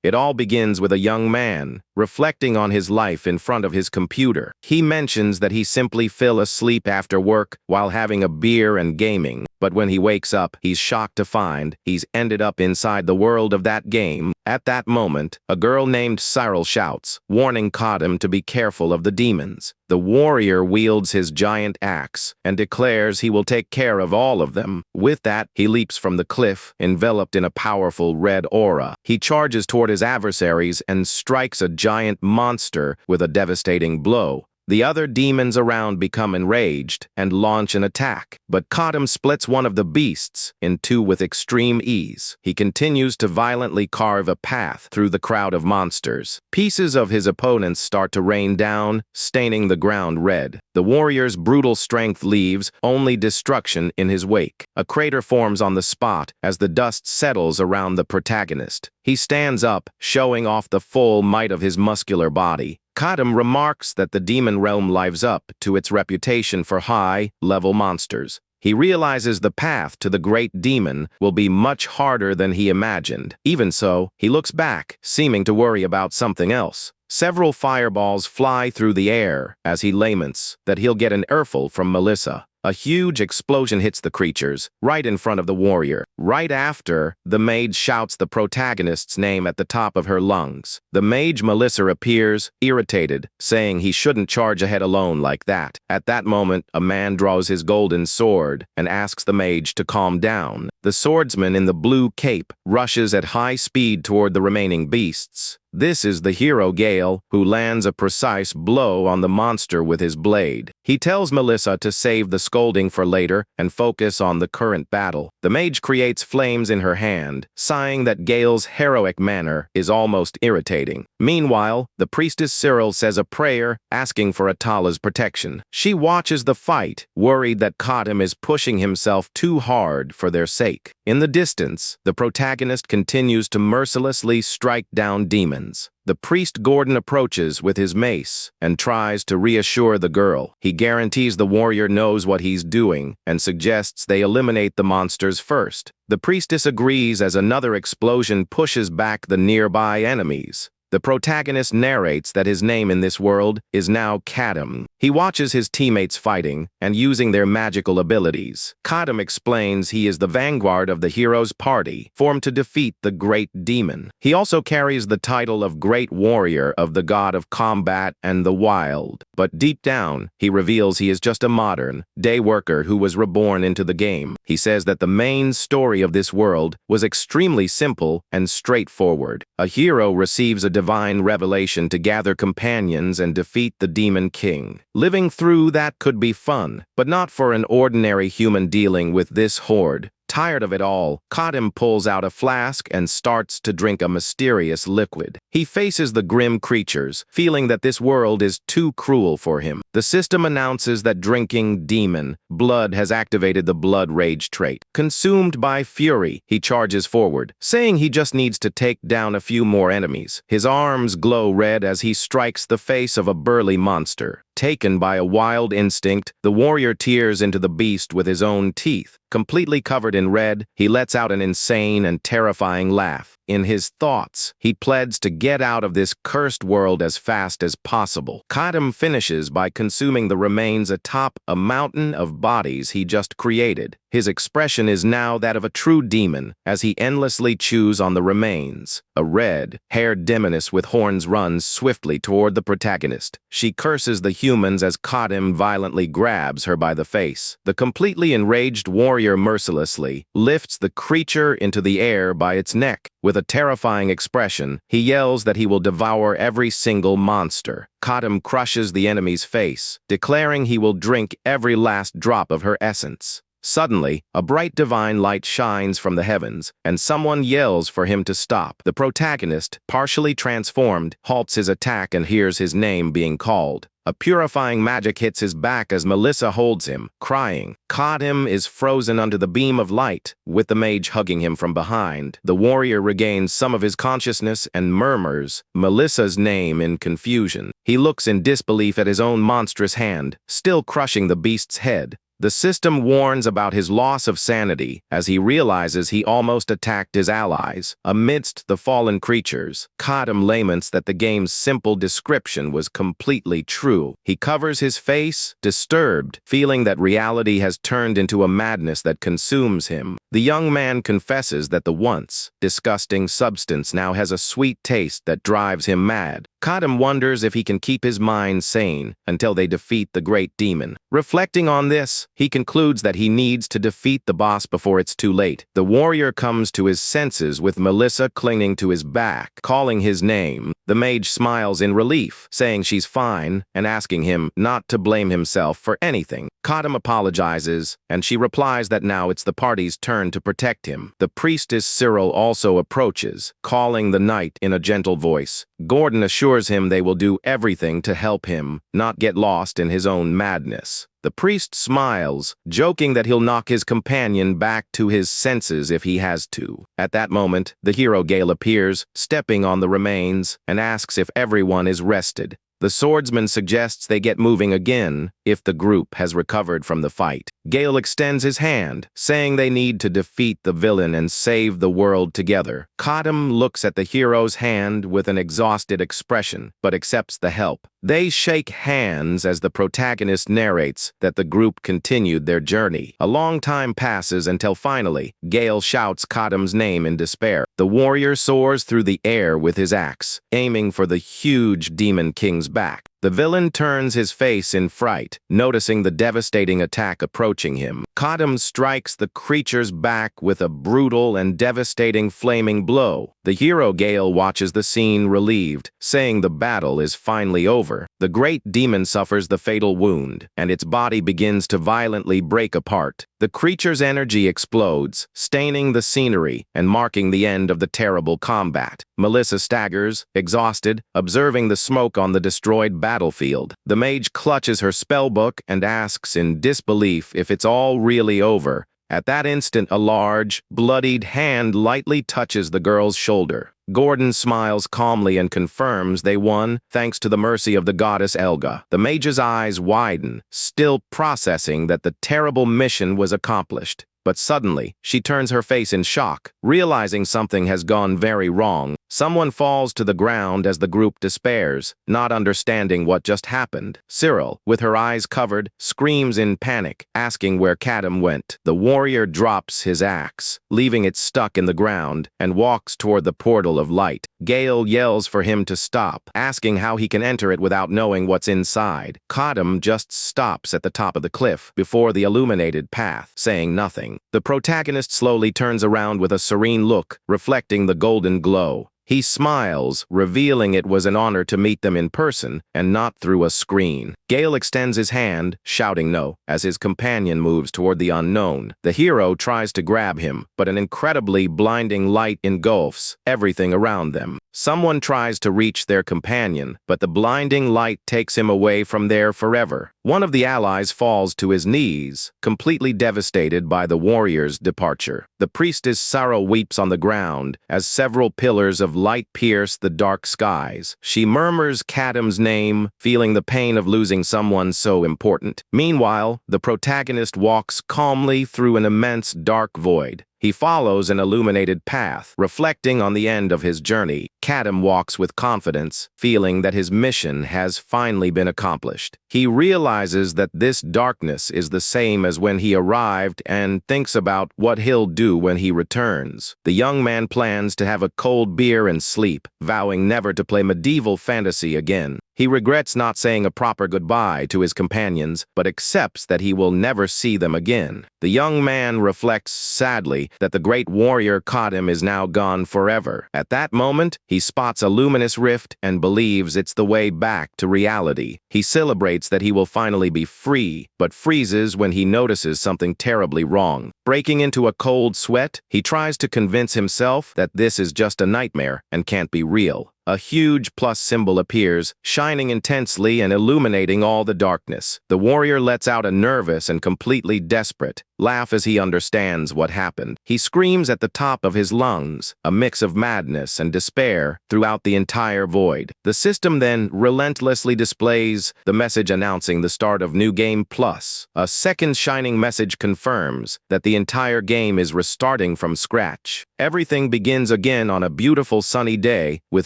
It all begins with a young man reflecting on his life in front of his computer. He mentions that he simply fell asleep after work while having a beer and gaming, but when he wakes up, he's shocked to find he's ended up inside the world of that game. At that moment, a girl named Cyril shouts, warning Kadam to be careful of the demons. The warrior wields his giant axe and declares he will take care of all of them. With that, he leaps from the cliff, enveloped in a powerful red aura. He charges toward his adversaries and strikes a giant monster with a devastating blow. The other demons around become enraged and launch an attack, but Kadam splits one of the beasts in two with extreme ease. He continues to violently carve a path through the crowd of monsters. Pieces of his opponents start to rain down, staining the ground red. The warrior's brutal strength leaves only destruction in his wake. A crater forms on the spot as the dust settles around the protagonist. He stands up, showing off the full might of his muscular body. Kadam remarks that the demon realm lives up to its reputation for high-level monsters. He realizes the path to the great demon will be much harder than he imagined. Even so, he looks back, seeming to worry about something else. Several fireballs fly through the air as he laments that he'll get an earful from Melissa. A huge explosion hits the creatures, right in front of the warrior. Right after, the mage shouts the protagonist's name at the top of her lungs. The mage Melissa appears, irritated, saying he shouldn't charge ahead alone like that. At that moment, a man draws his golden sword and asks the mage to calm down. The swordsman in the blue cape rushes at high speed toward the remaining beasts. This is the hero Gale, who lands a precise blow on the monster with his blade. He tells Melissa to save the scolding for later and focus on the current battle. The mage creates flames in her hand, sighing that Gale's heroic manner is almost irritating. Meanwhile, the priestess Cyril says a prayer, asking for Atala's protection. She watches the fight, worried that Kadam is pushing himself too hard for their sake. In the distance, the protagonist continues to mercilessly strike down demons. The priest Gordon approaches with his mace and tries to reassure the girl. He guarantees the warrior knows what he's doing and suggests they eliminate the monsters first. The priestess agrees as another explosion pushes back the nearby enemies. The protagonist narrates that his name in this world is now Kadam. He watches his teammates fighting and using their magical abilities. Kadam explains he is the vanguard of the hero's party, formed to defeat the great demon. He also carries the title of Great Warrior of the God of Combat and the Wild. But deep down, he reveals he is just a modern, day worker who was reborn into the game. He says that the main story of this world was extremely simple and straightforward. A hero receives a divine revelation to gather companions and defeat the demon king. Living through that could be fun, but not for an ordinary human dealing with this horde. Tired of it all, Kadam pulls out a flask and starts to drink a mysterious liquid. He faces the grim creatures, feeling that this world is too cruel for him. The system announces that drinking demon blood has activated the blood rage trait. Consumed by fury, he charges forward, saying he just needs to take down a few more enemies. His arms glow red as he strikes the face of a burly monster. Taken by a wild instinct, the warrior tears into the beast with his own teeth. Completely covered in red, he lets out an insane and terrifying laugh. In his thoughts, he pleads to get out of this cursed world as fast as possible. Kadam finishes by consuming the remains atop a mountain of bodies he just created. His expression is now that of a true demon, as he endlessly chews on the remains. A red-haired demoness with horns runs swiftly toward the protagonist. She curses the humans as Kadam violently grabs her by the face. The completely enraged warrior mercilessly lifts the creature into the air by its neck. With a terrifying expression, he yells that he will devour every single monster. Kadam crushes the enemy's face, declaring he will drink every last drop of her essence. Suddenly, a bright divine light shines from the heavens, and someone yells for him to stop. The protagonist, partially transformed, halts his attack and hears his name being called. A purifying magic hits his back as Melissa holds him, crying. Kadam is frozen under the beam of light, with the mage hugging him from behind. The warrior regains some of his consciousness and murmurs Melissa's name in confusion. He looks in disbelief at his own monstrous hand, still crushing the beast's head. The system warns about his loss of sanity as he realizes he almost attacked his allies. Amidst the fallen creatures, Kadam laments that the game's simple description was completely true. He covers his face, disturbed, feeling that reality has turned into a madness that consumes him. The young man confesses that the once disgusting substance now has a sweet taste that drives him mad. Kadam wonders if he can keep his mind sane until they defeat the great demon. Reflecting on this, he concludes that he needs to defeat the boss before it's too late. The warrior comes to his senses with Melissa clinging to his back, calling his name. The mage smiles in relief, saying she's fine and asking him not to blame himself for anything. Kadam apologizes, and she replies that now it's the party's turn to protect him. The priestess Cyril also approaches, calling the knight in a gentle voice. Gordon assures him they will do everything to help him not get lost in his own madness. The priest smiles, joking that he'll knock his companion back to his senses if he has to. At that moment, the hero Gale appears, stepping on the remains, and asks if everyone is rested. The swordsman suggests they get moving again if the group has recovered from the fight. Gale extends his hand, saying they need to defeat the villain and save the world together. Kadam looks at the hero's hand with an exhausted expression, but accepts the help. They shake hands as the protagonist narrates that the group continued their journey. A long time passes until finally, Gale shouts Kadam's name in despair. The warrior soars through the air with his axe, aiming for the huge demon king's back. The villain turns his face in fright, noticing the devastating attack approaching him. Kadam strikes the creature's back with a brutal and devastating flaming blow. The hero Gale watches the scene relieved, saying the battle is finally over. The great demon suffers the fatal wound, and its body begins to violently break apart. The creature's energy explodes, staining the scenery and marking the end of the terrible combat. Melissa staggers, exhausted, observing the smoke on the destroyed battlefield. The mage clutches her spellbook and asks in disbelief if it's all really over. At that instant, a large, bloodied hand lightly touches the girl's shoulder. Gordon smiles calmly and confirms they won thanks to the mercy of the goddess Elga. The mage's eyes widen, still processing that the terrible mission was accomplished. But suddenly, she turns her face in shock, realizing something has gone very wrong. Someone falls to the ground as the group despairs, not understanding what just happened. Cyril, with her eyes covered, screams in panic, asking where Kadam went. The warrior drops his axe, leaving it stuck in the ground, and walks toward the portal of light. Gale yells for him to stop, asking how he can enter it without knowing what's inside. Kadam just stops at the top of the cliff before the illuminated path, saying nothing. The protagonist slowly turns around with a serene look, reflecting the golden glow. He smiles, revealing it was an honor to meet them in person and not through a screen. Gale extends his hand, shouting no, as his companion moves toward the unknown. The hero tries to grab him, but an incredibly blinding light engulfs everything around them. Someone tries to reach their companion, but the blinding light takes him away from there forever. One of the allies falls to his knees, completely devastated by the warrior's departure. The priestess Sarah weeps on the ground as several pillars of light pierce the dark skies. She murmurs Kadam's name, feeling the pain of losing someone so important. Meanwhile, the protagonist walks calmly through an immense dark void. He follows an illuminated path, reflecting on the end of his journey. Kadam walks with confidence, feeling that his mission has finally been accomplished. He realizes that this darkness is the same as when he arrived and thinks about what he'll do when he returns. The young man plans to have a cold beer and sleep, vowing never to play medieval fantasy again. He regrets not saying a proper goodbye to his companions, but accepts that he will never see them again. The young man reflects sadly that the great warrior Kadam is now gone forever. At that moment, he spots a luminous rift and believes it's the way back to reality. He celebrates that he will finally be free, but freezes when he notices something terribly wrong. Breaking into a cold sweat, he tries to convince himself that this is just a nightmare and can't be real. A huge plus symbol appears, shining intensely and illuminating all the darkness. The warrior lets out a nervous and completely desperate, laugh as he understands what happened. He screams at the top of his lungs, a mix of madness and despair throughout the entire void. The system then relentlessly displays the message announcing the start of New Game Plus. A second shining message confirms that the entire game is restarting from scratch. Everything begins again on a beautiful sunny day, with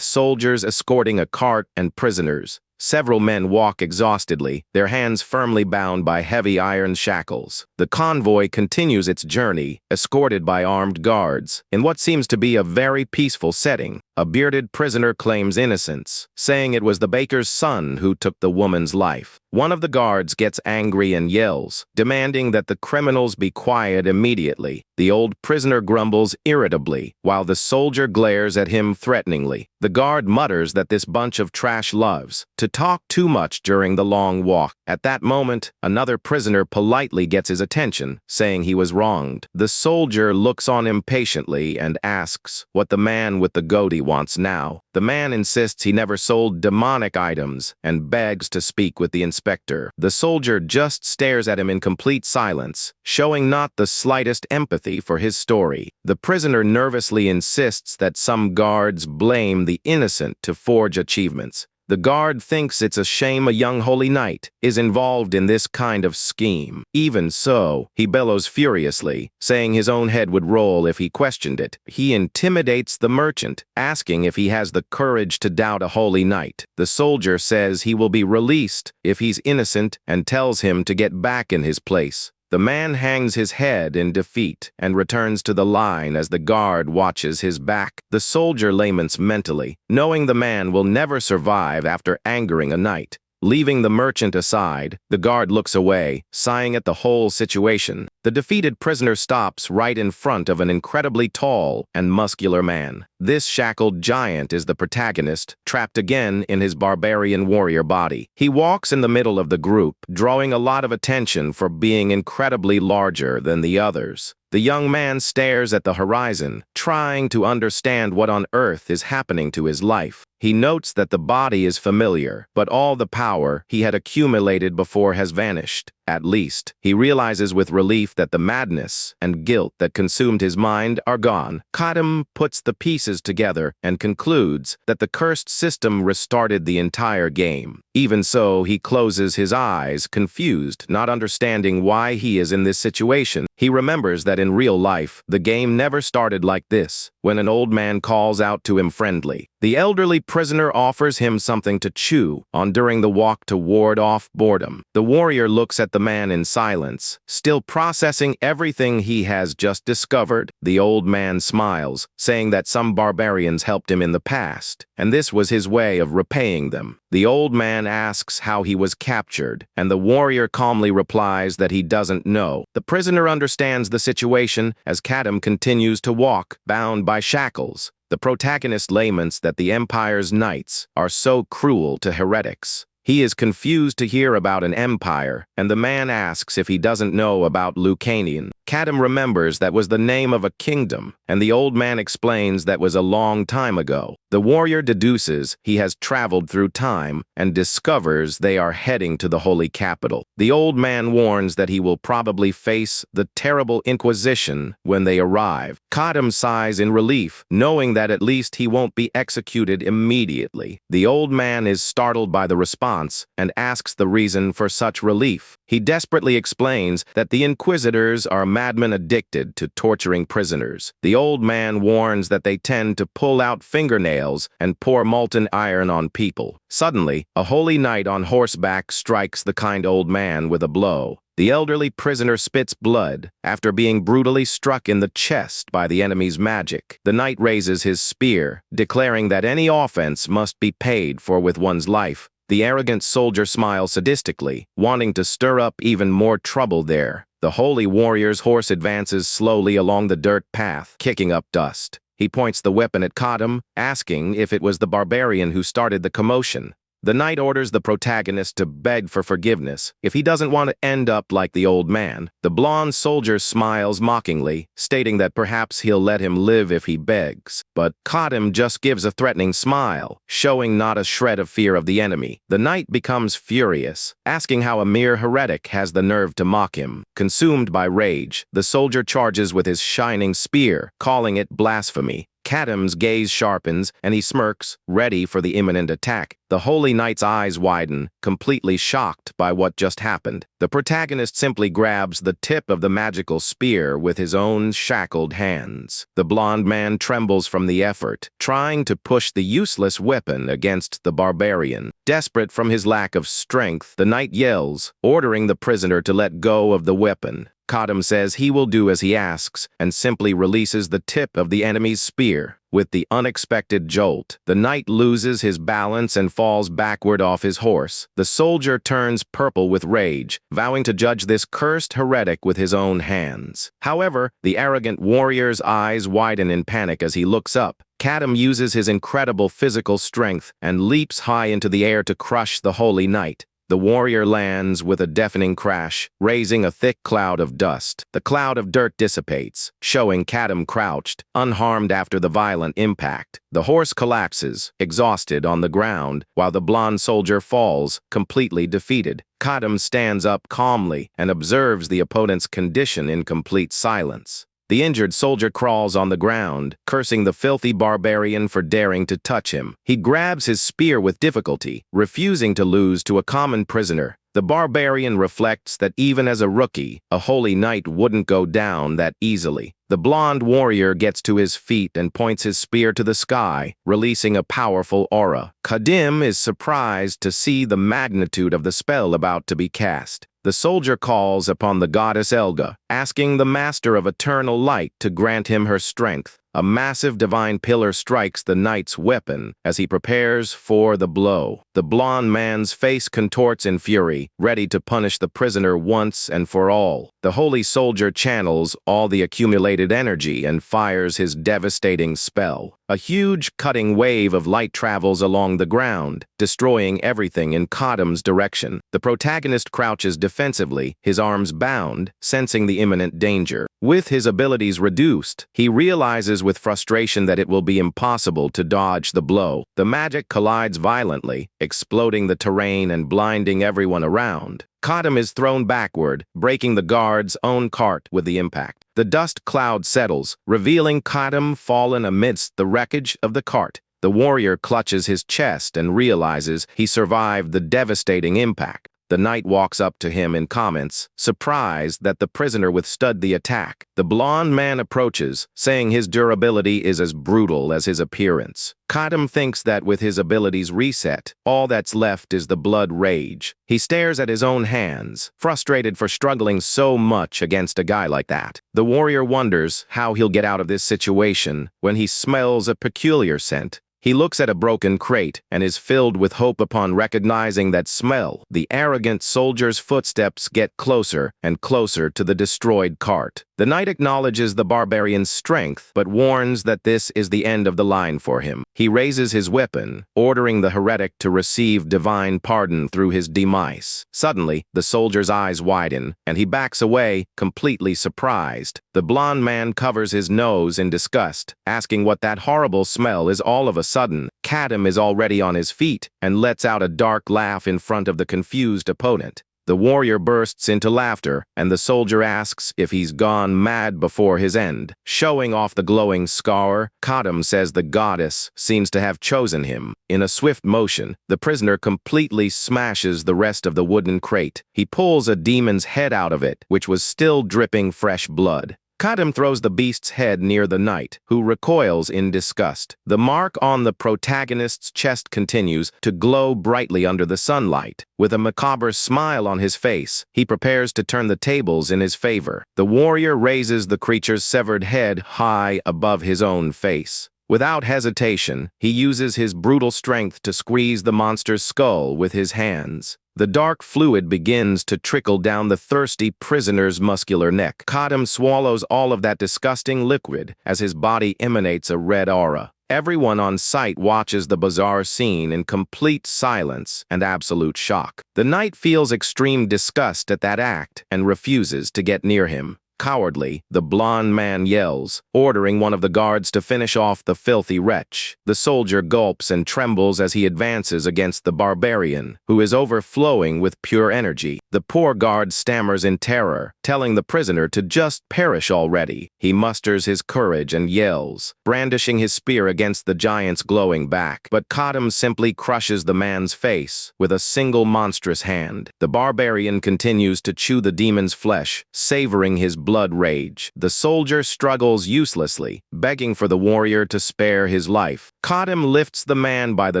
soldiers escorting a cart and prisoners. Several men walk exhaustedly, their hands firmly bound by heavy iron shackles. The convoy continues its journey, escorted by armed guards. In what seems to be a very peaceful setting, a bearded prisoner claims innocence, saying it was the baker's son who took the woman's life. One of the guards gets angry and yells, demanding that the criminals be quiet immediately. The old prisoner grumbles irritably, while the soldier glares at him threateningly. The guard mutters that this bunch of trash loves to talk too much during the long walk. At that moment, another prisoner politely gets his attention, saying he was wronged. The soldier looks on impatiently and asks what the man with the goatee wants now. The man insists he never sold demonic items and begs to speak with the inspector. The soldier just stares at him in complete silence, showing not the slightest empathy for his story. The prisoner nervously insists that some guards blame the innocent to forge achievements. The guard thinks it's a shame a young holy knight is involved in this kind of scheme. Even so, he bellows furiously, saying his own head would roll if he questioned it. He intimidates the merchant, asking if he has the courage to doubt a holy knight. The soldier says he will be released if he's innocent and tells him to get back in his place. The man hangs his head in defeat and returns to the line as the guard watches his back. The soldier laments mentally, knowing the man will never survive after angering a knight. Leaving the merchant aside, the guard looks away, sighing at the whole situation. The defeated prisoner stops right in front of an incredibly tall and muscular man. This shackled giant is the protagonist, trapped again in his barbarian warrior body. He walks in the middle of the group, drawing a lot of attention for being incredibly larger than the others. The young man stares at the horizon, trying to understand what on earth is happening to his life. He notes that the body is familiar, but all the power he had accumulated before has vanished. At least, he realizes with relief that the madness and guilt that consumed his mind are gone. Kadam puts the pieces together and concludes that the cursed system restarted the entire game. Even so, he closes his eyes, confused, not understanding why he is in this situation. He remembers that in real life, the game never started like this, when an old man calls out to him friendly. The elderly prisoner offers him something to chew on during the walk to ward off boredom. The warrior looks at the man in silence, still processing everything he has just discovered. The old man smiles, saying that some barbarians helped him in the past, and this was his way of repaying them. The old man asks how he was captured, and the warrior calmly replies that he doesn't know. The prisoner understands the situation as Kadam continues to walk, bound by shackles. The protagonist laments that the Empire's knights are so cruel to heretics. He is confused to hear about an empire, and the man asks if he doesn't know about Lucanian. Kadam remembers that was the name of a kingdom, and the old man explains that was a long time ago. The warrior deduces he has traveled through time and discovers they are heading to the holy capital. The old man warns that he will probably face the terrible Inquisition when they arrive. Kadam sighs in relief, knowing that at least he won't be executed immediately. The old man is startled by the response and asks the reason for such relief. He desperately explains that the Inquisitors are madmen addicted to torturing prisoners. The old man warns that they tend to pull out fingernails and pour molten iron on people. Suddenly, a holy knight on horseback strikes the kind old man with a blow. The elderly prisoner spits blood after being brutally struck in the chest by the enemy's magic. The knight raises his spear, declaring that any offense must be paid for with one's life. The arrogant soldier smiles sadistically, wanting to stir up even more trouble there. The holy warrior's horse advances slowly along the dirt path, kicking up dust. He points the weapon at Kadam, asking if it was the barbarian who started the commotion. The knight orders the protagonist to beg for forgiveness if he doesn't want to end up like the old man. The blonde soldier smiles mockingly, stating that perhaps he'll let him live if he begs. But Kadam just gives a threatening smile, showing not a shred of fear of the enemy. The knight becomes furious, asking how a mere heretic has the nerve to mock him. Consumed by rage, the soldier charges with his shining spear, calling it blasphemy. Kadam's gaze sharpens, and he smirks, ready for the imminent attack. The holy knight's eyes widen, completely shocked by what just happened. The protagonist simply grabs the tip of the magical spear with his own shackled hands. The blonde man trembles from the effort, trying to push the useless weapon against the barbarian. Desperate from his lack of strength, the knight yells, ordering the prisoner to let go of the weapon. Kadam says he will do as he asks and simply releases the tip of the enemy's spear. With the unexpected jolt, the knight loses his balance and falls backward off his horse. The soldier turns purple with rage, vowing to judge this cursed heretic with his own hands. However, the arrogant warrior's eyes widen in panic as he looks up. Kadam uses his incredible physical strength and leaps high into the air to crush the holy knight. The warrior lands with a deafening crash, raising a thick cloud of dust. The cloud of dirt dissipates, showing Kadam crouched, unharmed after the violent impact. The horse collapses, exhausted on the ground, while the blonde soldier falls, completely defeated. Kadam stands up calmly and observes the opponent's condition in complete silence. The injured soldier crawls on the ground, cursing the filthy barbarian for daring to touch him. He grabs his spear with difficulty, refusing to lose to a common prisoner. The barbarian reflects that even as a rookie, a holy knight wouldn't go down that easily. The blonde warrior gets to his feet and points his spear to the sky, releasing a powerful aura. Kadam is surprised to see the magnitude of the spell about to be cast. The soldier calls upon the goddess Elga, asking the master of eternal light to grant him her strength. A massive divine pillar strikes the knight's weapon as he prepares for the blow. The blonde man's face contorts in fury, ready to punish the prisoner once and for all. The holy soldier channels all the accumulated energy and fires his devastating spell. A huge, cutting wave of light travels along the ground, destroying everything in Kadam's direction. The protagonist crouches defensively, his arms bound, sensing the imminent danger. With his abilities reduced, he realizes with frustration that it will be impossible to dodge the blow. The magic collides violently, exploding the terrain and blinding everyone around. Kadam is thrown backward, breaking the guard's own cart with the impact. The dust cloud settles, revealing Kadam fallen amidst the wreckage of the cart. The warrior clutches his chest and realizes he survived the devastating impact. The knight walks up to him and comments, surprised that the prisoner withstood the attack. The blonde man approaches, saying his durability is as brutal as his appearance. Kadam thinks that with his abilities reset, all that's left is the blood rage. He stares at his own hands, frustrated for struggling so much against a guy like that. The warrior wonders how he'll get out of this situation when he smells a peculiar scent. He looks at a broken crate and is filled with hope upon recognizing that smell. The arrogant soldier's footsteps get closer and closer to the destroyed cart. The knight acknowledges the barbarian's strength, but warns that this is the end of the line for him. He raises his weapon, ordering the heretic to receive divine pardon through his demise. Suddenly, the soldier's eyes widen, and he backs away, completely surprised. The blonde man covers his nose in disgust, asking what that horrible smell is all of a sudden. Kadam is already on his feet and lets out a dark laugh in front of the confused opponent. The warrior bursts into laughter, and the soldier asks if he's gone mad before his end. Showing off the glowing scar, Kadam says the goddess seems to have chosen him. In a swift motion, the prisoner completely smashes the rest of the wooden crate. He pulls a demon's head out of it, which was still dripping fresh blood. Kadam throws the beast's head near the knight, who recoils in disgust. The mark on the protagonist's chest continues to glow brightly under the sunlight. With a macabre smile on his face, he prepares to turn the tables in his favor. The warrior raises the creature's severed head high above his own face. Without hesitation, he uses his brutal strength to squeeze the monster's skull with his hands. The dark fluid begins to trickle down the thirsty prisoner's muscular neck. Kadam swallows all of that disgusting liquid as his body emanates a red aura. Everyone on site watches the bizarre scene in complete silence and absolute shock. The knight feels extreme disgust at that act and refuses to get near him. Cowardly, the blonde man yells, ordering one of the guards to finish off the filthy wretch. The soldier gulps and trembles as he advances against the barbarian, who is overflowing with pure energy. The poor guard stammers in terror, telling the prisoner to just perish already. He musters his courage and yells, brandishing his spear against the giant's glowing back. But Kadam simply crushes the man's face with a single monstrous hand. The barbarian continues to chew the demon's flesh, savoring his blood rage. The soldier struggles uselessly, begging for the warrior to spare his life. Kadam lifts the man by the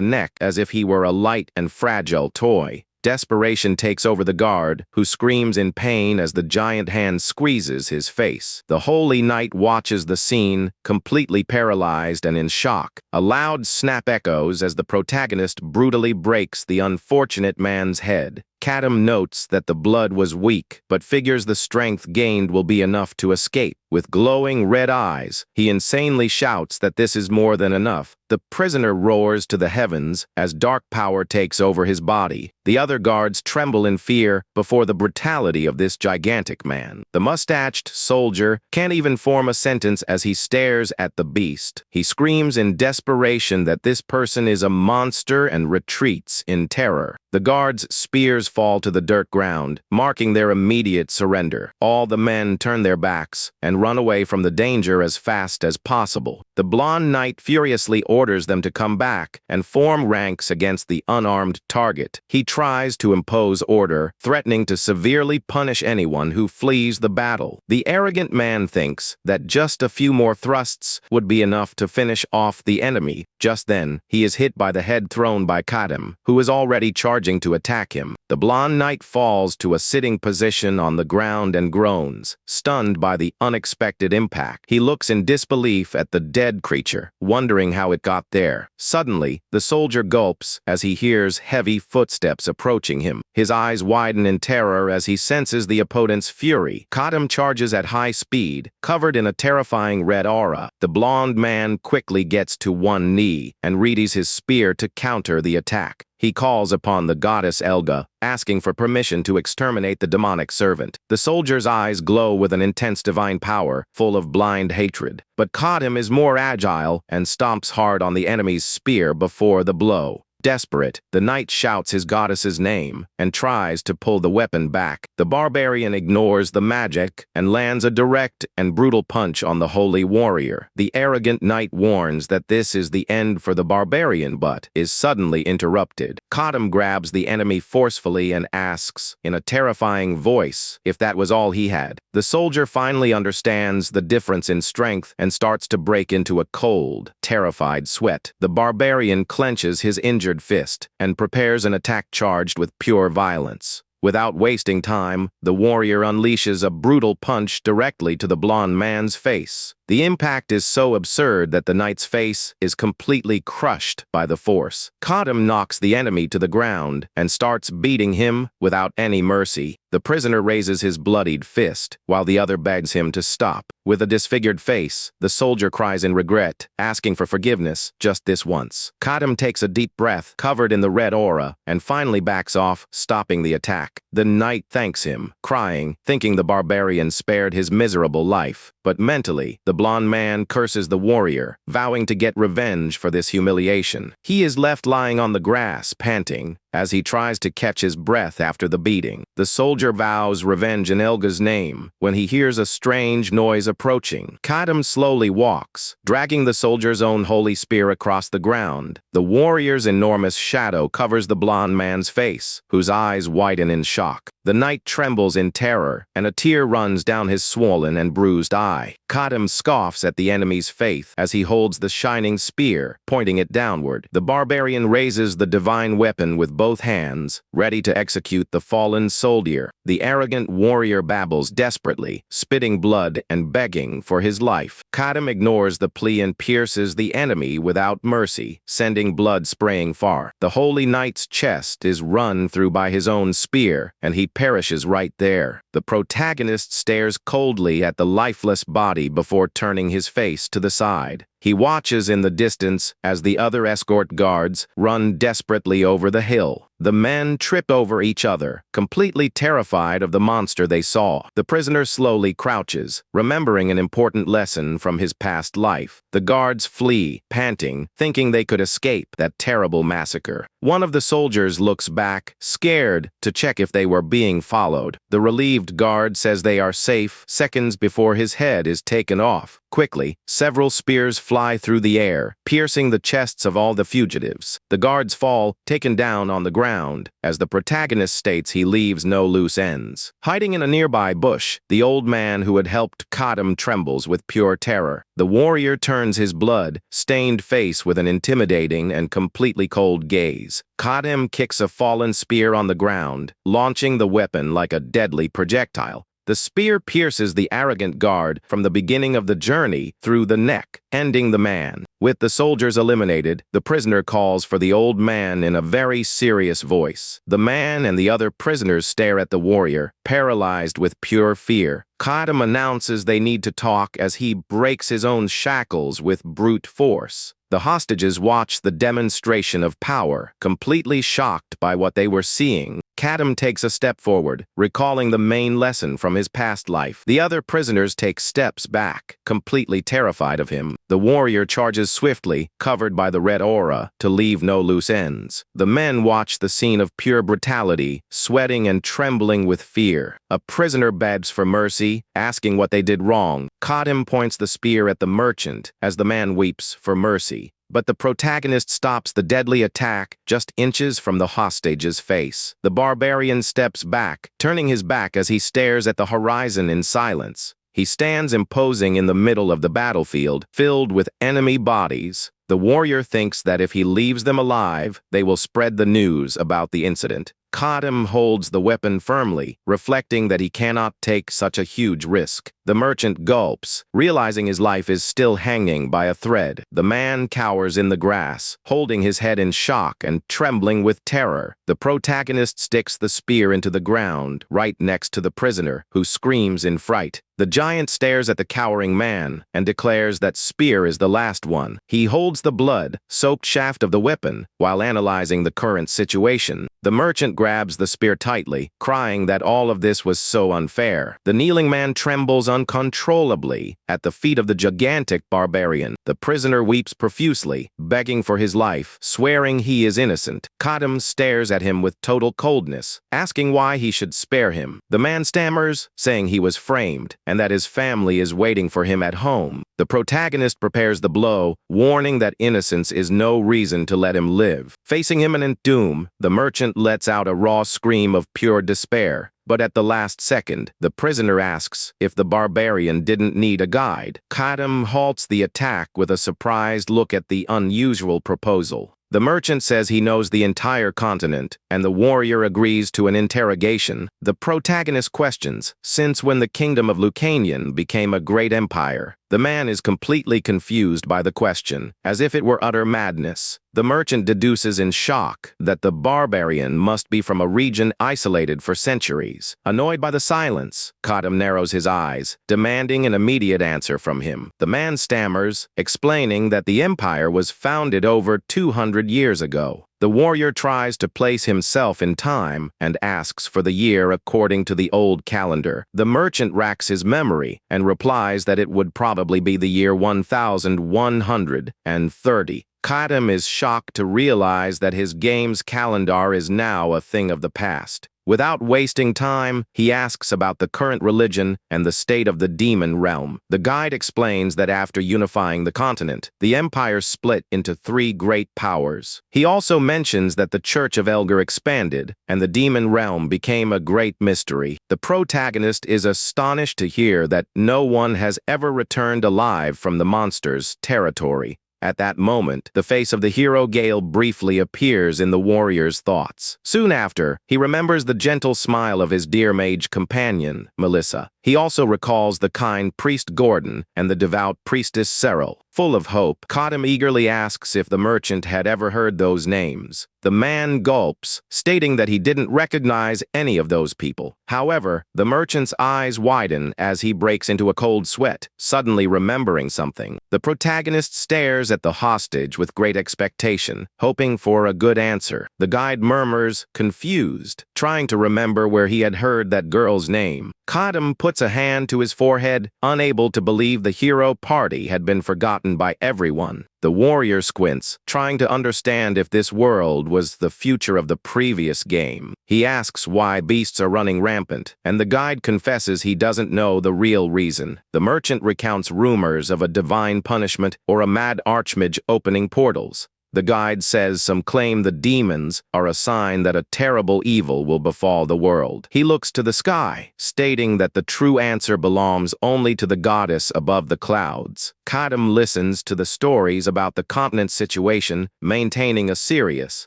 neck as if he were a light and fragile toy. Desperation takes over the guard, who screams in pain as the giant hand squeezes his face. The holy knight watches the scene, completely paralyzed and in shock. A loud snap echoes as the protagonist brutally breaks the unfortunate man's head. Kadam notes that the blood was weak, but figures the strength gained will be enough to escape. With glowing red eyes, he insanely shouts that this is more than enough. The prisoner roars to the heavens as dark power takes over his body. The other guards tremble in fear before the brutality of this gigantic man. The mustached soldier can't even form a sentence as he stares at the beast. He screams in desperation that this person is a monster and retreats in terror. The guards' spears fall to the dirt ground, marking their immediate surrender. All the men turn their backs and run away from the danger as fast as possible. The blonde knight furiously orders them to come back and form ranks against the unarmed target. He tries to impose order, threatening to severely punish anyone who flees the battle. The arrogant man thinks that just a few more thrusts would be enough to finish off the enemy. Just then, he is hit by the head thrown by Kadam, who is already charging to attack him. The blonde knight falls to a sitting position on the ground and groans, stunned by the unexpected impact. He looks in disbelief at the dead creature, wondering how it got there. Suddenly, the soldier gulps as he hears heavy footsteps approaching him. His eyes widen in terror as he senses the opponent's fury. Kadam charges at high speed, covered in a terrifying red aura. The blonde man quickly gets to one knee and readies his spear to counter the attack. He calls upon the goddess Elga, asking for permission to exterminate the demonic servant. The soldier's eyes glow with an intense divine power, full of blind hatred. But Kadam is more agile and stomps hard on the enemy's spear before the blow. Desperate, the knight shouts his goddess's name and tries to pull the weapon back. The barbarian ignores the magic and lands a direct and brutal punch on the holy warrior. The arrogant knight warns that this is the end for the barbarian, but is suddenly interrupted. Kadam grabs the enemy forcefully and asks, in a terrifying voice, if that was all he had. The soldier finally understands the difference in strength and starts to break into a cold, terrified sweat. The barbarian clenches his injured fist and prepares an attack charged with pure violence. Without wasting time, the warrior unleashes a brutal punch directly to the blonde man's face. The impact is so absurd that the knight's face is completely crushed by the force. Kadam knocks the enemy to the ground and starts beating him without any mercy. The prisoner raises his bloodied fist, while the other begs him to stop. With a disfigured face, the soldier cries in regret, asking for forgiveness just this once. Kadam takes a deep breath, covered in the red aura, and finally backs off, stopping the attack. The knight thanks him, crying, thinking the barbarian spared his miserable life. But mentally, the blonde man curses the warrior, vowing to get revenge for this humiliation. He is left lying on the grass, panting, as he tries to catch his breath after the beating. The soldier vows revenge in Elga's name when he hears a strange noise approaching. Kadam slowly walks, dragging the soldier's own holy spear across the ground. The warrior's enormous shadow covers the blonde man's face, whose eyes widen in shock. The knight trembles in terror, and a tear runs down his swollen and bruised eye. Kadam scoffs at the enemy's faith as he holds the shining spear, pointing it downward. The barbarian raises the divine weapon with both hands, ready to execute the fallen soldier. The arrogant warrior babbles desperately, spitting blood and begging for his life. Kadam ignores the plea and pierces the enemy without mercy, sending blood spraying far. The holy knight's chest is run through by his own spear, and he perishes right there. The protagonist stares coldly at the lifeless body before turning his face to the side. He watches in the distance as the other escort guards run desperately over the hill. The men trip over each other, completely terrified of the monster they saw. The prisoner slowly crouches, remembering an important lesson from his past life. The guards flee, panting, thinking they could escape that terrible massacre. One of the soldiers looks back, scared, to check if they were being followed. The relieved guard says they are safe seconds before his head is taken off. Quickly, several spears fly through the air, piercing the chests of all the fugitives. The guards fall, taken down on the ground, as the protagonist states he leaves no loose ends. Hiding in a nearby bush, the old man who had helped Kadam trembles with pure terror. The warrior turns his blood-stained face with an intimidating and completely cold gaze. Kadam kicks a fallen spear on the ground, launching the weapon like a deadly projectile. The spear pierces the arrogant guard from the beginning of the journey through the neck, ending the man. With the soldiers eliminated, the prisoner calls for the old man in a very serious voice. The man and the other prisoners stare at the warrior, paralyzed with pure fear. Kadam announces they need to talk as he breaks his own shackles with brute force. The hostages watch the demonstration of power, completely shocked by what they were seeing. Kadam takes a step forward, recalling the main lesson from his past life. The other prisoners take steps back, completely terrified of him. The warrior charges swiftly, covered by the red aura, to leave no loose ends. The men watch the scene of pure brutality, sweating and trembling with fear. A prisoner begs for mercy, asking what they did wrong. Kadam points the spear at the merchant, as the man weeps for mercy. But the protagonist stops the deadly attack just inches from the hostage's face. The barbarian steps back, turning his back as he stares at the horizon in silence. He stands imposing in the middle of the battlefield, filled with enemy bodies. The warrior thinks that if he leaves them alive, they will spread the news about the incident. Kadam holds the weapon firmly, reflecting that he cannot take such a huge risk. The merchant gulps, realizing his life is still hanging by a thread. The man cowers in the grass, holding his head in shock and trembling with terror. The protagonist sticks the spear into the ground, right next to the prisoner, who screams in fright. The giant stares at the cowering man and declares that spear is the last one. He holds the blood-soaked shaft of the weapon while analyzing the current situation. The merchant grabs the spear tightly, crying that all of this was so unfair. The kneeling man trembles uncontrollably at the feet of the gigantic barbarian. The prisoner weeps profusely, begging for his life, swearing he is innocent. Kadam stares at him with total coldness, asking why he should spare him. The man stammers, saying he was framed, and that his family is waiting for him at home. The protagonist prepares the blow, warning that innocence is no reason to let him live. Facing imminent doom, the merchant lets out a raw scream of pure despair. But at the last second, the prisoner asks if the barbarian didn't need a guide. Kadam halts the attack with a surprised look at the unusual proposal. The merchant says he knows the entire continent, and the warrior agrees to an interrogation. The protagonist questions, since when the kingdom of Lucanian became a great empire. The man is completely confused by the question, as if it were utter madness. The merchant deduces in shock that the barbarian must be from a region isolated for centuries. Annoyed by the silence, Kadam narrows his eyes, demanding an immediate answer from him. The man stammers, explaining that the empire was founded over 200 years ago. The warrior tries to place himself in time and asks for the year according to the old calendar. The merchant racks his memory and replies that it would probably be the year 1130. Kadam is shocked to realize that his game's calendar is now a thing of the past. Without wasting time, he asks about the current religion and the state of the demon realm. The guide explains that after unifying the continent, the empire split into 3 great powers. He also mentions that the Church of Elgar expanded, and the demon realm became a great mystery. The protagonist is astonished to hear that no one has ever returned alive from the monster's territory. At that moment, the face of the hero Gale briefly appears in the warrior's thoughts. Soon after, he remembers the gentle smile of his dear mage companion, Melissa. He also recalls the kind priest Gordon and the devout priestess Cyril. Full of hope, Kadam eagerly asks if the merchant had ever heard those names. The man gulps, stating that he didn't recognize any of those people. However, the merchant's eyes widen as he breaks into a cold sweat, suddenly remembering something. The protagonist stares at the hostage with great expectation, hoping for a good answer. The guide murmurs, confused, trying to remember where he had heard that girl's name. Kadam puts a hand to his forehead, unable to believe the hero party had been forgotten by everyone. The warrior squints, trying to understand if this world was the future of the previous game. He asks why beasts are running rampant, and the guide confesses he doesn't know the real reason. The merchant recounts rumors of a divine punishment or a mad archmage opening portals. The guide says some claim the demons are a sign that a terrible evil will befall the world. He looks to the sky, stating that the true answer belongs only to the goddess above the clouds. Kadam listens to the stories about the continent's situation, maintaining a serious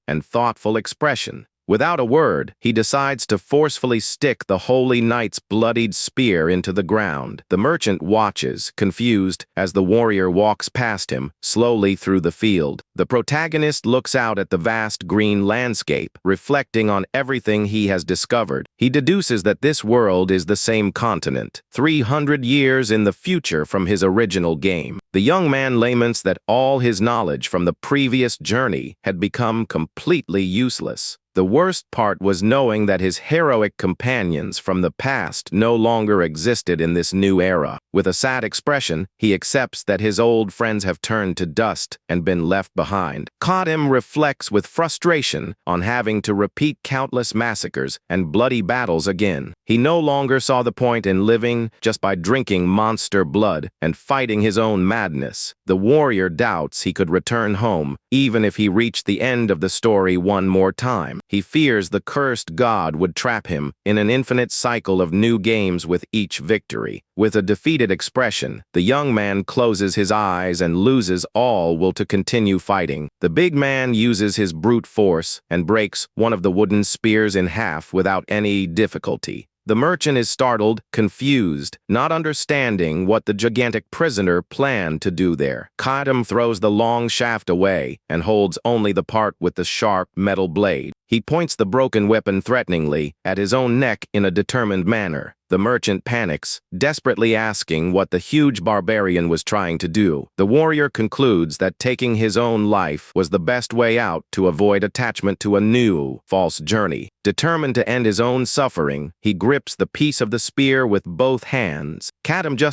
and thoughtful expression. Without a word, he decides to forcefully stick the holy knight's bloodied spear into the ground. The merchant watches, confused, as the warrior walks past him, slowly through the field. The protagonist looks out at the vast green landscape, reflecting on everything he has discovered. He deduces that this world is the same continent, 300 years in the future from his original game. The young man laments that all his knowledge from the previous journey had become completely useless. The worst part was knowing that his heroic companions from the past no longer existed in this new era. With a sad expression, he accepts that his old friends have turned to dust and been left behind. Kadam reflects with frustration on having to repeat countless massacres and bloody battles again. He no longer saw the point in living just by drinking monster blood and fighting his own madness. The warrior doubts he could return home, even if he reached the end of the story one more time. He fears the cursed god would trap him in an infinite cycle of new games with each victory. With a defeated expression, the young man closes his eyes and loses all will to continue fighting. The big man uses his brute force and breaks one of the wooden spears in half without any difficulty. The merchant is startled, confused, not understanding what the gigantic prisoner planned to do there. Kadam throws the long shaft away and holds only the part with the sharp metal blade. He points the broken weapon threateningly at his own neck in a determined manner. The merchant panics, desperately asking what the huge barbarian was trying to do. The warrior concludes that taking his own life was the best way out to avoid attachment to a new, false journey. Determined to end his own suffering, he grips the piece of the spear with both hands.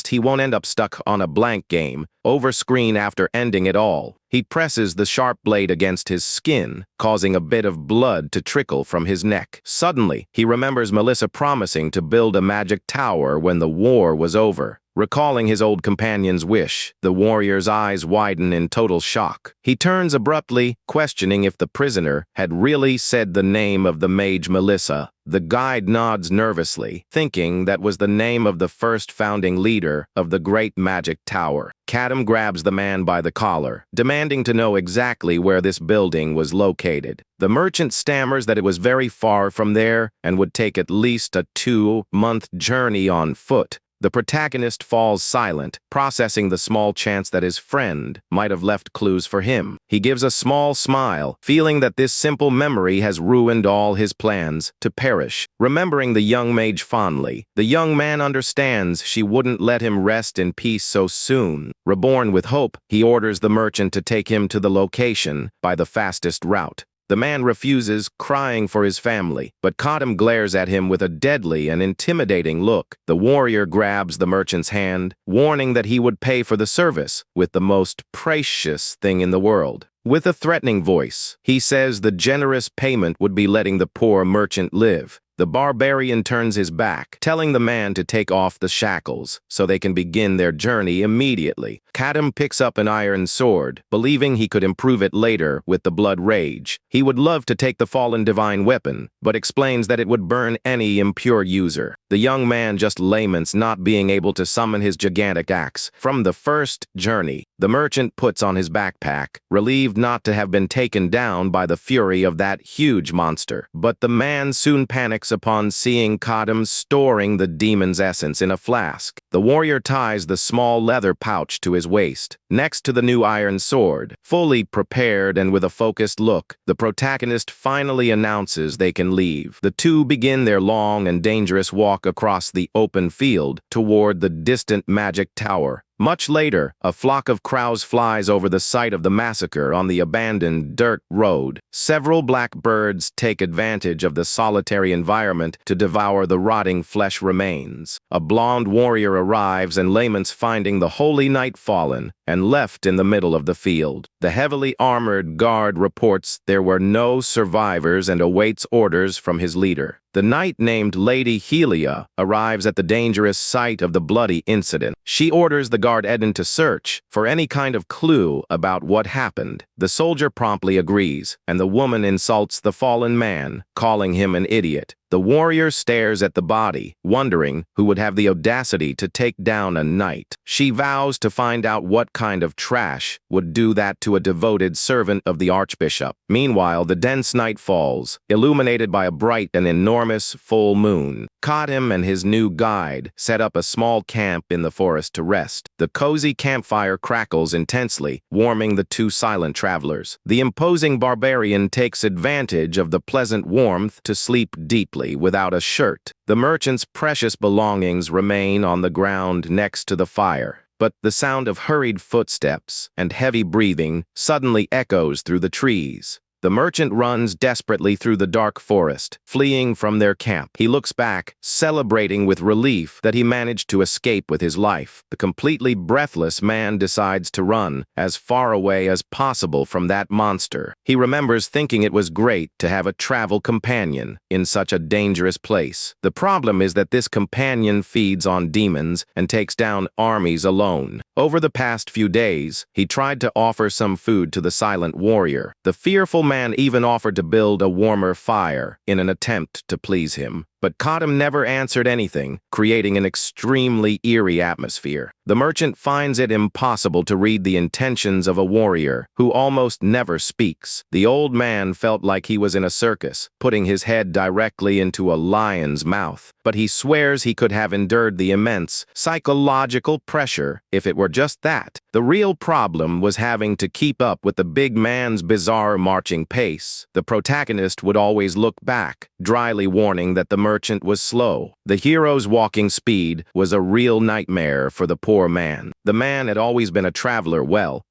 He won't end up stuck on a blank game, over screen after ending it all. He presses the sharp blade against his skin, causing a bit of blood to trickle from his neck. Suddenly, he remembers Melissa promising to build a magic tower when the war was over. Recalling his old companion's wish, the warrior's eyes widen in total shock. He turns abruptly, questioning if the prisoner had really said the name of the mage Melissa. The guide nods nervously, thinking that was the name of the first founding leader of the Great Magic Tower. Kadam grabs the man by the collar, demanding to know exactly where this building was located. The merchant stammers that it was very far from there and would take at least a 2-month journey on foot. The protagonist falls silent, processing the small chance that his friend might have left clues for him. He gives a small smile, feeling that this simple memory has ruined all his plans to perish. Remembering the young mage fondly, the young man understands she wouldn't let him rest in peace so soon. Reborn with hope, he orders the merchant to take him to the location by the fastest route. The man refuses, crying for his family, but Kadam glares at him with a deadly and intimidating look. The warrior grabs the merchant's hand, warning that he would pay for the service with the most precious thing in the world. With a threatening voice, he says the generous payment would be letting the poor merchant live. The barbarian turns his back, telling the man to take off the shackles so they can begin their journey immediately. Kadam picks up an iron sword, believing he could improve it later with the blood rage. He would love to take the fallen divine weapon, but explains that it would burn any impure user. The young man just laments not being able to summon his gigantic axe from the first journey. The merchant puts on his backpack, relieved not to have been taken down by the fury of that huge monster. But the man soon panics panics upon seeing Kadam storing the demon's essence in a flask. The warrior ties the small leather pouch to his waist, next to the new iron sword. Fully prepared and with a focused look, the protagonist finally announces they can leave. The two begin their long and dangerous walk across the open field toward the distant magic tower. Much later, a flock of crows flies over the site of the massacre on the abandoned dirt road. Several black birds take advantage of the solitary environment to devour the rotting flesh remains. A blonde warrior arrives and laments finding the holy night fallen and left in the middle of the field. The heavily armored guard reports there were no survivors and awaits orders from his leader. The knight named Lady Helia arrives at the dangerous site of the bloody incident. She orders the guard Eden to search for any kind of clue about what happened. The soldier promptly agrees, and the woman insults the fallen man, calling him an idiot. The warrior stares at the body, wondering who would have the audacity to take down a knight. She vows to find out what kind of trash would do that to a devoted servant of the archbishop. Meanwhile, the dense night falls, illuminated by a bright and enormous full moon. Kadam and his new guide set up a small camp in the forest to rest. The cozy campfire crackles intensely, warming the two silent travelers. The imposing barbarian takes advantage of the pleasant warmth to sleep deeply without a shirt. The merchant's precious belongings remain on the ground next to the fire, but the sound of hurried footsteps and heavy breathing suddenly echoes through the trees. The merchant runs desperately through the dark forest, fleeing from their camp. He looks back, celebrating with relief that he managed to escape with his life. The completely breathless man decides to run as far away as possible from that monster. He remembers thinking it was great to have a travel companion in such a dangerous place. The problem is that this companion feeds on demons and takes down armies alone. Over the past few days, he tried to offer some food to the silent warrior. The fearful man even offered to build a warmer fire in an attempt to please him. But Kadam never answered anything, creating an extremely eerie atmosphere. The merchant finds it impossible to read the intentions of a warrior who almost never speaks. The old man felt like he was in a circus, putting his head directly into a lion's mouth. But he swears he could have endured the immense psychological pressure if it were just that. The real problem was having to keep up with the big man's bizarre marching pace. The protagonist would always look back, dryly warning that the merchant was slow. The hero's walking speed was a real nightmare for the poor man. The man had always been a traveler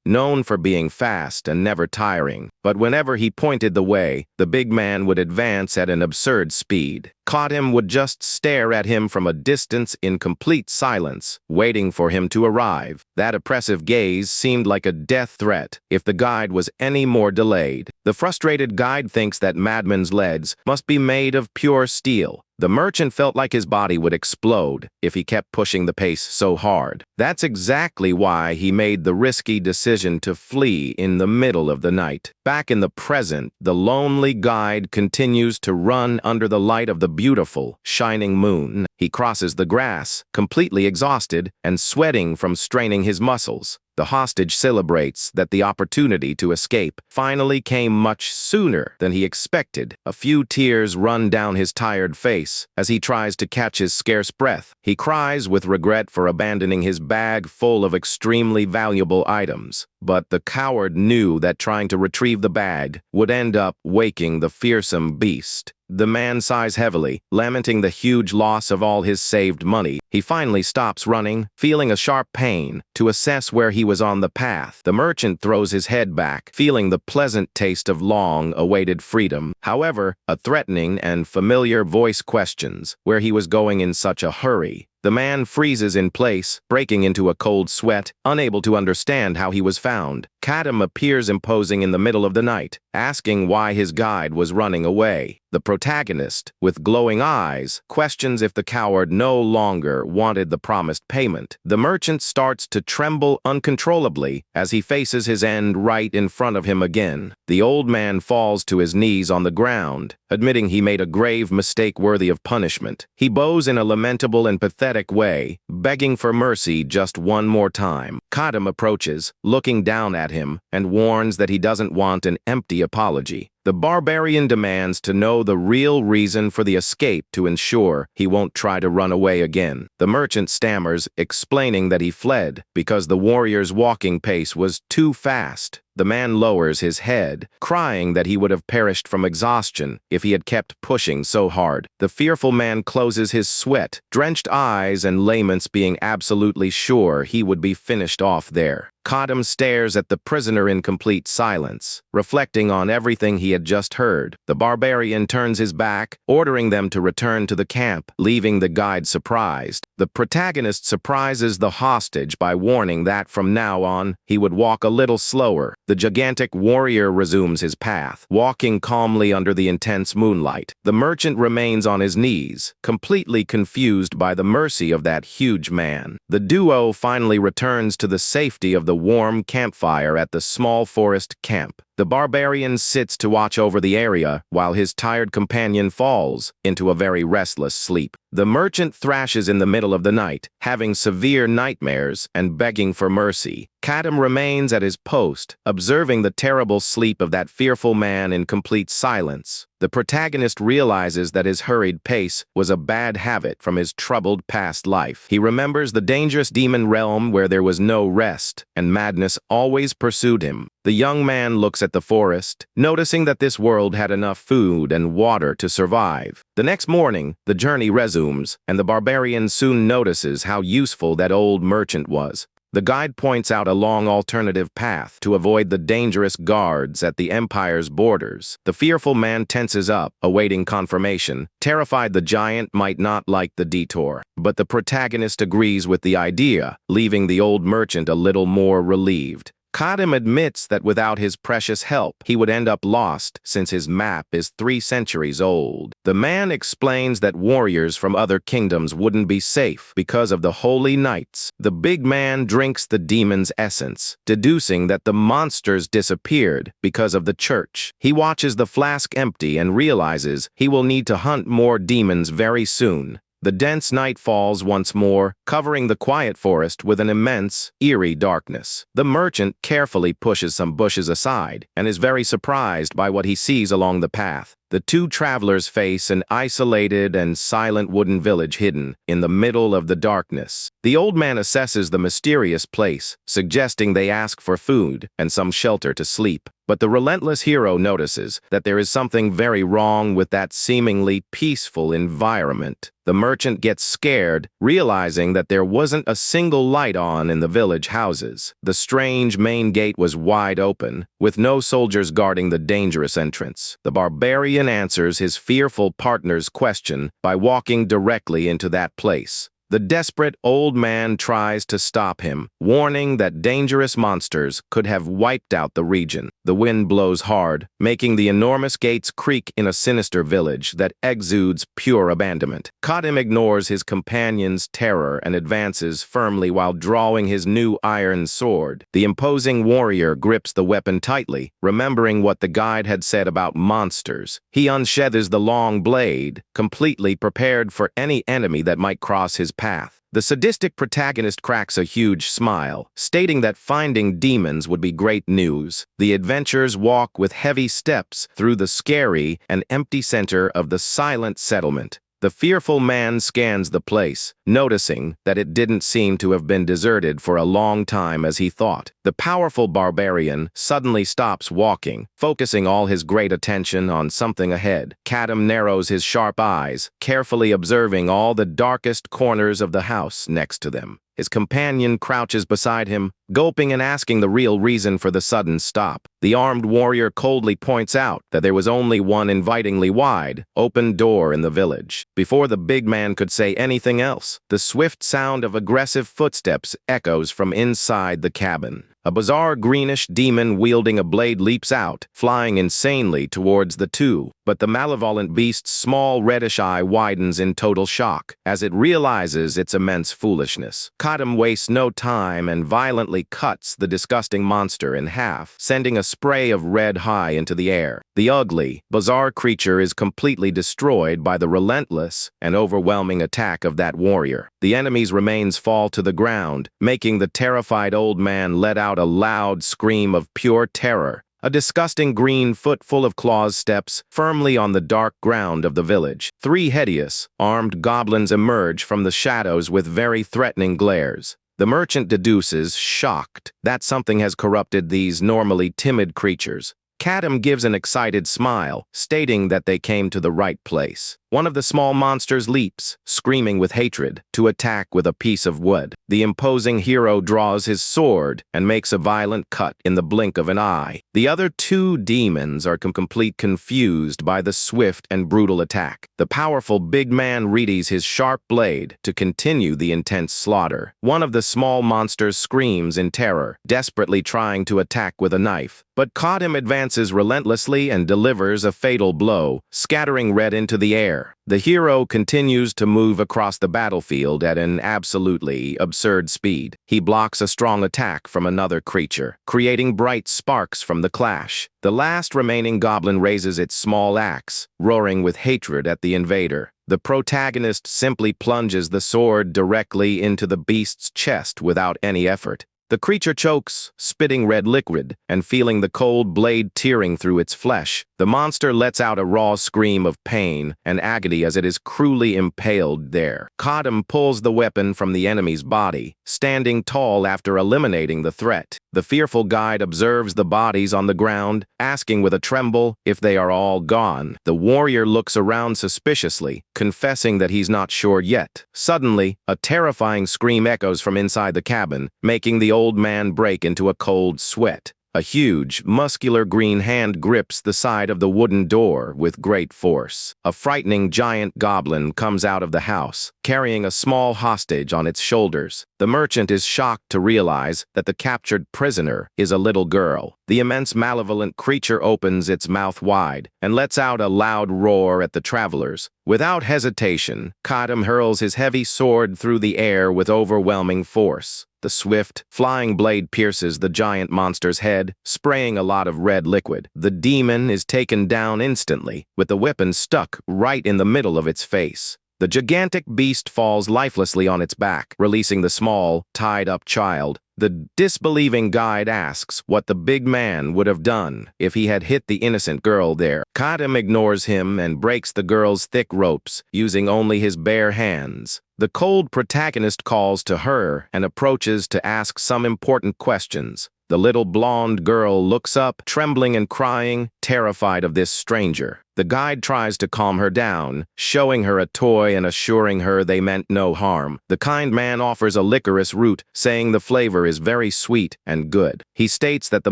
known for being fast and never tiring. But whenever he pointed the way, the big man would advance at an absurd speed. Kadam would just stare at him from a distance in complete silence, waiting for him to arrive. That oppressive gaze seemed like a death threat if the guide was any more delayed. The frustrated guide thinks that madman's legs must be made of pure steel. The merchant felt like his body would explode if he kept pushing the pace so hard. That's exactly why he made the risky decision to flee in the middle of the night. Back in the present, the lonely guide continues to run under the light of the beautiful, shining moon. He crosses the grass, completely exhausted and sweating from straining his muscles. The hostage celebrates that the opportunity to escape finally came much sooner than he expected. A few tears run down his tired face as he tries to catch his scarce breath. He cries with regret for abandoning his bag full of extremely valuable items. But the coward knew that trying to retrieve the bag would end up waking the fearsome beast. The man sighs heavily, lamenting the huge loss of all his saved money. He finally stops running, feeling a sharp pain, to assess where he was on the path. The merchant throws his head back, feeling the pleasant taste of long-awaited freedom. However, a threatening and familiar voice questions where he was going in such a hurry. The man freezes in place, breaking into a cold sweat, unable to understand how he was found. Kadam appears imposing in the middle of the night, asking why his guide was running away. The protagonist, with glowing eyes, questions if the coward no longer wanted the promised payment. The merchant starts to tremble uncontrollably as he faces his end right in front of him again. The old man falls to his knees on the ground, admitting he made a grave mistake worthy of punishment. He bows in a lamentable and pathetic way, begging for mercy just one more time. Kadam approaches, looking down at him, and warns that he doesn't want an empty apology. The barbarian demands to know the real reason for the escape to ensure he won't try to run away again. The merchant stammers, explaining that he fled because the warrior's walking pace was too fast. The man lowers his head, crying that he would have perished from exhaustion if he had kept pushing so hard. The fearful man closes his sweat-drenched eyes and laments, being absolutely sure he would be finished off there. Kadam stares at the prisoner in complete silence, reflecting on everything he had just heard. The barbarian turns his back, ordering them to return to the camp, leaving the guide surprised. The protagonist surprises the hostage by warning that from now on, he would walk a little slower. The gigantic warrior resumes his path, walking calmly under the intense moonlight. The merchant remains on his knees, completely confused by the mercy of that huge man. The duo finally returns to the safety of the warm campfire at the small forest camp. The barbarian sits to watch over the area while his tired companion falls into a very restless sleep. The merchant thrashes in the middle of the night, having severe nightmares and begging for mercy. Kadam remains at his post, observing the terrible sleep of that fearful man in complete silence. The protagonist realizes that his hurried pace was a bad habit from his troubled past life. He remembers the dangerous demon realm where there was no rest, and madness always pursued him. The young man looks at the forest, noticing that this world had enough food and water to survive. The next morning, the journey resumes, and the barbarian soon notices how useful that old merchant was. The guide points out a long alternative path to avoid the dangerous guards at the Empire's borders. The fearful man tenses up, awaiting confirmation, terrified the giant might not like the detour. But the protagonist agrees with the idea, leaving the old merchant a little more relieved. Kadam admits that without his precious help, he would end up lost since his map is 3 centuries old. The man explains that warriors from other kingdoms wouldn't be safe because of the holy knights. The big man drinks the demon's essence, deducing that the monsters disappeared because of the church. He watches the flask empty and realizes he will need to hunt more demons very soon. The dense night falls once more, covering the quiet forest with an immense, eerie darkness. The merchant carefully pushes some bushes aside and is very surprised by what he sees along the path. The two travelers face an isolated and silent wooden village hidden in the middle of the darkness. The old man assesses the mysterious place, suggesting they ask for food and some shelter to sleep. But the relentless hero notices that there is something very wrong with that seemingly peaceful environment. The merchant gets scared, realizing that there wasn't a single light on in the village houses. The strange main gate was wide open, with no soldiers guarding the dangerous entrance. The barbarian answers his fearful partner's question by walking directly into that place. The desperate old man tries to stop him, warning that dangerous monsters could have wiped out the region. The wind blows hard, making the enormous gates creak in a sinister village that exudes pure abandonment. Kadam ignores his companion's terror and advances firmly while drawing his new iron sword. The imposing warrior grips the weapon tightly, remembering what the guide had said about monsters. He unsheathes the long blade, completely prepared for any enemy that might cross his path. The sadistic protagonist cracks a huge smile, stating that finding demons would be great news. The adventurers walk with heavy steps through the scary and empty center of the silent settlement. The fearful man scans the place, noticing that it didn't seem to have been deserted for a long time as he thought. The powerful barbarian suddenly stops walking, focusing all his great attention on something ahead. Kadam narrows his sharp eyes, carefully observing all the darkest corners of the house next to them. His companion crouches beside him, gulping and asking the real reason for the sudden stop. The armed warrior coldly points out that there was only one invitingly wide, open door in the village. Before the big man could say anything else, the swift sound of aggressive footsteps echoes from inside the cabin. A bizarre greenish demon wielding a blade leaps out, flying insanely towards the two. But the malevolent beast's small reddish eye widens in total shock as it realizes its immense foolishness. Kadam wastes no time and violently cuts the disgusting monster in half, sending a spray of red high into the air. The ugly, bizarre creature is completely destroyed by the relentless and overwhelming attack of that warrior. The enemy's remains fall to the ground, making the terrified old man let out a loud scream of pure terror A disgusting green foot full of claws steps firmly on the dark ground of the village. 3 hideous, armed goblins emerge from the shadows with very threatening glares. The merchant deduces, shocked, that something has corrupted these normally timid creatures. Kadam gives an excited smile, stating that they came to the right place. One of the small monsters leaps, screaming with hatred, to attack with a piece of wood. The imposing hero draws his sword and makes a violent cut in the blink of an eye. The other 2 demons are complete confused by the swift and brutal attack. The powerful big man readies his sharp blade to continue the intense slaughter. One of the small monsters screams in terror, desperately trying to attack with a knife. But Kadam advances relentlessly and delivers a fatal blow, scattering red into the air. The hero continues to move across the battlefield at an absolutely absurd speed. He blocks a strong attack from another creature, creating bright sparks from the clash. The last remaining goblin raises its small axe, roaring with hatred at the invader. The protagonist simply plunges the sword directly into the beast's chest without any effort. The creature chokes, spitting red liquid, and feeling the cold blade tearing through its flesh. The monster lets out a raw scream of pain and agony as it is cruelly impaled there. Kadam pulls the weapon from the enemy's body, standing tall after eliminating the threat. The fearful guide observes the bodies on the ground, asking with a tremble if they are all gone. The warrior looks around suspiciously, confessing that he's not sure yet. Suddenly, a terrifying scream echoes from inside the cabin, making the old man break into a cold sweat. A huge, muscular green hand grips the side of the wooden door with great force. A frightening giant goblin comes out of the house, carrying a small hostage on its shoulders. The merchant is shocked to realize that the captured prisoner is a little girl. The immense malevolent creature opens its mouth wide and lets out a loud roar at the travelers. Without hesitation, Kadam hurls his heavy sword through the air with overwhelming force. The swift, flying blade pierces the giant monster's head, spraying a lot of red liquid. The demon is taken down instantly, with the weapon stuck right in the middle of its face. The gigantic beast falls lifelessly on its back, releasing the small, tied-up child. The disbelieving guide asks what the big man would have done if he had hit the innocent girl there. Kadam ignores him and breaks the girl's thick ropes, using only his bare hands. The cold protagonist calls to her and approaches to ask some important questions. The little blonde girl looks up, trembling and crying, terrified of this stranger. The guide tries to calm her down, showing her a toy and assuring her they meant no harm. The kind man offers a licorice root, saying the flavor is very sweet and good. He states that the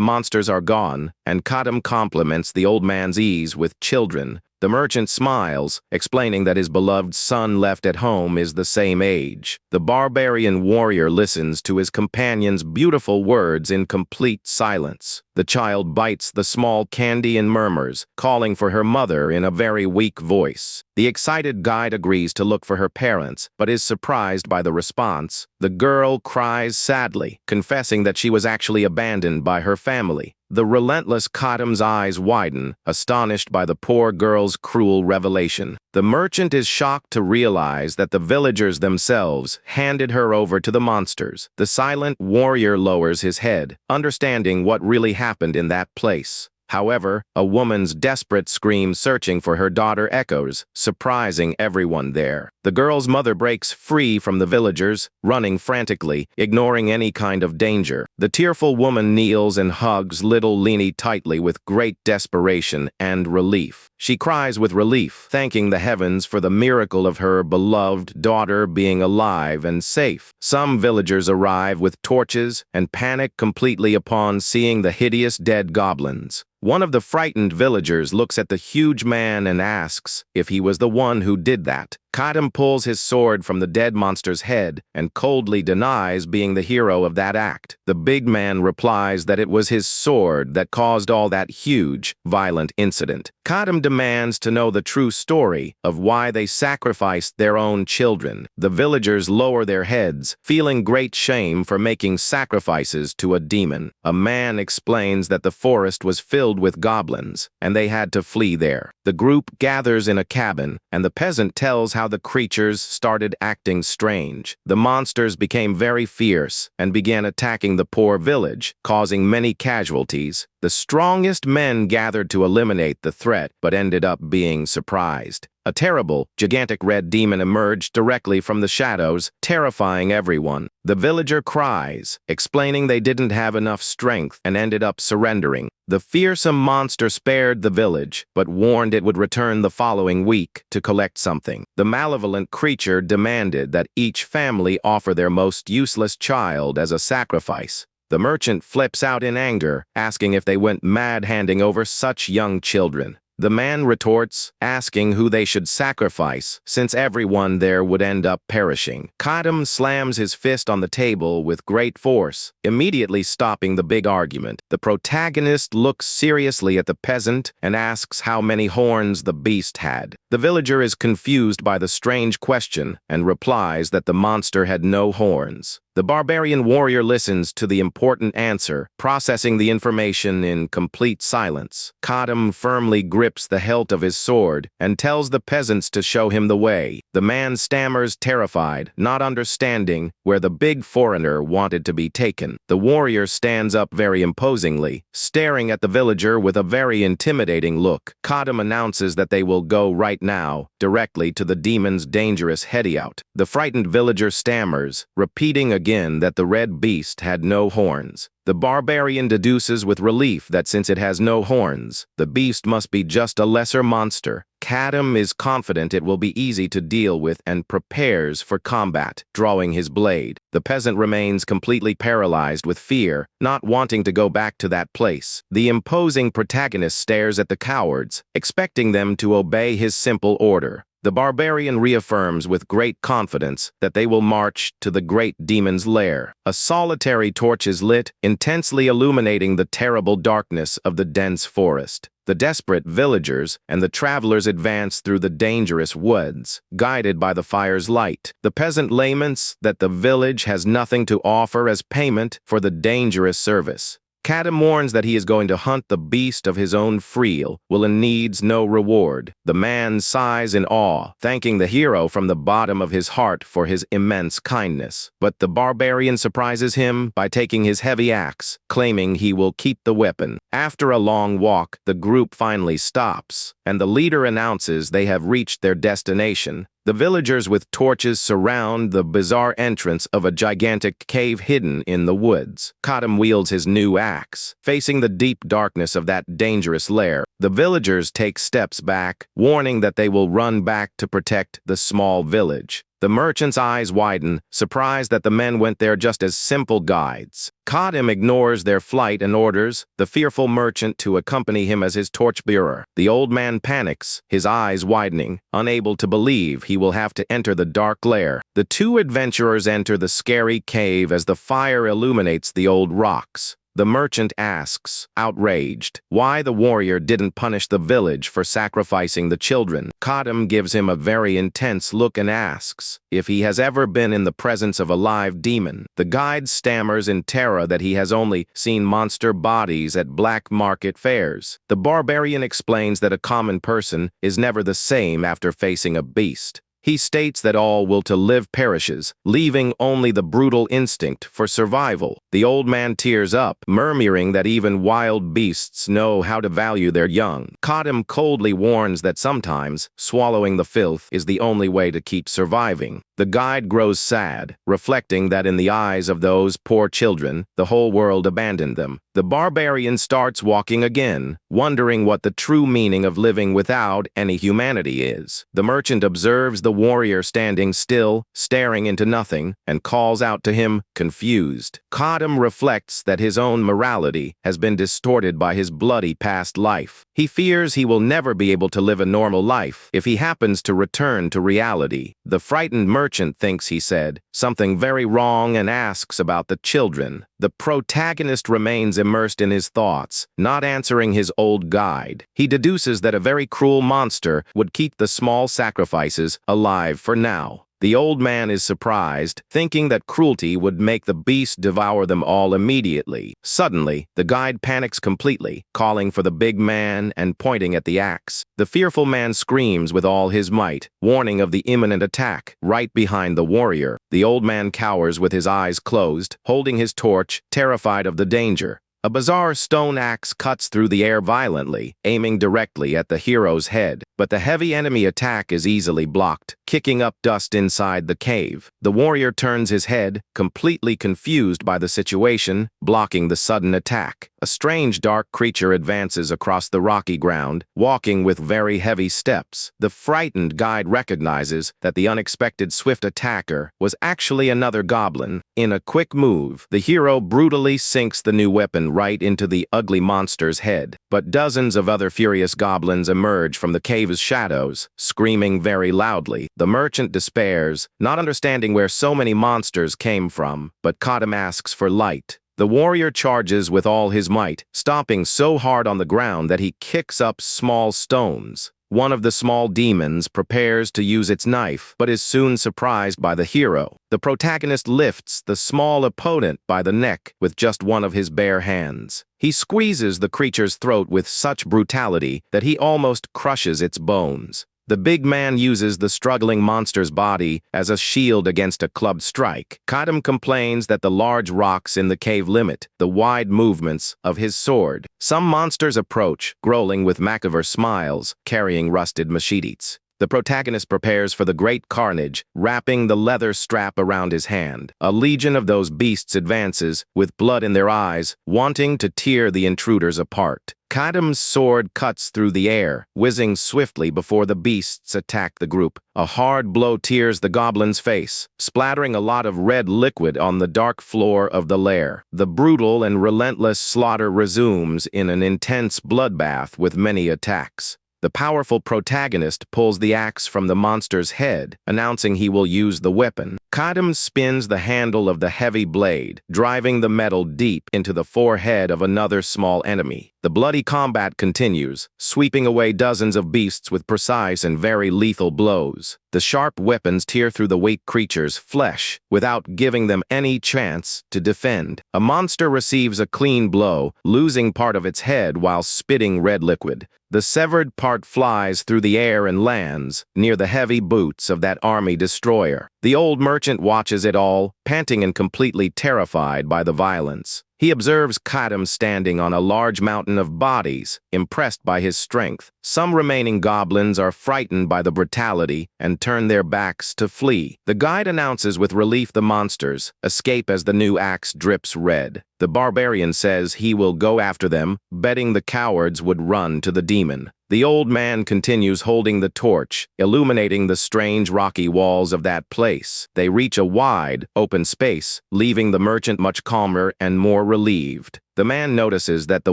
monsters are gone, and Kadam compliments the old man's ease with children. The merchant smiles, explaining that his beloved son left at home is the same age. The barbarian warrior listens to his companion's beautiful words in complete silence. The child bites the small candy and murmurs, calling for her mother in a very weak voice. The excited guide agrees to look for her parents, but is surprised by the response. The girl cries sadly, confessing that she was actually abandoned by her family. The relentless Kadam's eyes widen, astonished by the poor girl's cruel revelation. The merchant is shocked to realize that the villagers themselves handed her over to the monsters. The silent warrior lowers his head, understanding what really happened in that place. However, a woman's desperate scream searching for her daughter echoes, surprising everyone there. The girl's mother breaks free from the villagers, running frantically, ignoring any kind of danger. The tearful woman kneels and hugs little Leanie tightly with great desperation and relief. She cries with relief, thanking the heavens for the miracle of her beloved daughter being alive and safe. Some villagers arrive with torches and panic completely upon seeing the hideous dead goblins. One of the frightened villagers looks at the huge man and asks if he was the one who did that. Kadam pulls his sword from the dead monster's head and coldly denies being the hero of that act. The big man replies that it was his sword that caused all that huge, violent incident. Kadam demands to know the true story of why they sacrificed their own children. The villagers lower their heads, feeling great shame for making sacrifices to a demon. A man explains that the forest was filled with goblins, and they had to flee there. The group gathers in a cabin, and the peasant tells how how the creatures started acting strange. The monsters became very fierce and began attacking the poor village, causing many casualties. The strongest men gathered to eliminate the threat, but ended up being surprised. A terrible, gigantic red demon emerged directly from the shadows, terrifying everyone. The villager cries, explaining they didn't have enough strength and ended up surrendering. The fearsome monster spared the village, but warned it would return the following week to collect something. The malevolent creature demanded that each family offer their most useless child as a sacrifice. The merchant flips out in anger, asking if they went mad handing over such young children. The man retorts, asking who they should sacrifice, since everyone there would end up perishing. Kadam slams his fist on the table with great force, immediately stopping the big argument. The protagonist looks seriously at the peasant and asks how many horns the beast had. The villager is confused by the strange question and replies that the monster had no horns. The barbarian warrior listens to the important answer, processing the information in complete silence. Kadam firmly grips the hilt of his sword and tells the peasants to show him the way. The man stammers, terrified, not understanding where the big foreigner wanted to be taken. The warrior stands up very imposingly, staring at the villager with a very intimidating look. Kadam announces that they will go right now, directly to the demon's dangerous hideout. The frightened villager stammers, repeating again that the red beast had no horns. The barbarian deduces with relief that since it has no horns, the beast must be just a lesser monster. Kadam is confident it will be easy to deal with and prepares for combat, drawing his blade. The peasant remains completely paralyzed with fear, not wanting to go back to that place. The imposing protagonist stares at the cowards, expecting them to obey his simple order. The barbarian reaffirms with great confidence that they will march to the great demon's lair. A solitary torch is lit, intensely illuminating the terrible darkness of the dense forest. The desperate villagers and the travelers advance through the dangerous woods, guided by the fire's light. The peasant laments that the village has nothing to offer as payment for the dangerous service. Kadam warns that he is going to hunt the beast of his own freel, and needs no reward. The man sighs in awe, thanking the hero from the bottom of his heart for his immense kindness. But the barbarian surprises him by taking his heavy axe, claiming he will keep the weapon. After a long walk, the group finally stops, and the leader announces they have reached their destination. The villagers with torches surround the bizarre entrance of a gigantic cave hidden in the woods. Kadam wields his new axe, facing the deep darkness of that dangerous lair. The villagers take steps back, warning that they will run back to protect the small village. The merchant's eyes widen, surprised that the men went there just as simple guides. Kadam ignores their flight and orders the fearful merchant to accompany him as his torchbearer. The old man panics, his eyes widening, unable to believe he will have to enter the dark lair. The two adventurers enter the scary cave as the fire illuminates the old rocks. The merchant asks, outraged, why the warrior didn't punish the village for sacrificing the children. Kadam gives him a very intense look and asks if he has ever been in the presence of a live demon. The guide stammers in terror that he has only seen monster bodies at black market fairs. The barbarian explains that a common person is never the same after facing a beast. He states that all will to live perishes, leaving only the brutal instinct for survival. The old man tears up, murmuring that even wild beasts know how to value their young. Kadam coldly warns that sometimes swallowing the filth is the only way to keep surviving. The guide grows sad, reflecting that in the eyes of those poor children, the whole world abandoned them. The barbarian starts walking again, wondering what the true meaning of living without any humanity is. The merchant observes the warrior standing still, staring into nothing, and calls out to him, confused. Kadam reflects that his own morality has been distorted by his bloody past life. He fears he will never be able to live a normal life if he happens to return to reality. The frightened merchant thinks he said something very wrong and asks about the children. The protagonist remains immersed in his thoughts, not answering his old guide. He deduces that a very cruel monster would keep the small sacrifices alive for now. The old man is surprised, thinking that cruelty would make the beast devour them all immediately. Suddenly, the guide panics completely, calling for the big man and pointing at the axe. The fearful man screams with all his might, warning of the imminent attack, right behind the warrior. The old man cowers with his eyes closed, holding his torch, terrified of the danger. A bizarre stone axe cuts through the air violently, aiming directly at the hero's head, but the heavy enemy attack is easily blocked, kicking up dust inside the cave. The warrior turns his head, completely confused by the situation, blocking the sudden attack. A strange dark creature advances across the rocky ground, walking with very heavy steps. The frightened guide recognizes that the unexpected swift attacker was actually another goblin. In a quick move, the hero brutally sinks the new weapon right into the ugly monster's head. But dozens of other furious goblins emerge from the cave's shadows, screaming very loudly. The merchant despairs, not understanding where so many monsters came from, but Kadam asks for light. The warrior charges with all his might, stomping so hard on the ground that he kicks up small stones. One of the small demons prepares to use its knife, but is soon surprised by the hero. The protagonist lifts the small opponent by the neck with just one of his bare hands. He squeezes the creature's throat with such brutality that he almost crushes its bones. The big man uses the struggling monster's body as a shield against a clubbed strike. Kadam complains that the large rocks in the cave limit the wide movements of his sword. Some monsters approach, growling with macabre smiles, carrying rusted machetes. The protagonist prepares for the great carnage, wrapping the leather strap around his hand. A legion of those beasts advances, with blood in their eyes, wanting to tear the intruders apart. Kadam's sword cuts through the air, whizzing swiftly before the beasts attack the group. A hard blow tears the goblin's face, splattering a lot of red liquid on the dark floor of the lair. The brutal and relentless slaughter resumes in an intense bloodbath with many attacks. The powerful protagonist pulls the axe from the monster's head, announcing he will use the weapon. Kadam spins the handle of the heavy blade, driving the metal deep into the forehead of another small enemy. The bloody combat continues, sweeping away dozens of beasts with precise and very lethal blows. The sharp weapons tear through the weak creature's flesh, without giving them any chance to defend. A monster receives a clean blow, losing part of its head while spitting red liquid. The severed part flies through the air and lands near the heavy boots of that army destroyer. The old merchant watches it all, panting and completely terrified by the violence. He observes Kadam standing on a large mountain of bodies, impressed by his strength. Some remaining goblins are frightened by the brutality and turn their backs to flee. The guide announces with relief the monsters escape as the new axe drips red. The barbarian says he will go after them, betting the cowards would run to the demon. The old man continues holding the torch, illuminating the strange rocky walls of that place. They reach a wide, open space, leaving the merchant much calmer and more relieved. The man notices that the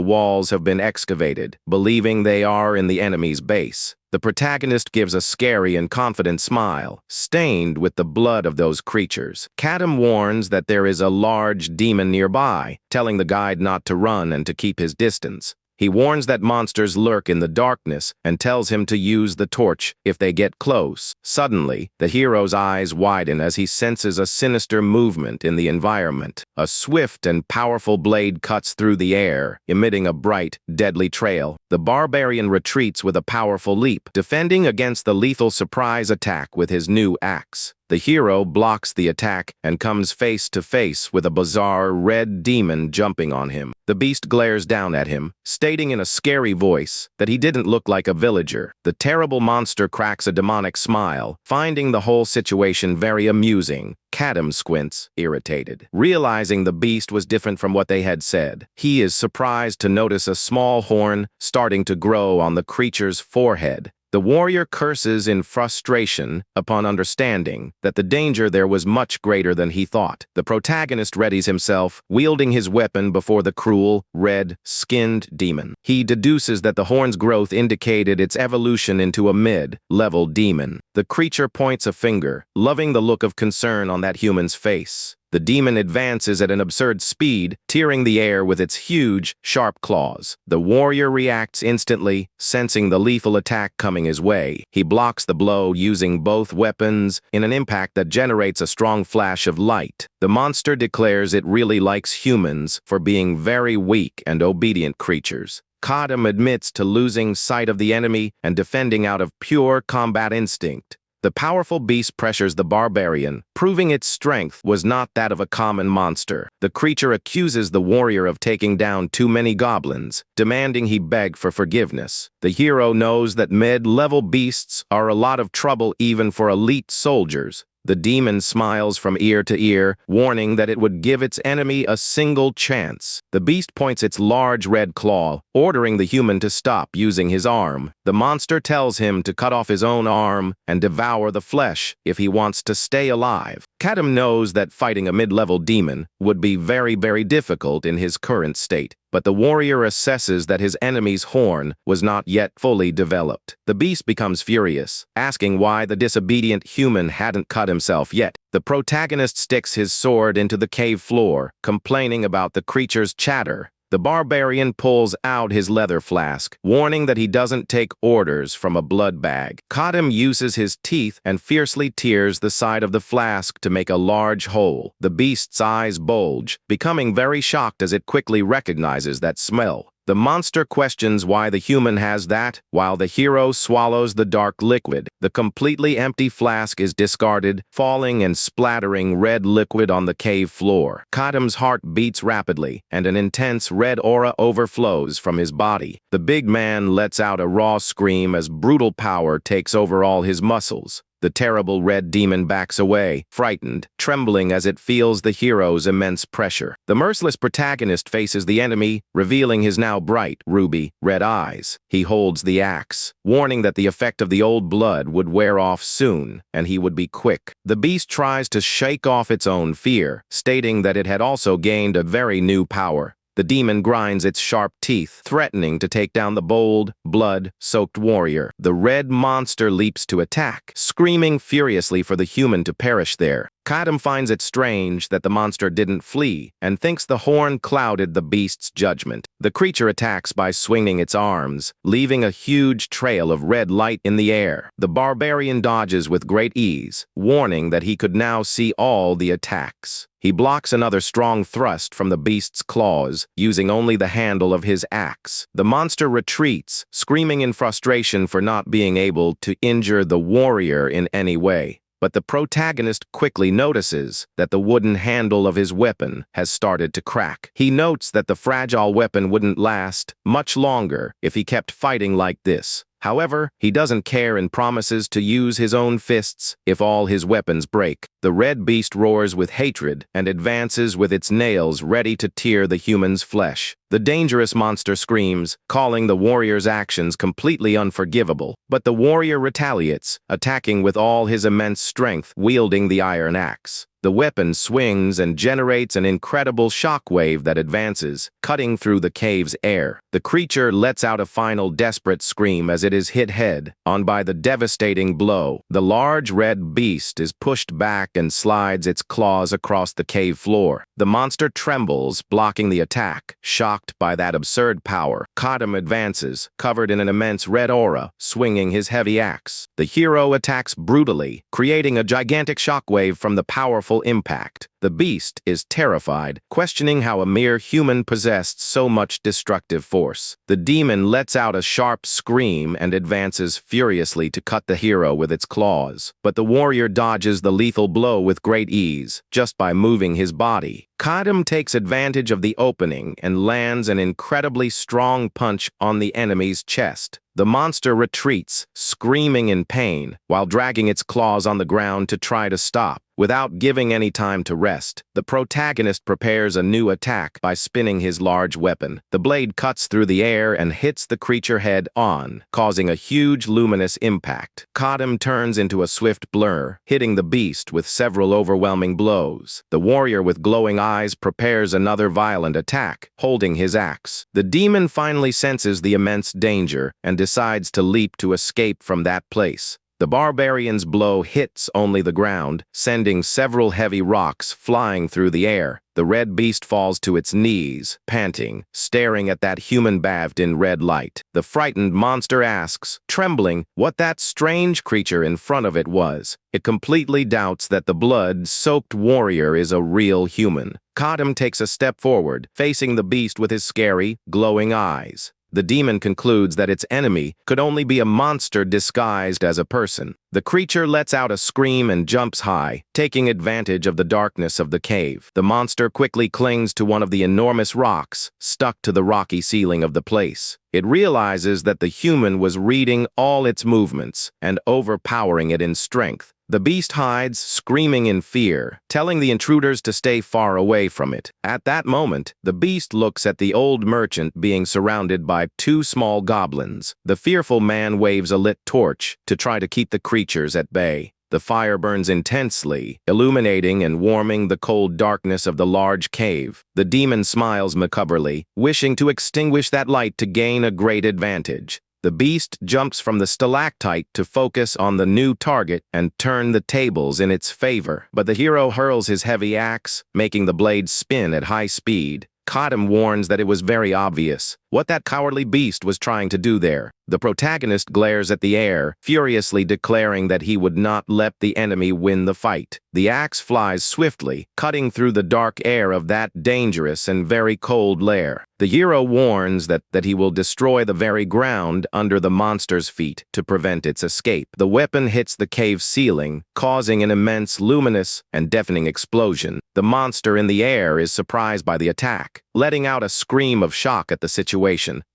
walls have been excavated, believing they are in the enemy's base. The protagonist gives a scary and confident smile, stained with the blood of those creatures. Kadam warns that there is a large demon nearby, telling the guide not to run and to keep his distance. He warns that monsters lurk in the darkness and tells him to use the torch if they get close. Suddenly, the hero's eyes widen as he senses a sinister movement in the environment. A swift and powerful blade cuts through the air, emitting a bright, deadly trail. The barbarian retreats with a powerful leap, defending against the lethal surprise attack with his new axe. The hero blocks the attack and comes face to face with a bizarre red demon jumping on him. The beast glares down at him, stating in a scary voice that he didn't look like a villager. The terrible monster cracks a demonic smile, finding the whole situation very amusing. Kadam squints, irritated. Realizing the beast was different from what they had said, he is surprised to notice a small horn starting to grow on the creature's forehead. The warrior curses in frustration upon understanding that the danger there was much greater than he thought. The protagonist readies himself, wielding his weapon before the cruel, red-skinned demon. He deduces that the horn's growth indicated its evolution into a mid-level demon. The creature points a finger, loving the look of concern on that human's face. The demon advances at an absurd speed, tearing the air with its huge, sharp claws. The warrior reacts instantly, sensing the lethal attack coming his way. He blocks the blow using both weapons in an impact that generates a strong flash of light. The monster declares it really likes humans for being very weak and obedient creatures. Kadam admits to losing sight of the enemy and defending out of pure combat instinct. The powerful beast pressures the barbarian, proving its strength was not that of a common monster. The creature accuses the warrior of taking down too many goblins, demanding he beg for forgiveness. The hero knows that mid-level beasts are a lot of trouble even for elite soldiers. The demon smiles from ear to ear, warning that it would give its enemy a single chance. The beast points its large red claw, ordering the human to stop using his arm. The monster tells him to cut off his own arm and devour the flesh if he wants to stay alive. Kadam knows that fighting a mid-level demon would be very, very difficult in his current state, but the warrior assesses that his enemy's horn was not yet fully developed. The beast becomes furious, asking why the disobedient human hadn't cut himself yet. The protagonist sticks his sword into the cave floor, complaining about the creature's chatter. The barbarian pulls out his leather flask, warning that he doesn't take orders from a blood bag. Kadam uses his teeth and fiercely tears the side of the flask to make a large hole. The beast's eyes bulge, becoming very shocked as it quickly recognizes that smell. The monster questions why the human has that, while the hero swallows the dark liquid. The completely empty flask is discarded, falling and splattering red liquid on the cave floor. Kadam's heart beats rapidly, and an intense red aura overflows from his body. The big man lets out a raw scream as brutal power takes over all his muscles. The terrible red demon backs away, frightened, trembling as it feels the hero's immense pressure. The merciless protagonist faces the enemy, revealing his now bright, ruby, red eyes. He holds the axe, warning that the effect of the old blood would wear off soon, and he would be quick. The beast tries to shake off its own fear, stating that it had also gained a very new power. The demon grinds its sharp teeth, threatening to take down the bold, blood-soaked warrior. The red monster leaps to attack, screaming furiously for the human to perish there. Kadam finds it strange that the monster didn't flee and thinks the horn clouded the beast's judgment. The creature attacks by swinging its arms, leaving a huge trail of red light in the air. The barbarian dodges with great ease, warning that he could now see all the attacks. He blocks another strong thrust from the beast's claws, using only the handle of his axe. The monster retreats, screaming in frustration for not being able to injure the warrior in any way. But the protagonist quickly notices that the wooden handle of his weapon has started to crack. He notes that the fragile weapon wouldn't last much longer if he kept fighting like this. However, he doesn't care and promises to use his own fists if all his weapons break. The red beast roars with hatred and advances with its nails ready to tear the human's flesh. The dangerous monster screams, calling the warrior's actions completely unforgivable. But the warrior retaliates, attacking with all his immense strength, wielding the iron axe. The weapon swings and generates an incredible shockwave that advances, cutting through the cave's air. The creature lets out a final desperate scream as it is hit head-on by the devastating blow. The large red beast is pushed back and slides its claws across the cave floor. The monster trembles, blocking the attack. Shocked by that absurd power, Kadam advances, covered in an immense red aura, swinging his heavy axe. The hero attacks brutally, creating a gigantic shockwave from the powerful impact. The beast is terrified, questioning how a mere human possessed so much destructive force. The demon lets out a sharp scream and advances furiously to cut the hero with its claws. But the warrior dodges the lethal blow with great ease, just by moving his body. Kadam takes advantage of the opening and lands an incredibly strong punch on the enemy's chest. The monster retreats, screaming in pain, while dragging its claws on the ground to try to stop. Without giving any time to rest, the protagonist prepares a new attack by spinning his large weapon. The blade cuts through the air and hits the creature head-on, causing a huge luminous impact. Kadam turns into a swift blur, hitting the beast with several overwhelming blows. The warrior with glowing eyes prepares another violent attack, holding his axe. The demon finally senses the immense danger and decides to leap to escape from that place. The barbarian's blow hits only the ground, sending several heavy rocks flying through the air. The red beast falls to its knees, panting, staring at that human bathed in red light. The frightened monster asks, trembling, what that strange creature in front of it was. It completely doubts that the blood-soaked warrior is a real human. Kadam takes a step forward, facing the beast with his scary, glowing eyes. The demon concludes that its enemy could only be a monster disguised as a person. The creature lets out a scream and jumps high, taking advantage of the darkness of the cave. The monster quickly clings to one of the enormous rocks, stuck to the rocky ceiling of the place. It realizes that the human was reading all its movements and overpowering it in strength. The beast hides, screaming in fear, telling the intruders to stay far away from it. At that moment, the beast looks at the old merchant being surrounded by two small goblins. The fearful man waves a lit torch to try to keep the creatures at bay. The fire burns intensely, illuminating and warming the cold darkness of the large cave. The demon smiles macabrely, wishing to extinguish that light to gain a great advantage. The beast jumps from the stalactite to focus on the new target and turn the tables in its favor. But the hero hurls his heavy axe, making the blade spin at high speed. Kadam warns that it was very obvious what that cowardly beast was trying to do there. The protagonist glares at the air, furiously declaring that he would not let the enemy win the fight. The axe flies swiftly, cutting through the dark air of that dangerous and very cold lair. The hero warns that he will destroy the very ground under the monster's feet to prevent its escape. The weapon hits the cave ceiling, causing an immense luminous and deafening explosion. The monster in the air is surprised by the attack, letting out a scream of shock at the situation.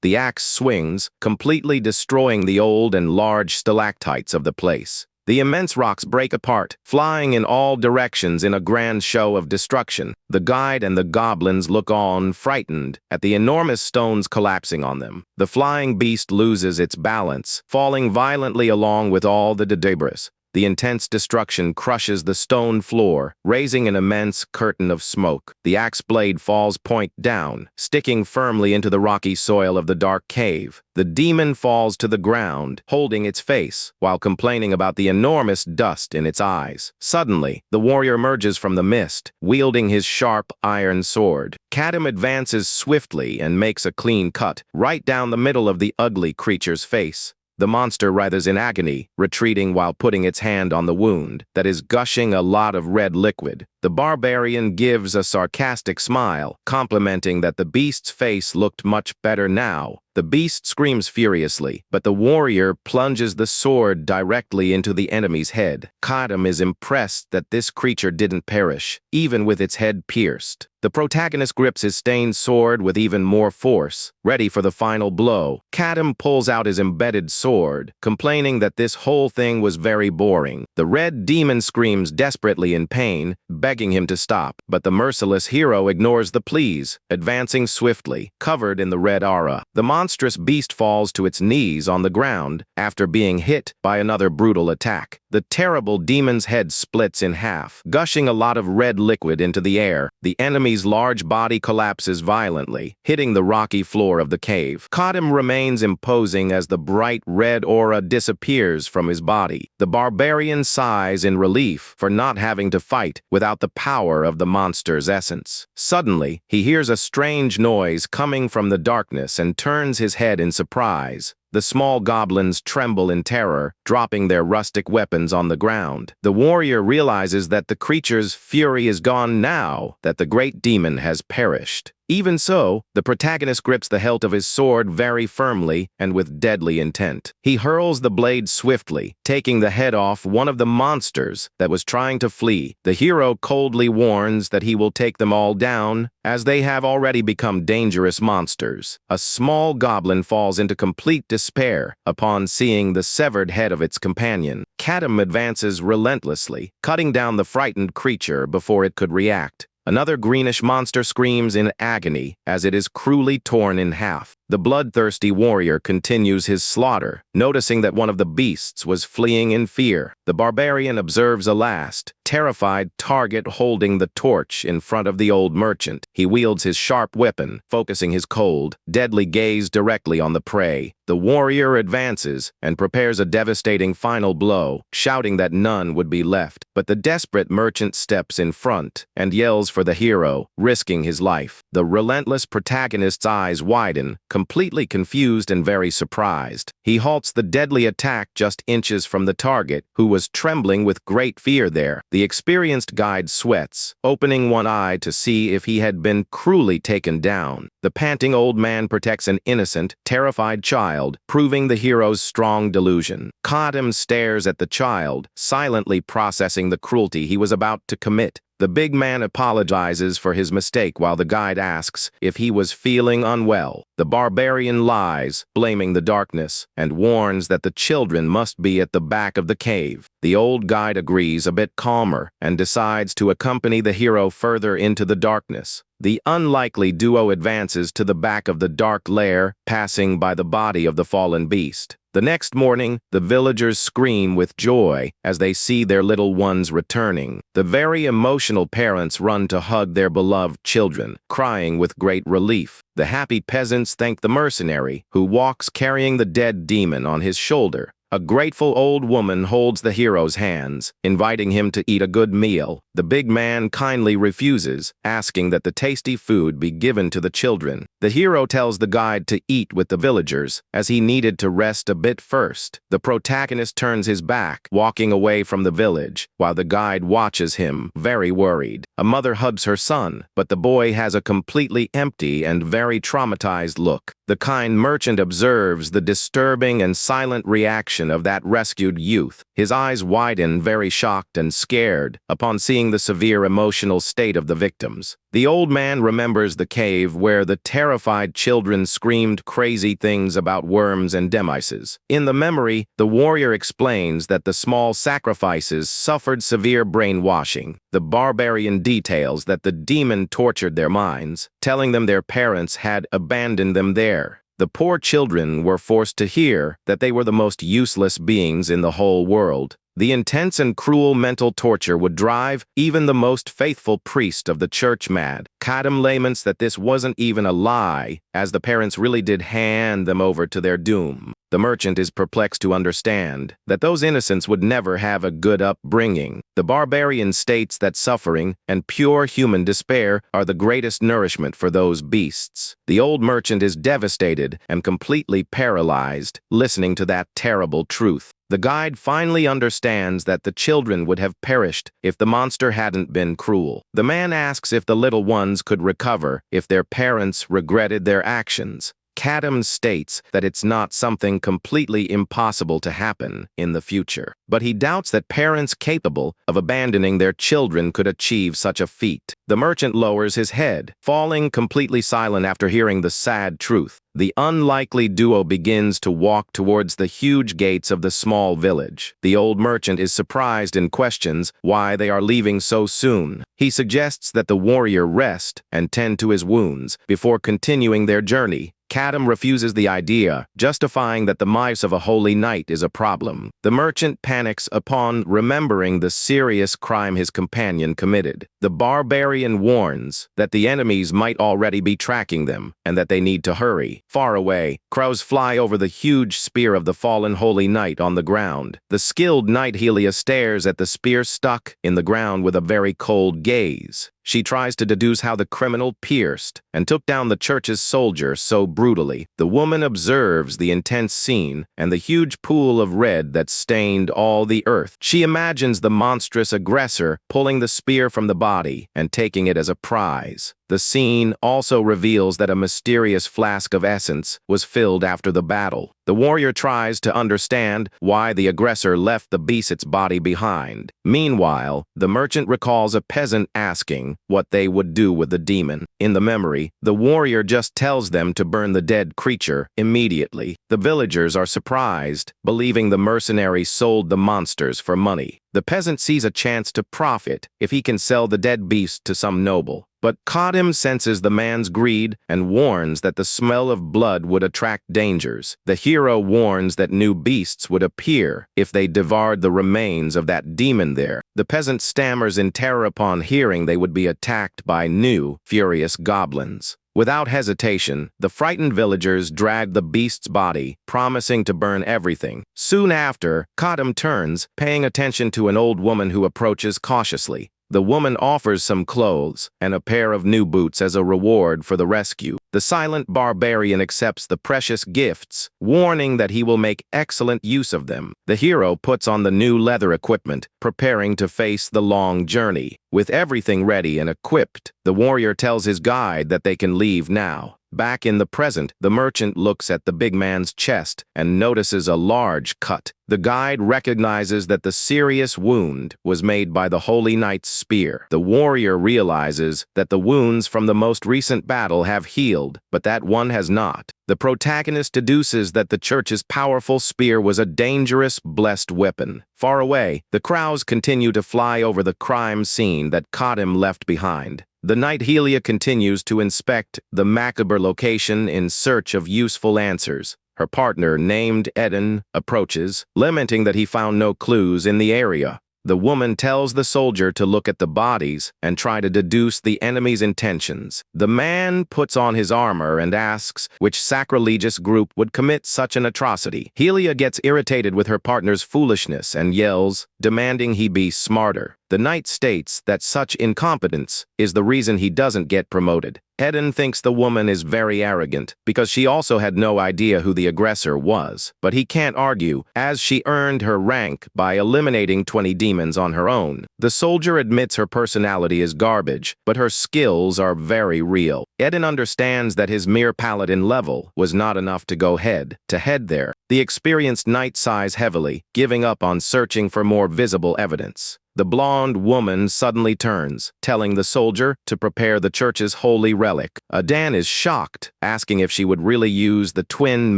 The axe swings, completely destroying the old and large stalactites of the place. The immense rocks break apart, flying in all directions in a grand show of destruction. The guide and the goblins look on, frightened, at the enormous stones collapsing on them. The flying beast loses its balance, falling violently along with all the debris. The intense destruction crushes the stone floor, raising an immense curtain of smoke. The axe blade falls point down, sticking firmly into the rocky soil of the dark cave. The demon falls to the ground, holding its face, while complaining about the enormous dust in its eyes. Suddenly, the warrior emerges from the mist, wielding his sharp iron sword. Kadam advances swiftly and makes a clean cut, right down the middle of the ugly creature's face. The monster writhes in agony, retreating while putting its hand on the wound that is gushing a lot of red liquid. The barbarian gives a sarcastic smile, complimenting that the beast's face looked much better now. The beast screams furiously, but the warrior plunges the sword directly into the enemy's head. Kadam is impressed that this creature didn't perish, even with its head pierced. The protagonist grips his stained sword with even more force, ready for the final blow. Kadam pulls out his embedded sword, complaining that this whole thing was very boring. The red demon screams desperately in pain, begging him to stop, but the merciless hero ignores the pleas, advancing swiftly, covered in the red aura. The monstrous beast falls to its knees on the ground after being hit by another brutal attack. The terrible demon's head splits in half, gushing a lot of red liquid into the air. The enemy's large body collapses violently, hitting the rocky floor of the cave. Kadam remains imposing as the bright red aura disappears from his body. The barbarian sighs in relief for not having to fight without the power of the monster's essence. Suddenly, he hears a strange noise coming from the darkness and turns his head in surprise. The small goblins tremble in terror, dropping their rustic weapons on the ground. The warrior realizes that the creature's fury is gone now that the great demon has perished. Even so, the protagonist grips the hilt of his sword very firmly and with deadly intent. He hurls the blade swiftly, taking the head off one of the monsters that was trying to flee. The hero coldly warns that he will take them all down, as they have already become dangerous monsters. A small goblin falls into complete despair upon seeing the severed head of its companion. Kadam advances relentlessly, cutting down the frightened creature before it could react. Another greenish monster screams in agony as it is cruelly torn in half. The bloodthirsty warrior continues his slaughter, noticing that one of the beasts was fleeing in fear. The barbarian observes a last, terrified target holding the torch in front of the old merchant. He wields his sharp weapon, focusing his cold, deadly gaze directly on the prey. The warrior advances and prepares a devastating final blow, shouting that none would be left. But the desperate merchant steps in front and yells for the hero, risking his life. The relentless protagonist's eyes widen, completely confused and very surprised. He halts the deadly attack just inches from the target, who was trembling with great fear there. The experienced guide sweats, opening one eye to see if he had been cruelly taken down. The panting old man protects an innocent, terrified child, proving the hero's strong delusion. Kadam stares at the child, silently processing the cruelty he was about to commit. The big man apologizes for his mistake while the guide asks if he was feeling unwell. The barbarian lies, blaming the darkness, and warns that the children must be at the back of the cave. The old guide agrees, a bit calmer, and decides to accompany the hero further into the darkness. The unlikely duo advances to the back of the dark lair, passing by the body of the fallen beast. The next morning, the villagers scream with joy as they see their little ones returning. The very emotional parents run to hug their beloved children, crying with great relief. The happy peasants thank the mercenary, who walks carrying the dead demon on his shoulder. A grateful old woman holds the hero's hands, inviting him to eat a good meal. The big man kindly refuses, asking that the tasty food be given to the children. The hero tells the guide to eat with the villagers, as he needed to rest a bit first. The protagonist turns his back, walking away from the village, while the guide watches him, very worried. A mother hugs her son, but the boy has a completely empty and very traumatized look. The kind merchant observes the disturbing and silent reaction of that rescued youth. His eyes widen, very shocked and scared, upon seeing the severe emotional state of the victims. The old man remembers the cave where the terrified children screamed crazy things about worms and demices. In the memory, the warrior explains that the small sacrifices suffered severe brainwashing. The barbarian details that the demon tortured their minds, telling them their parents had abandoned them there. The poor children were forced to hear that they were the most useless beings in the whole world. The intense and cruel mental torture would drive even the most faithful priest of the church mad. Kadam laments that this wasn't even a lie, as the parents really did hand them over to their doom. The merchant is perplexed to understand that those innocents would never have a good upbringing. The barbarian states that suffering and pure human despair are the greatest nourishment for those beasts. The old merchant is devastated and completely paralyzed, listening to that terrible truth. The guide finally understands that the children would have perished if the monster hadn't been cruel. The man asks if the little ones could recover if their parents regretted their actions. Kadam states that it's not something completely impossible to happen in the future, but he doubts that parents capable of abandoning their children could achieve such a feat. The merchant lowers his head, falling completely silent after hearing the sad truth. The unlikely duo begins to walk towards the huge gates of the small village. The old merchant is surprised and questions why they are leaving so soon. He suggests that the warrior rest and tend to his wounds before continuing their journey. Kadam refuses the idea, justifying that the mice of a holy night is a problem. The merchant panics upon remembering the serious crime his companion committed. The barbarian warns that the enemies might already be tracking them and that they need to hurry. Far away, crows fly over the huge spear of the fallen holy knight on the ground. The skilled knight Helia stares at the spear stuck in the ground with a very cold gaze. She tries to deduce how the criminal pierced and took down the church's soldier so brutally. The woman observes the intense scene and the huge pool of red that stained all the earth. She imagines the monstrous aggressor pulling the spear from the body and taking it as a prize. The scene also reveals that a mysterious flask of essence was filled after the battle. The warrior tries to understand why the aggressor left the beast's body behind. Meanwhile, the merchant recalls a peasant asking what they would do with the demon. In the memory, the warrior just tells them to burn the dead creature immediately. The villagers are surprised, believing the mercenary sold the monsters for money. The peasant sees a chance to profit if he can sell the dead beast to some noble. But Kadim senses the man's greed and warns that the smell of blood would attract dangers. The hero warns that new beasts would appear if they devoured the remains of that demon there. The peasant stammers in terror upon hearing they would be attacked by new, furious goblins. Without hesitation, the frightened villagers drag the beast's body, promising to burn everything. Soon after, Kadim turns, paying attention to an old woman who approaches cautiously. The woman offers some clothes and a pair of new boots as a reward for the rescue. The silent barbarian accepts the precious gifts, warning that he will make excellent use of them. The hero puts on the new leather equipment, preparing to face the long journey. With everything ready and equipped, the warrior tells his guide that they can leave now. Back in the present, the merchant looks at the big man's chest and notices a large cut. The guide recognizes that the serious wound was made by the Holy Knight's spear. The warrior realizes that the wounds from the most recent battle have healed, but that one has not. The protagonist deduces that the church's powerful spear was a dangerous, blessed weapon. Far away, the crows continue to fly over the crime scene that Kadim left behind. The knight Helia continues to inspect the macabre location in search of useful answers. Her partner, named Eden, approaches, lamenting that he found no clues in the area. The woman tells the soldier to look at the bodies and try to deduce the enemy's intentions. The man puts on his armor and asks which sacrilegious group would commit such an atrocity. Helia gets irritated with her partner's foolishness and yells, demanding he be smarter. The knight states that such incompetence is the reason he doesn't get promoted. Eden thinks the woman is very arrogant because she also had no idea who the aggressor was. But he can't argue, as she earned her rank by eliminating 20 demons on her own. The soldier admits her personality is garbage, but her skills are very real. Eden understands that his mere paladin level was not enough to go head-to-head there. The experienced knight sighs heavily, giving up on searching for more visible evidence. The blonde woman suddenly turns, telling the soldier to prepare the church's holy relic. Adan is shocked, asking if she would really use the twin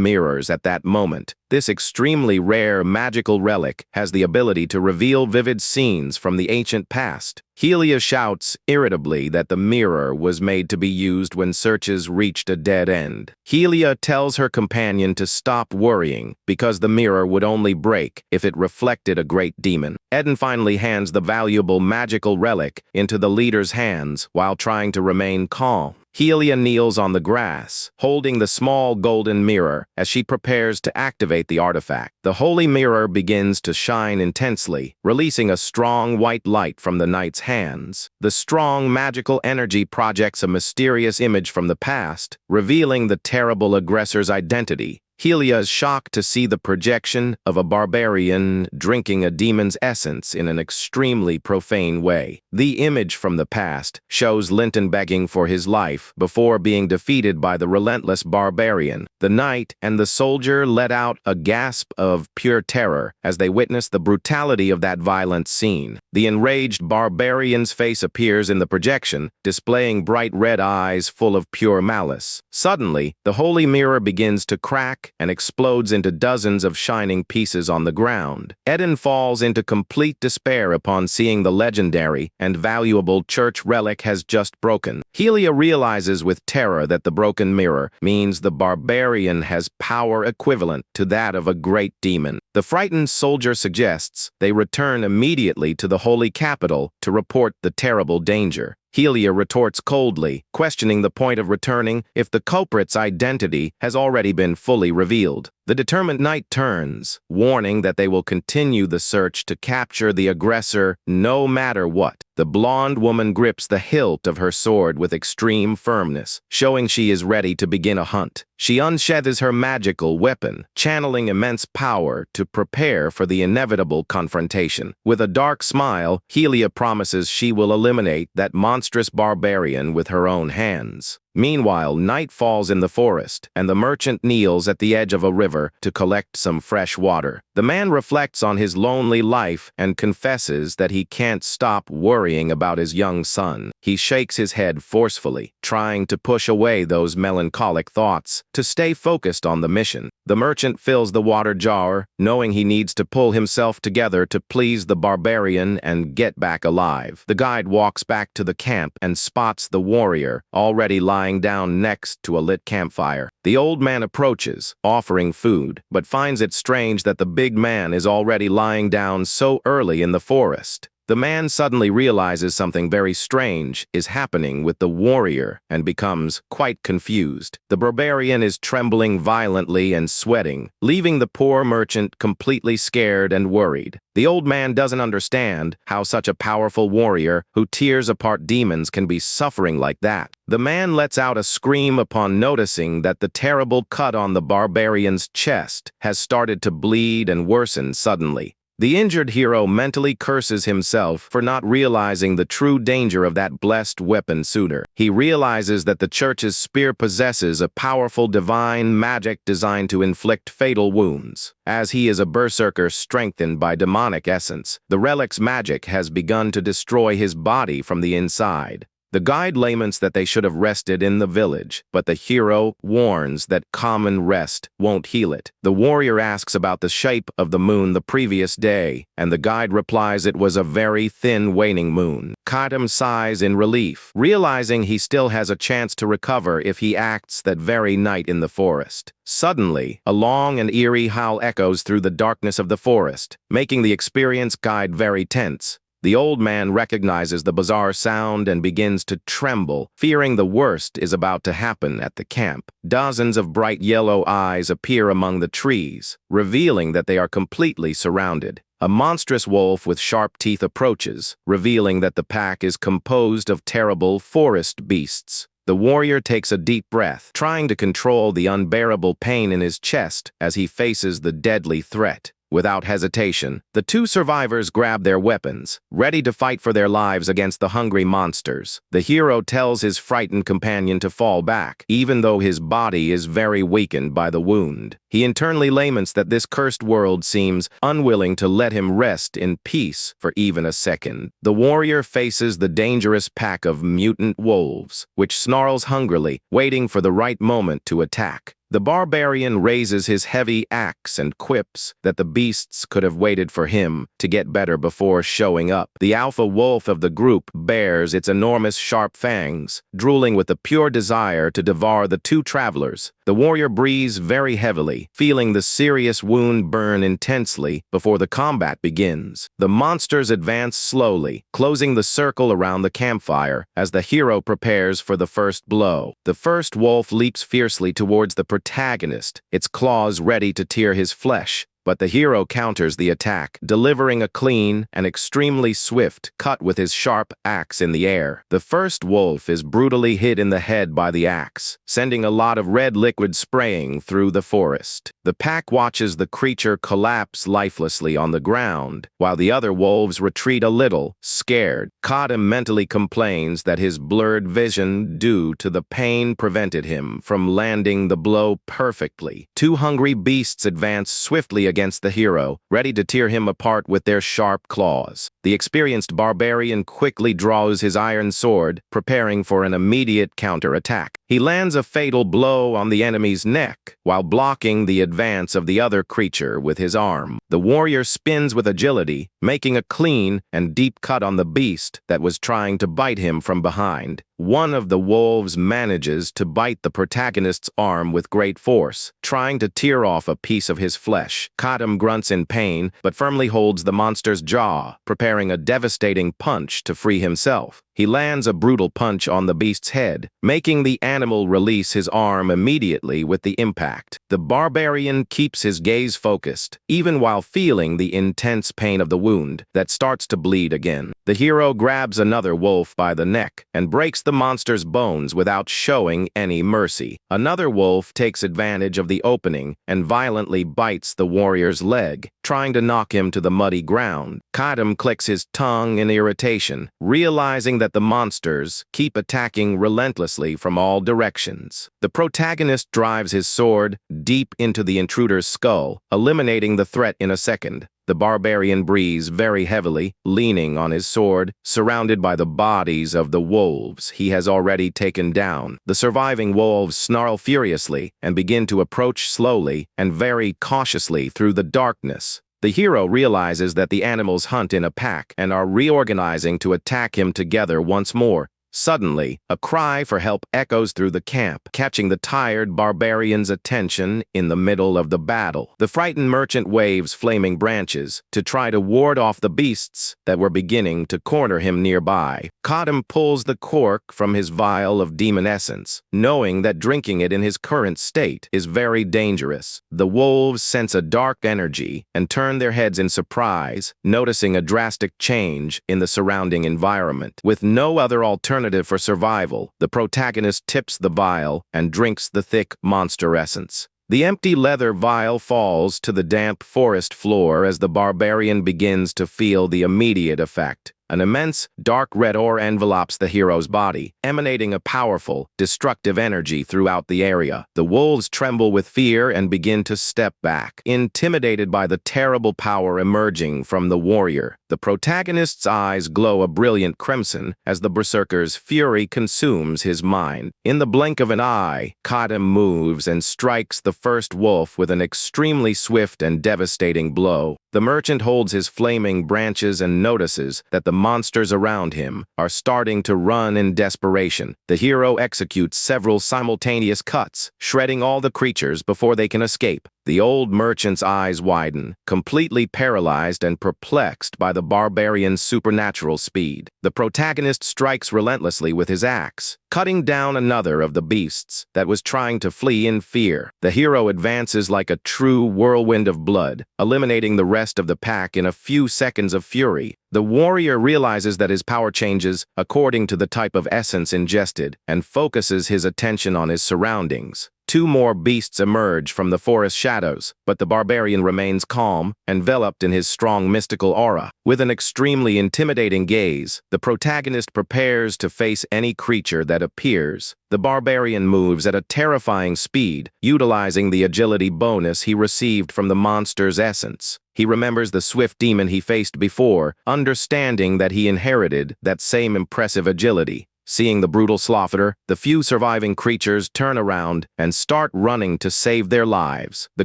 mirrors at that moment. This extremely rare magical relic has the ability to reveal vivid scenes from the ancient past. Helia shouts irritably that the mirror was made to be used when searches reached a dead end. Helia tells her companion to stop worrying because the mirror would only break if it reflected a great demon. Eden finally hands the valuable magical relic into the leader's hands while trying to remain calm. Helia kneels on the grass, holding the small golden mirror as she prepares to activate the artifact. The holy mirror begins to shine intensely, releasing a strong white light from the knight's hands. The strong magical energy projects a mysterious image from the past, revealing the terrible aggressor's identity. Helia is shocked to see the projection of a barbarian drinking a demon's essence in an extremely profane way. The image from the past shows Linton begging for his life before being defeated by the relentless barbarian. The knight and the soldier let out a gasp of pure terror as they witness the brutality of that violent scene. The enraged barbarian's face appears in the projection, displaying bright red eyes full of pure malice. Suddenly, the holy mirror begins to crack and explodes into dozens of shining pieces on the ground. Eden falls into complete despair upon seeing the legendary and valuable church relic has just broken. Helia realizes with terror that the broken mirror means the barbarian has power equivalent to that of a great demon. The frightened soldier suggests they return immediately to the holy capital to report the terrible danger. Helia retorts coldly, questioning the point of returning if the culprit's identity has already been fully revealed. The determined knight turns, warning that they will continue the search to capture the aggressor no matter what. The blonde woman grips the hilt of her sword with extreme firmness, showing she is ready to begin a hunt. She unsheathes her magical weapon, channeling immense power to prepare for the inevitable confrontation. With a dark smile, Helia promises she will eliminate that monstrous barbarian with her own hands. Meanwhile, night falls in the forest, and the merchant kneels at the edge of a river to collect some fresh water. The man reflects on his lonely life and confesses that he can't stop worrying about his young son. He shakes his head forcefully, trying to push away those melancholic thoughts, to stay focused on the mission. The merchant fills the water jar, knowing he needs to pull himself together to please the barbarian and get back alive. The guide walks back to the camp and spots the warrior, already lying down next to a lit campfire. The old man approaches, offering food, but finds it strange that the big man is already lying down so early in the forest. The man suddenly realizes something very strange is happening with the warrior and becomes quite confused. The barbarian is trembling violently and sweating, leaving the poor merchant completely scared and worried. The old man doesn't understand how such a powerful warrior who tears apart demons can be suffering like that. The man lets out a scream upon noticing that the terrible cut on the barbarian's chest has started to bleed and worsen suddenly. The injured hero mentally curses himself for not realizing the true danger of that blessed weapon suitor. He realizes that the church's spear possesses a powerful divine magic designed to inflict fatal wounds. As he is a berserker strengthened by demonic essence, the relic's magic has begun to destroy his body from the inside. The guide laments that they should have rested in the village, but the hero warns that common rest won't heal it. The warrior asks about the shape of the moon the previous day, and the guide replies it was a very thin waning moon. Kadam sighs in relief, realizing he still has a chance to recover if he acts that very night in the forest. Suddenly, a long and eerie howl echoes through the darkness of the forest, making the experienced guide very tense. The old man recognizes the bizarre sound and begins to tremble, fearing the worst is about to happen at the camp. Dozens of bright yellow eyes appear among the trees, revealing that they are completely surrounded. A monstrous wolf with sharp teeth approaches, revealing that the pack is composed of terrible forest beasts. The warrior takes a deep breath, trying to control the unbearable pain in his chest as he faces the deadly threat. Without hesitation, the two survivors grab their weapons, ready to fight for their lives against the hungry monsters. The hero tells his frightened companion to fall back, even though his body is very weakened by the wound. He internally laments that this cursed world seems unwilling to let him rest in peace for even a second. The warrior faces the dangerous pack of mutant wolves, which snarls hungrily, waiting for the right moment to attack. The barbarian raises his heavy axe and quips that the beasts could have waited for him to get better before showing up. The alpha wolf of the group bares its enormous sharp fangs, drooling with a pure desire to devour the two travelers. The warrior breathes very heavily, feeling the serious wound burn intensely before the combat begins. The monsters advance slowly, closing the circle around the campfire as the hero prepares for the first blow. The first wolf leaps fiercely towards the protagonist, its claws ready to tear his flesh. But the hero counters the attack, delivering a clean and extremely swift cut with his sharp axe in the air. The first wolf is brutally hit in the head by the axe, sending a lot of red liquid spraying through the forest. The pack watches the creature collapse lifelessly on the ground, while the other wolves retreat a little, scared. Kadam mentally complains that his blurred vision due to the pain prevented him from landing the blow perfectly. Two hungry beasts advance swiftly against the hero, ready to tear him apart with their sharp claws. The experienced barbarian quickly draws his iron sword, preparing for an immediate counterattack. He lands a fatal blow on the enemy's neck, while blocking the advance of the other creature with his arm. The warrior spins with agility, making a clean and deep cut on the beast that was trying to bite him from behind. One of the wolves manages to bite the protagonist's arm with great force, trying to tear off a piece of his flesh. Kadam grunts in pain, but firmly holds the monster's jaw, preparing a devastating punch to free himself. He lands a brutal punch on the beast's head, making the animal release his arm immediately with the impact. The barbarian keeps his gaze focused, even while feeling the intense pain of the wound that starts to bleed again. The hero grabs another wolf by the neck and breaks the monster's bones without showing any mercy. Another wolf takes advantage of the opening and violently bites the warrior's leg, trying to knock him to the muddy ground. Kadam clicks his tongue in irritation, realizing that the monsters keep attacking relentlessly from all directions. The protagonist drives his sword deep into the intruder's skull, eliminating the threat in a second. The barbarian breathes very heavily, leaning on his sword, surrounded by the bodies of the wolves he has already taken down. The surviving wolves snarl furiously and begin to approach slowly and very cautiously through the darkness. The hero realizes that the animals hunt in a pack and are reorganizing to attack him together once more. Suddenly, a cry for help echoes through the camp, catching the tired barbarian's attention in the middle of the battle. The frightened merchant waves flaming branches to try to ward off the beasts that were beginning to corner him nearby. Kadam pulls the cork from his vial of demon essence, knowing that drinking it in his current state is very dangerous. The wolves sense a dark energy and turn their heads in surprise, noticing a drastic change in the surrounding environment. With no other alternative for survival, the protagonist tips the vial and drinks the thick monster essence. The empty leather vial falls to the damp forest floor as the barbarian begins to feel the immediate effect. An immense, dark red ore envelopes the hero's body, emanating a powerful, destructive energy throughout the area. The wolves tremble with fear and begin to step back, intimidated by the terrible power emerging from the warrior. The protagonist's eyes glow a brilliant crimson as the berserker's fury consumes his mind. In the blink of an eye, Kadam moves and strikes the first wolf with an extremely swift and devastating blow. The merchant holds his flaming branches and notices that the monsters around him are starting to run in desperation. The hero executes several simultaneous cuts, shredding all the creatures before they can escape. The old merchant's eyes widen, completely paralyzed and perplexed by the barbarian's supernatural speed. The protagonist strikes relentlessly with his axe, cutting down another of the beasts that was trying to flee in fear. The hero advances like a true whirlwind of blood, eliminating the rest of the pack in a few seconds of fury. The warrior realizes that his power changes according to the type of essence ingested and focuses his attention on his surroundings. Two more beasts emerge from the forest shadows, but the barbarian remains calm, enveloped in his strong mystical aura. With an extremely intimidating gaze, the protagonist prepares to face any creature that appears. The barbarian moves at a terrifying speed, utilizing the agility bonus he received from the monster's essence. He remembers the swift demon he faced before, understanding that he inherited that same impressive agility. Seeing the brutal slaughter, the few surviving creatures turn around and start running to save their lives. The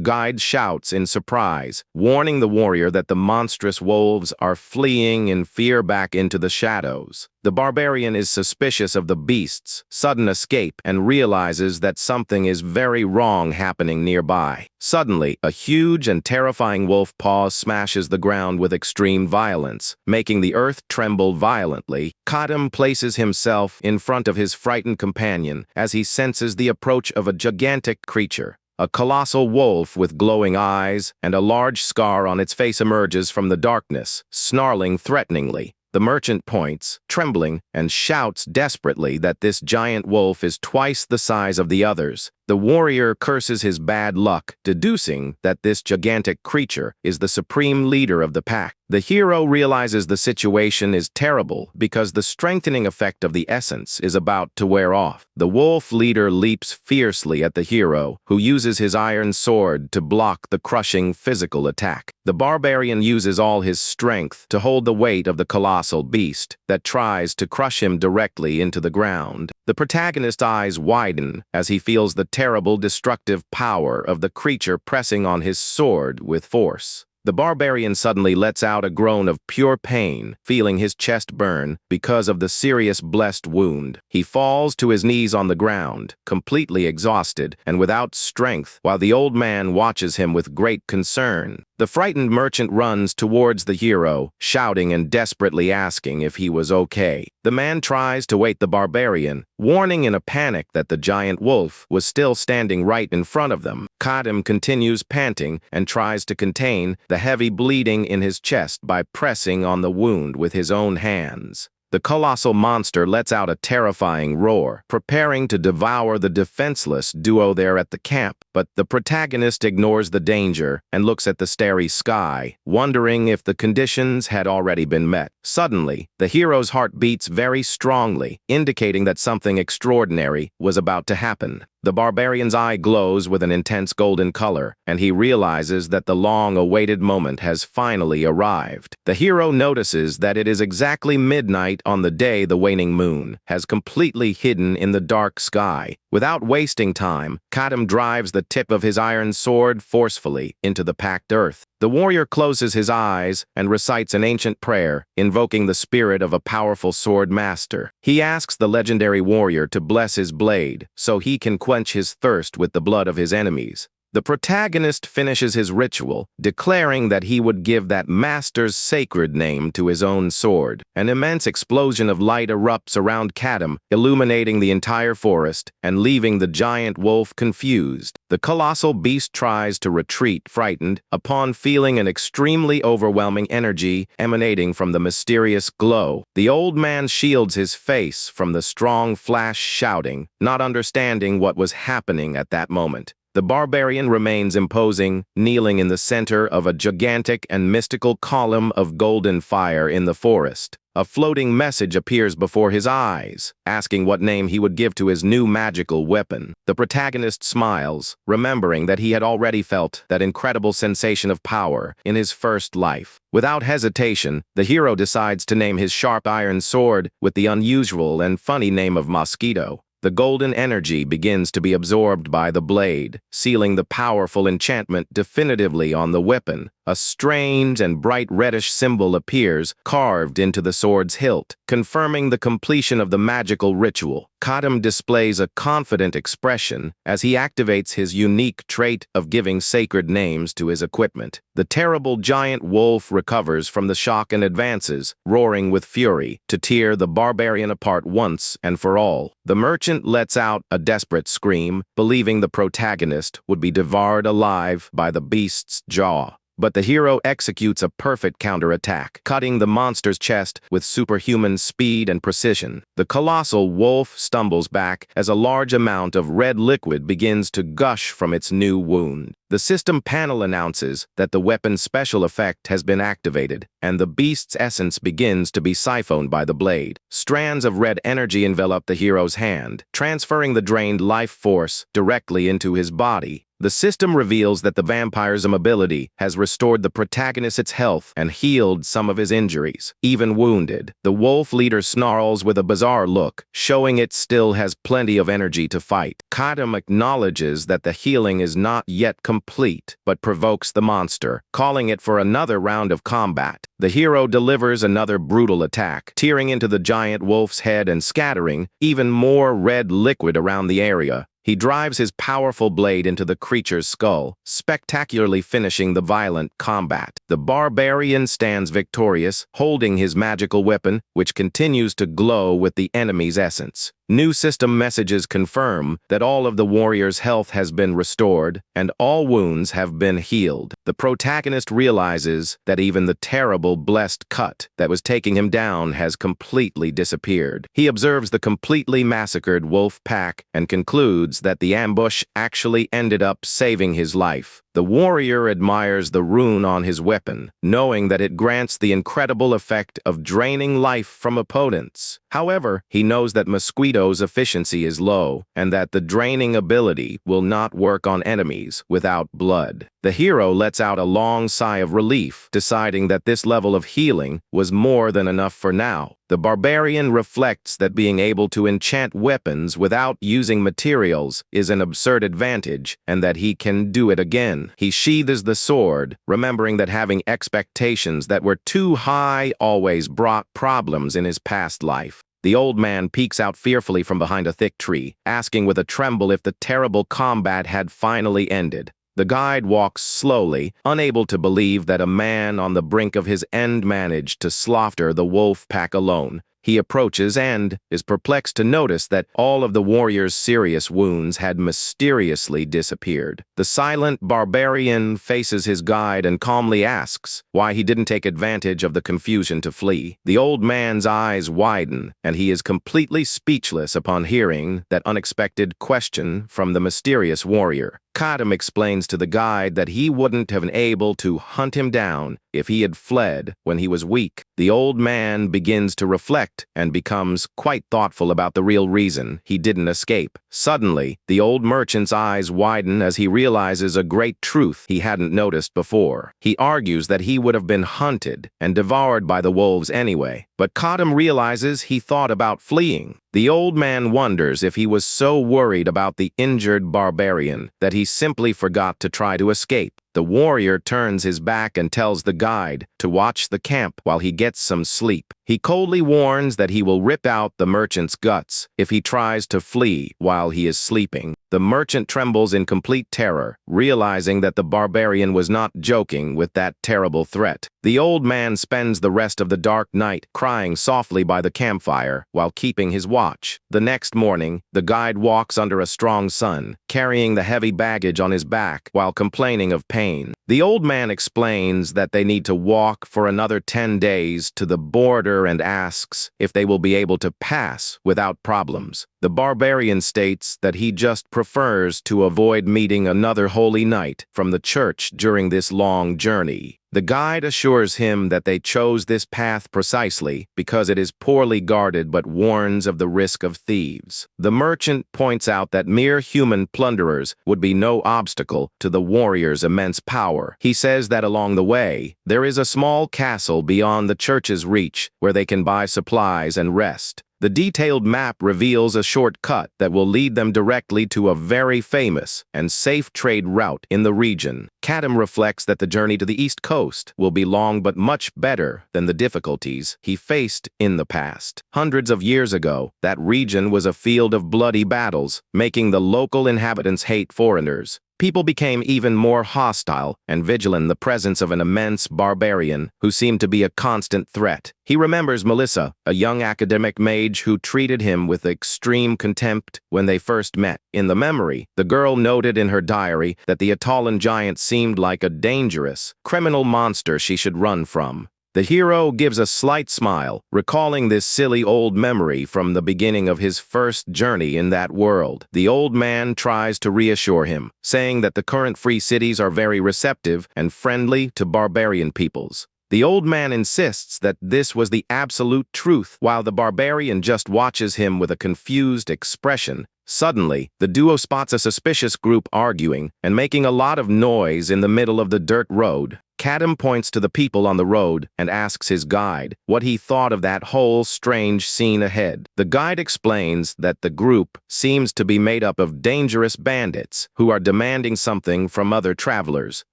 guide shouts in surprise, warning the warrior that the monstrous wolves are fleeing in fear back into the shadows. The barbarian is suspicious of the beast's sudden escape and realizes that something is very wrong happening nearby. Suddenly, a huge and terrifying wolf paw smashes the ground with extreme violence, making the earth tremble violently. Kadam places himself in front of his frightened companion as he senses the approach of a gigantic creature. A colossal wolf with glowing eyes and a large scar on its face emerges from the darkness, snarling threateningly. The merchant points, trembling, and shouts desperately that this giant wolf is twice the size of the others. The warrior curses his bad luck, deducing that this gigantic creature is the supreme leader of the pack. The hero realizes the situation is terrible because the strengthening effect of the essence is about to wear off. The wolf leader leaps fiercely at the hero, who uses his iron sword to block the crushing physical attack. The barbarian uses all his strength to hold the weight of the colossal beast that tries to crush him directly into the ground. The protagonist's eyes widen as he feels the terrible destructive power of the creature pressing on his sword with force. The barbarian suddenly lets out a groan of pure pain, feeling his chest burn because of the serious blessed wound. He falls to his knees on the ground, completely exhausted and without strength, while the old man watches him with great concern. The frightened merchant runs towards the hero, shouting and desperately asking if he was okay. The man tries to wake the barbarian, warning in a panic that the giant wolf was still standing right in front of them. Kadam continues panting and tries to contain the heavy bleeding in his chest by pressing on the wound with his own hands. The colossal monster lets out a terrifying roar, preparing to devour the defenseless duo there at the camp, but the protagonist ignores the danger and looks at the starry sky, wondering if the conditions had already been met. Suddenly, the hero's heart beats very strongly, indicating that something extraordinary was about to happen. The barbarian's eye glows with an intense golden color, and he realizes that the long-awaited moment has finally arrived. The hero notices that it is exactly midnight on the day the waning moon has completely hidden in the dark sky. Without wasting time, Kadam drives the tip of his iron sword forcefully into the packed earth. The warrior closes his eyes and recites an ancient prayer, invoking the spirit of a powerful sword master. He asks the legendary warrior to bless his blade so he can quench his thirst with the blood of his enemies. The protagonist finishes his ritual, declaring that he would give that master's sacred name to his own sword. An immense explosion of light erupts around Kadam, illuminating the entire forest and leaving the giant wolf confused. The colossal beast tries to retreat, frightened, upon feeling an extremely overwhelming energy emanating from the mysterious glow. The old man shields his face from the strong flash, shouting, not understanding what was happening at that moment. The barbarian remains imposing, kneeling in the center of a gigantic and mystical column of golden fire in the forest. A floating message appears before his eyes, asking what name he would give to his new magical weapon. The protagonist smiles, remembering that he had already felt that incredible sensation of power in his first life. Without hesitation, the hero decides to name his sharp iron sword with the unusual and funny name of Mosquito. The golden energy begins to be absorbed by the blade, sealing the powerful enchantment definitively on the weapon. A strange and bright reddish symbol appears, carved into the sword's hilt, confirming the completion of the magical ritual. Kadam displays a confident expression as he activates his unique trait of giving sacred names to his equipment. The terrible giant wolf recovers from the shock and advances, roaring with fury, to tear the barbarian apart once and for all. The merchant lets out a desperate scream, believing the protagonist would be devoured alive by the beast's jaw. But the hero executes a perfect counterattack, cutting the monster's chest with superhuman speed and precision. The colossal wolf stumbles back as a large amount of red liquid begins to gush from its new wound. The system panel announces that the weapon's special effect has been activated, and the beast's essence begins to be siphoned by the blade. Strands of red energy envelop the hero's hand, transferring the drained life force directly into his body. The system reveals that the vampire's ability has restored the protagonist its health and healed some of his injuries. Even wounded, the wolf leader snarls with a bizarre look, showing it still has plenty of energy to fight. Kadam acknowledges that the healing is not yet complete, but provokes the monster, calling it for another round of combat. The hero delivers another brutal attack, tearing into the giant wolf's head and scattering even more red liquid around the area. He drives his powerful blade into the creature's skull, spectacularly finishing the violent combat. The barbarian stands victorious, holding his magical weapon, which continues to glow with the enemy's essence. New system messages confirm that all of the warrior's health has been restored and all wounds have been healed. The protagonist realizes that even the terrible blessed cut that was taking him down has completely disappeared. He observes the completely massacred wolf pack and concludes that the ambush actually ended up saving his life. The warrior admires the rune on his weapon, knowing that it grants the incredible effect of draining life from opponents. However, he knows that Mosquito's efficiency is low, and that the draining ability will not work on enemies without blood. The hero lets out a long sigh of relief, deciding that this level of healing was more than enough for now. The barbarian reflects that being able to enchant weapons without using materials is an absurd advantage, and that he can do it again. He sheathes the sword, remembering that having expectations that were too high always brought problems in his past life. The old man peeks out fearfully from behind a thick tree, asking with a tremble if the terrible combat had finally ended. The guide walks slowly, unable to believe that a man on the brink of his end managed to slaughter the wolf pack alone. He approaches and is perplexed to notice that all of the warrior's serious wounds had mysteriously disappeared. The silent barbarian faces his guide and calmly asks why he didn't take advantage of the confusion to flee. The old man's eyes widen, and he is completely speechless upon hearing that unexpected question from the mysterious warrior. Kadam explains to the guide that he wouldn't have been able to hunt him down if he had fled when he was weak. The old man begins to reflect and becomes quite thoughtful about the real reason he didn't escape. Suddenly, the old merchant's eyes widen as he realizes a great truth he hadn't noticed before. He argues that he would have been hunted and devoured by the wolves anyway, but Kadam realizes he thought about fleeing. The old man wonders if he was so worried about the injured barbarian that he simply forgot to try to escape. The warrior turns his back and tells the guide to watch the camp while he gets some sleep. He coldly warns that he will rip out the merchant's guts if he tries to flee while he is sleeping. The merchant trembles in complete terror, realizing that the barbarian was not joking with that terrible threat. The old man spends the rest of the dark night crying softly by the campfire while keeping his watch. The next morning, the guide walks under a strong sun, carrying the heavy baggage on his back while complaining of pain. The old man explains that they need to walk for another 10 days to the border and asks if they will be able to pass without problems. The barbarian states that he just prefers to avoid meeting another holy knight from the church during this long journey. The guide assures him that they chose this path precisely because it is poorly guarded but warns of the risk of thieves. The merchant points out that mere human plunderers would be no obstacle to the warrior's immense power. He says that along the way, there is a small castle beyond the church's reach where they can buy supplies and rest. The detailed map reveals a shortcut that will lead them directly to a very famous and safe trade route in the region. Kadam reflects that the journey to the East Coast will be long but much better than the difficulties he faced in the past. Hundreds of years ago, that region was a field of bloody battles, making the local inhabitants hate foreigners. People became even more hostile and vigilant in the presence of an immense barbarian who seemed to be a constant threat. He remembers Melissa, a young academic mage who treated him with extreme contempt when they first met. In the memory, the girl noted in her diary that the Atalan giant seemed like a dangerous, criminal monster she should run from. The hero gives a slight smile, recalling this silly old memory from the beginning of his first journey in that world. The old man tries to reassure him, saying that the current free cities are very receptive and friendly to barbarian peoples. The old man insists that this was the absolute truth, while the barbarian just watches him with a confused expression. Suddenly, the duo spots a suspicious group arguing and making a lot of noise in the middle of the dirt road. Kadam points to the people on the road and asks his guide what he thought of that whole strange scene ahead. The guide explains that the group seems to be made up of dangerous bandits who are demanding something from other travelers.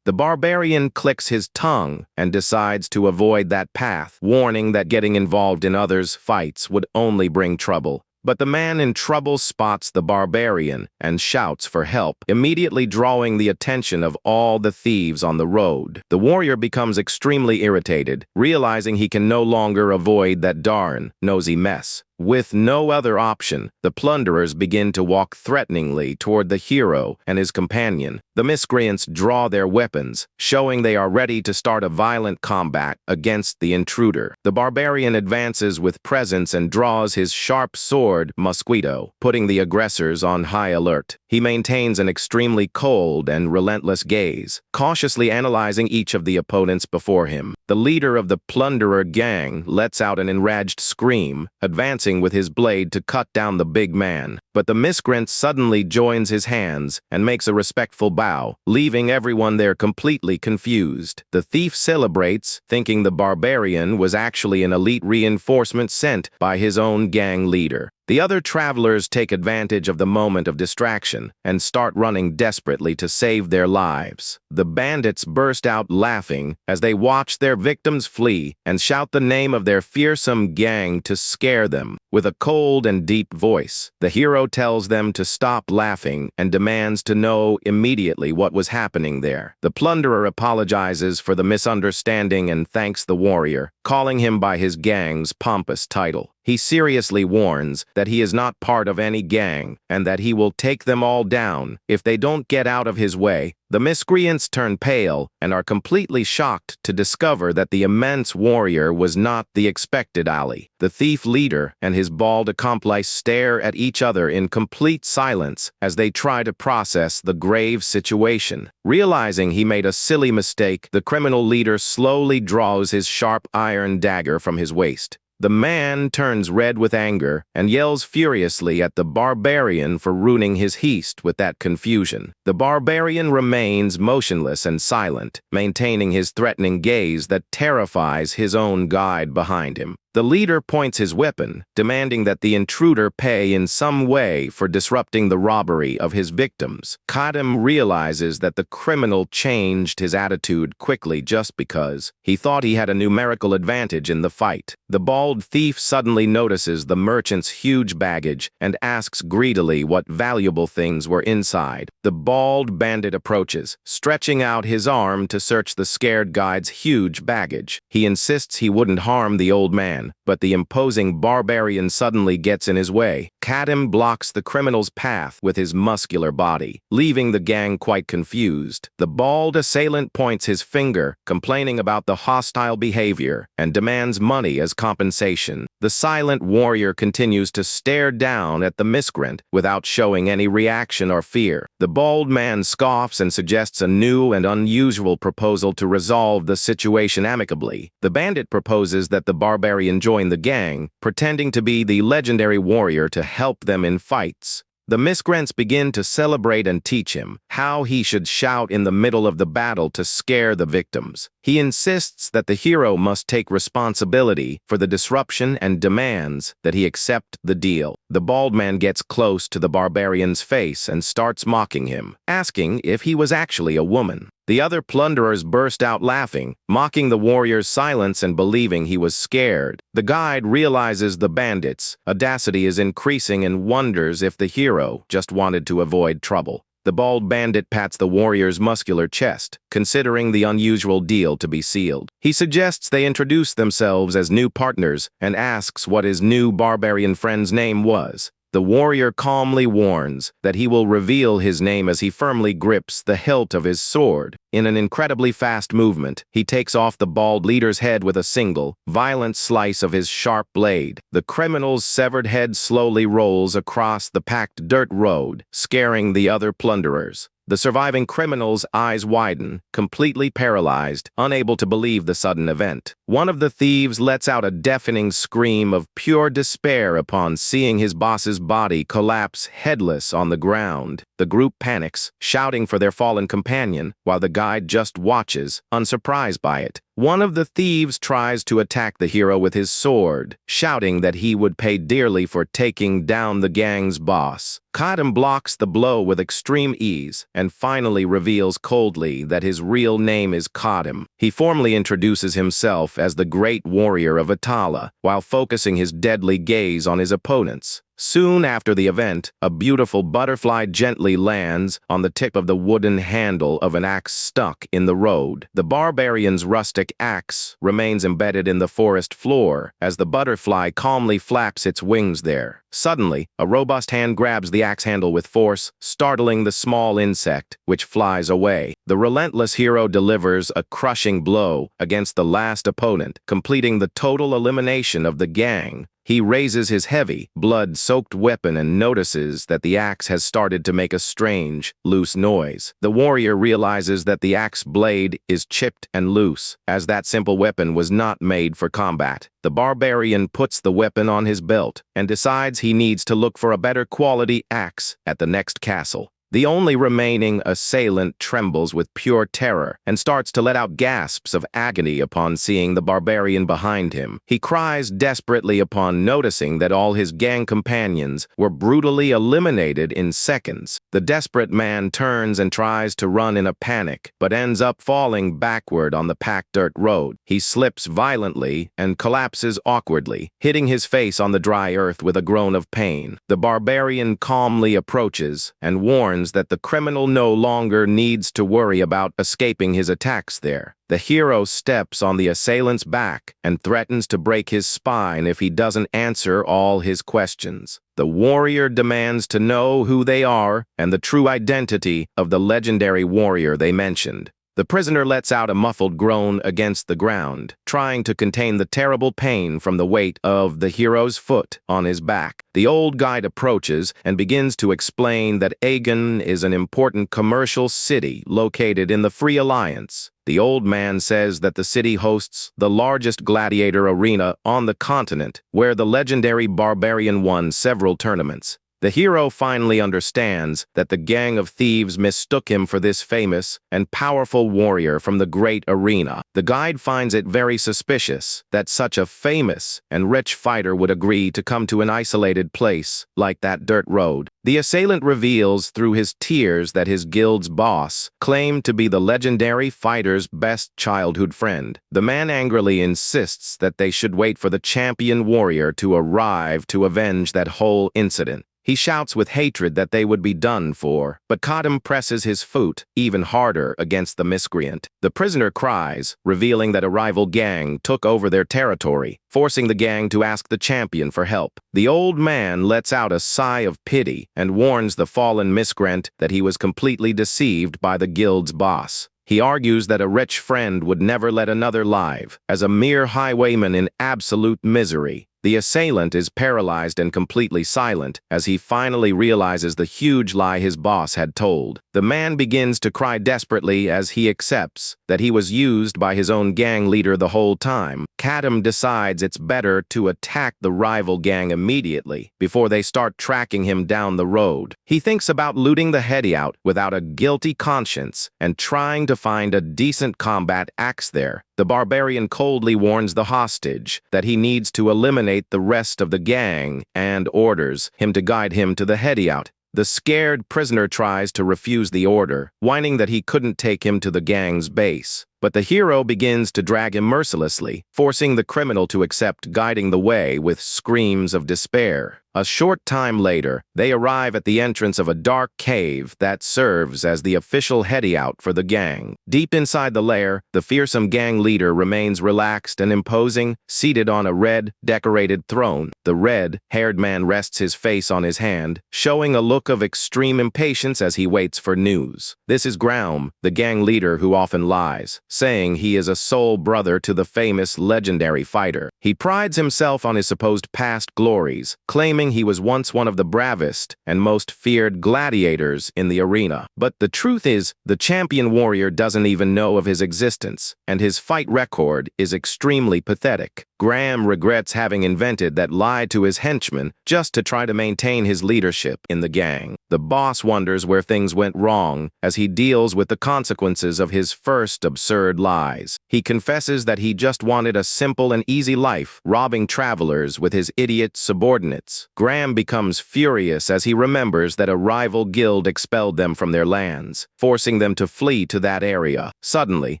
The barbarian clicks his tongue and decides to avoid that path, warning that getting involved in others' fights would only bring trouble. But the man in trouble spots the barbarian and shouts for help, immediately drawing the attention of all the thieves on the road. The warrior becomes extremely irritated, realizing he can no longer avoid that darn nosy mess. With no other option, the plunderers begin to walk threateningly toward the hero and his companion. The miscreants draw their weapons, showing they are ready to start a violent combat against the intruder. The barbarian advances with presence and draws his sharp sword, Mosquito, putting the aggressors on high alert. He maintains an extremely cold and relentless gaze, cautiously analyzing each of the opponents before him. The leader of the plunderer gang lets out an enraged scream, advancing with his blade to cut down the big man. But the miscreant suddenly joins his hands and makes a respectful bow, leaving everyone there completely confused. The thief celebrates, thinking the barbarian was actually an elite reinforcement sent by his own gang leader. The other travelers take advantage of the moment of distraction and start running desperately to save their lives. The bandits burst out laughing as they watch their victims flee and shout the name of their fearsome gang to scare them. With a cold and deep voice, the hero tells them to stop laughing and demands to know immediately what was happening there. The plunderer apologizes for the misunderstanding and thanks the warrior, calling him by his gang's pompous title. He seriously warns that he is not part of any gang and that he will take them all down if they don't get out of his way. The miscreants turn pale and are completely shocked to discover that the immense warrior was not the expected ally. The thief leader and his bald accomplice stare at each other in complete silence as they try to process the grave situation. Realizing he made a silly mistake, the criminal leader slowly draws his sharp iron dagger from his waist. The man turns red with anger and yells furiously at the barbarian for ruining his heist with that confusion. The barbarian remains motionless and silent, maintaining his threatening gaze that terrifies his own guide behind him. The leader points his weapon, demanding that the intruder pay in some way for disrupting the robbery of his victims. Kadam realizes that the criminal changed his attitude quickly just because he thought he had a numerical advantage in the fight. The bald thief suddenly notices the merchant's huge baggage and asks greedily what valuable things were inside. The bald bandit approaches, stretching out his arm to search the scared guide's huge baggage. He insists he wouldn't harm the old man, but the imposing barbarian suddenly gets in his way. Kadam blocks the criminal's path with his muscular body, leaving the gang quite confused. The bald assailant points his finger, complaining about the hostile behavior, and demands money as compensation. The silent warrior continues to stare down at the miscreant without showing any reaction or fear. The bald man scoffs and suggests a new and unusual proposal to resolve the situation amicably. The bandit proposes that the barbarian join the gang, pretending to be the legendary warrior to help them in fights. The miscreants begin to celebrate and teach him how he should shout in the middle of the battle to scare the victims. He insists that the hero must take responsibility for the disruption and demands that he accept the deal. The bald man gets close to the barbarian's face and starts mocking him, asking if he was actually a woman. The other plunderers burst out laughing, mocking the warrior's silence and believing he was scared. The guide realizes the bandits' audacity is increasing and wonders if the hero just wanted to avoid trouble. The bald bandit pats the warrior's muscular chest, considering the unusual deal to be sealed. He suggests they introduce themselves as new partners and asks what his new barbarian friend's name was. The warrior calmly warns that he will reveal his name as he firmly grips the hilt of his sword. In an incredibly fast movement, he takes off the bald leader's head with a single, violent slice of his sharp blade. The criminal's severed head slowly rolls across the packed dirt road, scaring the other plunderers. The surviving criminal's eyes widen, completely paralyzed, unable to believe the sudden event. One of the thieves lets out a deafening scream of pure despair upon seeing his boss's body collapse headless on the ground. The group panics, shouting for their fallen companion, while the guide just watches, unsurprised by it. One of the thieves tries to attack the hero with his sword, shouting that he would pay dearly for taking down the gang's boss. Kadam blocks the blow with extreme ease and finally reveals coldly that his real name is Kadam. He formally introduces himself as the great warrior of Atala, while focusing his deadly gaze on his opponents. Soon after the event, a beautiful butterfly gently lands on the tip of the wooden handle of an axe stuck in the road. The barbarian's rustic axe remains embedded in the forest floor as the butterfly calmly flaps its wings there. Suddenly, a robust hand grabs the axe handle with force, startling the small insect, which flies away. The relentless hero delivers a crushing blow against the last opponent, completing the total elimination of the gang. He raises his heavy, blood-soaked weapon and notices that the axe has started to make a strange, loose noise. The warrior realizes that the axe blade is chipped and loose, as that simple weapon was not made for combat. The barbarian puts the weapon on his belt and decides he needs to look for a better quality axe at the next castle. The only remaining assailant trembles with pure terror and starts to let out gasps of agony upon seeing the barbarian behind him. He cries desperately upon noticing that all his gang companions were brutally eliminated in seconds. The desperate man turns and tries to run in a panic, but ends up falling backward on the packed dirt road. He slips violently and collapses awkwardly, hitting his face on the dry earth with a groan of pain. The barbarian calmly approaches and warns that the criminal no longer needs to worry about escaping his attacks there. The hero steps on the assailant's back and threatens to break his spine if he doesn't answer all his questions. The warrior demands to know who they are and the true identity of the legendary warrior they mentioned. The prisoner lets out a muffled groan against the ground, trying to contain the terrible pain from the weight of the hero's foot on his back. The old guide approaches and begins to explain that Aegon is an important commercial city located in the Free Alliance. The old man says that the city hosts the largest gladiator arena on the continent, where the legendary barbarian won several tournaments. The hero finally understands that the gang of thieves mistook him for this famous and powerful warrior from the great arena. The guide finds it very suspicious that such a famous and rich fighter would agree to come to an isolated place like that dirt road. The assailant reveals through his tears that his guild's boss claimed to be the legendary fighter's best childhood friend. The man angrily insists that they should wait for the champion warrior to arrive to avenge that whole incident. He shouts with hatred that they would be done for, but Kadam presses his foot even harder against the miscreant. The prisoner cries, revealing that a rival gang took over their territory, forcing the gang to ask the champion for help. The old man lets out a sigh of pity and warns the fallen miscreant that he was completely deceived by the guild's boss. He argues that a rich friend would never let another live, as a mere highwayman in absolute misery. The assailant is paralyzed and completely silent as he finally realizes the huge lie his boss had told. The man begins to cry desperately as he accepts that he was used by his own gang leader the whole time. Kadam decides it's better to attack the rival gang immediately before they start tracking him down the road. He thinks about looting the hideout without a guilty conscience and trying to find a decent combat axe there. The barbarian coldly warns the hostage that he needs to eliminate the rest of the gang and orders him to guide him to the hideout. The scared prisoner tries to refuse the order, whining that he couldn't take him to the gang's base. But the hero begins to drag him mercilessly, forcing the criminal to accept guiding the way with screams of despair. A short time later, they arrive at the entrance of a dark cave that serves as the official hideout for the gang. Deep inside the lair, the fearsome gang leader remains relaxed and imposing, seated on a red, decorated throne. The red-haired man rests his face on his hand, showing a look of extreme impatience as he waits for news. This is Graum, the gang leader who often lies, saying he is a soul brother to the famous legendary fighter. He prides himself on his supposed past glories, claiming he was once one of the bravest and most feared gladiators in the arena. But the truth is, the champion warrior doesn't even know of his existence, and his fight record is extremely pathetic. Graham regrets having invented that lie to his henchmen just to try to maintain his leadership in the gang. The boss wonders where things went wrong as he deals with the consequences of his first absurd lies. He confesses that he just wanted a simple and easy life, robbing travelers with his idiot subordinates. Graham becomes furious as he remembers that a rival guild expelled them from their lands, forcing them to flee to that area. Suddenly,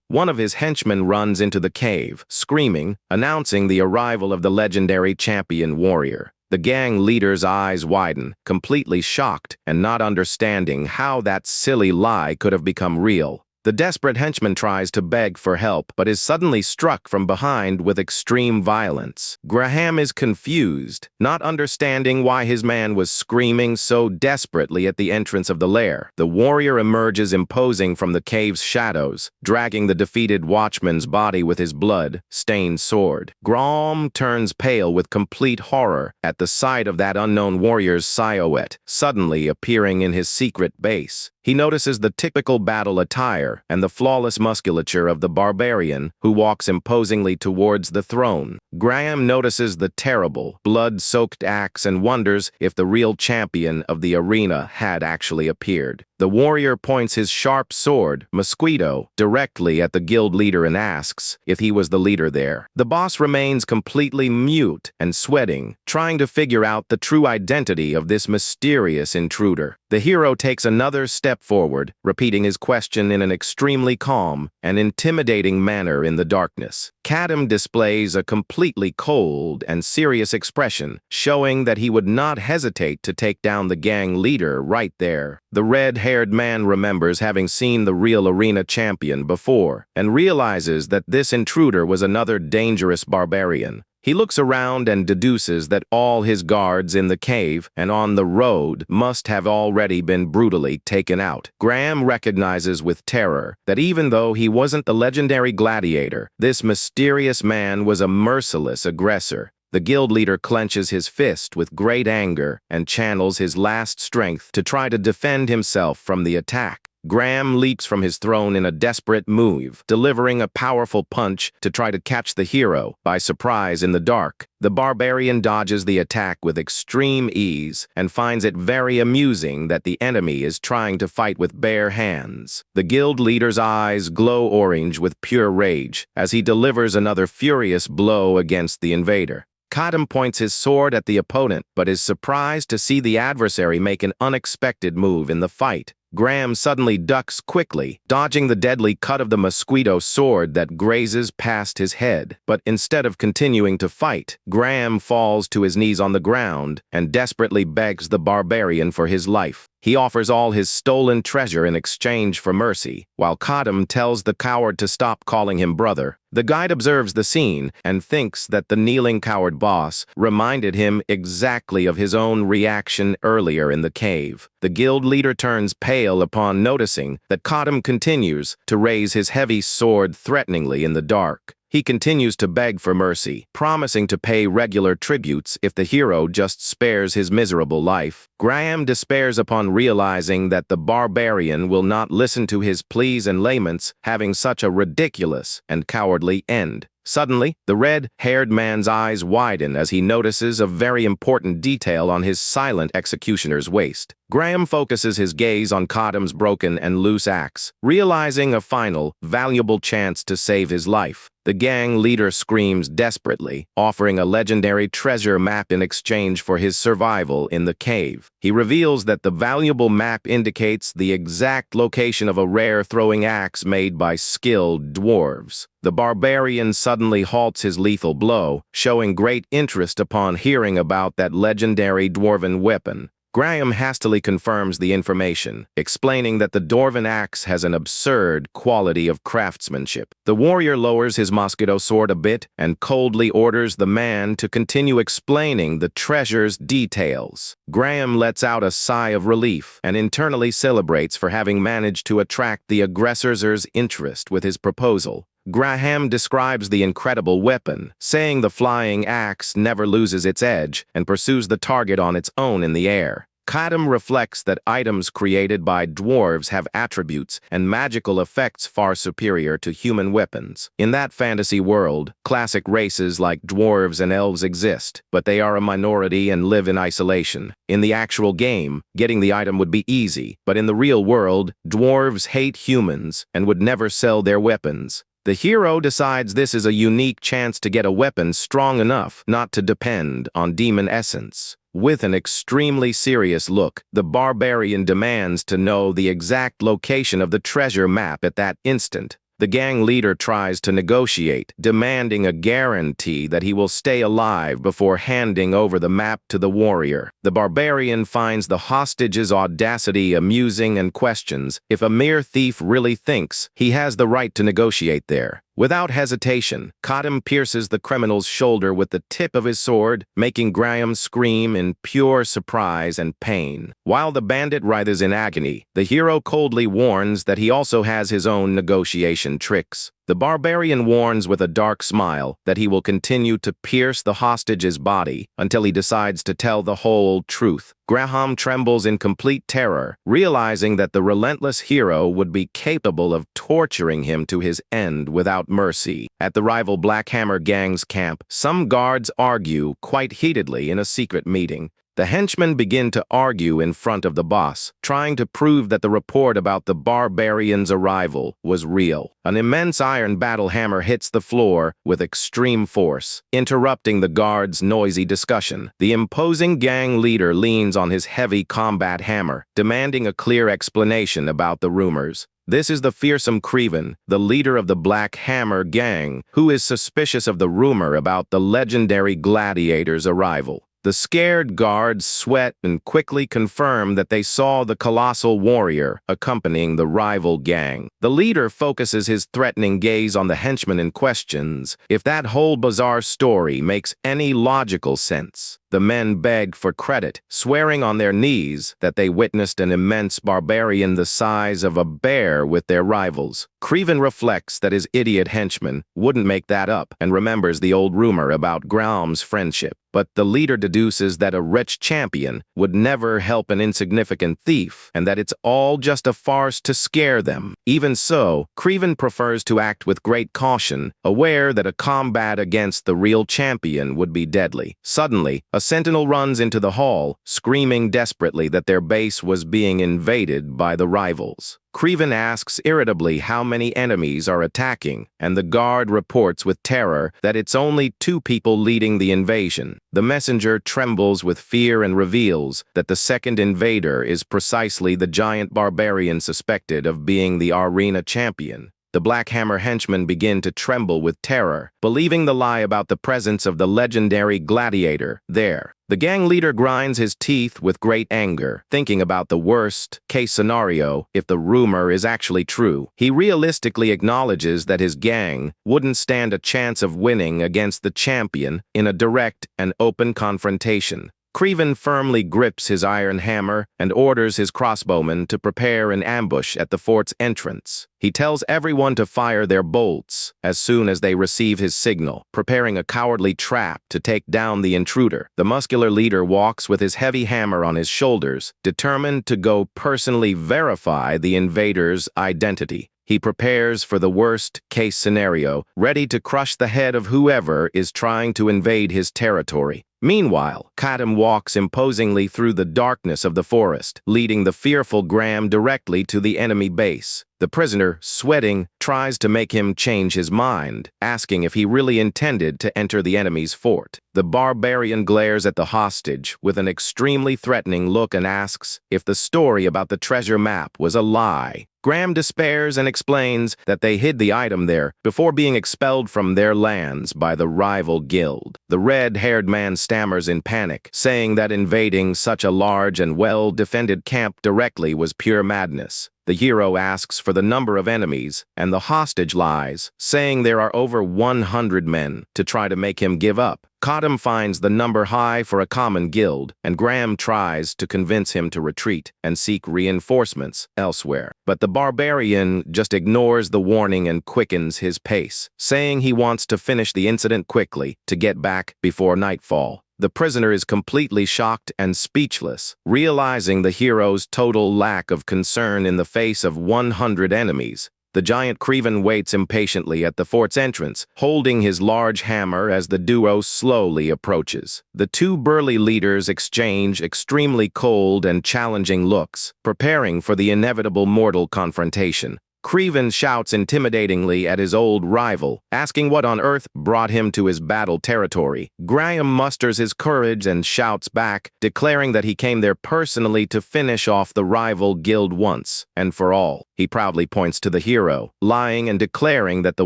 one of his henchmen runs into the cave, screaming, announcing the arrival of the legendary champion warrior. The gang leader's eyes widen, completely shocked and not understanding how that silly lie could have become real. The desperate henchman tries to beg for help, but is suddenly struck from behind with extreme violence. Graham is confused, not understanding why his man was screaming so desperately at the entrance of the lair. The warrior emerges imposing from the cave's shadows, dragging the defeated watchman's body with his blood-stained sword. Graham turns pale with complete horror at the sight of that unknown warrior's silhouette suddenly appearing in his secret base. He notices the typical battle attire and the flawless musculature of the barbarian who walks imposingly towards the throne. Graham notices the terrible, blood-soaked axe and wonders if the real champion of the arena had actually appeared. The warrior points his sharp sword, Mosquito, directly at the guild leader and asks if he was the leader there. The boss remains completely mute and sweating, trying to figure out the true identity of this mysterious intruder. The hero takes another step forward, repeating his question in an extremely calm and intimidating manner in the darkness. Kadam displays a completely cold and serious expression, showing that he would not hesitate to take down the gang leader right there. The red-haired man remembers having seen the real arena champion before and realizes that this intruder was another dangerous barbarian. He looks around and deduces that all his guards in the cave and on the road must have already been brutally taken out. Graham recognizes with terror that even though he wasn't the legendary gladiator, this mysterious man was a merciless aggressor. The guild leader clenches his fist with great anger and channels his last strength to try to defend himself from the attack. Graham leaps from his throne in a desperate move, delivering a powerful punch to try to catch the hero by surprise in the dark. The barbarian dodges the attack with extreme ease and finds it very amusing that the enemy is trying to fight with bare hands. The guild leader's eyes glow orange with pure rage as he delivers another furious blow against the invader. Kadam points his sword at the opponent, but is surprised to see the adversary make an unexpected move in the fight. Graham suddenly ducks quickly, dodging the deadly cut of the mosquito sword that grazes past his head. But instead of continuing to fight, Graham falls to his knees on the ground and desperately begs the barbarian for his life. He offers all his stolen treasure in exchange for mercy, while Kadam tells the coward to stop calling him brother. The guide observes the scene and thinks that the kneeling coward boss reminded him exactly of his own reaction earlier in the cave. The guild leader turns pale upon noticing that Kadam continues to raise his heavy sword threateningly in the dark. He continues to beg for mercy, promising to pay regular tributes if the hero just spares his miserable life. Graham despairs upon realizing that the barbarian will not listen to his pleas and laments, having such a ridiculous and cowardly end. Suddenly, the red-haired man's eyes widen as he notices a very important detail on his silent executioner's waist. Graham focuses his gaze on Kadam's broken and loose axe, realizing a final, valuable chance to save his life. The gang leader screams desperately, offering a legendary treasure map in exchange for his survival in the cave. He reveals that the valuable map indicates the exact location of a rare throwing axe made by skilled dwarves. The barbarian suddenly halts his lethal blow, showing great interest upon hearing about that legendary dwarven weapon. Graham hastily confirms the information, explaining that the dwarven axe has an absurd quality of craftsmanship. The warrior lowers his mosquito sword a bit and coldly orders the man to continue explaining the treasure's details. Graham lets out a sigh of relief and internally celebrates for having managed to attract the aggressor's interest with his proposal. Graham describes the incredible weapon, saying the flying axe never loses its edge and pursues the target on its own in the air. Kadam reflects that items created by dwarves have attributes and magical effects far superior to human weapons. In that fantasy world, classic races like dwarves and elves exist, but they are a minority and live in isolation. In the actual game, getting the item would be easy, but in the real world, dwarves hate humans and would never sell their weapons. The hero decides this is a unique chance to get a weapon strong enough not to depend on demon essence. With an extremely serious look, the barbarian demands to know the exact location of the treasure map at that instant. The gang leader tries to negotiate, demanding a guarantee that he will stay alive before handing over the map to the warrior. The barbarian finds the hostage's audacity amusing and questions if a mere thief really thinks he has the right to negotiate there. Without hesitation, Kadam pierces the criminal's shoulder with the tip of his sword, making Graham scream in pure surprise and pain. While the bandit writhes in agony, the hero coldly warns that he also has his own negotiation tricks. The barbarian warns with a dark smile that he will continue to pierce the hostage's body until he decides to tell the whole truth. Graham trembles in complete terror, realizing that the relentless hero would be capable of torturing him to his end without mercy. At the rival Black Hammer gang's camp, some guards argue quite heatedly in a secret meeting. The henchmen begin to argue in front of the boss, trying to prove that the report about the barbarian's arrival was real. An immense iron battle hammer hits the floor with extreme force, interrupting the guards' noisy discussion. The imposing gang leader leans on his heavy combat hammer, demanding a clear explanation about the rumors. This is the fearsome Creven, the leader of the Black Hammer gang, who is suspicious of the rumor about the legendary gladiator's arrival. The scared guards sweat and quickly confirm that they saw the colossal warrior accompanying the rival gang. The leader focuses his threatening gaze on the henchman and questions if that whole bizarre story makes any logical sense. The men beg for credit, swearing on their knees that they witnessed an immense barbarian the size of a bear with their rivals. Creven reflects that his idiot henchman wouldn't make that up and remembers the old rumor about Graham's friendship. But the leader deduces that a rich champion would never help an insignificant thief and that it's all just a farce to scare them. Even so, Creven prefers to act with great caution, aware that a combat against the real champion would be deadly. Suddenly, a sentinel runs into the hall, screaming desperately that their base was being invaded by the rivals. Creven asks irritably how many enemies are attacking, and the guard reports with terror that it's only 2 people leading the invasion. The messenger trembles with fear and reveals that the second invader is precisely the giant barbarian suspected of being the arena champion. The Black Hammer henchmen begin to tremble with terror, believing the lie about the presence of the legendary gladiator there. The gang leader grinds his teeth with great anger, thinking about the worst-case scenario if the rumor is actually true. He realistically acknowledges that his gang wouldn't stand a chance of winning against the champion in a direct and open confrontation. Creven firmly grips his iron hammer and orders his crossbowmen to prepare an ambush at the fort's entrance. He tells everyone to fire their bolts as soon as they receive his signal, preparing a cowardly trap to take down the intruder. The muscular leader walks with his heavy hammer on his shoulders, determined to go personally verify the invader's identity. He prepares for the worst-case scenario, ready to crush the head of whoever is trying to invade his territory. Meanwhile, Kadam walks imposingly through the darkness of the forest, leading the fearful Graham directly to the enemy base. The prisoner, sweating, tries to make him change his mind, asking if he really intended to enter the enemy's fort. The barbarian glares at the hostage with an extremely threatening look and asks if the story about the treasure map was a lie. Graham despairs and explains that they hid the item there before being expelled from their lands by the rival guild. The red-haired man stammers in panic, saying that invading such a large and well-defended camp directly was pure madness. The hero asks for the number of enemies, and the hostage lies, saying there are over 100 men, to try to make him give up. Kadam finds the number high for a common guild, and Graham tries to convince him to retreat and seek reinforcements elsewhere. But the barbarian just ignores the warning and quickens his pace, saying he wants to finish the incident quickly to get back before nightfall. The prisoner is completely shocked and speechless, realizing the hero's total lack of concern in the face of 100 enemies. The giant Creven waits impatiently at the fort's entrance, holding his large hammer as the duo slowly approaches. The 2 burly leaders exchange extremely cold and challenging looks, preparing for the inevitable mortal confrontation. Creven shouts intimidatingly at his old rival, asking what on earth brought him to his battle territory. Graham musters his courage and shouts back, declaring that he came there personally to finish off the rival guild once and for all. He proudly points to the hero, lying and declaring that the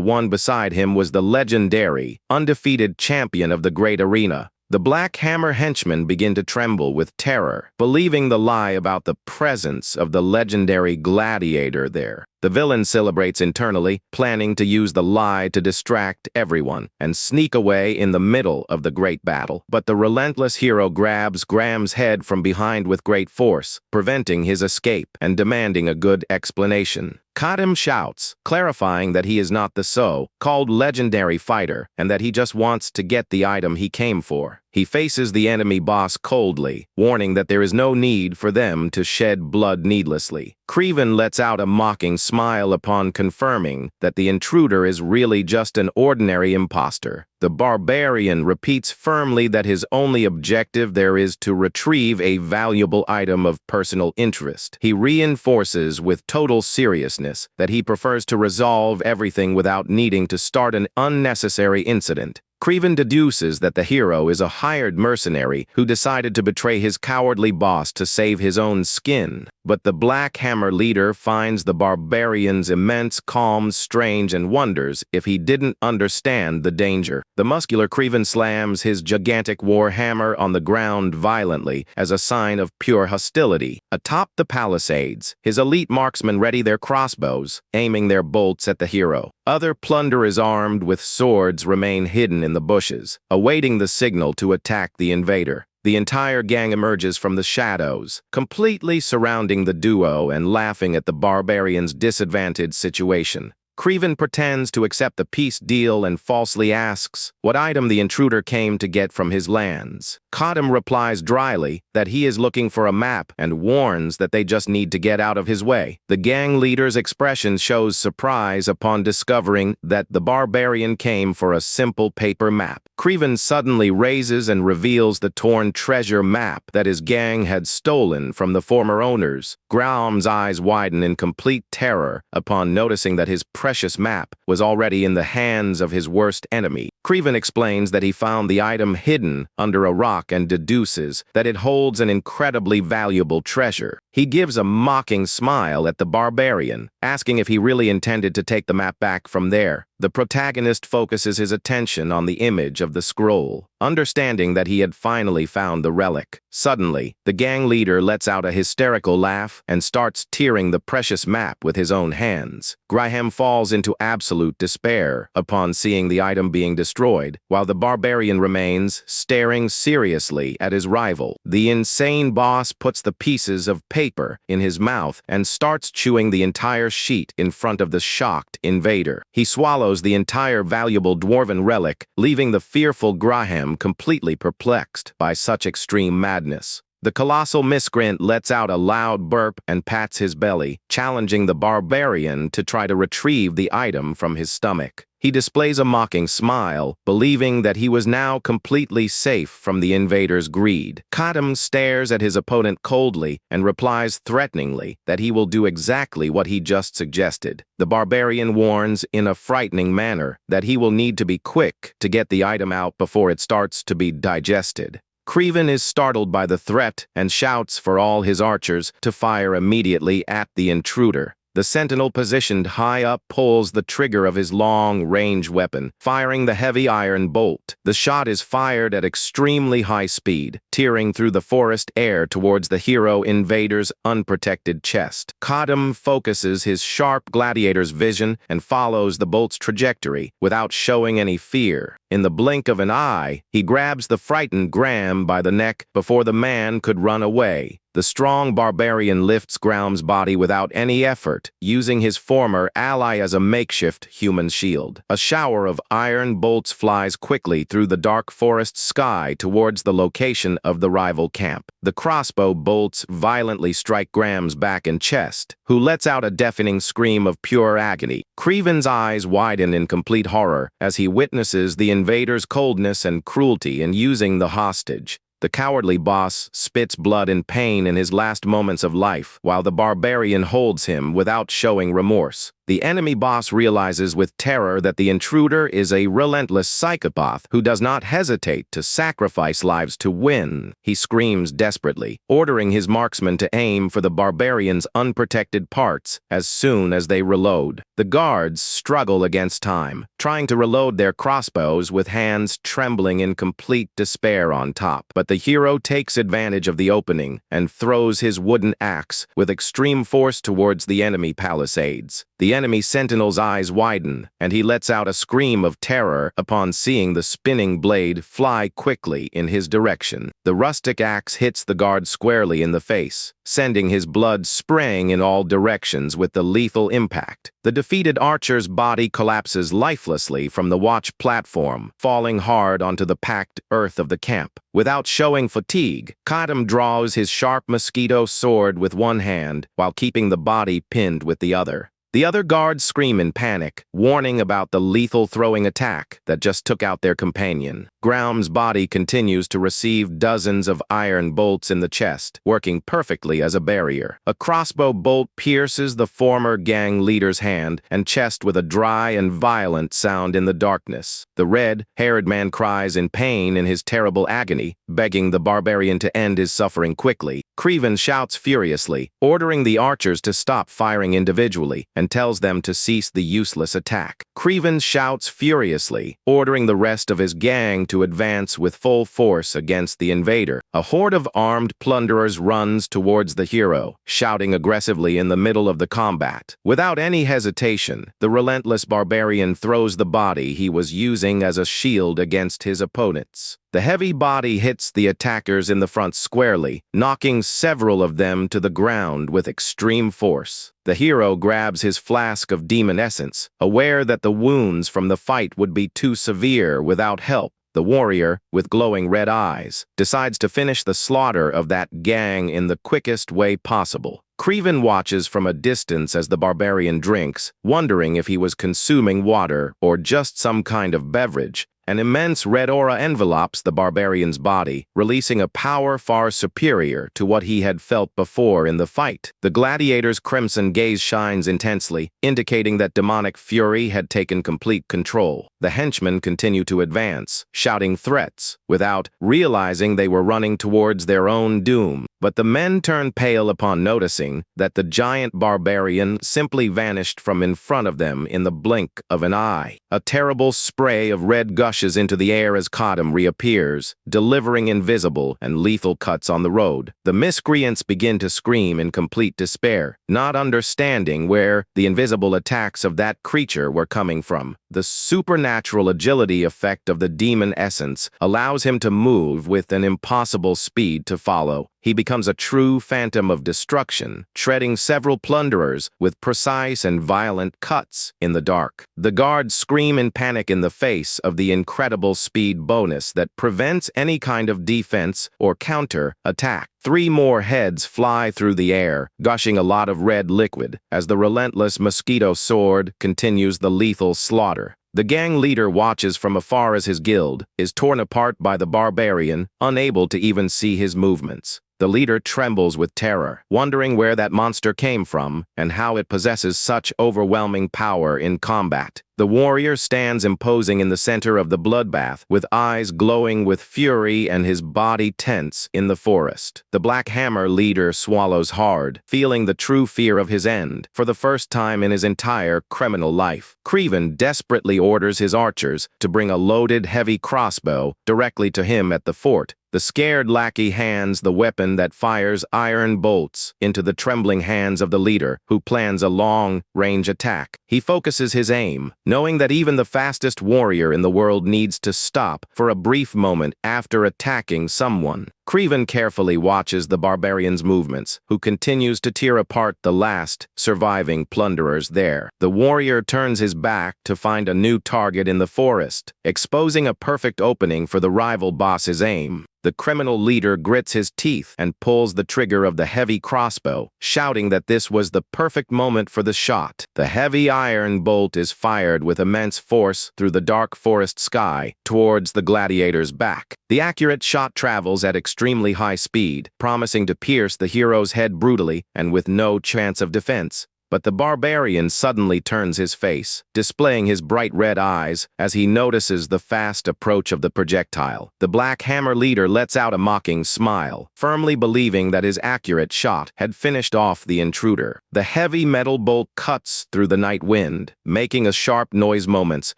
one beside him was the legendary, undefeated champion of the great arena. The Black Hammer henchmen begin to tremble with terror, believing the lie about the presence of the legendary gladiator there. The villain celebrates internally, planning to use the lie to distract everyone and sneak away in the middle of the great battle. But the relentless hero grabs Graham's head from behind with great force, preventing his escape and demanding a good explanation. Kadam shouts, clarifying that he is not the so-called legendary fighter and that he just wants to get the item he came for. He faces the enemy boss coldly, warning that there is no need for them to shed blood needlessly. Creven lets out a mocking smile upon confirming that the intruder is really just an ordinary imposter. The barbarian repeats firmly that his only objective there is to retrieve a valuable item of personal interest. He reinforces with total seriousness that he prefers to resolve everything without needing to start an unnecessary incident. Creven deduces that the hero is a hired mercenary who decided to betray his cowardly boss to save his own skin. But the Black Hammer leader finds the barbarian's immense calm strange and wonders if he didn't understand the danger. The muscular Creven slams his gigantic war hammer on the ground violently as a sign of pure hostility. Atop the palisades, his elite marksmen ready their crossbows, aiming their bolts at the hero. Other plunderers armed with swords remain hidden in the bushes, awaiting the signal to attack the invader. The entire gang emerges from the shadows, completely surrounding the duo and laughing at the barbarian's disadvantaged situation. Creven pretends to accept the peace deal and falsely asks what item the intruder came to get from his lands. Kadam replies dryly that he is looking for a map and warns that they just need to get out of his way. The gang leader's expression shows surprise upon discovering that the barbarian came for a simple paper map. Creven suddenly raises and reveals the torn treasure map that his gang had stolen from the former owners. Graham's eyes widen in complete terror upon noticing that his precious map was already in the hands of his worst enemy. Creven explains that he found the item hidden under a rock and deduces that it holds an incredibly valuable treasure. He gives a mocking smile at the barbarian, asking if he really intended to take the map back from there. The protagonist focuses his attention on the image of the scroll, understanding that he had finally found the relic. Suddenly, the gang leader lets out a hysterical laugh and starts tearing the precious map with his own hands. Graham falls into absolute despair upon seeing the item being destroyed, while the barbarian remains staring seriously at his rival. The insane boss puts the pieces of paper in his mouth and starts chewing the entire sheet in front of the shocked invader. He swallows the entire valuable dwarven relic, leaving the fearful Graham completely perplexed by such extreme madness. The colossal miscreant lets out a loud burp and pats his belly, challenging the barbarian to try to retrieve the item from his stomach. He displays a mocking smile, believing that he was now completely safe from the invader's greed. Kadam stares at his opponent coldly and replies threateningly that he will do exactly what he just suggested. The barbarian warns in a frightening manner that he will need to be quick to get the item out before it starts to be digested. Creven is startled by the threat and shouts for all his archers to fire immediately at the intruder. The sentinel positioned high up pulls the trigger of his long-range weapon, firing the heavy iron bolt. The shot is fired at extremely high speed, tearing through the forest air towards the hero invader's unprotected chest. Kadam focuses his sharp gladiator's vision and follows the bolt's trajectory without showing any fear. In the blink of an eye, he grabs the frightened Graham by the neck before the man could run away. The strong barbarian lifts Graham's body without any effort, using his former ally as a makeshift human shield. A shower of iron bolts flies quickly through the dark forest sky towards the location of the rival camp. The crossbow bolts violently strike Graham's back and chest, who lets out a deafening scream of pure agony. Creven's eyes widen in complete horror as he witnesses the invader's coldness and cruelty in using the hostage. The cowardly boss spits blood and pain in his last moments of life, while the barbarian holds him without showing remorse. The enemy boss realizes with terror that the intruder is a relentless psychopath who does not hesitate to sacrifice lives to win. He screams desperately, ordering his marksman to aim for the barbarian's unprotected parts as soon as they reload. The guards struggle against time, trying to reload their crossbows with hands trembling in complete despair on top. But the hero takes advantage of the opening and throws his wooden axe with extreme force towards the enemy palisades. The enemy sentinel's eyes widen, and he lets out a scream of terror upon seeing the spinning blade fly quickly in his direction. The rustic axe hits the guard squarely in the face, sending his blood spraying in all directions with the lethal impact. The defeated archer's body collapses lifelessly from the watch platform, falling hard onto the packed earth of the camp. Without showing fatigue, Kadam draws his sharp mosquito sword with one hand while keeping the body pinned with the other. The other guards scream in panic, warning about the lethal throwing attack that just took out their companion. Graum's body continues to receive dozens of iron bolts in the chest, working perfectly as a barrier. A crossbow bolt pierces the former gang leader's hand and chest with a dry and violent sound in the darkness. The red-haired man cries in pain in his terrible agony, begging the barbarian to end his suffering quickly. Creven shouts furiously, ordering the archers to stop firing individually, and tells them to cease the useless attack. Creven shouts furiously, ordering the rest of his gang to advance with full force against the invader. A horde of armed plunderers runs towards the hero, shouting aggressively in the middle of the combat. Without any hesitation, the relentless barbarian throws the body he was using as a shield against his opponents. The heavy body hits the attackers in the front squarely, knocking several of them to the ground with extreme force. The hero grabs his flask of demon essence, aware that the wounds from the fight would be too severe without help. The warrior, with glowing red eyes, decides to finish the slaughter of that gang in the quickest way possible. Creven watches from a distance as the barbarian drinks, wondering if he was consuming water or just some kind of beverage. An immense red aura envelopes the barbarian's body, releasing a power far superior to what he had felt before in the fight. The gladiator's crimson gaze shines intensely, indicating that demonic fury had taken complete control. The henchmen continue to advance, shouting threats, without realizing they were running towards their own doom. But the men turn pale upon noticing that the giant barbarian simply vanished from in front of them in the blink of an eye. A terrible spray of red gushes into the air as Kadam reappears, delivering invisible and lethal cuts on the road. The miscreants begin to scream in complete despair, not understanding where the invisible attacks of that creature were coming from. The supernatural agility effect of the demon essence allows him to move with an impossible speed to follow. He becomes a true phantom of destruction, treading several plunderers with precise and violent cuts in the dark. The guards scream in panic in the face of the incredible speed bonus that prevents any kind of defense or counter-attack. 3 more heads fly through the air, gushing a lot of red liquid, as the relentless mosquito sword continues the lethal slaughter. The gang leader watches from afar as his guild is torn apart by the barbarian, unable to even see his movements. The leader trembles with terror, wondering where that monster came from and how it possesses such overwhelming power in combat. The warrior stands imposing in the center of the bloodbath, with eyes glowing with fury and his body tense in the forest. The Black Hammer leader swallows hard, feeling the true fear of his end for the first time in his entire criminal life. Creven desperately orders his archers to bring a loaded heavy crossbow directly to him at the fort. The scared lackey hands the weapon that fires iron bolts into the trembling hands of the leader, who plans a long-range attack. He focuses his aim, knowing that even the fastest warrior in the world needs to stop for a brief moment after attacking someone. Creven carefully watches the barbarian's movements, who continues to tear apart the last surviving plunderers there. The warrior turns his back to find a new target in the forest, exposing a perfect opening for the rival boss's aim. The criminal leader grits his teeth and pulls the trigger of the heavy crossbow, shouting that this was the perfect moment for the shot. The heavy iron bolt is fired with immense force through the dark forest sky towards the gladiator's back. The accurate shot travels at extremely high speed, promising to pierce the hero's head brutally and with no chance of defense. but the barbarian suddenly turns his face, displaying his bright red eyes as he notices the fast approach of the projectile. The Black Hammer leader lets out a mocking smile, firmly believing that his accurate shot had finished off the intruder. The heavy metal bolt cuts through the night wind, making a sharp noise moments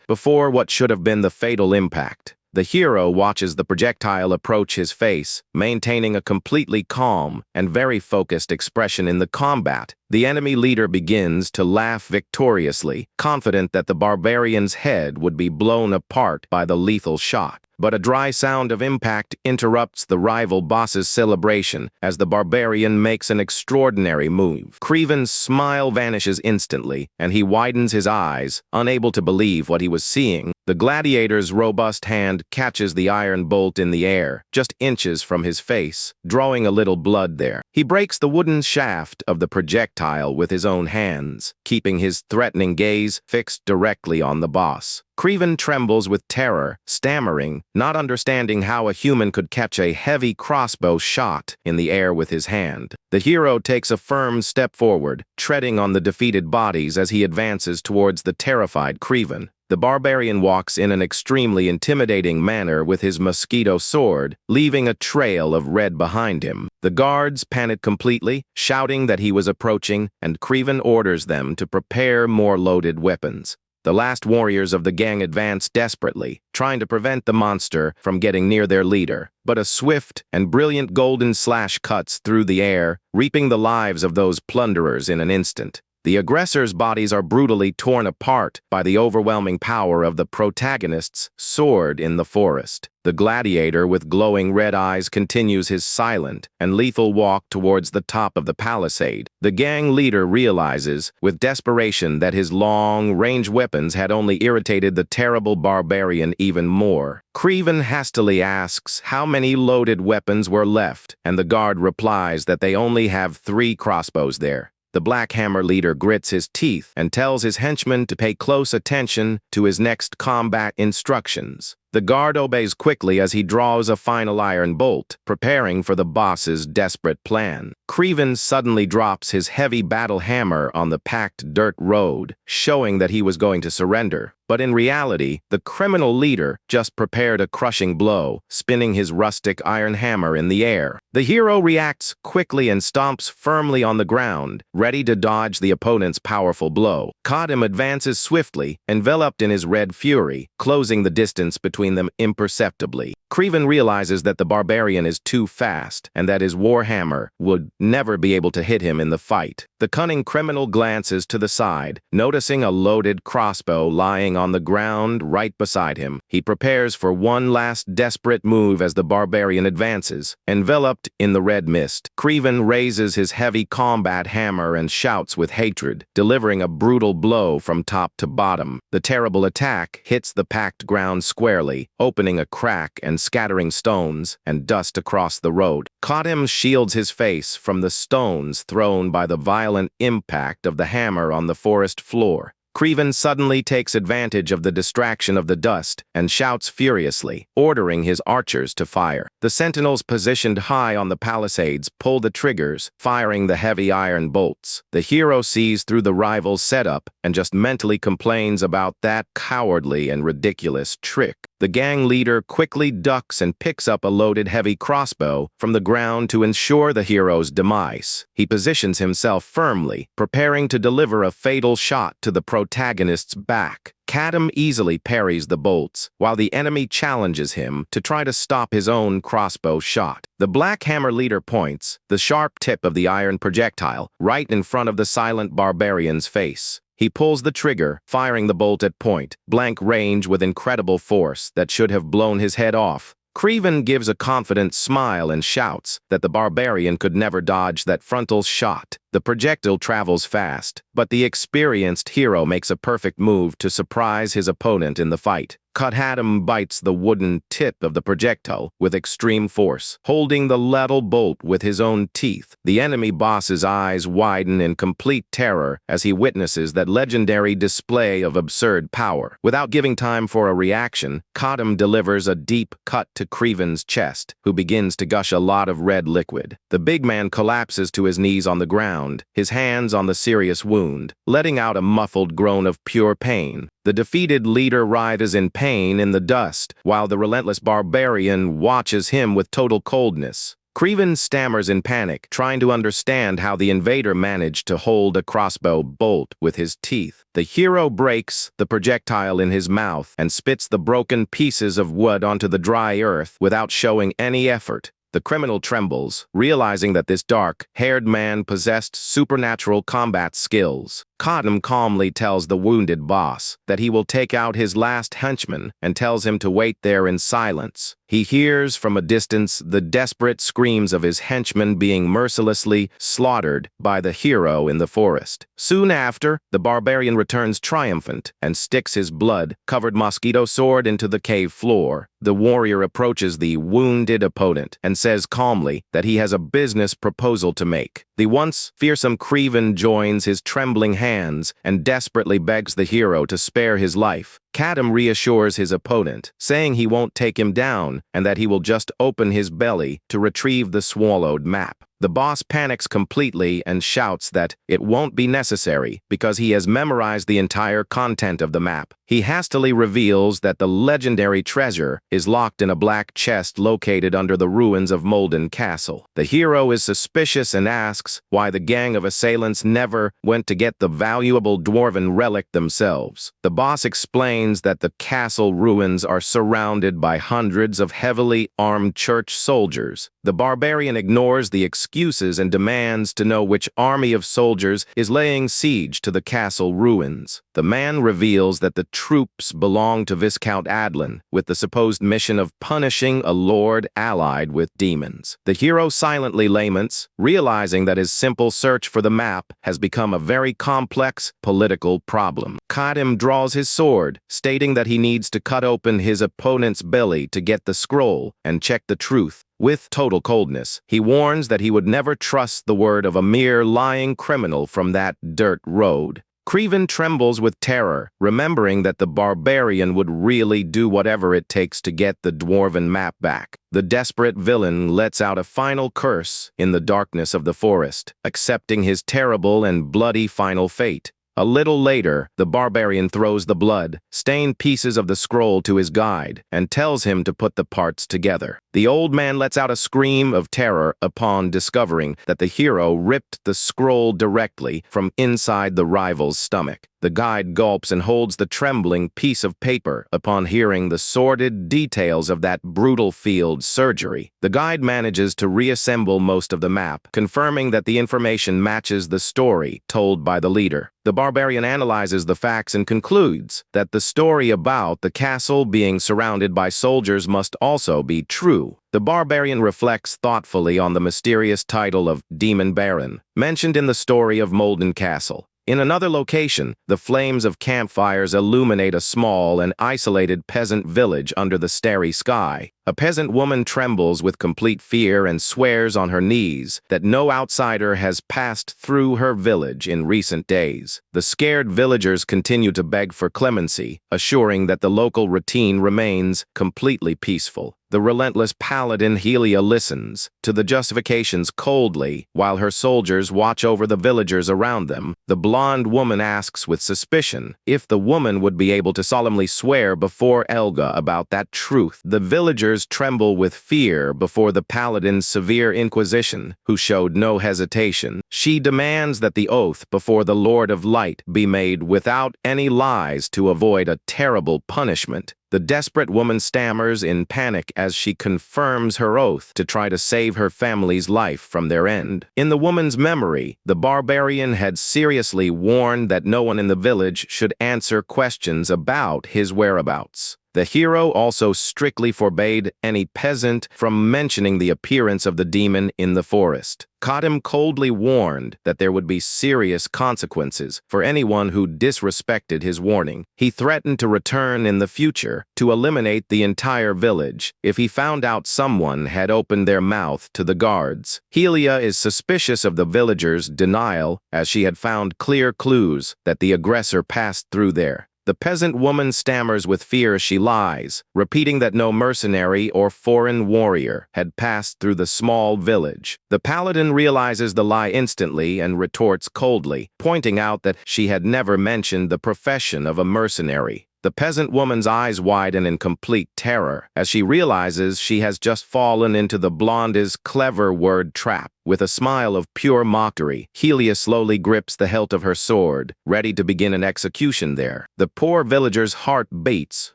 before what should have been the fatal impact. The hero watches the projectile approach his face, maintaining a completely calm and very focused expression in the combat. The enemy leader begins to laugh victoriously, confident that the barbarian's head would be blown apart by the lethal shot. But a dry sound of impact interrupts the rival boss's celebration as the barbarian makes an extraordinary move. Creven's smile vanishes instantly, and he widens his eyes, unable to believe what he was seeing. The gladiator's robust hand catches the iron bolt in the air, just inches from his face, drawing a little blood there. He breaks the wooden shaft of the projectile with his own hands, keeping his threatening gaze fixed directly on the boss. Creven trembles with terror, stammering, not understanding how a human could catch a heavy crossbow shot in the air with his hand. The hero takes a firm step forward, treading on the defeated bodies as he advances towards the terrified Creven. The barbarian walks in an extremely intimidating manner with his mosquito sword, leaving a trail of red behind him. The guards panic completely, shouting that he was approaching, and Creven orders them to prepare more loaded weapons. The last warriors of the gang advance desperately, trying to prevent the monster from getting near their leader. But a swift and brilliant golden slash cuts through the air, reaping the lives of those plunderers in an instant. The aggressors' bodies are brutally torn apart by the overwhelming power of the protagonist's sword in the forest. The gladiator with glowing red eyes continues his silent and lethal walk towards the top of the palisade. The gang leader realizes, with desperation, that his long-range weapons had only irritated the terrible barbarian even more. Creven hastily asks how many loaded weapons were left, and the guard replies that they only have 3 crossbows there. The Black Hammer leader grits his teeth and tells his henchmen to pay close attention to his next combat instructions. The guard obeys quickly as he draws a final iron bolt, preparing for the boss's desperate plan. Creven suddenly drops his heavy battle hammer on the packed dirt road, showing that he was going to surrender. But in reality, the criminal leader just prepared a crushing blow, spinning his rustic iron hammer in the air. The hero reacts quickly and stomps firmly on the ground, ready to dodge the opponent's powerful blow. Kadim advances swiftly, enveloped in his red fury, closing the distance between them imperceptibly. Creven realizes that the barbarian is too fast and that his warhammer would never be able to hit him in the fight. The cunning criminal glances to the side, noticing a loaded crossbow lying on the ground right beside him. He prepares for one last desperate move as the barbarian advances. Enveloped in the red mist, Creven raises his heavy combat hammer and shouts with hatred, delivering a brutal blow from top to bottom. The terrible attack hits the packed ground squarely, opening a crack and scattering stones and dust across the road. Kadim shields his face from the stones thrown by the violent impact of the hammer on the forest floor. Creven suddenly takes advantage of the distraction of the dust and shouts furiously, ordering his archers to fire. The sentinels positioned high on the palisades pull the triggers, firing the heavy iron bolts. The hero sees through the rival's setup and just mentally complains about that cowardly and ridiculous trick. The gang leader quickly ducks and picks up a loaded heavy crossbow from the ground to ensure the hero's demise. He positions himself firmly, preparing to deliver a fatal shot to the protagonist's back. Kadim easily parries the bolts, while the enemy challenges him to try to stop his own crossbow shot. The Black Hammer leader points the sharp tip of the iron projectile right in front of the silent barbarian's face. He pulls the trigger, firing the bolt at point-blank range with incredible force that should have blown his head off. Creven gives a confident smile and shouts that the barbarian could never dodge that frontal shot. The projectile travels fast, but the experienced hero makes a perfect move to surprise his opponent in the fight. Kadam bites the wooden tip of the projectile with extreme force, holding the lethal bolt with his own teeth. The enemy boss's eyes widen in complete terror as he witnesses that legendary display of absurd power. Without giving time for a reaction, Kadam delivers a deep cut to Creven's chest, who begins to gush a lot of red liquid. The big man collapses to his knees on the ground, his hands on the serious wound, letting out a muffled groan of pure pain. The defeated leader writhes in pain in the dust, while the relentless barbarian watches him with total coldness. Creven stammers in panic, trying to understand how the invader managed to hold a crossbow bolt with his teeth. The hero breaks the projectile in his mouth and spits the broken pieces of wood onto the dry earth without showing any effort. The criminal trembles, realizing that this dark-haired man possessed supernatural combat skills. Kadam calmly tells the wounded boss that he will take out his last henchman and tells him to wait there in silence. He hears from a distance the desperate screams of his henchmen being mercilessly slaughtered by the hero in the forest. Soon after, the barbarian returns triumphant and sticks his blood-covered mosquito sword into the cave floor. The warrior approaches the wounded opponent and says calmly that he has a business proposal to make. The once fearsome Creven joins his trembling hands and desperately begs the hero to spare his life. Kadam reassures his opponent, saying he won't take him down and that he will just open his belly to retrieve the swallowed map. The boss panics completely and shouts that it won't be necessary because he has memorized the entire content of the map. He hastily reveals that the legendary treasure is locked in a black chest located under the ruins of Molden Castle. The hero is suspicious and asks why the gang of assailants never went to get the valuable dwarven relic themselves. The boss explains that the castle ruins are surrounded by hundreds of heavily armed church soldiers. The barbarian ignores the excuses and demands to know which army of soldiers is laying siege to the castle ruins. The man reveals that the troops belong to Viscount Adlin, with the supposed mission of punishing a lord allied with demons. The hero silently laments, realizing that his simple search for the map has become a very complex political problem. Kadam draws his sword, stating that he needs to cut open his opponent's belly to get the scroll and check the truth. With total coldness, he warns that he would never trust the word of a mere lying criminal from that dirt road. Creven trembles with terror, remembering that the barbarian would really do whatever it takes to get the dwarven map back. The desperate villain lets out a final curse in the darkness of the forest, accepting his terrible and bloody final fate. A little later, the barbarian throws the blood-stained pieces of the scroll to his guide and tells him to put the parts together. The old man lets out a scream of terror upon discovering that the hero ripped the scroll directly from inside the rival's stomach. The guide gulps and holds the trembling piece of paper upon hearing the sordid details of that brutal field surgery. The guide manages to reassemble most of the map, confirming that the information matches the story told by the leader. The barbarian analyzes the facts and concludes that the story about the castle being surrounded by soldiers must also be true. The barbarian reflects thoughtfully on the mysterious title of Demon Baron, mentioned in the story of Molden Castle. In another location, the flames of campfires illuminate a small and isolated peasant village under the starry sky. A peasant woman trembles with complete fear and swears on her knees that no outsider has passed through her village in recent days. The scared villagers continue to beg for clemency, assuring that the local routine remains completely peaceful. The relentless paladin Helia listens to the justifications coldly while her soldiers watch over the villagers around them. The blonde woman asks with suspicion if the woman would be able to solemnly swear before Elga about that truth. The villagers tremble with fear before the paladin's severe inquisition, who showed no hesitation. She demands that the oath before the Lord of Light be made without any lies to avoid a terrible punishment. The desperate woman stammers in panic as she confirms her oath to try to save her family's life from their end. In the woman's memory, the barbarian had seriously warned that no one in the village should answer questions about his whereabouts. The hero also strictly forbade any peasant from mentioning the appearance of the demon in the forest. Kadam coldly warned that there would be serious consequences for anyone who disrespected his warning. He threatened to return in the future to eliminate the entire village if he found out someone had opened their mouth to the guards. Helia is suspicious of the villagers' denial as she had found clear clues that the aggressor passed through there. The peasant woman stammers with fear as she lies, repeating that no mercenary or foreign warrior had passed through the small village. The paladin realizes the lie instantly and retorts coldly, pointing out that she had never mentioned the profession of a mercenary. The peasant woman's eyes widen in complete terror as she realizes she has just fallen into the blonde's clever word trap. With a smile of pure mockery, Helia slowly grips the hilt of her sword, ready to begin an execution there. The poor villager's heart beats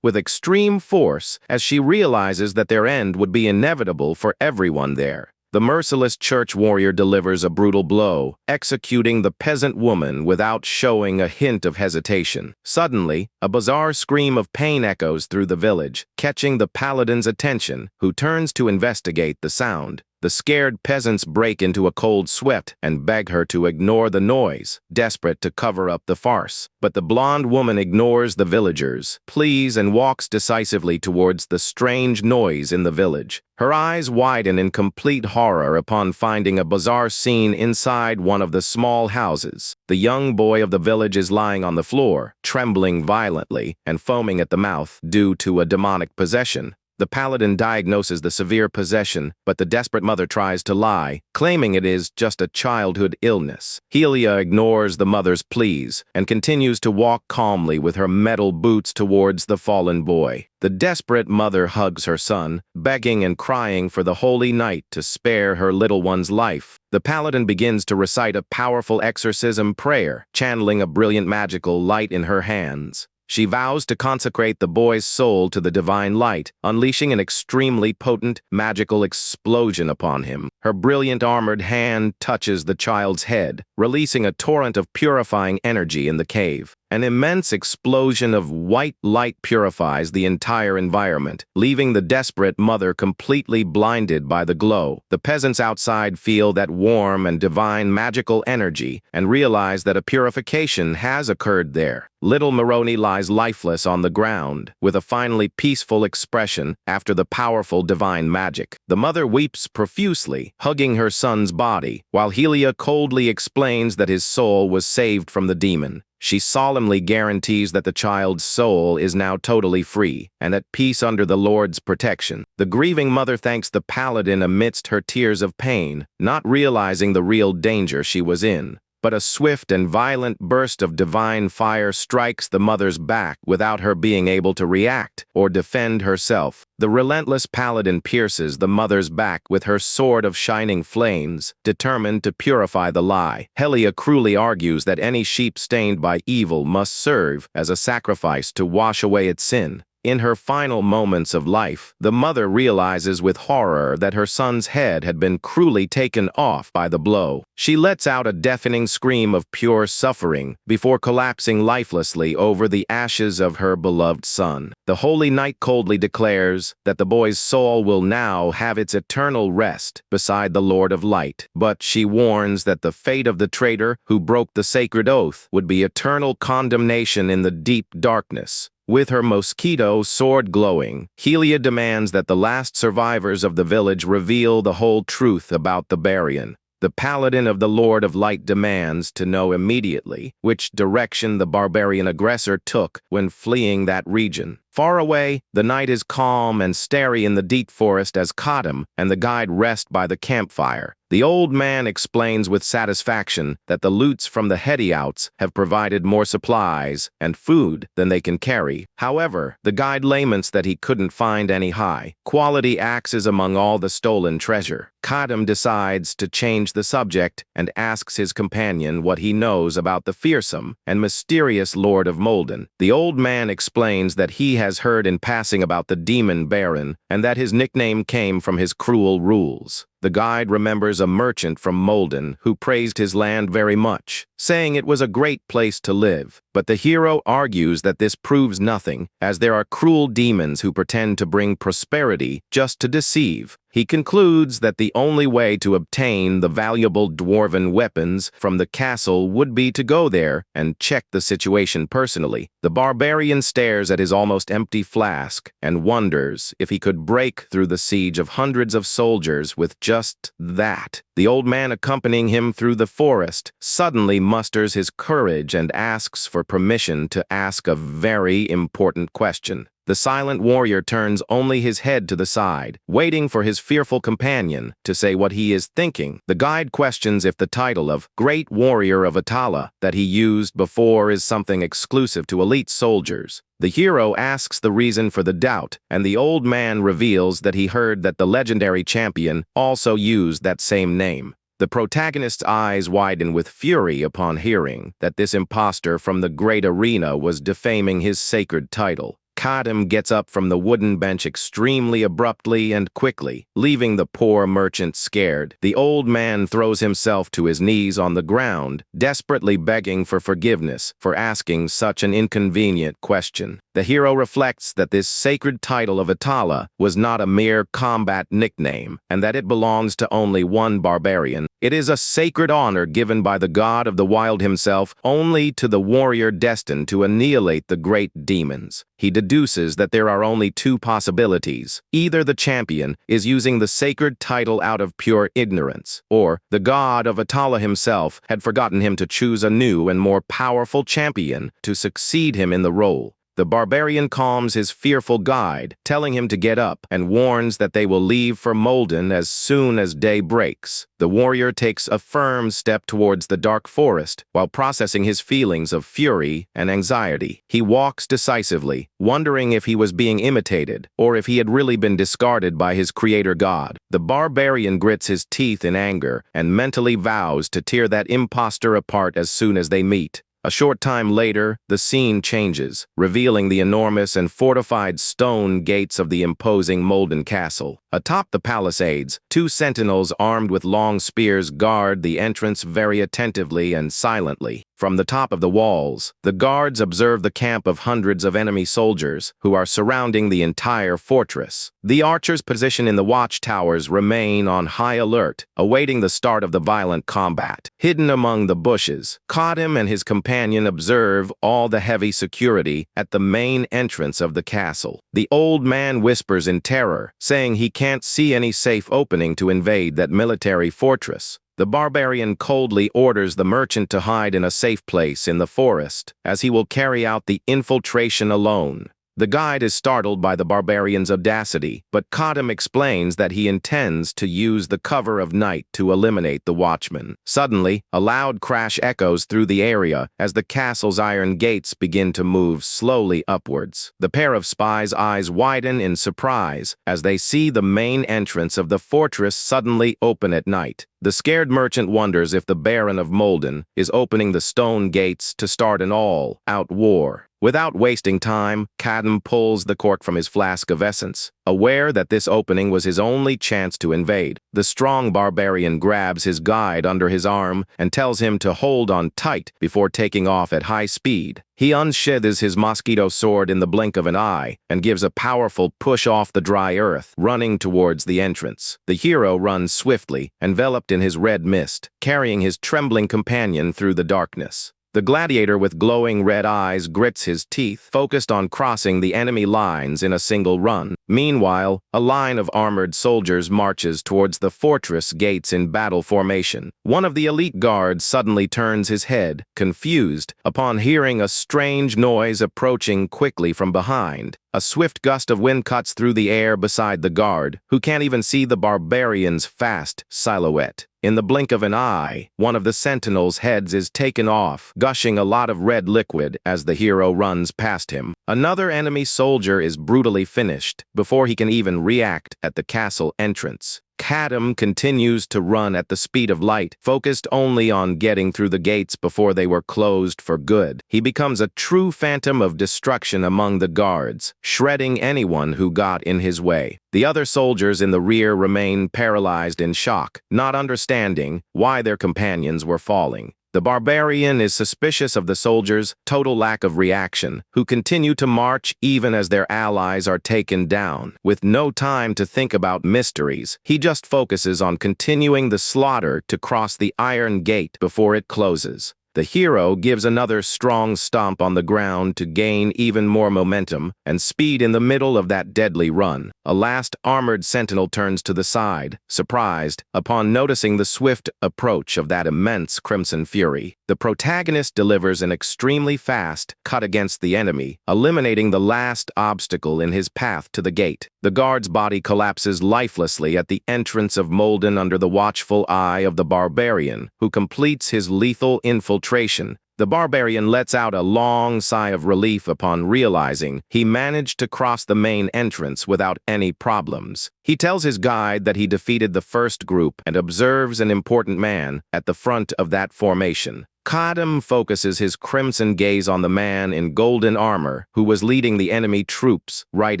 with extreme force as she realizes that their end would be inevitable for everyone there. The merciless church warrior delivers a brutal blow, executing the peasant woman without showing a hint of hesitation. Suddenly, a bizarre scream of pain echoes through the village, catching the paladin's attention, who turns to investigate the sound. The scared peasants break into a cold sweat and beg her to ignore the noise, desperate to cover up the farce. But the blonde woman ignores the villagers' pleas and walks decisively towards the strange noise in the village. Her eyes widen in complete horror upon finding a bizarre scene inside one of the small houses. The young boy of the village is lying on the floor, trembling violently and foaming at the mouth due to a demonic possession. The paladin diagnoses the severe possession, but the desperate mother tries to lie, claiming it is just a childhood illness. Helia ignores the mother's pleas and continues to walk calmly with her metal boots towards the fallen boy. The desperate mother hugs her son, begging and crying for the holy night to spare her little one's life. The paladin begins to recite a powerful exorcism prayer, channeling a brilliant magical light in her hands. She vows to consecrate the boy's soul to the divine light, unleashing an extremely potent, magical explosion upon him. Her brilliant armored hand touches the child's head, releasing a torrent of purifying energy in the cave. An immense explosion of white light purifies the entire environment, leaving the desperate mother completely blinded by the glow. The peasants outside feel that warm and divine magical energy and realize that a purification has occurred there. Little Moroni lies lifeless on the ground, with a finally peaceful expression after the powerful divine magic. The mother weeps profusely, hugging her son's body, while Helia coldly explains that his soul was saved from the demon. She solemnly guarantees that the child's soul is now totally free and at peace under the Lord's protection. The grieving mother thanks the paladin amidst her tears of pain, not realizing the real danger she was in. But a swift and violent burst of divine fire strikes the mother's back without her being able to react or defend herself. The relentless paladin pierces the mother's back with her sword of shining flames, determined to purify the lie. Helia cruelly argues that any sheep stained by evil must serve as a sacrifice to wash away its sin. In her final moments of life, the mother realizes with horror that her son's head had been cruelly taken off by the blow. She lets out a deafening scream of pure suffering before collapsing lifelessly over the ashes of her beloved son. The Holy Knight coldly declares that the boy's soul will now have its eternal rest beside the Lord of Light, but she warns that the fate of the traitor who broke the sacred oath would be eternal condemnation in the deep darkness. With her mosquito sword glowing, Helia demands that the last survivors of the village reveal the whole truth about the Barian. The paladin of the Lord of Light demands to know immediately which direction the barbarian aggressor took when fleeing that region. Far away, the night is calm and starry in the deep forest as Kadam and the guide rest by the campfire. The old man explains with satisfaction that the loots from the heady-outs have provided more supplies and food than they can carry. However, the guide laments that he couldn't find any high-quality axes among all the stolen treasure. Kadam decides to change the subject and asks his companion what he knows about the fearsome and mysterious Lord of Molden. The old man explains that he has heard in passing about the demon Baron and that his nickname came from his cruel rules. The guide remembers a merchant from Molden who praised his land very much, saying it was a great place to live. But the hero argues that this proves nothing, as there are cruel demons who pretend to bring prosperity just to deceive. He concludes that the only way to obtain the valuable dwarven weapons from the castle would be to go there and check the situation personally. The barbarian stares at his almost empty flask and wonders if he could break through the siege of hundreds of soldiers with just that. The old man accompanying him through the forest suddenly musters his courage and asks for permission to ask a very important question. The silent warrior turns only his head to the side, waiting for his fearful companion to say what he is thinking. The guide questions if the title of Great Warrior of Atala that he used before is something exclusive to elite soldiers. The hero asks the reason for the doubt, and the old man reveals that he heard that the legendary champion also used that same name. The protagonist's eyes widen with fury upon hearing that this impostor from the great arena was defaming his sacred title. Kadam gets up from the wooden bench extremely abruptly and quickly, leaving the poor merchant scared. The old man throws himself to his knees on the ground, desperately begging for forgiveness for asking such an inconvenient question. The hero reflects that this sacred title of Atala was not a mere combat nickname, and that it belongs to only one barbarian. It is a sacred honor given by the god of the wild himself only to the warrior destined to annihilate the great demons. He deduces that there are only two possibilities. Either the champion is using the sacred title out of pure ignorance, or the god of Atala himself had forgotten him to choose a new and more powerful champion to succeed him in the role. The barbarian calms his fearful guide, telling him to get up, and warns that they will leave for Molden as soon as day breaks. The warrior takes a firm step towards the dark forest while processing his feelings of fury and anxiety. He walks decisively, wondering if he was being imitated or if he had really been discarded by his creator god. The barbarian grits his teeth in anger and mentally vows to tear that impostor apart as soon as they meet. A short time later, the scene changes, revealing the enormous and fortified stone gates of the imposing Molden castle. Atop the palisades, two sentinels armed with long spears guard the entrance very attentively and silently. From the top of the walls, the guards observe the camp of hundreds of enemy soldiers who are surrounding the entire fortress. The archers positioned in the watchtowers remain on high alert, awaiting the start of the violent combat. Hidden among the bushes, Kadam and his companion observe all the heavy security at the main entrance of the castle. The old man whispers in terror, saying he can't see any safe opening to invade that military fortress. The barbarian coldly orders the merchant to hide in a safe place in the forest, as he will carry out the infiltration alone. The guide is startled by the barbarian's audacity, but Kadam explains that he intends to use the cover of night to eliminate the watchman. Suddenly, a loud crash echoes through the area as the castle's iron gates begin to move slowly upwards. The pair of spies' eyes widen in surprise as they see the main entrance of the fortress suddenly open at night. The scared merchant wonders if the Baron of Molden is opening the stone gates to start an all-out war. Without wasting time, Kadam pulls the cork from his flask of essence, aware that this opening was his only chance to invade. The strong barbarian grabs his guide under his arm and tells him to hold on tight before taking off at high speed. He unsheathes his mosquito sword in the blink of an eye and gives a powerful push off the dry earth, running towards the entrance. The hero runs swiftly, enveloped in his red mist, carrying his trembling companion through the darkness. The gladiator with glowing red eyes grits his teeth, focused on crossing the enemy lines in a single run. Meanwhile, a line of armored soldiers marches towards the fortress gates in battle formation. One of the elite guards suddenly turns his head, confused, upon hearing a strange noise approaching quickly from behind. A swift gust of wind cuts through the air beside the guard, who can't even see the barbarian's fast silhouette. In the blink of an eye, one of the sentinels' heads is taken off, gushing a lot of red liquid as the hero runs past him. Another enemy soldier is brutally finished before he can even react at the castle entrance. Kadam continues to run at the speed of light, focused only on getting through the gates before they were closed for good. He becomes a true phantom of destruction among the guards, shredding anyone who got in his way. The other soldiers in the rear remain paralyzed in shock, not understanding why their companions were falling. The barbarian is suspicious of the soldiers' total lack of reaction, who continue to march even as their allies are taken down. With no time to think about mysteries, he just focuses on continuing the slaughter to cross the iron gate before it closes. The hero gives another strong stomp on the ground to gain even more momentum and speed in the middle of that deadly run. A last armored sentinel turns to the side, surprised, upon noticing the swift approach of that immense crimson fury. The protagonist delivers an extremely fast cut against the enemy, eliminating the last obstacle in his path to the gate. The guard's body collapses lifelessly at the entrance of Molden under the watchful eye of the barbarian, who completes his lethal infiltration. The barbarian lets out a long sigh of relief upon realizing he managed to cross the main entrance without any problems. He tells his guide that he defeated the first group and observes an important man at the front of that formation. Kadam focuses his crimson gaze on the man in golden armor who was leading the enemy troops right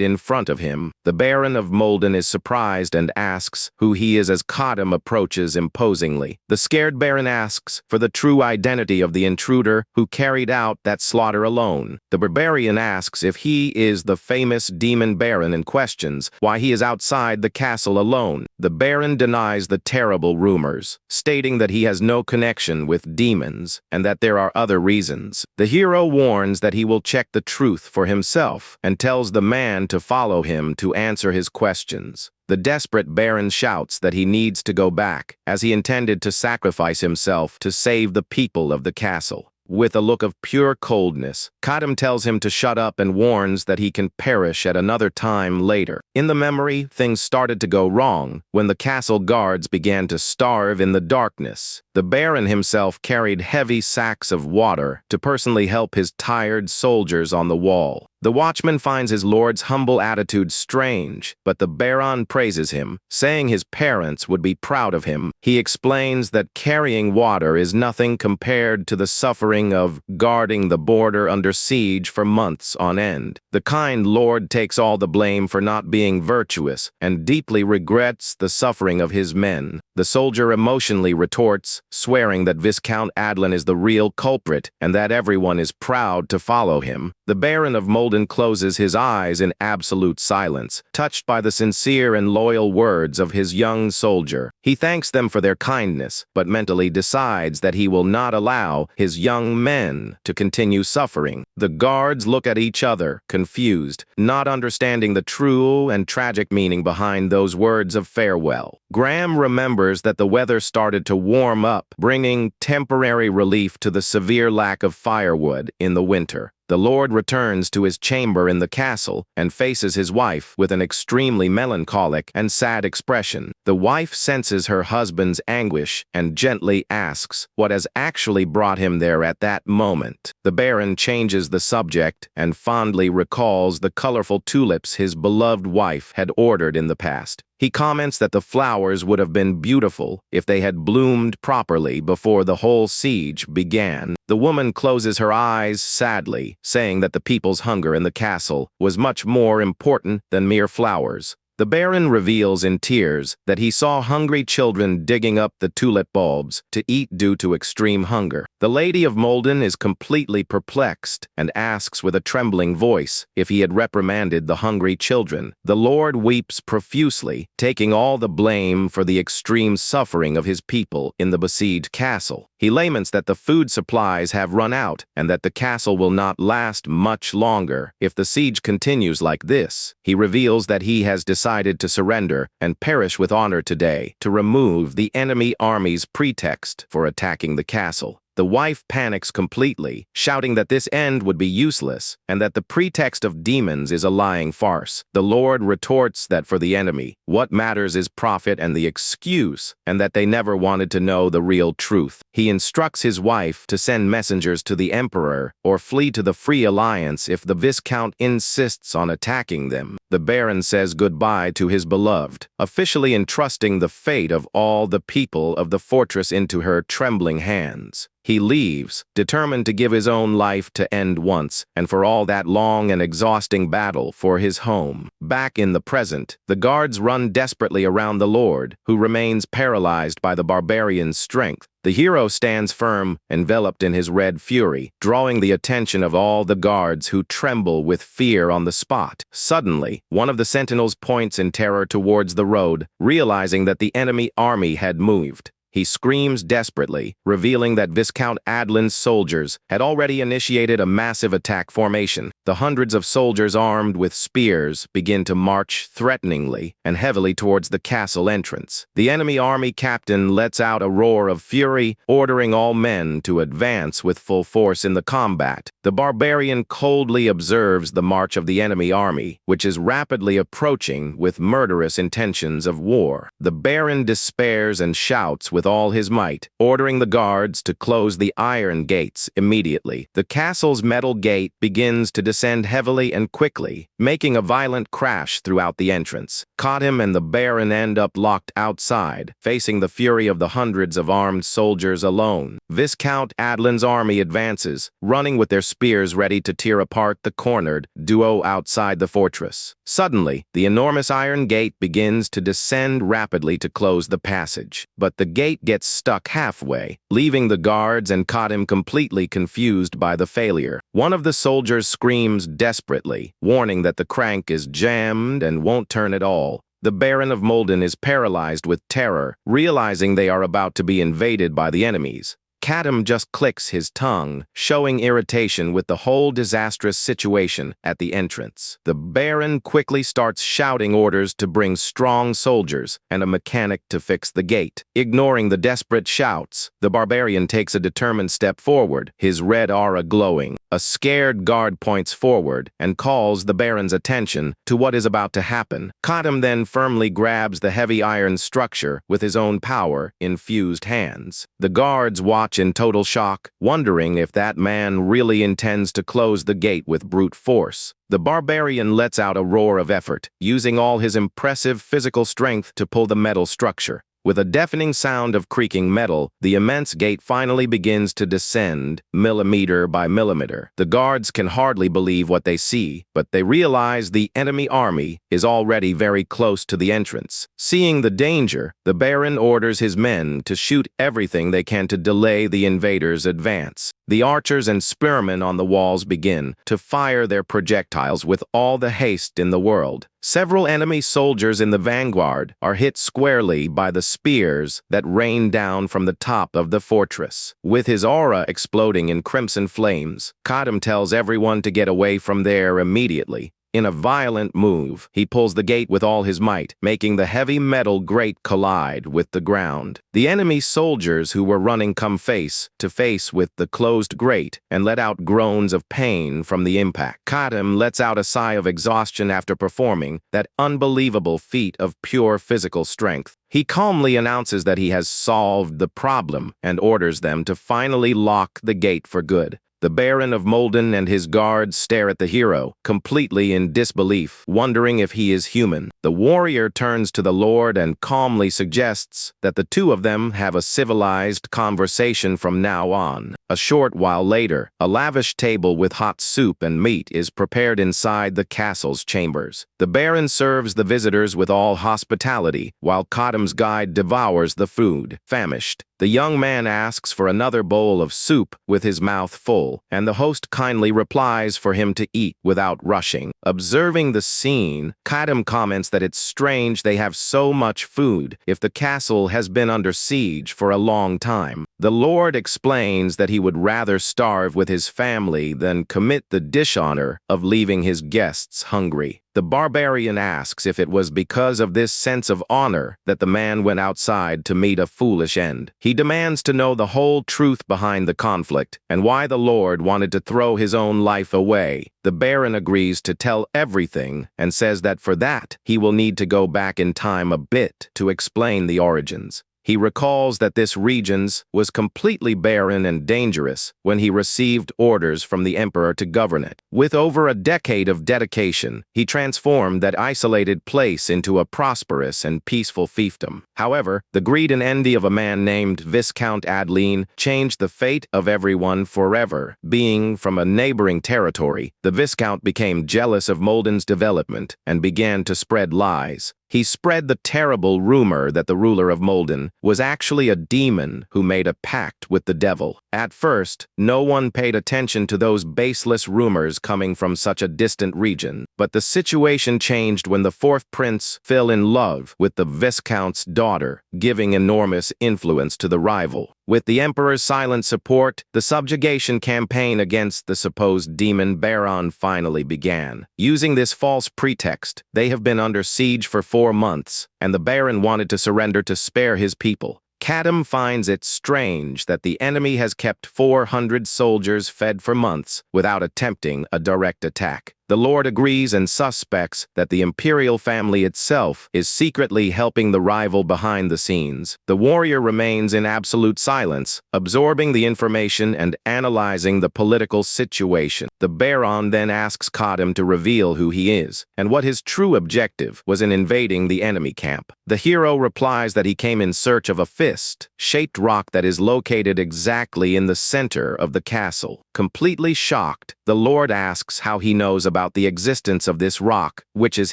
in front of him. The Baron of Molden is surprised and asks who he is as Kadam approaches imposingly. The scared Baron asks for the true identity of the intruder who carried out that slaughter alone. The barbarian asks if he is the famous demon Baron and questions why he is outside the castle alone. The Baron denies the terrible rumors, stating that he has no connection with demons and that there are other reasons. The hero warns that he will check the truth for himself and tells the man to follow him to answer his questions. The desperate Baron shouts that he needs to go back, as he intended to sacrifice himself to save the people of the castle. With a look of pure coldness, Kadam tells him to shut up and warns that he can perish at another time later. In the memory, things started to go wrong when the castle guards began to starve in the darkness. The Baron himself carried heavy sacks of water to personally help his tired soldiers on the wall. The watchman finds his lord's humble attitude strange, but the Baron praises him, saying his parents would be proud of him. He explains that carrying water is nothing compared to the suffering of guarding the border under siege for months on end. The kind lord takes all the blame for not being virtuous and deeply regrets the suffering of his men. The soldier emotionally retorts, swearing that Viscount Adlin is the real culprit and that everyone is proud to follow him. The Baron of Molden closes his eyes in absolute silence, touched by the sincere and loyal words of his young soldier. He thanks them for their kindness, but mentally decides that he will not allow his young men to continue suffering. The guards look at each other, confused, not understanding the true and tragic meaning behind those words of farewell. Graham remembers that the weather started to warm up, bringing temporary relief to the severe lack of firewood in the winter. The Lord returns to his chamber in the castle and faces his wife with an extremely melancholic and sad expression. The wife senses her husband's anguish and gently asks what has actually brought him there at that moment. The Baron changes the subject and fondly recalls the colorful tulips his beloved wife had ordered in the past. He comments that the flowers would have been beautiful if they had bloomed properly before the whole siege began. The woman closes her eyes sadly, saying that the people's hunger in the castle was much more important than mere flowers. The Baron reveals in tears that he saw hungry children digging up the tulip bulbs to eat due to extreme hunger. The Lady of Molden is completely perplexed and asks with a trembling voice if he had reprimanded the hungry children. The Lord weeps profusely, taking all the blame for the extreme suffering of his people in the besieged castle. He laments that the food supplies have run out and that the castle will not last much longer if the siege continues like this. He reveals that he has decided to surrender and perish with honor today to remove the enemy army's pretext for attacking the castle. The wife panics completely, shouting that this end would be useless and that the pretext of demons is a lying farce. The Lord retorts that for the enemy, what matters is profit and the excuse, and that they never wanted to know the real truth. He instructs his wife to send messengers to the Emperor or flee to the Free Alliance if the Viscount insists on attacking them. the Baron says goodbye to his beloved, officially entrusting the fate of all the people of the fortress into her trembling hands. He leaves, determined to give his own life to end once and for all that long and exhausting battle for his home. Back in the present, the guards run desperately around the Lord, who remains paralyzed by the barbarian's strength. The hero stands firm, enveloped in his red fury, drawing the attention of all the guards who tremble with fear on the spot. Suddenly, one of the sentinels points in terror towards the road, realizing that the enemy army had moved. He screams desperately, revealing that Viscount Adlin's soldiers had already initiated a massive attack formation. The hundreds of soldiers armed with spears begin to march threateningly and heavily towards the castle entrance. The enemy army captain lets out a roar of fury, ordering all men to advance with full force in the combat. The barbarian coldly observes the march of the enemy army, which is rapidly approaching with murderous intentions of war. The Baron despairs and shouts with all his might, ordering the guards to close the iron gates immediately. The castle's metal gate begins to descend heavily and quickly, making a violent crash throughout the entrance. Kadim and the Baron end up locked outside, facing the fury of the hundreds of armed soldiers alone. Viscount Adlin's army advances, running with their spears ready to tear apart the cornered duo outside the fortress. Suddenly, the enormous iron gate begins to descend rapidly to close the passage, but the gate gets stuck halfway, leaving the guards and Kadim completely confused by the failure. One of the soldiers screams desperately, warning that the crank is jammed and won't turn at all. The Baron of Molden is paralyzed with terror, realizing they are about to be invaded by the enemies. Kadim just clicks his tongue, showing irritation with the whole disastrous situation at the entrance. The Baron quickly starts shouting orders to bring strong soldiers and a mechanic to fix the gate. Ignoring the desperate shouts, the barbarian takes a determined step forward, his red aura glowing. A scared guard points forward and calls the Baron's attention to what is about to happen. Kadim then firmly grabs the heavy iron structure with his own power-infused hands. The guards watch in total shock, wondering if that man really intends to close the gate with brute force. The barbarian lets out a roar of effort, using all his impressive physical strength to pull the metal structure. With a deafening sound of creaking metal, the immense gate finally begins to descend, millimeter by millimeter. The guards can hardly believe what they see, but they realize the enemy army is already very close to the entrance. Seeing the danger, the Baron orders his men to shoot everything they can to delay the invaders' advance. The archers and spearmen on the walls begin to fire their projectiles with all the haste in the world. Several enemy soldiers in the vanguard are hit squarely by the spears that rain down from the top of the fortress. With his aura exploding in crimson flames, Kadim tells everyone to get away from there immediately. In a violent move, he pulls the gate with all his might, making the heavy metal grate collide with the ground. The enemy soldiers who were running come face to face with the closed grate and let out groans of pain from the impact. Kadim lets out a sigh of exhaustion after performing that unbelievable feat of pure physical strength. He calmly announces that he has solved the problem and orders them to finally lock the gate for good. The Baron of Molden and his guards stare at the hero, completely in disbelief, wondering if he is human. The warrior turns to the Lord and calmly suggests that the two of them have a civilized conversation from now on. A short while later, a lavish table with hot soup and meat is prepared inside the castle's chambers. The Baron serves the visitors with all hospitality, while Kadim's guide devours the food, famished. The young man asks for another bowl of soup with his mouth full, and the host kindly replies for him to eat without rushing. Observing the scene, Kadim comments that it's strange they have so much food if the castle has been under siege for a long time. The Lord explains that he would rather starve with his family than commit the dishonor of leaving his guests hungry. The barbarian asks if it was because of this sense of honor that the man went outside to meet a foolish end. He demands to know the whole truth behind the conflict and why the Lord wanted to throw his own life away. The Baron agrees to tell everything and says that for that, he will need to go back in time a bit to explain the origins. He recalls that this region was completely barren and dangerous when he received orders from the emperor to govern it. With over a decade of dedication, he transformed that isolated place into a prosperous and peaceful fiefdom. However, the greed and envy of a man named Viscount Adeline changed the fate of everyone forever. Being from a neighboring territory, the Viscount became jealous of Molden's development and began to spread lies. He spread the terrible rumor that the ruler of Molden was actually a demon who made a pact with the devil. At first, no one paid attention to those baseless rumors coming from such a distant region, but the situation changed when the fourth prince fell in love with the Viscount's daughter, giving enormous influence to the rival. With the emperor's silent support, the subjugation campaign against the supposed demon Baron finally began. Using this false pretext, they have been under siege for 4 months, and the Baron wanted to surrender to spare his people. Kadam finds it strange that the enemy has kept 400 soldiers fed for months without attempting a direct attack. The Lord agrees and suspects that the imperial family itself is secretly helping the rival behind the scenes. The warrior remains in absolute silence, absorbing the information and analyzing the political situation. The Baron then asks Kadam to reveal who he is and what his true objective was in invading the enemy camp. The hero replies that he came in search of a fist-shaped rock that is located exactly in the center of the castle. Completely shocked, the Lord asks how he knows about the existence of this rock, which is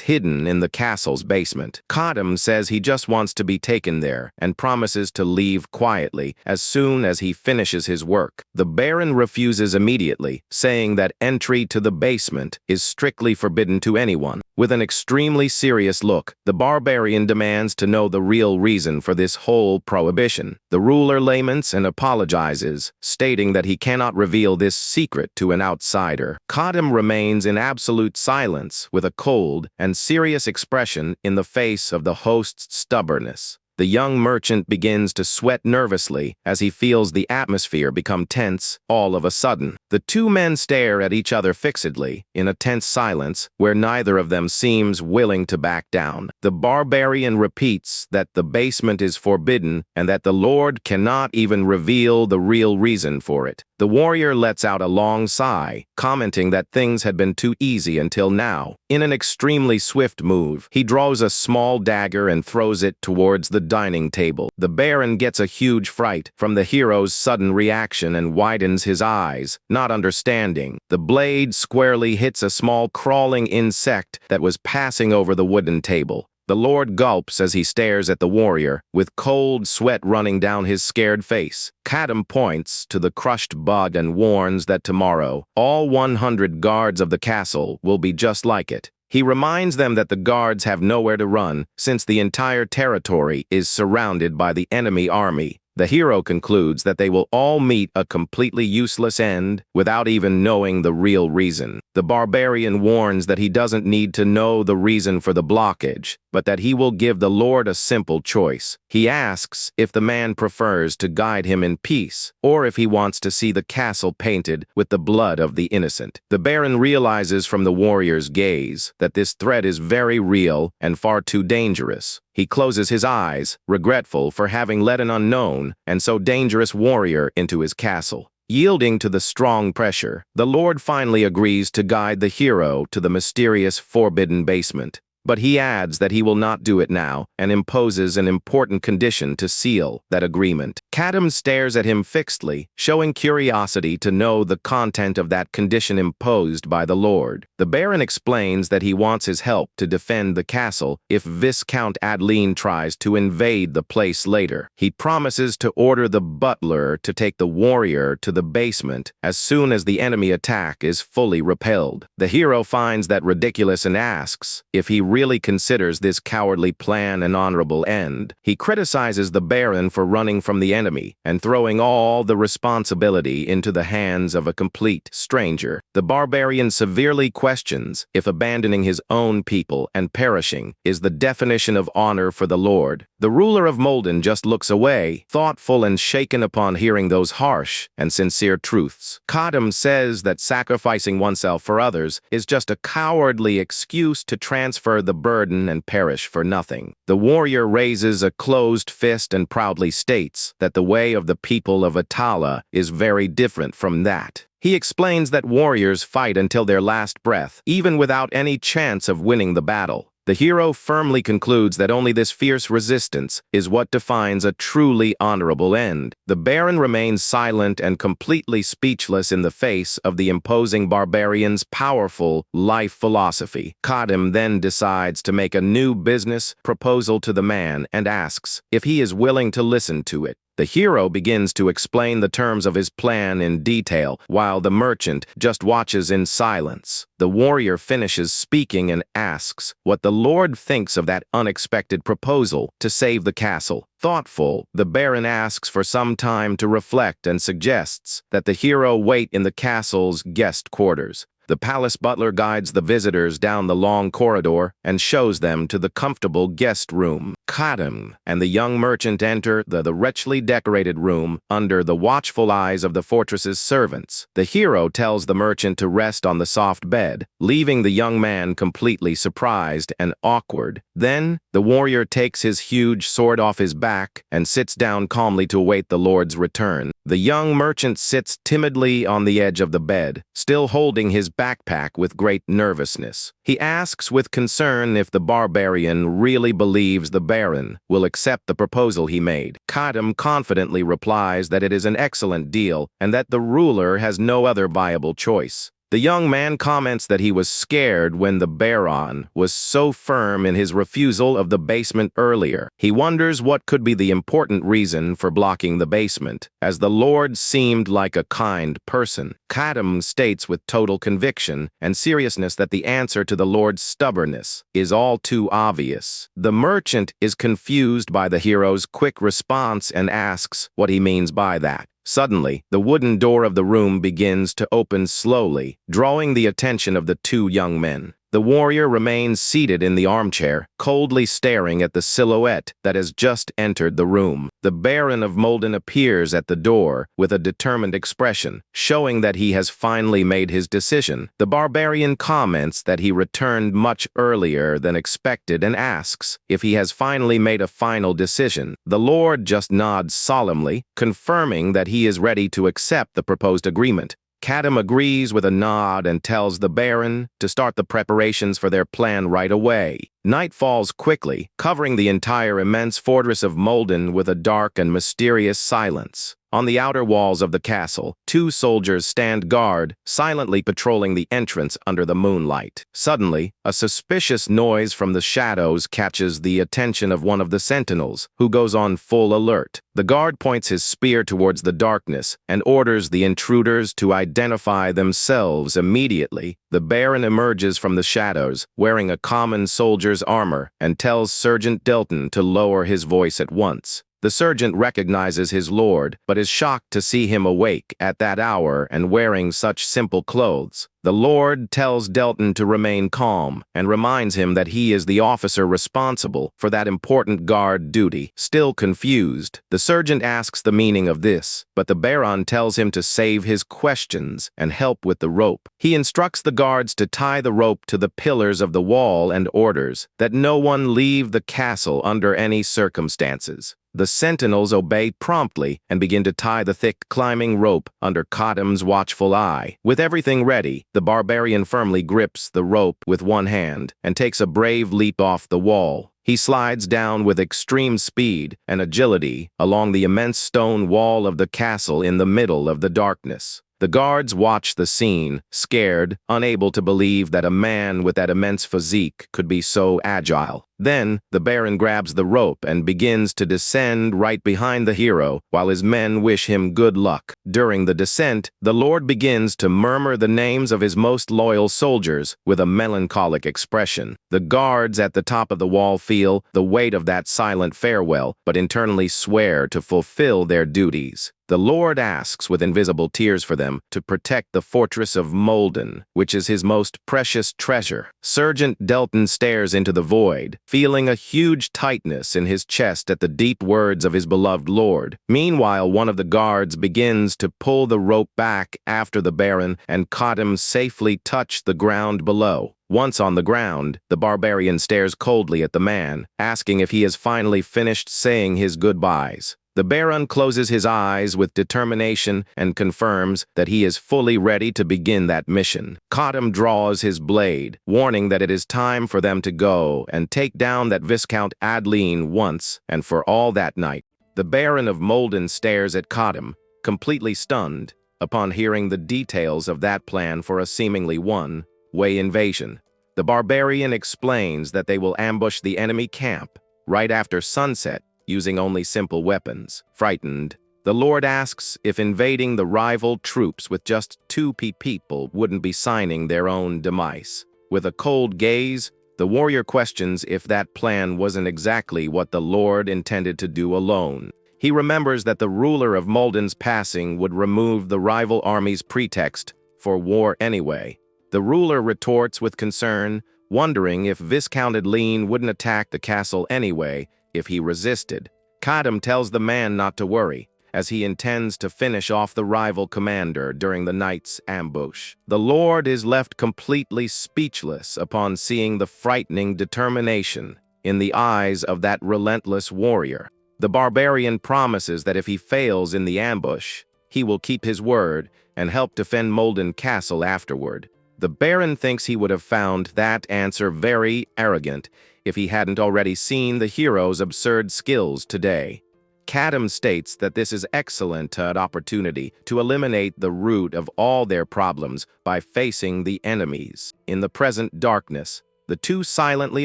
hidden in the castle's basement. Kadam says he just wants to be taken there and promises to leave quietly as soon as he finishes his work. The Baron refuses immediately, saying that entry to the basement is strictly forbidden to anyone. With an extremely serious look, the barbarian demands to know the real reason for this whole prohibition. The ruler laments and apologizes, stating that he cannot reveal this secret to an outsider. Kadam remains in absolute silence with a cold and serious expression in the face of the host's stubbornness. The young merchant begins to sweat nervously as he feels the atmosphere become tense all of a sudden. The two men stare at each other fixedly in a tense silence where neither of them seems willing to back down. The barbarian repeats that the basement is forbidden and that the Lord cannot even reveal the real reason for it. The warrior lets out a long sigh, commenting that things had been too easy until now. In an extremely swift move, he draws a small dagger and throws it towards the dining table. The Baron gets a huge fright from the hero's sudden reaction and widens his eyes, not understanding. The blade squarely hits a small crawling insect that was passing over the wooden table. The Lord gulps as he stares at the warrior, with cold sweat running down his scared face. Kadam points to the crushed bud and warns that tomorrow, all 100 guards of the castle will be just like it. He reminds them that the guards have nowhere to run, since the entire territory is surrounded by the enemy army. The hero concludes that they will all meet a completely useless end without even knowing the real reason. The barbarian warns that he doesn't need to know the reason for the blockage, but that he will give the Lord a simple choice. He asks if the man prefers to guide him in peace, or if he wants to see the castle painted with the blood of the innocent. The Baron realizes from the warrior's gaze that this threat is very real and far too dangerous. He closes his eyes, regretful for having let an unknown and so dangerous warrior into his castle. Yielding to the strong pressure, the Lord finally agrees to guide the hero to the mysterious forbidden basement. But he adds that he will not do it now and imposes an important condition to seal that agreement. Kadam stares at him fixedly, showing curiosity to know the content of that condition imposed by the Lord. The Baron explains that he wants his help to defend the castle if Viscount Adeline tries to invade the place later. He promises to order the butler to take the warrior to the basement as soon as the enemy attack is fully repelled. The hero finds that ridiculous and asks if he really considers this cowardly plan an honorable end. He criticizes the Baron for running from the enemy and throwing all the responsibility into the hands of a complete stranger. The barbarian severely questions if abandoning his own people and perishing is the definition of honor for the Lord. The ruler of Molden just looks away, thoughtful and shaken upon hearing those harsh and sincere truths. Kadam says that sacrificing oneself for others is just a cowardly excuse to transfer the burden and perish for nothing. The warrior raises a closed fist and proudly states that the way of the people of Atala is very different from that. He explains that warriors fight until their last breath, even without any chance of winning the battle. The hero firmly concludes that only this fierce resistance is what defines a truly honorable end. The Baron remains silent and completely speechless in the face of the imposing barbarian's powerful life philosophy. Kadim then decides to make a new business proposal to the man and asks if he is willing to listen to it. The hero begins to explain the terms of his plan in detail, while the merchant just watches in silence. The warrior finishes speaking and asks what the Lord thinks of that unexpected proposal to save the castle. Thoughtful, the Baron asks for some time to reflect and suggests that the hero wait in the castle's guest quarters. The palace butler guides the visitors down the long corridor and shows them to the comfortable guest room. Kadim and the young merchant enter the richly decorated room under the watchful eyes of the fortress's servants. The hero tells the merchant to rest on the soft bed, leaving the young man completely surprised and awkward. Then, the warrior takes his huge sword off his back and sits down calmly to await the Lord's return. The young merchant sits timidly on the edge of the bed, still holding his backpack with great nervousness. He asks with concern if the barbarian really believes the Baron will accept the proposal he made. Kadim confidently replies that it is an excellent deal and that the ruler has no other viable choice. The young man comments that he was scared when the Baron was so firm in his refusal of the basement earlier. He wonders what could be the important reason for blocking the basement, as the Lord seemed like a kind person. Kadim states with total conviction and seriousness that the answer to the Lord's stubbornness is all too obvious. The merchant is confused by the hero's quick response and asks what he means by that. Suddenly, the wooden door of the room begins to open slowly, drawing the attention of the two young men. The warrior remains seated in the armchair, coldly staring at the silhouette that has just entered the room. The Baron of Molden appears at the door with a determined expression, showing that he has finally made his decision. The barbarian comments that he returned much earlier than expected and asks if he has finally made a final decision. The Lord just nods solemnly, confirming that he is ready to accept the proposed agreement. Kadim agrees with a nod and tells the Baron to start the preparations for their plan right away. Night falls quickly, covering the entire immense fortress of Molden with a dark and mysterious silence. On the outer walls of the castle, two soldiers stand guard, silently patrolling the entrance under the moonlight. Suddenly, a suspicious noise from the shadows catches the attention of one of the sentinels, who goes on full alert. The guard points his spear towards the darkness and orders the intruders to identify themselves immediately. The Baron emerges from the shadows, wearing a common soldier's armor, and tells Sergeant Delton to lower his voice at once. The sergeant recognizes his lord, but is shocked to see him awake at that hour and wearing such simple clothes. The lord tells Delton to remain calm and reminds him that he is the officer responsible for that important guard duty. Still confused, the sergeant asks the meaning of this, but the Baron tells him to save his questions and help with the rope. He instructs the guards to tie the rope to the pillars of the wall and orders that no one leave the castle under any circumstances. The sentinels obey promptly and begin to tie the thick climbing rope under Kadim's watchful eye. With everything ready, the barbarian firmly grips the rope with one hand and takes a brave leap off the wall. He slides down with extreme speed and agility along the immense stone wall of the castle in the middle of the darkness. The guards watch the scene, scared, unable to believe that a man with that immense physique could be so agile. Then, the Baron grabs the rope and begins to descend right behind the hero, while his men wish him good luck. During the descent, the Lord begins to murmur the names of his most loyal soldiers with a melancholic expression. The guards at the top of the wall feel the weight of that silent farewell, but internally swear to fulfill their duties. The Lord asks with invisible tears for them to protect the fortress of Molden, which is his most precious treasure. Sergeant Delton stares into the void, feeling a huge tightness in his chest at the deep words of his beloved Lord. Meanwhile, one of the guards begins to pull the rope back after the Baron and Kadim safely touch the ground below. Once on the ground, the barbarian stares coldly at the man, asking if he has finally finished saying his goodbyes. The Baron closes his eyes with determination and confirms that he is fully ready to begin that mission. Kadam draws his blade, warning that it is time for them to go and take down that Viscount Adeline once and for all that night. The Baron of Molden stares at Kadam, completely stunned, upon hearing the details of that plan for a seemingly one-way invasion. The barbarian explains that they will ambush the enemy camp right after sunset, using only simple weapons. Frightened, the Lord asks if invading the rival troops with just 2 people wouldn't be signing their own demise. With a cold gaze, the warrior questions if that plan wasn't exactly what the Lord intended to do alone. He remembers that the ruler of Molden's passing would remove the rival army's pretext for war anyway. The ruler retorts with concern, wondering if Viscount Adeline wouldn't attack the castle anyway if he resisted. Kadam tells the man not to worry, as he intends to finish off the rival commander during the night's ambush. The Lord is left completely speechless upon seeing the frightening determination in the eyes of that relentless warrior. The barbarian promises that if he fails in the ambush, he will keep his word and help defend Molden Castle afterward. The Baron thinks he would have found that answer very arrogant if he hadn't already seen the hero's absurd skills today. Kadam states that this is excellent opportunity to eliminate the root of all their problems by facing the enemies. In the present darkness, the two silently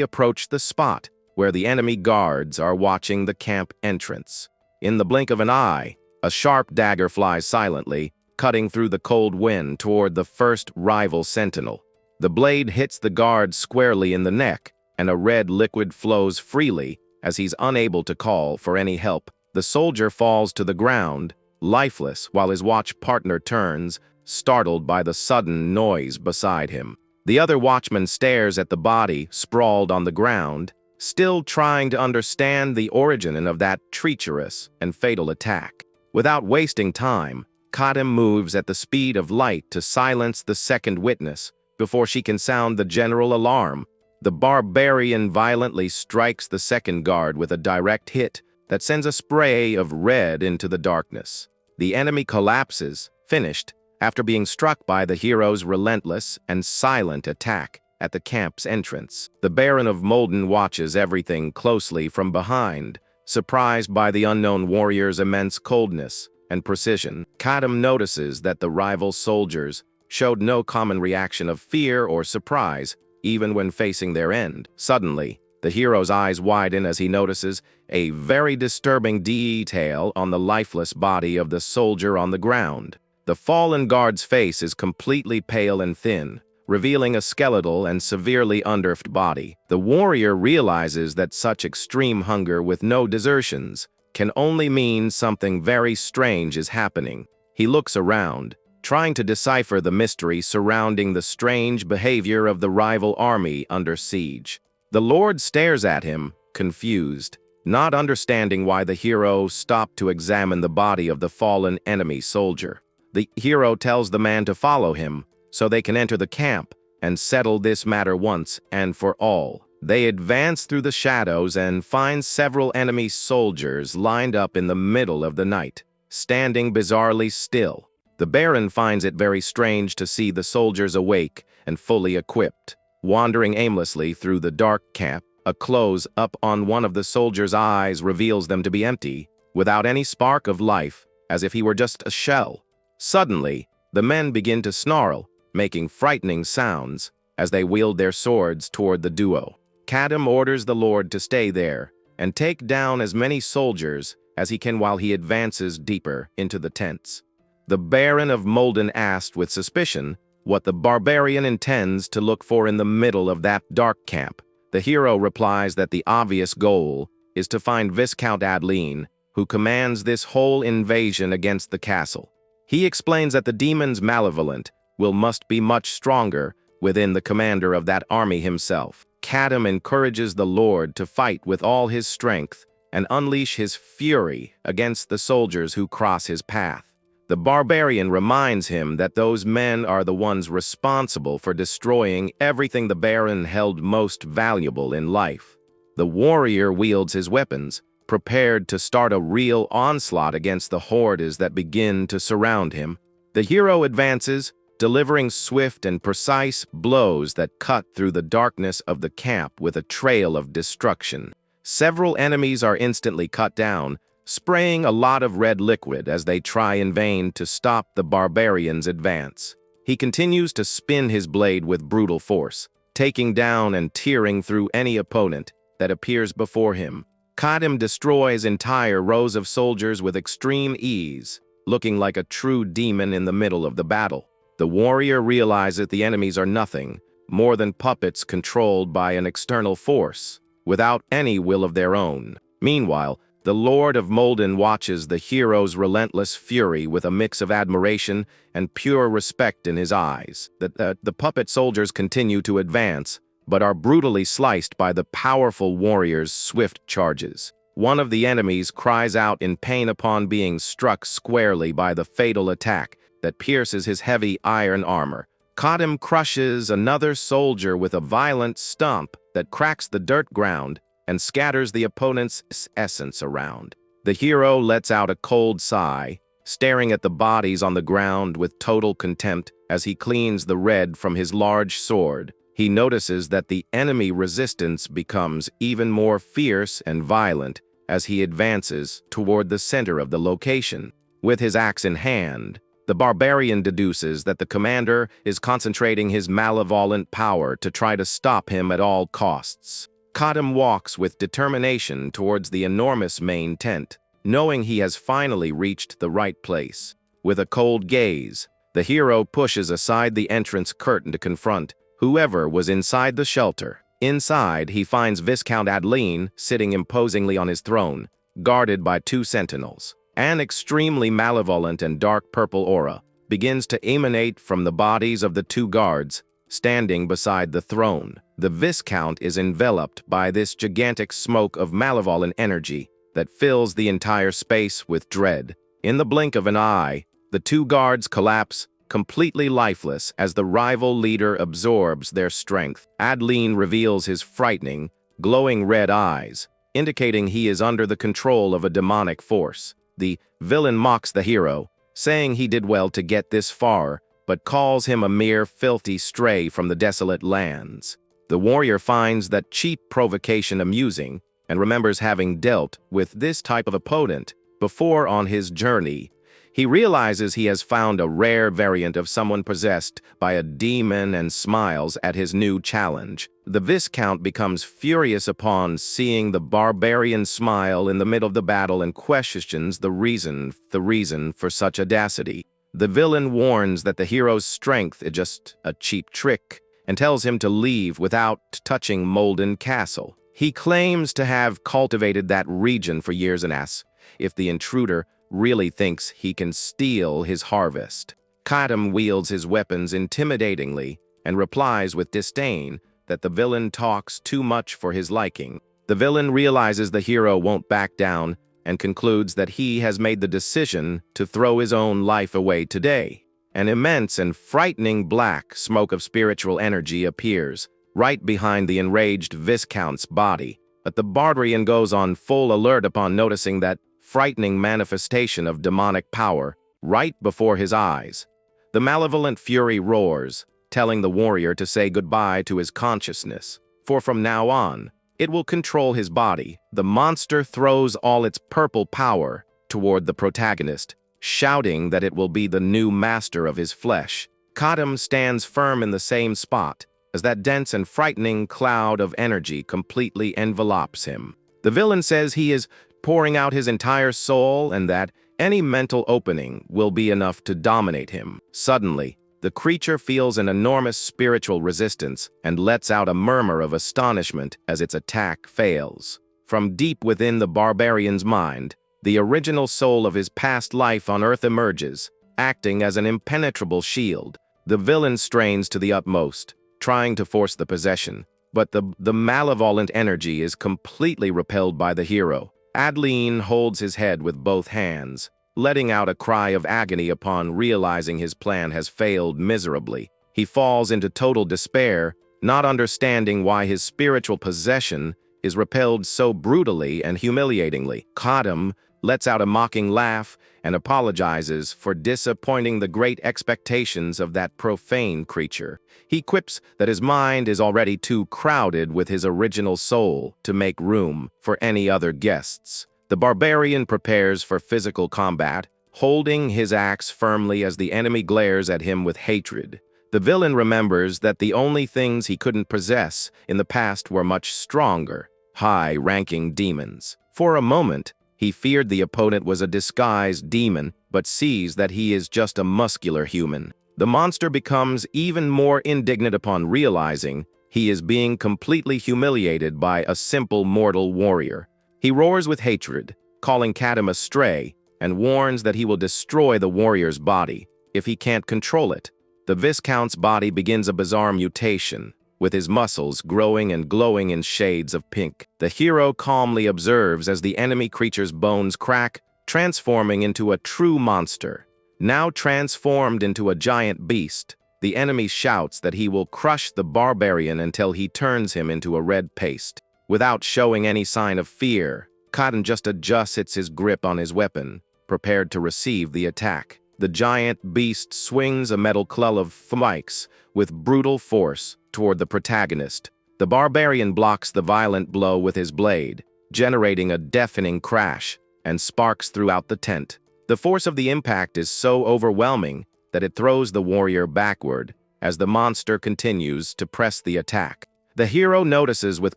approach the spot where the enemy guards are watching the camp entrance. In the blink of an eye, a sharp dagger flies silently, cutting through the cold wind toward the first rival sentinel. The blade hits the guard squarely in the neck, and a red liquid flows freely as he's unable to call for any help. The soldier falls to the ground, lifeless, while his watch partner turns, startled by the sudden noise beside him. The other watchman stares at the body sprawled on the ground, still trying to understand the origin of that treacherous and fatal attack. Without wasting time, Kadam moves at the speed of light to silence the second witness before she can sound the general alarm. The barbarian violently strikes the second guard with a direct hit that sends a spray of red into the darkness. The enemy collapses, finished, after being struck by the hero's relentless and silent attack at the camp's entrance. The Baron of Molden watches everything closely from behind, surprised by the unknown warrior's immense coldness and precision. Kadam notices that the rival soldiers showed no common reaction of fear or surprise, even when facing their end. Suddenly, the hero's eyes widen as he notices a very disturbing detail on the lifeless body of the soldier on the ground. The fallen guard's face is completely pale and thin, revealing a skeletal and severely underfed body. The warrior realizes that such extreme hunger with no desertions can only mean something very strange is happening. He looks around, trying to decipher the mystery surrounding the strange behavior of the rival army under siege. The Lord stares at him, confused, not understanding why the hero stopped to examine the body of the fallen enemy soldier. The hero tells the man to follow him, so they can enter the camp and settle this matter once and for all. They advance through the shadows and find several enemy soldiers lined up in the middle of the night, standing bizarrely still. The Baron finds it very strange to see the soldiers awake and fully equipped. Wandering aimlessly through the dark camp, a close-up on one of the soldiers' eyes reveals them to be empty, without any spark of life, as if he were just a shell. Suddenly, the men begin to snarl, making frightening sounds as they wield their swords toward the duo. Kadam orders the Lord to stay there and take down as many soldiers as he can while he advances deeper into the tents. The Baron of Molden asked with suspicion what the barbarian intends to look for in the middle of that dark camp. The hero replies that the obvious goal is to find Viscount Adeline, who commands this whole invasion against the castle. He explains that the demon's malevolent must be much stronger within the commander of that army himself. Kadam encourages the Lord to fight with all his strength and unleash his fury against the soldiers who cross his path. The barbarian reminds him that those men are the ones responsible for destroying everything the Baron held most valuable in life. The warrior wields his weapons, prepared to start a real onslaught against the hordes that begin to surround him. The hero advances, delivering swift and precise blows that cut through the darkness of the camp with a trail of destruction. Several enemies are instantly cut down, spraying a lot of red liquid as they try in vain to stop the barbarian's advance. He continues to spin his blade with brutal force, taking down and tearing through any opponent that appears before him. Kadim destroys entire rows of soldiers with extreme ease, looking like a true demon in the middle of the battle. The warrior realizes the enemies are nothing more than puppets controlled by an external force, without any will of their own. Meanwhile, the Lord of Molden watches the hero's relentless fury with a mix of admiration and pure respect in his eyes. The puppet soldiers continue to advance, but are brutally sliced by the powerful warrior's swift charges. One of the enemies cries out in pain upon being struck squarely by the fatal attack that pierces his heavy iron armor. Kadim crushes another soldier with a violent stomp that cracks the dirt ground and scatters the opponent's essence around. The hero lets out a cold sigh, staring at the bodies on the ground with total contempt as he cleans the red from his large sword. He notices that the enemy resistance becomes even more fierce and violent as he advances toward the center of the location. With his axe in hand, the barbarian deduces that the commander is concentrating his malevolent power to try to stop him at all costs. Kadim walks with determination towards the enormous main tent, knowing he has finally reached the right place. With a cold gaze, the hero pushes aside the entrance curtain to confront whoever was inside the shelter. Inside, he finds Viscount Adeline sitting imposingly on his throne, guarded by two sentinels. An extremely malevolent and dark purple aura begins to emanate from the bodies of the two guards standing beside the throne. The Viscount is enveloped by this gigantic smoke of malevolent energy that fills the entire space with dread. In the blink of an eye, the two guards collapse, completely lifeless as the rival leader absorbs their strength. Adeline reveals his frightening, glowing red eyes, indicating he is under the control of a demonic force. The villain mocks the hero, saying he did well to get this far, but calls him a mere filthy stray from the desolate lands. The warrior finds that cheap provocation amusing and remembers having dealt with this type of opponent before on his journey. He realizes he has found a rare variant of someone possessed by a demon and smiles at his new challenge. The Viscount becomes furious upon seeing the barbarian smile in the middle of the battle and questions the reason for such audacity. The villain warns that the hero's strength is just a cheap trick and tells him to leave without touching Molden Castle. He claims to have cultivated that region for years and asks if the intruder really thinks he can steal his harvest. Kadim wields his weapons intimidatingly and replies with disdain that the villain talks too much for his liking. The villain realizes the hero won't back down and concludes that he has made the decision to throw his own life away today. An immense and frightening black smoke of spiritual energy appears right behind the enraged Viscount's body, but the barbarian goes on full alert upon noticing that frightening manifestation of demonic power right before his eyes. The malevolent fury roars, telling the warrior to say goodbye to his consciousness, for from now on, it will control his body. The monster throws all its purple power toward the protagonist, shouting that it will be the new master of his flesh. Kadim stands firm in the same spot as that dense and frightening cloud of energy completely envelopes him. The villain says he is pouring out his entire soul and that any mental opening will be enough to dominate him. Suddenly, the creature feels an enormous spiritual resistance and lets out a murmur of astonishment as its attack fails. From deep within the barbarian's mind, the original soul of his past life on Earth emerges, acting as an impenetrable shield. The villain strains to the utmost, trying to force the possession, but the malevolent energy is completely repelled by the hero. Adeline holds his head with both hands, letting out a cry of agony upon realizing his plan has failed miserably. He falls into total despair, not understanding why his spiritual possession is repelled so brutally and humiliatingly. Kadam lets out a mocking laugh and apologizes for disappointing the great expectations of that profane creature. He quips that his mind is already too crowded with his original soul to make room for any other guests. The barbarian prepares for physical combat, holding his axe firmly as the enemy glares at him with hatred. The villain remembers that the only things he couldn't possess in the past were much stronger, high-ranking demons. For a moment, he feared the opponent was a disguised demon, but sees that he is just a muscular human. The monster becomes even more indignant upon realizing he is being completely humiliated by a simple mortal warrior. He roars with hatred, calling Kadam a stray, and warns that he will destroy the warrior's body if he can't control it. The Viscount's body begins a bizarre mutation, with his muscles growing and glowing in shades of pink. The hero calmly observes as the enemy creature's bones crack, transforming into a true monster. Now transformed into a giant beast, the enemy shouts that he will crush the barbarian until he turns him into a red paste. Without showing any sign of fear, Kadam just adjusts his grip on his weapon, prepared to receive the attack. The giant beast swings a metal club of spikes with brutal force toward the protagonist. The barbarian blocks the violent blow with his blade, generating a deafening crash and sparks throughout the tent. The force of the impact is so overwhelming that it throws the warrior backward as the monster continues to press the attack. The hero notices with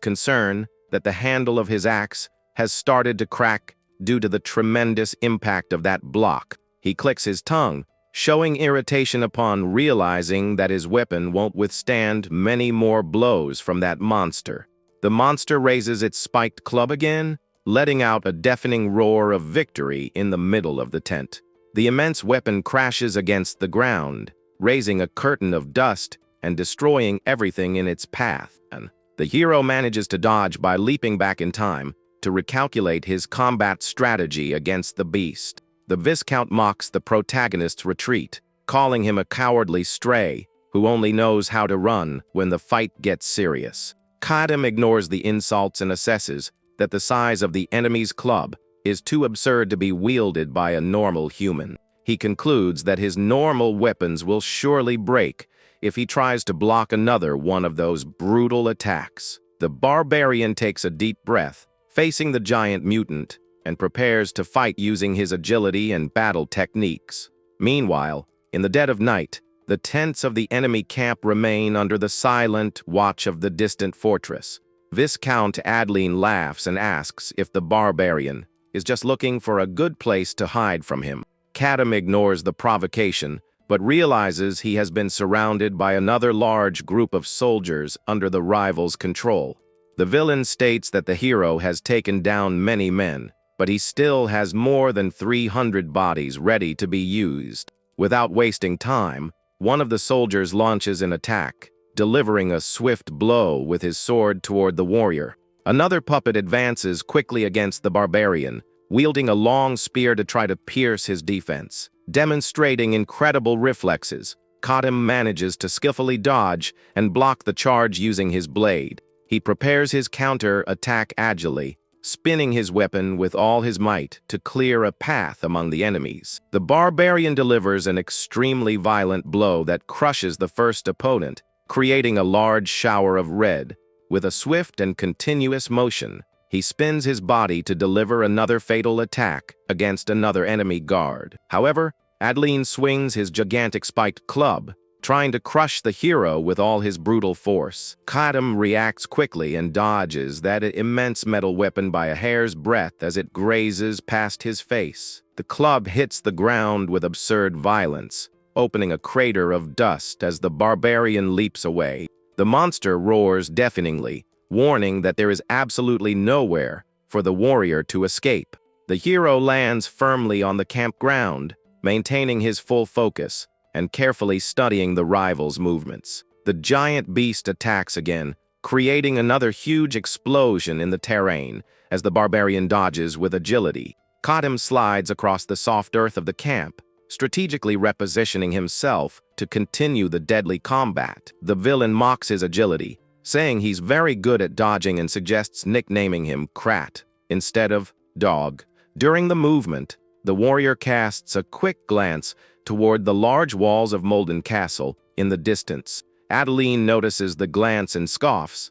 concern that the handle of his axe has started to crack due to the tremendous impact of that block. He clicks his tongue, showing irritation upon realizing that his weapon won't withstand many more blows from that monster. The monster raises its spiked club again, letting out a deafening roar of victory in the middle of the tent. The immense weapon crashes against the ground, raising a curtain of dust and destroying everything in its path. The hero manages to dodge by leaping back in time to recalculate his combat strategy against the beast. The Viscount mocks the protagonist's retreat, calling him a cowardly stray who only knows how to run when the fight gets serious. Kadam ignores the insults and assesses that the size of the enemy's club is too absurd to be wielded by a normal human. He concludes that his normal weapons will surely break if he tries to block another one of those brutal attacks. The barbarian takes a deep breath, facing the giant mutant, and prepares to fight using his agility and battle techniques. Meanwhile, in the dead of night, the tents of the enemy camp remain under the silent watch of the distant fortress. Viscount Adeline laughs and asks if the barbarian is just looking for a good place to hide from him. Kadam ignores the provocation, but realizes he has been surrounded by another large group of soldiers under the rival's control. The villain states that the hero has taken down many men, but he still has more than 300 bodies ready to be used. Without wasting time, one of the soldiers launches an attack, delivering a swift blow with his sword toward the warrior. Another puppet advances quickly against the barbarian, wielding a long spear to try to pierce his defense. Demonstrating incredible reflexes, Kadam manages to skillfully dodge and block the charge using his blade. He prepares his counter-attack agilely, spinning his weapon with all his might to clear a path among the enemies. The barbarian delivers an extremely violent blow that crushes the first opponent, creating a large shower of red. With a swift and continuous motion, he spins his body to deliver another fatal attack against another enemy guard. However, Adeline swings his gigantic spiked club, trying to crush the hero with all his brutal force. Kadam reacts quickly and dodges that immense metal weapon by a hair's breadth as it grazes past his face. The club hits the ground with absurd violence, opening a crater of dust as the barbarian leaps away. The monster roars deafeningly, warning that there is absolutely nowhere for the warrior to escape. The hero lands firmly on the campground, maintaining his full focus and carefully studying the rival's movements. The giant beast attacks again, creating another huge explosion in the terrain as the barbarian dodges with agility. Kadam slides across the soft earth of the camp, strategically repositioning himself to continue the deadly combat. The villain mocks his agility, saying he's very good at dodging and suggests nicknaming him Krat instead of Dog. During the movement, the warrior casts a quick glance toward the large walls of Molden Castle in the distance. Adeline notices the glance and scoffs,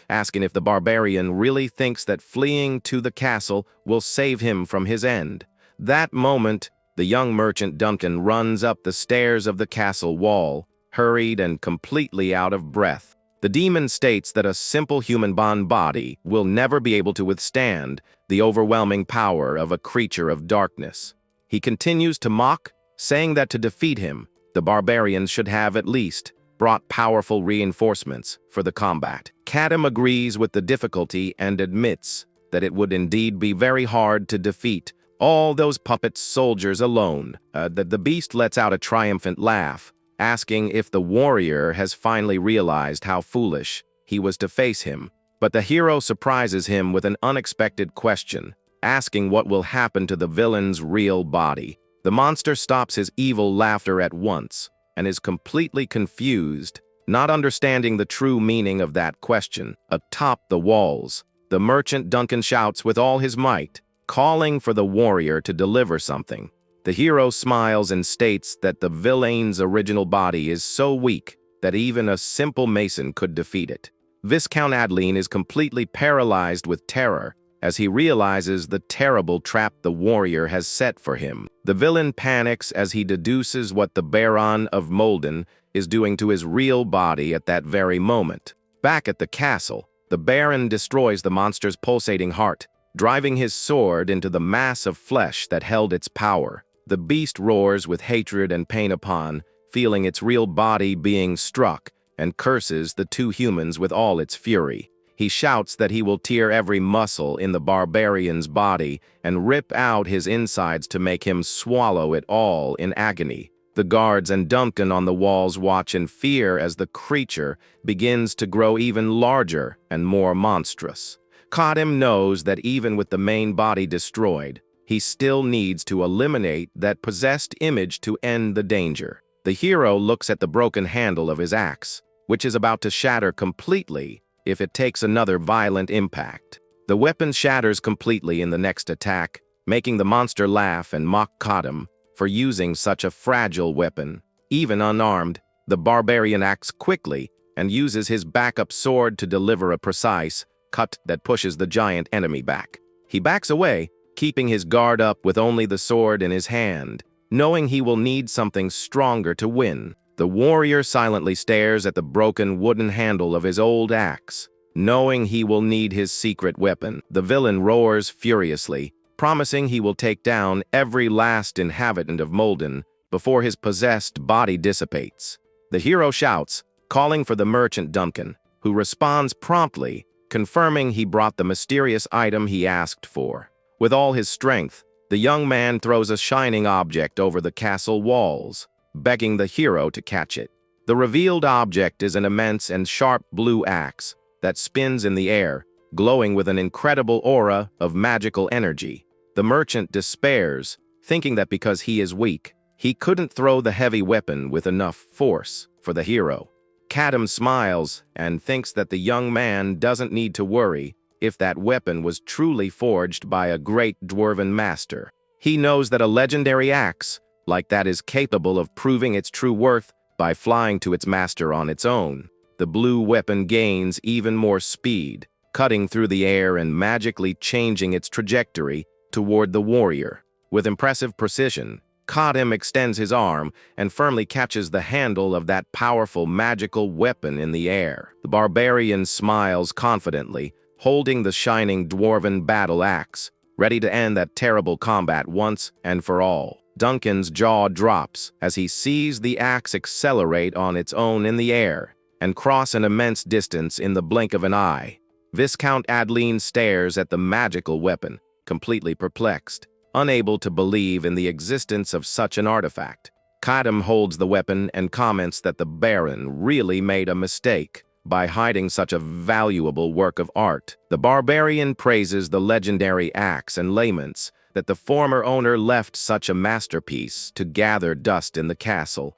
asking if the barbarian really thinks that fleeing to the castle will save him from his end. That moment, the young merchant Duncan runs up the stairs of the castle wall, hurried and completely out of breath. The demon states that a simple human body will never be able to withstand the overwhelming power of a creature of darkness. He continues to mock, saying that to defeat him, the barbarians should have at least brought powerful reinforcements for the combat. Kadam agrees with the difficulty and admits that it would indeed be very hard to defeat all those puppet soldiers alone. The beast lets out a triumphant laugh, asking if the warrior has finally realized how foolish he was to face him. But the hero surprises him with an unexpected question, asking what will happen to the villain's real body. The monster stops his evil laughter at once and is completely confused, not understanding the true meaning of that question. Atop the walls, the merchant Duncan shouts with all his might, calling for the warrior to deliver something. The hero smiles and states that the villain's original body is so weak that even a simple mason could defeat it. Viscount Adeline is completely paralyzed with terror as he realizes the terrible trap the warrior has set for him. The villain panics as he deduces what the Baron of Molden is doing to his real body at that very moment. Back at the castle, the Baron destroys the monster's pulsating heart, driving his sword into the mass of flesh that held its power. The beast roars with hatred and pain upon feeling its real body being struck, and curses the two humans with all its fury. He shouts that he will tear every muscle in the barbarian's body and rip out his insides to make him swallow it all in agony. The guards and Duncan on the walls watch in fear as the creature begins to grow even larger and more monstrous. Kadam knows that even with the main body destroyed, he still needs to eliminate that possessed image to end the danger. The hero looks at the broken handle of his axe, which is about to shatter completely if it takes another violent impact. The weapon shatters completely in the next attack, making the monster laugh and mock Kadam for using such a fragile weapon. Even unarmed, the barbarian acts quickly and uses his backup sword to deliver a precise cut that pushes the giant enemy back. He backs away, keeping his guard up with only the sword in his hand, knowing he will need something stronger to win. The warrior silently stares at the broken wooden handle of his old axe, knowing he will need his secret weapon. The villain roars furiously, promising he will take down every last inhabitant of Molden before his possessed body dissipates. The hero shouts, calling for the merchant Duncan, who responds promptly, confirming he brought the mysterious item he asked for. With all his strength, the young man throws a shining object over the castle walls, begging the hero to catch it. The revealed object is an immense and sharp blue axe that spins in the air, glowing with an incredible aura of magical energy. The merchant despairs, thinking that because he is weak, he couldn't throw the heavy weapon with enough force for the hero. Kadam smiles and thinks that the young man doesn't need to worry if that weapon was truly forged by a great dwarven master. He knows that a legendary axe like that is capable of proving its true worth by flying to its master on its own. The blue weapon gains even more speed, cutting through the air and magically changing its trajectory toward the warrior. With impressive precision, Kadam extends his arm and firmly catches the handle of that powerful magical weapon in the air. The barbarian smiles confidently, holding the shining dwarven battle axe, ready to end that terrible combat once and for all. Duncan's jaw drops as he sees the axe accelerate on its own in the air and cross an immense distance in the blink of an eye. Viscount Adeline stares at the magical weapon, completely perplexed, unable to believe in the existence of such an artifact. Kadam holds the weapon and comments that the Baron really made a mistake by hiding such a valuable work of art. The barbarian praises the legendary axe and laments that the former owner left such a masterpiece to gather dust in the castle.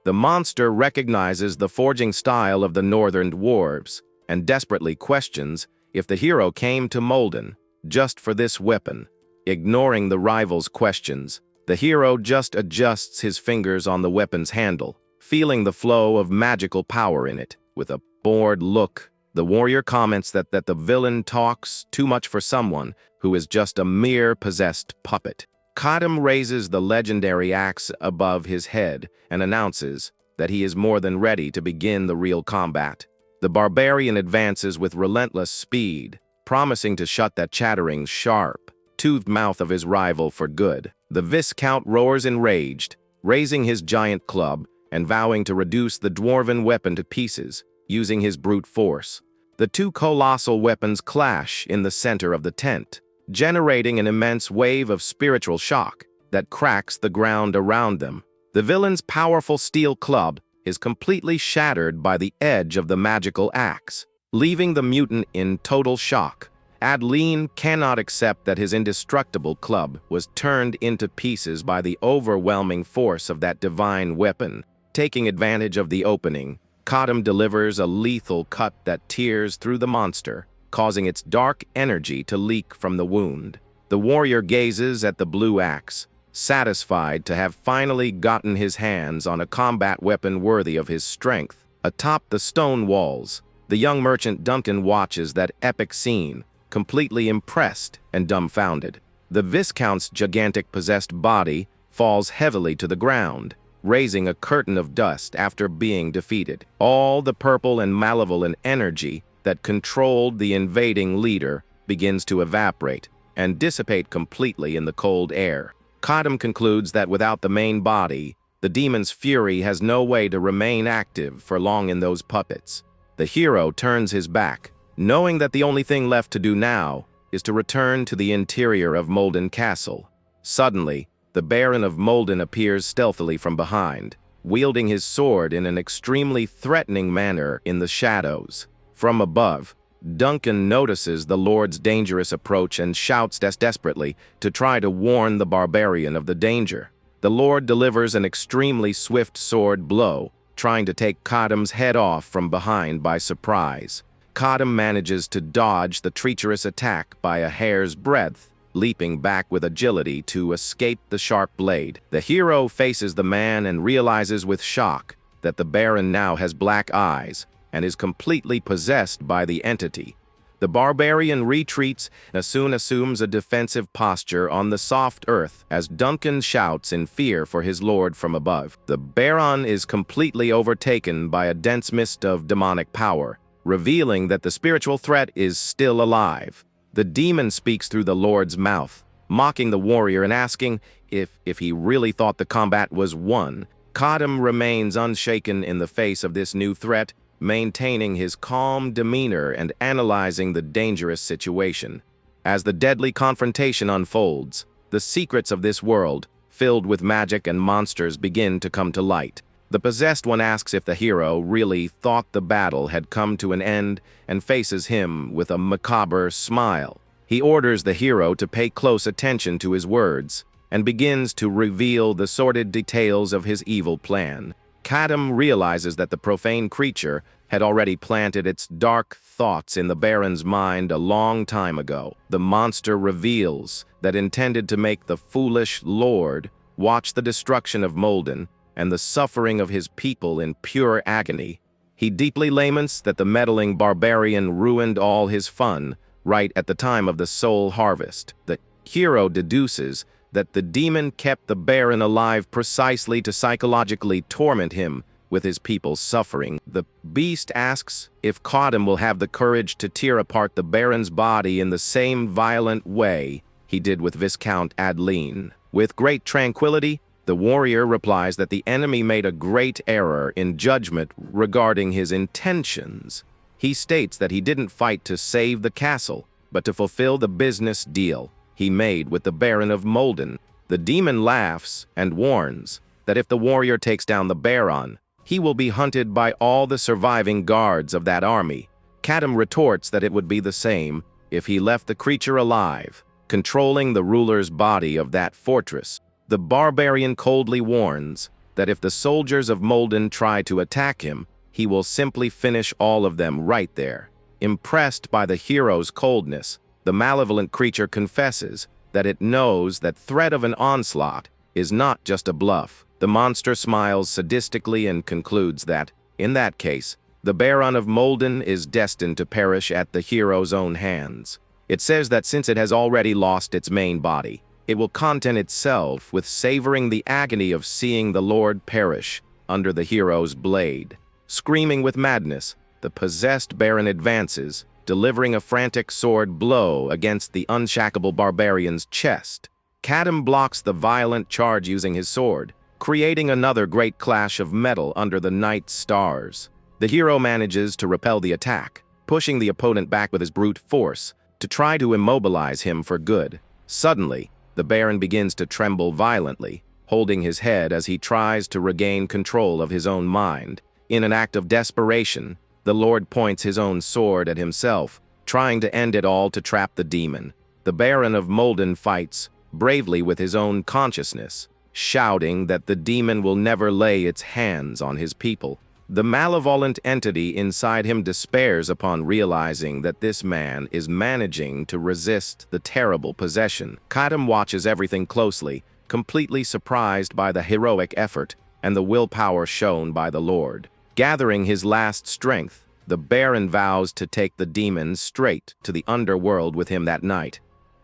The monster recognizes the forging style of the northern dwarves and desperately questions if the hero came to Molden just for this weapon. Ignoring the rival's questions, the hero just adjusts his fingers on the weapon's handle, feeling the flow of magical power in it. With a bored look, the warrior comments that the villain talks too much for someone who is just a mere possessed puppet. Kadam raises the legendary axe above his head and announces that he is more than ready to begin the real combat. The barbarian advances with relentless speed, promising to shut that chattering, sharp-toothed mouth of his rival for good. The Viscount roars enraged, raising his giant club and vowing to reduce the dwarven weapon to pieces, using his brute force. The two colossal weapons clash in the center of the tent, generating an immense wave of spiritual shock that cracks the ground around them. The villain's powerful steel club is completely shattered by the edge of the magical axe, leaving the mutant in total shock. Adeline cannot accept that his indestructible club was turned into pieces by the overwhelming force of that divine weapon. Taking advantage of the opening, Kadam delivers a lethal cut that tears through the monster, causing its dark energy to leak from the wound. The warrior gazes at the blue axe, satisfied to have finally gotten his hands on a combat weapon worthy of his strength. Atop the stone walls, the young merchant Duncan watches that epic scene, completely impressed and dumbfounded. The Viscount's gigantic possessed body falls heavily to the ground, raising a curtain of dust after being defeated. All the purple and malevolent energy that controlled the invading leader begins to evaporate and dissipate completely in the cold air. Kadam concludes that without the main body, the demon's fury has no way to remain active for long in those puppets. The hero turns his back, knowing that the only thing left to do now is to return to the interior of Molden Castle. Suddenly, the Baron of Molden appears stealthily from behind, wielding his sword in an extremely threatening manner in the shadows. From above, Duncan notices the Lord's dangerous approach and shouts desperately to try to warn the barbarian of the danger. The Lord delivers an extremely swift sword blow, trying to take Kadam's head off from behind by surprise. Kadam manages to dodge the treacherous attack by a hair's breadth, leaping back with agility to escape the sharp blade. The hero faces the man and realizes with shock that the Baron now has black eyes and is completely possessed by the entity. The barbarian retreats and soon assumes a defensive posture on the soft earth as Duncan shouts in fear for his lord from above. The Baron is completely overtaken by a dense mist of demonic power, revealing that the spiritual threat is still alive. The demon speaks through the Lord's mouth, mocking the warrior and asking if he really thought the combat was won. Kadam remains unshaken in the face of this new threat, maintaining his calm demeanor and analyzing the dangerous situation. As the deadly confrontation unfolds, the secrets of this world, filled with magic and monsters, begin to come to light. The possessed one asks if the hero really thought the battle had come to an end and faces him with a macabre smile. He orders the hero to pay close attention to his words and begins to reveal the sordid details of his evil plan. Kadam realizes that the profane creature had already planted its dark thoughts in the Baron's mind a long time ago. The monster reveals that intended to make the foolish Lord watch the destruction of Molden and the suffering of his people in pure agony. He deeply laments that the meddling barbarian ruined all his fun right at the time of the soul harvest. The hero deduces that the demon kept the Baron alive precisely to psychologically torment him with his people's suffering. The beast asks if Kadam will have the courage to tear apart the Baron's body in the same violent way he did with Viscount Adeline. With great tranquility, the warrior replies that the enemy made a great error in judgment regarding his intentions. He states that he didn't fight to save the castle, but to fulfill the business deal he made with the Baron of Molden. The demon laughs and warns that if the warrior takes down the Baron, he will be hunted by all the surviving guards of that army. Kadam retorts that it would be the same if he left the creature alive. controlling the ruler's body of that fortress. The barbarian coldly warns that if the soldiers of Molden try to attack him, he will simply finish all of them right there. Impressed by the hero's coldness, the malevolent creature confesses that it knows that threat of an onslaught is not just a bluff. The monster smiles sadistically and concludes that, in that case, the Baron of Molden is destined to perish at the hero's own hands. It says that since it has already lost its main body, it will content itself with savoring the agony of seeing the Lord perish under the hero's blade. Screaming with madness, the possessed Baron advances, delivering a frantic sword blow against the unshackable barbarian's chest. Kadam blocks the violent charge using his sword, creating another great clash of metal under the night stars. The hero manages to repel the attack, pushing the opponent back with his brute force to try to immobilize him for good. Suddenly, the Baron begins to tremble violently, holding his head as he tries to regain control of his own mind. In an act of desperation, the Lord points his own sword at himself, trying to end it all to trap the demon. The Baron of Molden fights bravely with his own consciousness, shouting that the demon will never lay its hands on his people. The malevolent entity inside him despairs upon realizing that this man is managing to resist the terrible possession. Kadam watches everything closely, completely surprised by the heroic effort and the willpower shown by the Lord. Gathering his last strength, the Baron vows to take the demon straight to the underworld with him that night.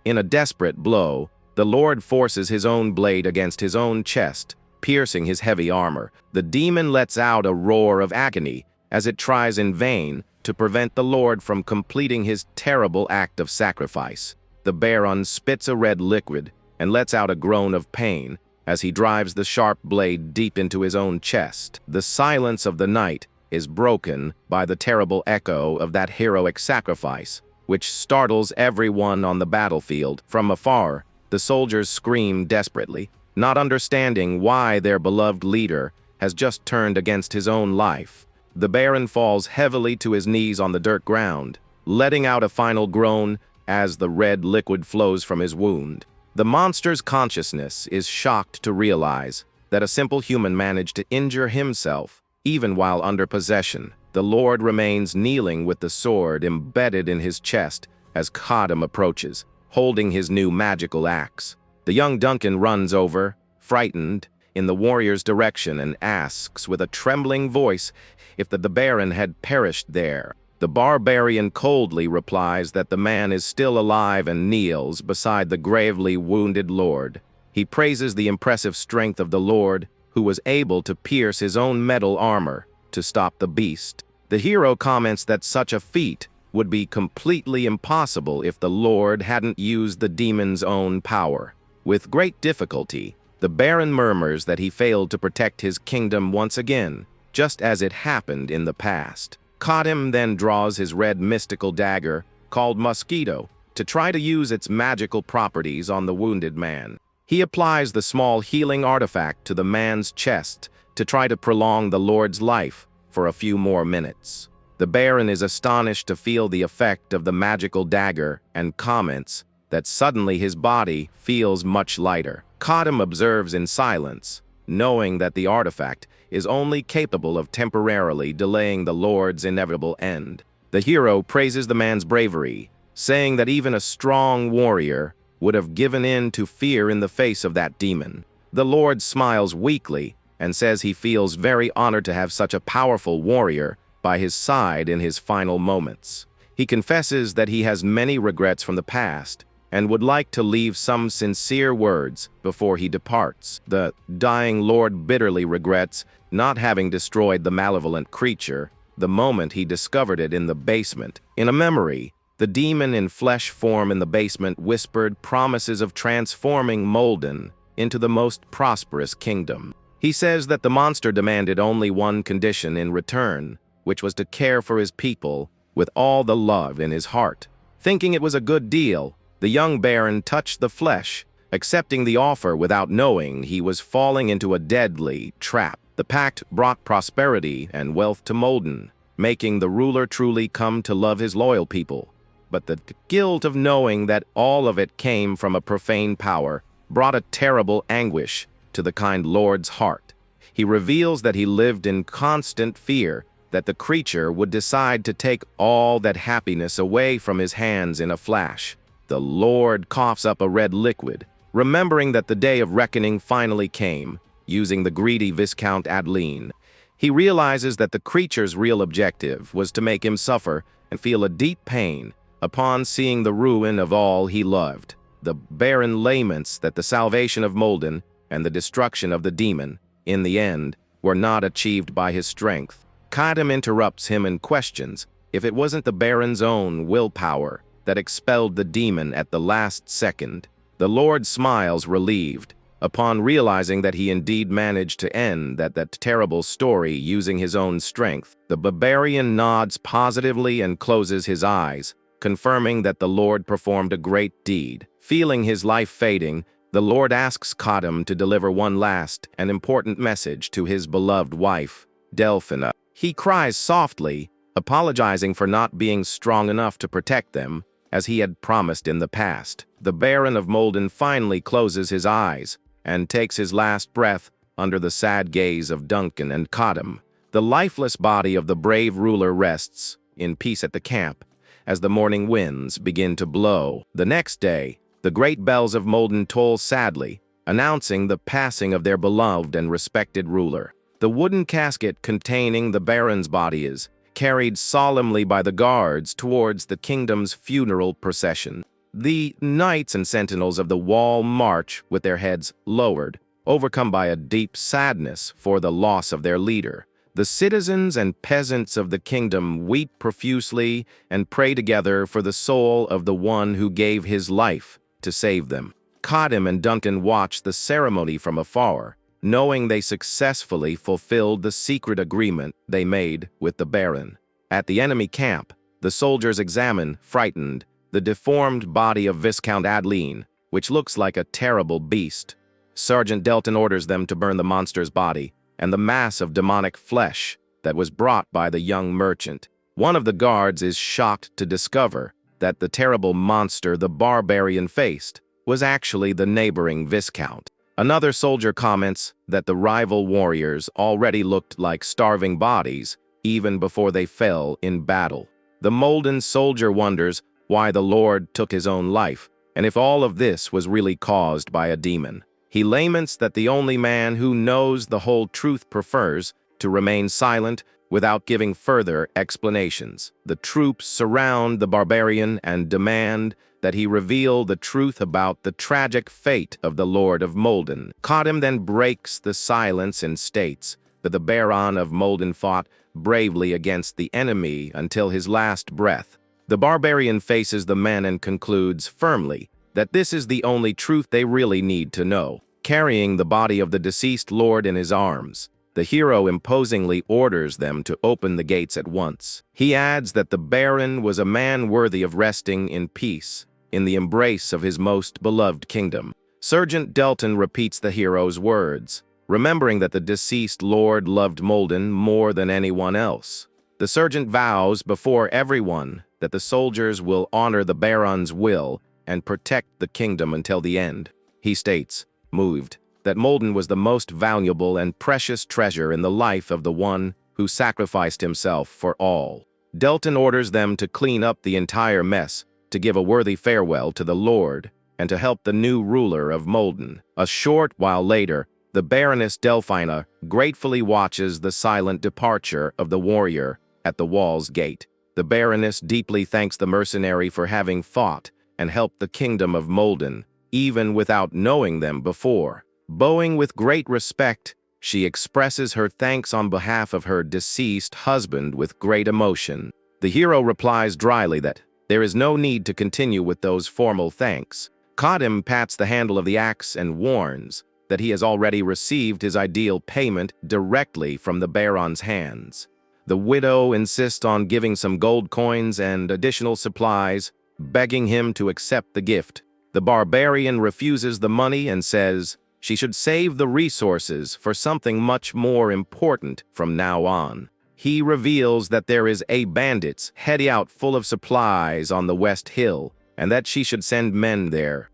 In a desperate blow, the Lord forces his own blade against his own chest, piercing his heavy armor. The demon lets out a roar of agony as it tries in vain to prevent the Lord from completing his terrible act of sacrifice. The Baron spits a red liquid and lets out a groan of pain as he drives the sharp blade deep into his own chest. The silence of the night is broken by the terrible echo of that heroic sacrifice, which startles everyone on the battlefield. From afar, the soldiers scream desperately, not understanding why their beloved leader has just turned against his own life. The Baron falls heavily to his knees on the dirt ground, letting out a final groan as the red liquid flows from his wound. The monster's consciousness is shocked to realize that a simple human managed to injure himself, even while under possession. The Lord remains kneeling with the sword embedded in his chest as Kadam approaches, holding his new magical axe. The young Duncan runs over, frightened, in the warrior's direction and asks with a trembling voice if the Baron had perished there. The barbarian coldly replies that the man is still alive and kneels beside the gravely wounded Lord. He praises the impressive strength of the Lord, who was able to pierce his own metal armor to stop the beast. The hero comments that such a feat would be completely impossible if the Lord hadn't used the demon's own power. With great difficulty, the Baron murmurs that he failed to protect his kingdom once again, just as it happened in the past. Kadam then draws his red mystical dagger, called Mosquito, to try to use its magical properties on the wounded man. He applies the small healing artifact to the man's chest to try to prolong the Lord's life for a few more minutes. The Baron is astonished to feel the effect of the magical dagger and comments that suddenly his body feels much lighter. Kadam observes in silence, knowing that the artifact is only capable of temporarily delaying the Lord's inevitable end. The hero praises the man's bravery, saying that even a strong warrior would have given in to fear in the face of that demon. The Lord smiles weakly and says he feels very honored to have such a powerful warrior by his side in his final moments. He confesses that he has many regrets from the past and would like to leave some sincere words before he departs. The dying Lord bitterly regrets not having destroyed the malevolent creature the moment he discovered it in the basement. In a memory, the demon in flesh form in the basement whispered promises of transforming Molden into the most prosperous kingdom. He says that the monster demanded only one condition in return, which was to care for his people with all the love in his heart. Thinking it was a good deal, the young Baron touched the flesh, accepting the offer without knowing he was falling into a deadly trap. The pact brought prosperity and wealth to Molden, making the ruler truly come to love his loyal people. but the guilt of knowing that all of it came from a profane power brought a terrible anguish to the kind lord's heart. He reveals that he lived in constant fear that the creature would decide to take all that happiness away from his hands in a flash. The lord coughs up a red liquid, remembering that the day of reckoning finally came, using the greedy Viscount Adeline. He realizes that the creature's real objective was to make him suffer and feel a deep pain upon seeing the ruin of all he loved. The Baron laments that the salvation of Molden and the destruction of the demon, in the end, were not achieved by his strength. Kadam interrupts him and questions if it wasn't the Baron's own willpower that expelled the demon at the last second. The Lord smiles relieved upon realizing that he indeed managed to end that terrible story using his own strength. The barbarian nods positively and closes his eyes, confirming that the Lord performed a great deed. Feeling his life fading, the Lord asks Kadam to deliver one last and important message to his beloved wife, Delphina. He cries softly, apologizing for not being strong enough to protect them, as he had promised in the past. The Baron of Molden finally closes his eyes and takes his last breath under the sad gaze of Duncan and Kadam. The lifeless body of the brave ruler rests in peace at the camp as the morning winds begin to blow. The next day, the great bells of Molden toll sadly, announcing the passing of their beloved and respected ruler. The wooden casket containing the Baron's body is carried solemnly by the guards towards the kingdom's funeral procession. The knights and sentinels of the wall march with their heads lowered, overcome by a deep sadness for the loss of their leader. The citizens and peasants of the kingdom weep profusely and pray together for the soul of the one who gave his life to save them. Kadam and Duncan watch the ceremony from afar, knowing they successfully fulfilled the secret agreement they made with the Baron. At the enemy camp, the soldiers examine, frightened, the deformed body of Viscount Adeline, which looks like a terrible beast. Sergeant Delton orders them to burn the monster's body and the mass of demonic flesh that was brought by the young merchant. One of the guards is shocked to discover that the terrible monster the barbarian faced was actually the neighboring Viscount. Another soldier comments that the rival warriors already looked like starving bodies even before they fell in battle. The Molden soldier wonders why the Lord took his own life, and if all of this was really caused by a demon. He laments that the only man who knows the whole truth prefers to remain silent without giving further explanations. The troops surround the barbarian and demand that he reveal the truth about the tragic fate of the Lord of Molden. Kadam then breaks the silence and states that the Baron of Molden fought bravely against the enemy until his last breath. The barbarian faces the men and concludes firmly that this is the only truth they really need to know. Carrying the body of the deceased lord in his arms, the hero imposingly orders them to open the gates at once. He adds that the Baron was a man worthy of resting in peace in the embrace of his most beloved kingdom. Sergeant Delton repeats the hero's words, remembering that the deceased lord loved Molden more than anyone else. The sergeant vows before everyone that the soldiers will honor the Baron's will and protect the kingdom until the end. He states, moved, that Molden was the most valuable and precious treasure in the life of the one who sacrificed himself for all. Delton orders them to clean up the entire mess, to give a worthy farewell to the Lord, and to help the new ruler of Molden. A short while later, the Baroness Delphina gratefully watches the silent departure of the warrior at the wall's gate. The Baroness deeply thanks the mercenary for having fought and helped the kingdom of Molden, even without knowing them before. Bowing with great respect, she expresses her thanks on behalf of her deceased husband with great emotion. The hero replies dryly that there is no need to continue with those formal thanks. Kadam pats the handle of the axe and warns that he has already received his ideal payment directly from the Baron's hands. The widow insists on giving some gold coins and additional supplies, begging him to accept the gift. The barbarian refuses the money and says she should save the resources for something much more important from now on. He reveals that there is a bandits heading out full of supplies on the West Hill, and that she should send men there.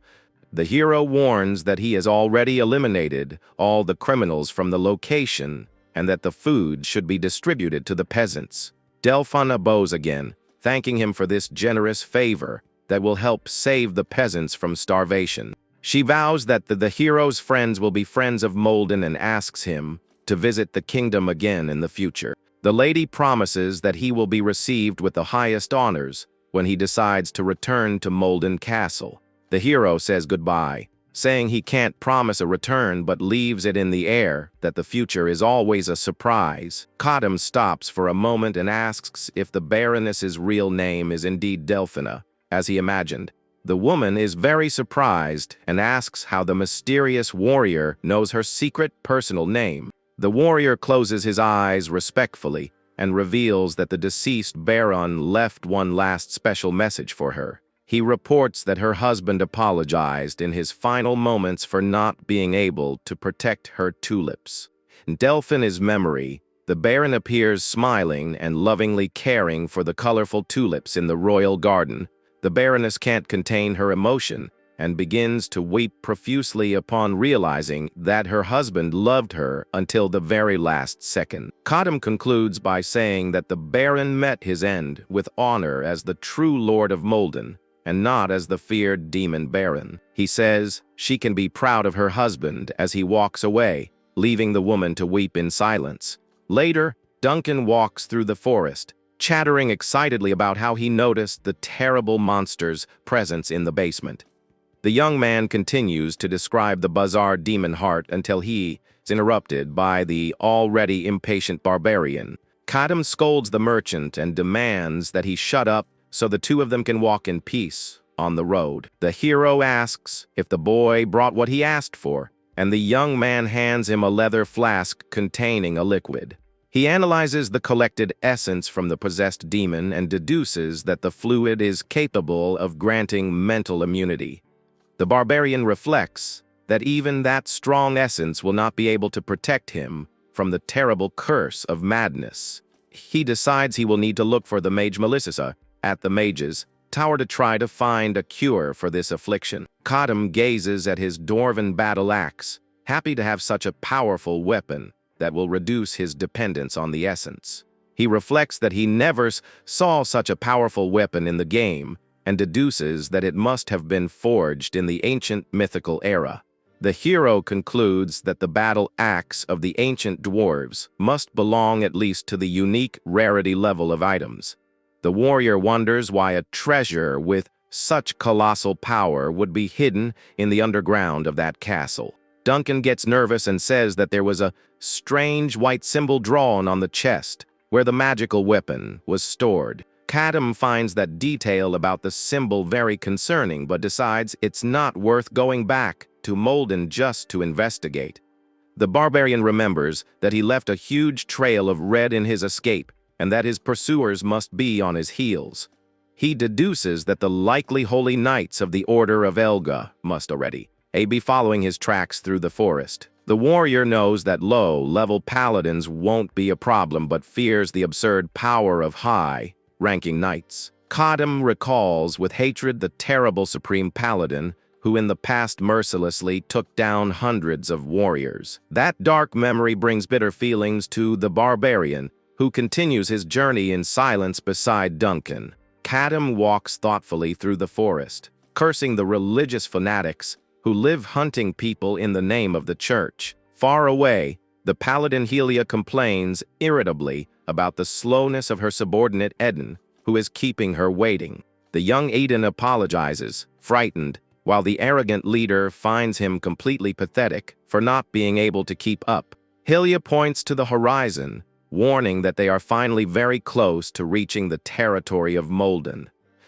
The hero warns that he has already eliminated all the criminals from the location, and that the food should be distributed to the peasants. Delphina bows again, thanking him for this generous favor that will help save the peasants from starvation. She vows that the hero's friends will be friends of Molden and asks him to visit the kingdom again in the future. The lady promises that he will be received with the highest honors when he decides to return to Molden Castle. The hero says goodbye, saying he can't promise a return but leaves it in the air that the future is always a surprise. Kadam stops for a moment and asks if the Baroness's real name is indeed Delphina, as he imagined. The woman is very surprised and asks how the mysterious warrior knows her secret personal name. The warrior closes his eyes respectfully and reveals that the deceased Baron left one last special message for her. He reports that her husband apologized in his final moments for not being able to protect her tulips. In Delphina's memory, the Baron appears smiling and lovingly caring for the colorful tulips in the royal garden. The Baroness can't contain her emotion and begins to weep profusely upon realizing that her husband loved her until the very last second. Kadam concludes by saying that the Baron met his end with honor as the true Lord of Molden, and not as the feared demon Baron. He says she can be proud of her husband as he walks away, leaving the woman to weep in silence. Later, Duncan walks through the forest, chattering excitedly about how he noticed the terrible monster's presence in the basement. The young man continues to describe the bizarre demon heart until he is interrupted by the already impatient barbarian. Kadam scolds the merchant and demands that he shut up so the two of them can walk in peace on the road. The hero asks if the boy brought what he asked for, and the young man hands him a leather flask containing a liquid. He analyzes the collected essence from the possessed demon and deduces that the fluid is capable of granting mental immunity. The barbarian reflects that even that strong essence will not be able to protect him from the terrible curse of madness. He decides he will need to look for the mage Melissa at the mage's tower to try to find a cure for this affliction. Kadam gazes at his dwarven battle axe, happy to have such a powerful weapon that will reduce his dependence on the essence. He reflects that he never saw such a powerful weapon in the game, and deduces that it must have been forged in the ancient mythical era. The hero concludes that the battle axe of the ancient dwarves must belong at least to the unique rarity level of items. The warrior wonders why a treasure with such colossal power would be hidden in the underground of that castle. Duncan gets nervous and says that there was a strange white symbol drawn on the chest where the magical weapon was stored. Kadam finds that detail about the symbol very concerning, but decides it's not worth going back to Molden just to investigate. The barbarian remembers that he left a huge trail of red in his escape, and that his pursuers must be on his heels. He deduces that the likely holy knights of the Order of Elga must already be following his tracks through the forest. The warrior knows that low-level paladins won't be a problem, but fears the absurd power of high-ranking knights. Kadam recalls with hatred the terrible Supreme Paladin who in the past mercilessly took down hundreds of warriors. That dark memory brings bitter feelings to the barbarian, who continues his journey in silence beside Duncan. Kadam walks thoughtfully through the forest, cursing the religious fanatics who live hunting people in the name of the church. Far away, the paladin Helia complains irritably about the slowness of her subordinate Eden, who is keeping her waiting. The young Aiden apologizes, frightened, while the arrogant leader finds him completely pathetic for not being able to keep up. Helia points to the horizon, warning that they are finally very close to reaching the territory of Molden.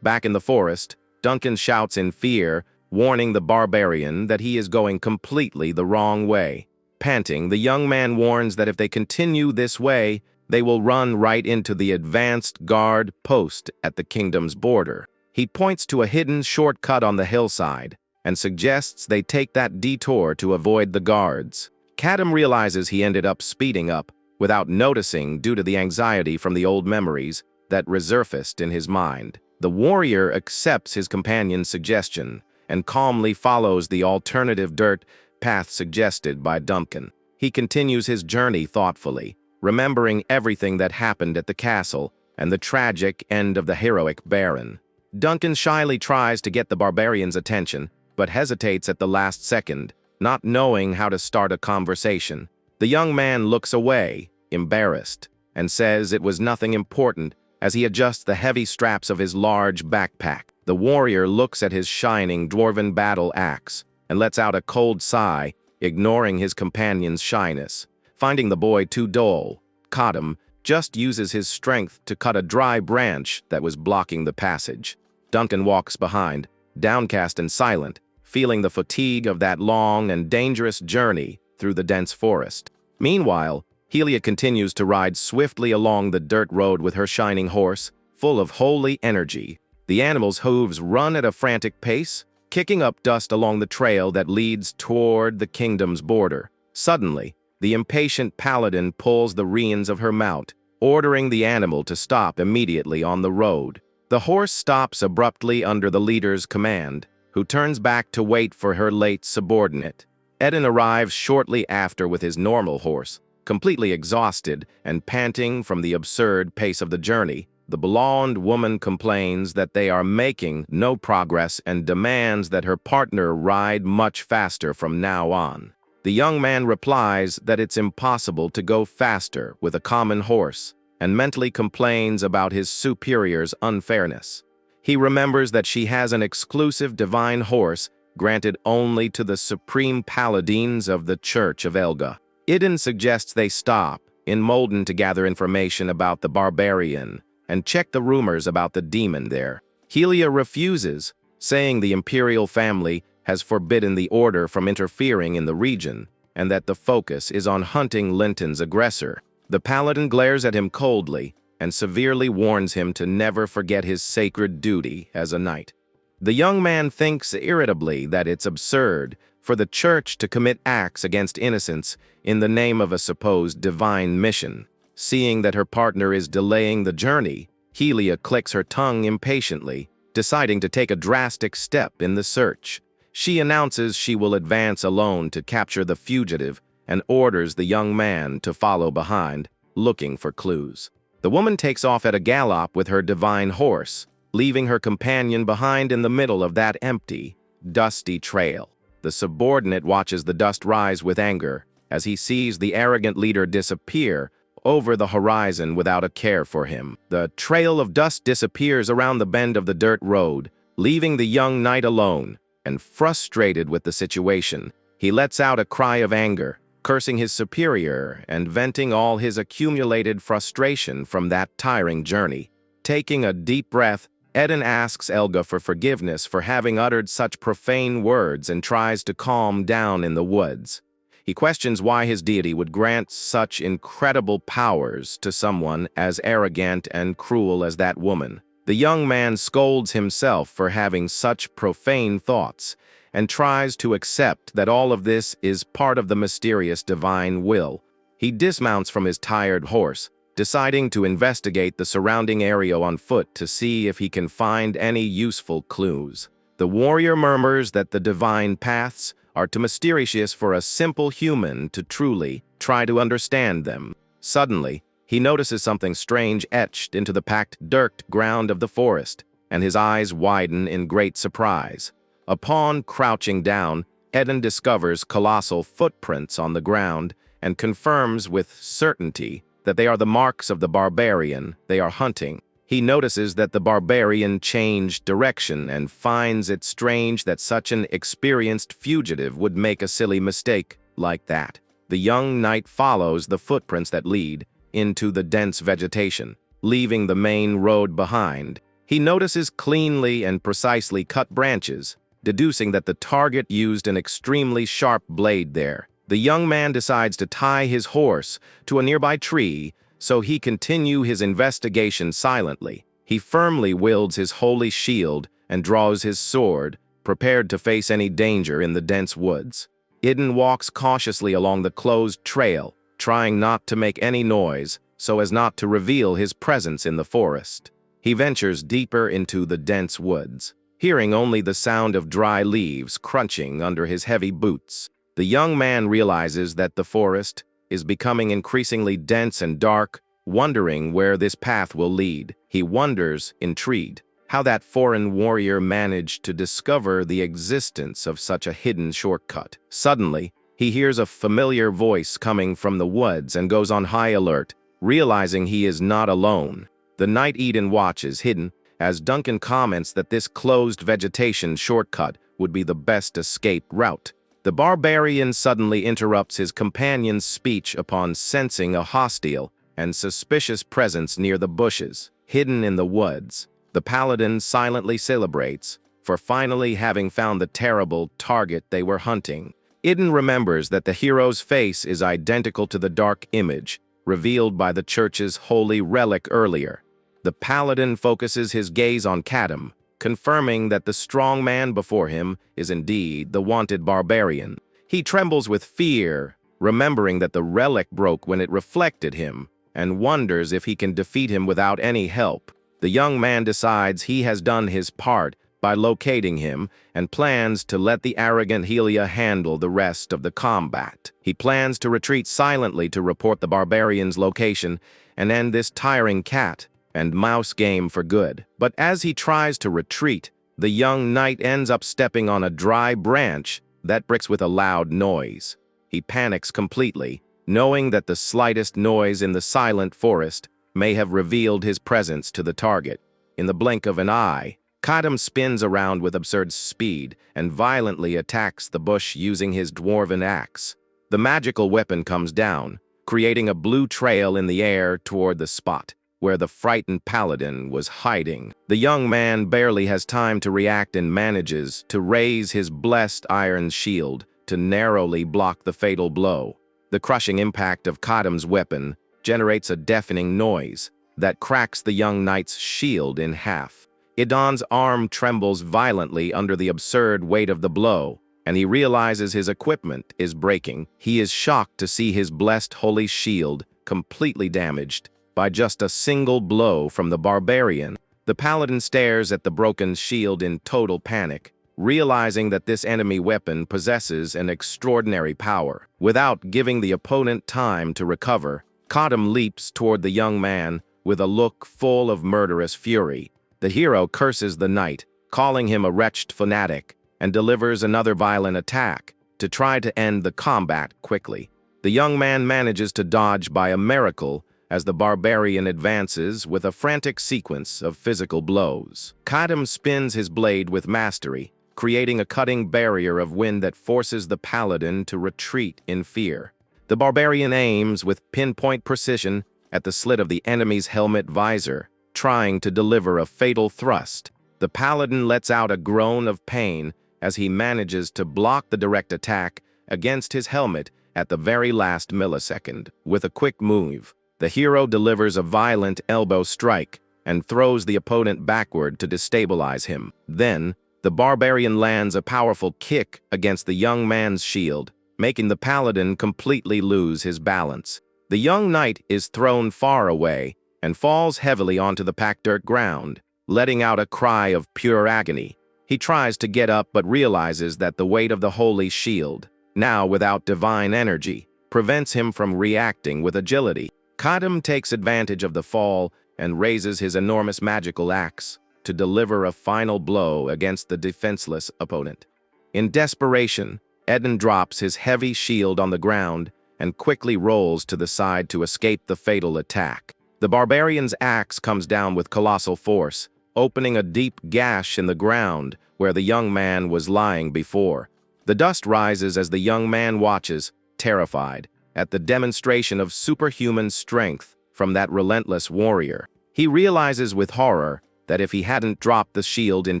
Back in the forest, Duncan shouts in fear, warning the barbarian that he is going completely the wrong way. Panting, the young man warns that if they continue this way, they will run right into the advanced guard post at the kingdom's border. He points to a hidden shortcut on the hillside and suggests they take that detour to avoid the guards. Kadam realizes he ended up speeding up without noticing due to the anxiety from the old memories that resurfaced in his mind. The warrior accepts his companion's suggestion and calmly follows the alternative dirt path suggested by Duncan. He continues his journey thoughtfully, remembering everything that happened at the castle and the tragic end of the heroic Baron. Duncan shyly tries to get the barbarian's attention, but hesitates at the last second, not knowing how to start a conversation. The young man looks away, embarrassed, and says it was nothing important as he adjusts the heavy straps of his large backpack. The warrior looks at his shining dwarven battle axe and lets out a cold sigh, ignoring his companion's shyness. Finding the boy too dull, Kadam just uses his strength to cut a dry branch that was blocking the passage. Duncan walks behind, downcast and silent, feeling the fatigue of that long and dangerous journey through the dense forest. Meanwhile, Helia continues to ride swiftly along the dirt road with her shining horse, full of holy energy. The animal's hooves run at a frantic pace, kicking up dust along the trail that leads toward the kingdom's border. Suddenly, the impatient paladin pulls the reins of her mount, ordering the animal to stop immediately on the road. The horse stops abruptly under the leader's command, who turns back to wait for her late subordinate. Eden arrives shortly after with his normal horse, completely exhausted and panting from the absurd pace of the journey. The blonde woman complains that they are making no progress and demands that her partner ride much faster from now on. The young man replies that it's impossible to go faster with a common horse and mentally complains about his superior's unfairness. He remembers that she has an exclusive divine horse granted only to the supreme paladins of the Church of Elga. Eden suggests they stop in Molden to gather information about the barbarian and check the rumors about the demon there. Helia refuses, saying the imperial family has forbidden the order from interfering in the region and that the focus is on hunting Linton's aggressor. The paladin glares at him coldly and severely warns him to never forget his sacred duty as a knight. The young man thinks irritably that it's absurd for the church to commit acts against innocents in the name of a supposed divine mission. Seeing that her partner is delaying the journey, Helia clicks her tongue impatiently, deciding to take a drastic step in the search. She announces she will advance alone to capture the fugitive and orders the young man to follow behind, looking for clues. The woman takes off at a gallop with her divine horse, leaving her companion behind in the middle of that empty, dusty trail. The subordinate watches the dust rise with anger as he sees the arrogant leader disappear over the horizon without a care for him. The trail of dust disappears around the bend of the dirt road, leaving the young knight alone. And frustrated with the situation, he lets out a cry of anger, cursing his superior and venting all his accumulated frustration from that tiring journey. Taking a deep breath, Eden asks Elga for forgiveness for having uttered such profane words and tries to calm down in the woods. He questions why his deity would grant such incredible powers to someone as arrogant and cruel as that woman. The young man scolds himself for having such profane thoughts and tries to accept that all of this is part of the mysterious divine will. He dismounts from his tired horse, deciding to investigate the surrounding area on foot to see if he can find any useful clues. The warrior murmurs that the divine paths are too mysterious for a simple human to truly try to understand them. Suddenly, he notices something strange etched into the packed dirt ground of the forest, and his eyes widen in great surprise. Upon crouching down, Eden discovers colossal footprints on the ground and confirms with certainty that they are the marks of the barbarian they are hunting. He notices that the barbarian changed direction and finds it strange that such an experienced fugitive would make a silly mistake like that. The young knight follows the footprints that lead into the dense vegetation, leaving the main road behind. He notices cleanly and precisely cut branches, deducing that the target used an extremely sharp blade there. The young man decides to tie his horse to a nearby tree so he continue his investigation silently. He firmly wields his holy shield and draws his sword, prepared to face any danger in the dense woods. Eden walks cautiously along the closed trail, trying not to make any noise so as not to reveal his presence in the forest. He ventures deeper into the dense woods, hearing only the sound of dry leaves crunching under his heavy boots. The young man realizes that the forest is becoming increasingly dense and dark, wondering where this path will lead. He wonders, intrigued, how that foreign warrior managed to discover the existence of such a hidden shortcut. Suddenly, he hears a familiar voice coming from the woods and goes on high alert, realizing he is not alone. The Night Eden watch is hidden, as Duncan comments that this closed vegetation shortcut would be the best escape route. The barbarian suddenly interrupts his companion's speech upon sensing a hostile and suspicious presence near the bushes, hidden in the woods. The paladin silently celebrates for finally having found the terrible target they were hunting. Eden remembers that the hero's face is identical to the dark image revealed by the church's holy relic earlier. The paladin focuses his gaze on Kadam, confirming that the strong man before him is indeed the wanted barbarian. He trembles with fear, remembering that the relic broke when it reflected him, and wonders if he can defeat him without any help. The young man decides he has done his part by locating him and plans to let the arrogant Helia handle the rest of the combat. He plans to retreat silently to report the barbarian's location and end this tiring cat and mouse game for good. But as he tries to retreat, the young knight ends up stepping on a dry branch that breaks with a loud noise. He panics completely, knowing that the slightest noise in the silent forest may have revealed his presence to the target. In the blink of an eye, Kadam spins around with absurd speed and violently attacks the bush using his dwarven axe. The magical weapon comes down, creating a blue trail in the air toward the spot where the frightened paladin was hiding. The young man barely has time to react and manages to raise his blessed iron shield to narrowly block the fatal blow. The crushing impact of Kadam's weapon generates a deafening noise that cracks the young knight's shield in half. Idan's arm trembles violently under the absurd weight of the blow, and he realizes his equipment is breaking. He is shocked to see his blessed holy shield completely damaged by just a single blow from the barbarian. The paladin stares at the broken shield in total panic, realizing that this enemy weapon possesses an extraordinary power. Without giving the opponent time to recover, Kadam leaps toward the young man with a look full of murderous fury. The hero curses the knight, calling him a wretched fanatic, and delivers another violent attack to try to end the combat quickly. The young man manages to dodge by a miracle as the barbarian advances with a frantic sequence of physical blows. Kadam spins his blade with mastery, creating a cutting barrier of wind that forces the paladin to retreat in fear. The barbarian aims with pinpoint precision at the slit of the enemy's helmet visor, trying to deliver a fatal thrust. The paladin lets out a groan of pain as he manages to block the direct attack against his helmet at the very last millisecond. With a quick move, the hero delivers a violent elbow strike and throws the opponent backward to destabilize him. Then, the barbarian lands a powerful kick against the young man's shield, making the paladin completely lose his balance. The young knight is thrown far away and falls heavily onto the packed dirt ground, letting out a cry of pure agony. He tries to get up but realizes that the weight of the holy shield, now without divine energy, prevents him from reacting with agility. Kadam takes advantage of the fall and raises his enormous magical axe to deliver a final blow against the defenseless opponent. In desperation, Eden drops his heavy shield on the ground and quickly rolls to the side to escape the fatal attack. The barbarian's axe comes down with colossal force, opening a deep gash in the ground where the young man was lying before. The dust rises as the young man watches, terrified, at the demonstration of superhuman strength from that relentless warrior. He realizes with horror that if he hadn't dropped the shield in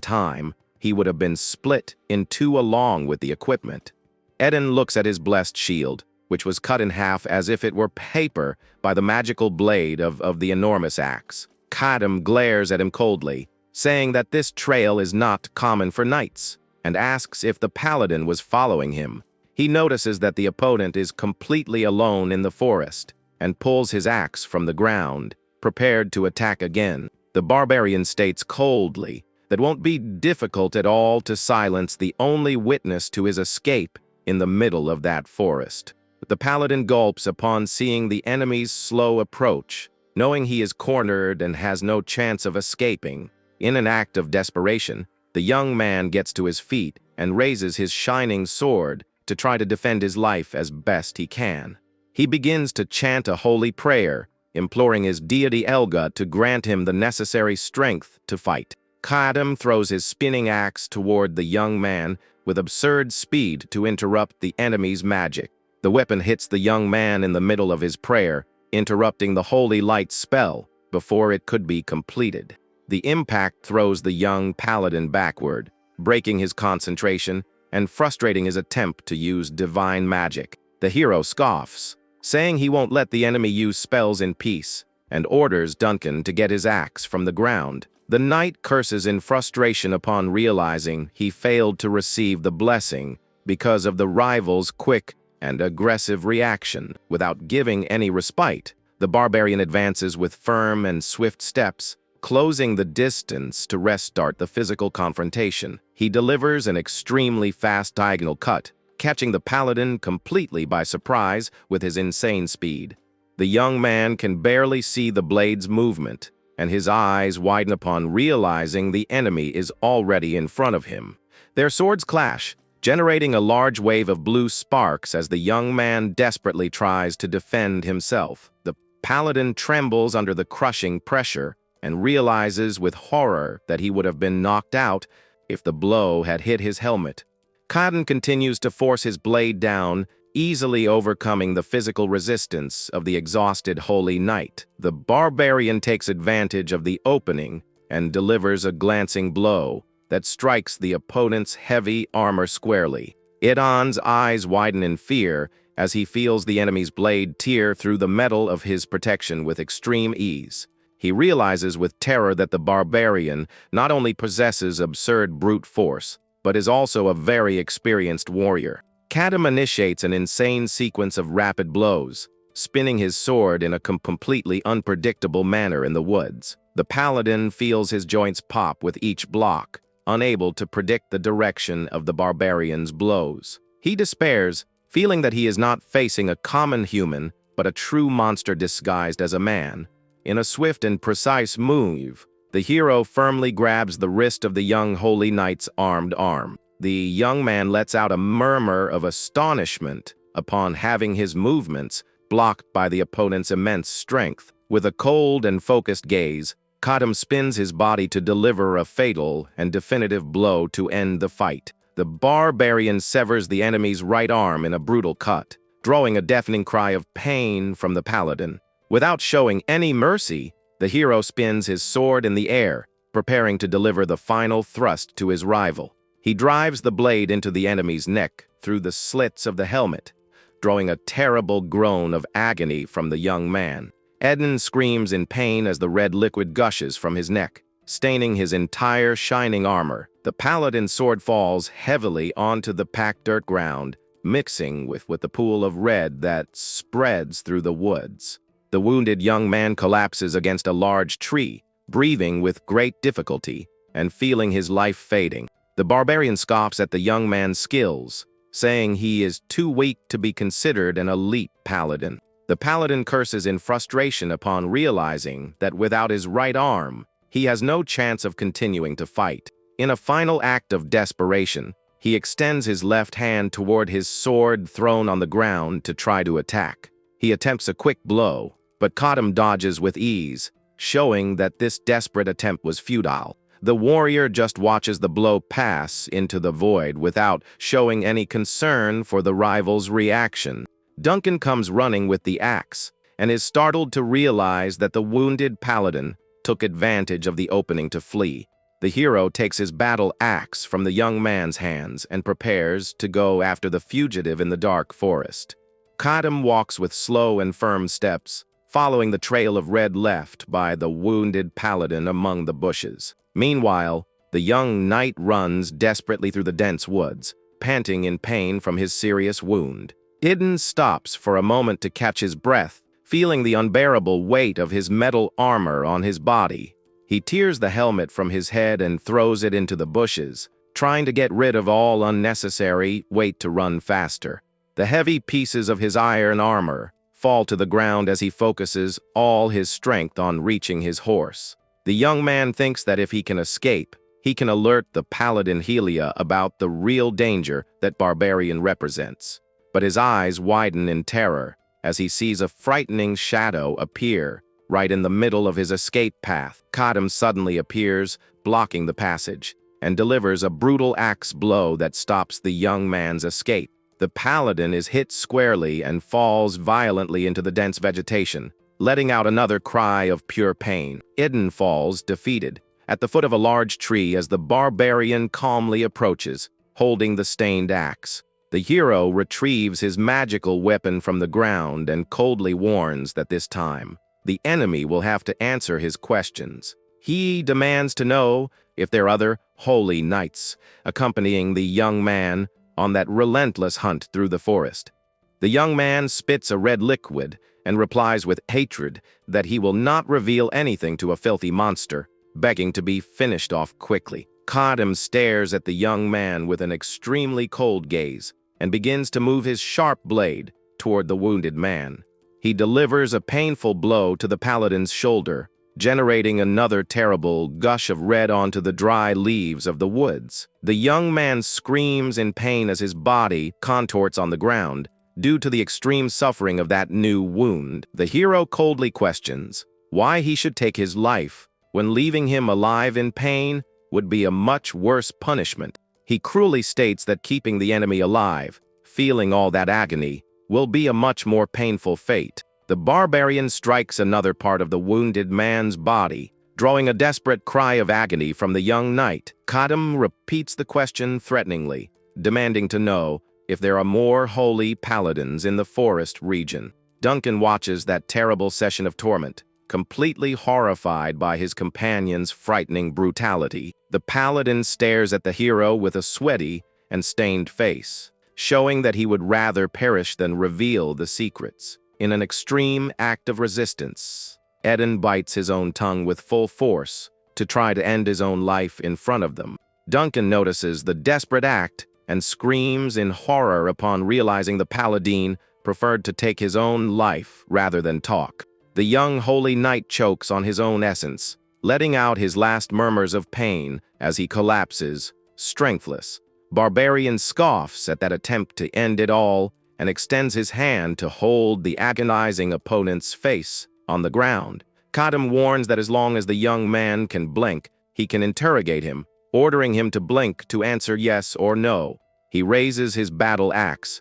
time, he would have been split in two along with the equipment. Eden looks at his blessed shield, which was cut in half as if it were paper by the magical blade of the enormous axe. Kadam glares at him coldly, saying that this trail is not common for knights, and asks if the paladin was following him. He notices that the opponent is completely alone in the forest and pulls his axe from the ground, prepared to attack again. The barbarian states coldly that won't be difficult at all to silence the only witness to his escape in the middle of that forest. The paladin gulps upon seeing the enemy's slow approach, knowing he is cornered and has no chance of escaping. In an act of desperation, the young man gets to his feet and raises his shining sword to try to defend his life as best he can. He begins to chant a holy prayer, imploring his deity Elga to grant him the necessary strength to fight. Kadam throws his spinning axe toward the young man with absurd speed to interrupt the enemy's magic. The weapon hits the young man in the middle of his prayer, interrupting the holy light spell before it could be completed. The impact throws the young paladin backward, breaking his concentration and frustrating his attempt to use divine magic. The hero scoffs, saying he won't let the enemy use spells in peace, and orders Duncan to get his axe from the ground. The knight curses in frustration upon realizing he failed to receive the blessing because of the rival's quick and aggressive reaction. Without giving any respite, the barbarian advances with firm and swift steps, closing the distance to restart the physical confrontation. He delivers an extremely fast diagonal cut, catching the paladin completely by surprise with his insane speed. The young man can barely see the blade's movement, and his eyes widen upon realizing the enemy is already in front of him. Their swords clash, generating a large wave of blue sparks as the young man desperately tries to defend himself. The paladin trembles under the crushing pressure and realizes with horror that he would have been knocked out if the blow had hit his helmet. Cotton continues to force his blade down, easily overcoming the physical resistance of the exhausted holy knight. The barbarian takes advantage of the opening and delivers a glancing blow that strikes the opponent's heavy armor squarely. Idon's eyes widen in fear as he feels the enemy's blade tear through the metal of his protection with extreme ease. He realizes with terror that the barbarian not only possesses absurd brute force, but is also a very experienced warrior. Kadam initiates an insane sequence of rapid blows, spinning his sword in a completely unpredictable manner in the woods. The paladin feels his joints pop with each block, unable to predict the direction of the barbarian's blows. He despairs, feeling that he is not facing a common human, but a true monster disguised as a man. In a swift and precise move, the hero firmly grabs the wrist of the young holy knight's armed arm. The young man lets out a murmur of astonishment upon having his movements blocked by the opponent's immense strength. With a cold and focused gaze, Kadam spins his body to deliver a fatal and definitive blow to end the fight. The barbarian severs the enemy's right arm in a brutal cut, drawing a deafening cry of pain from the paladin. Without showing any mercy, the hero spins his sword in the air, preparing to deliver the final thrust to his rival. He drives the blade into the enemy's neck through the slits of the helmet, drawing a terrible groan of agony from the young man. Edon screams in pain as the red liquid gushes from his neck, staining his entire shining armor. The paladin's sword falls heavily onto the packed dirt ground, mixing with the pool of red that spreads through the woods. The wounded young man collapses against a large tree, breathing with great difficulty and feeling his life fading. The barbarian scoffs at the young man's skills, saying he is too weak to be considered an elite paladin. The paladin curses in frustration upon realizing that without his right arm, he has no chance of continuing to fight. In a final act of desperation, he extends his left hand toward his sword thrown on the ground to try to attack. He attempts a quick blow, but Kadam dodges with ease, showing that this desperate attempt was futile. The warrior just watches the blow pass into the void without showing any concern for the rival's reaction. Duncan comes running with the axe and is startled to realize that the wounded paladin took advantage of the opening to flee. The hero takes his battle axe from the young man's hands and prepares to go after the fugitive in the dark forest. Kadam walks with slow and firm steps, following the trail of red left by the wounded paladin among the bushes. Meanwhile, the young knight runs desperately through the dense woods, panting in pain from his serious wound. Iden stops for a moment to catch his breath, feeling the unbearable weight of his metal armor on his body. He tears the helmet from his head and throws it into the bushes, trying to get rid of all unnecessary weight to run faster. The heavy pieces of his iron armor fall to the ground as he focuses all his strength on reaching his horse. The young man thinks that if he can escape, he can alert the paladin Helia about the real danger that Barbarian represents. But his eyes widen in terror as he sees a frightening shadow appear right in the middle of his escape path. Kadam suddenly appears, blocking the passage, and delivers a brutal axe blow that stops the young man's escape. The paladin is hit squarely and falls violently into the dense vegetation, letting out another cry of pure pain. Iden falls, defeated, at the foot of a large tree as the barbarian calmly approaches, holding the stained axe. The hero retrieves his magical weapon from the ground and coldly warns that this time, the enemy will have to answer his questions. He demands to know if there are other holy knights accompanying the young man on that relentless hunt through the forest. The young man spits a red liquid and replies with hatred that he will not reveal anything to a filthy monster, begging to be finished off quickly. Kadam stares at the young man with an extremely cold gaze and begins to move his sharp blade toward the wounded man. He delivers a painful blow to the paladin's shoulder, generating another terrible gush of red onto the dry leaves of the woods. The young man screams in pain as his body contorts on the ground, due to the extreme suffering of that new wound. The hero coldly questions why he should take his life when leaving him alive in pain would be a much worse punishment. He cruelly states that keeping the enemy alive, feeling all that agony, will be a much more painful fate. The barbarian strikes another part of the wounded man's body, drawing a desperate cry of agony from the young knight. Kadam repeats the question threateningly, demanding to know if there are more holy paladins in the forest region. Duncan watches that terrible session of torment, completely horrified by his companion's frightening brutality. The paladin stares at the hero with a sweaty and stained face, showing that he would rather perish than reveal the secrets. In an extreme act of resistance, Eden bites his own tongue with full force to try to end his own life in front of them. Duncan notices the desperate act and screams in horror upon realizing the paladin preferred to take his own life rather than talk. The young holy knight chokes on his own essence, letting out his last murmurs of pain as he collapses, strengthless. Barbarian scoffs at that attempt to end it all and extends his hand to hold the agonizing opponent's face on the ground. Kadam warns that as long as the young man can blink, he can interrogate him, ordering him to blink to answer yes or no. He raises his battle axe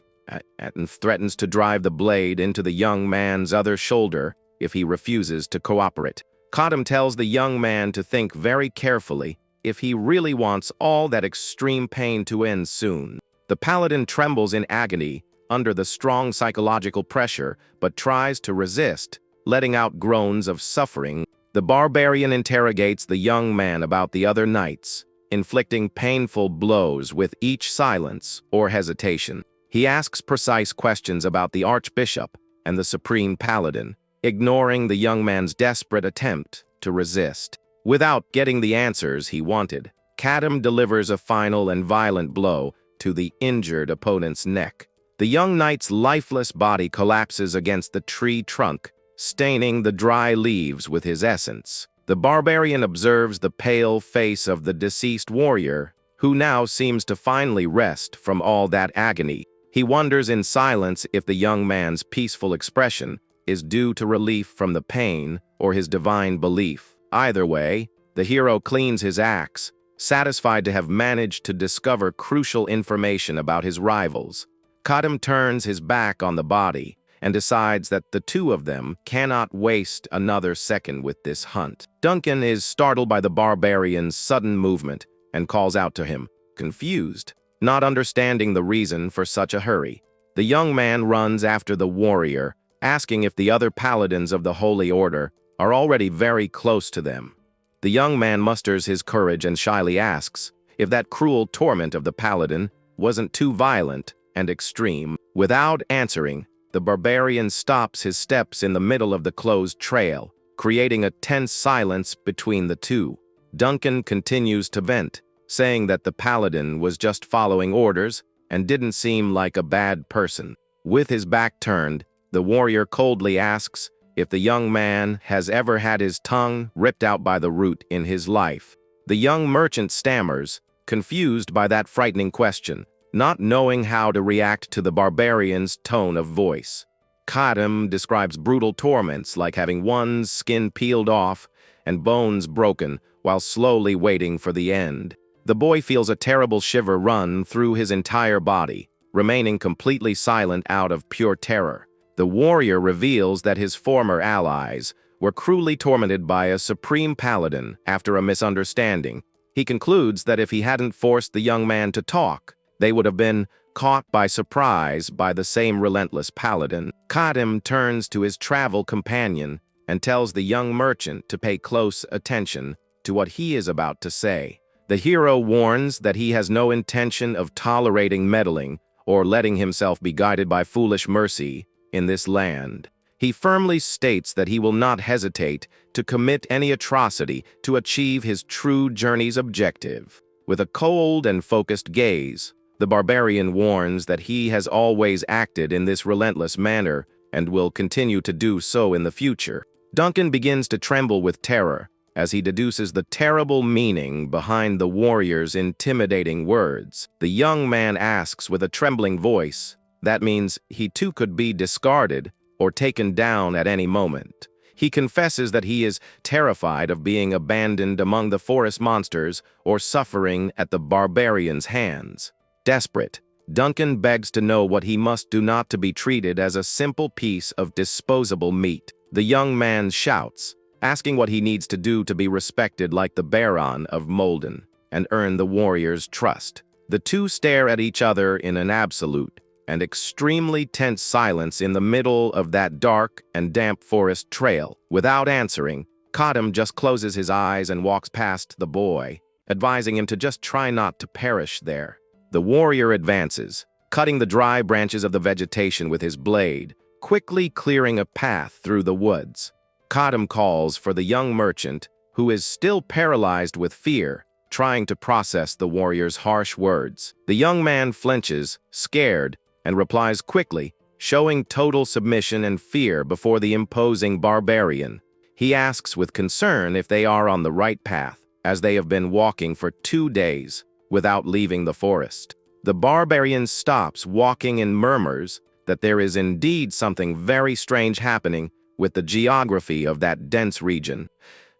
and threatens to drive the blade into the young man's other shoulder if he refuses to cooperate. Kadam tells the young man to think very carefully if he really wants all that extreme pain to end soon. The paladin trembles in agony under the strong psychological pressure, but tries to resist, letting out groans of suffering. The barbarian interrogates the young man about the other knights, inflicting painful blows with each silence or hesitation. He asks precise questions about the archbishop and the supreme paladin, ignoring the young man's desperate attempt to resist. Without getting the answers he wanted, Kadam delivers a final and violent blow to the injured opponent's neck. The young knight's lifeless body collapses against the tree trunk, staining the dry leaves with his essence. The barbarian observes the pale face of the deceased warrior, who now seems to finally rest from all that agony. He wonders in silence if the young man's peaceful expression is due to relief from the pain or his divine belief. Either way, the hero cleans his axe, satisfied to have managed to discover crucial information about his rivals. Kadam turns his back on the body and decides that the two of them cannot waste another second with this hunt. Duncan is startled by the barbarian's sudden movement and calls out to him, confused, not understanding the reason for such a hurry. The young man runs after the warrior, asking if the other paladins of the Holy Order are already very close to them. The young man musters his courage and shyly asks if that cruel torment of the paladin wasn't too violent and extreme. Without answering, the barbarian stops his steps in the middle of the closed trail, creating a tense silence between the two. Duncan continues to vent, saying that the paladin was just following orders and didn't seem like a bad person. With his back turned, the warrior coldly asks if the young man has ever had his tongue ripped out by the root in his life. The young merchant stammers, confused by that frightening question, not knowing how to react to the barbarian's tone of voice. Kadam describes brutal torments like having one's skin peeled off and bones broken while slowly waiting for the end. The boy feels a terrible shiver run through his entire body, remaining completely silent out of pure terror. The warrior reveals that his former allies were cruelly tormented by a supreme paladin after a misunderstanding. He concludes that if he hadn't forced the young man to talk, they would have been caught by surprise by the same relentless paladin. Kadam turns to his travel companion and tells the young merchant to pay close attention to what he is about to say. The hero warns that he has no intention of tolerating meddling or letting himself be guided by foolish mercy in this land. He firmly states that he will not hesitate to commit any atrocity to achieve his true journey's objective. With a cold and focused gaze, the barbarian warns that he has always acted in this relentless manner and will continue to do so in the future. Duncan begins to tremble with terror as he deduces the terrible meaning behind the warrior's intimidating words. The young man asks with a trembling voice, that means he too could be discarded or taken down at any moment. He confesses that he is terrified of being abandoned among the forest monsters or suffering at the barbarian's hands. Desperate, Duncan begs to know what he must do not to be treated as a simple piece of disposable meat. The young man shouts, asking what he needs to do to be respected like the Baron of Molden and earn the warrior's trust. The two stare at each other in an absolute and extremely tense silence in the middle of that dark and damp forest trail. Without answering, Kadam just closes his eyes and walks past the boy, advising him to just try not to perish there. The warrior advances, cutting the dry branches of the vegetation with his blade, quickly clearing a path through the woods. Kadam calls for the young merchant, who is still paralyzed with fear, trying to process the warrior's harsh words. The young man flinches, scared, and replies quickly, showing total submission and fear before the imposing barbarian. He asks with concern if they are on the right path, as they have been walking for 2 days without leaving the forest. The barbarian stops walking and murmurs that there is indeed something very strange happening with the geography of that dense region.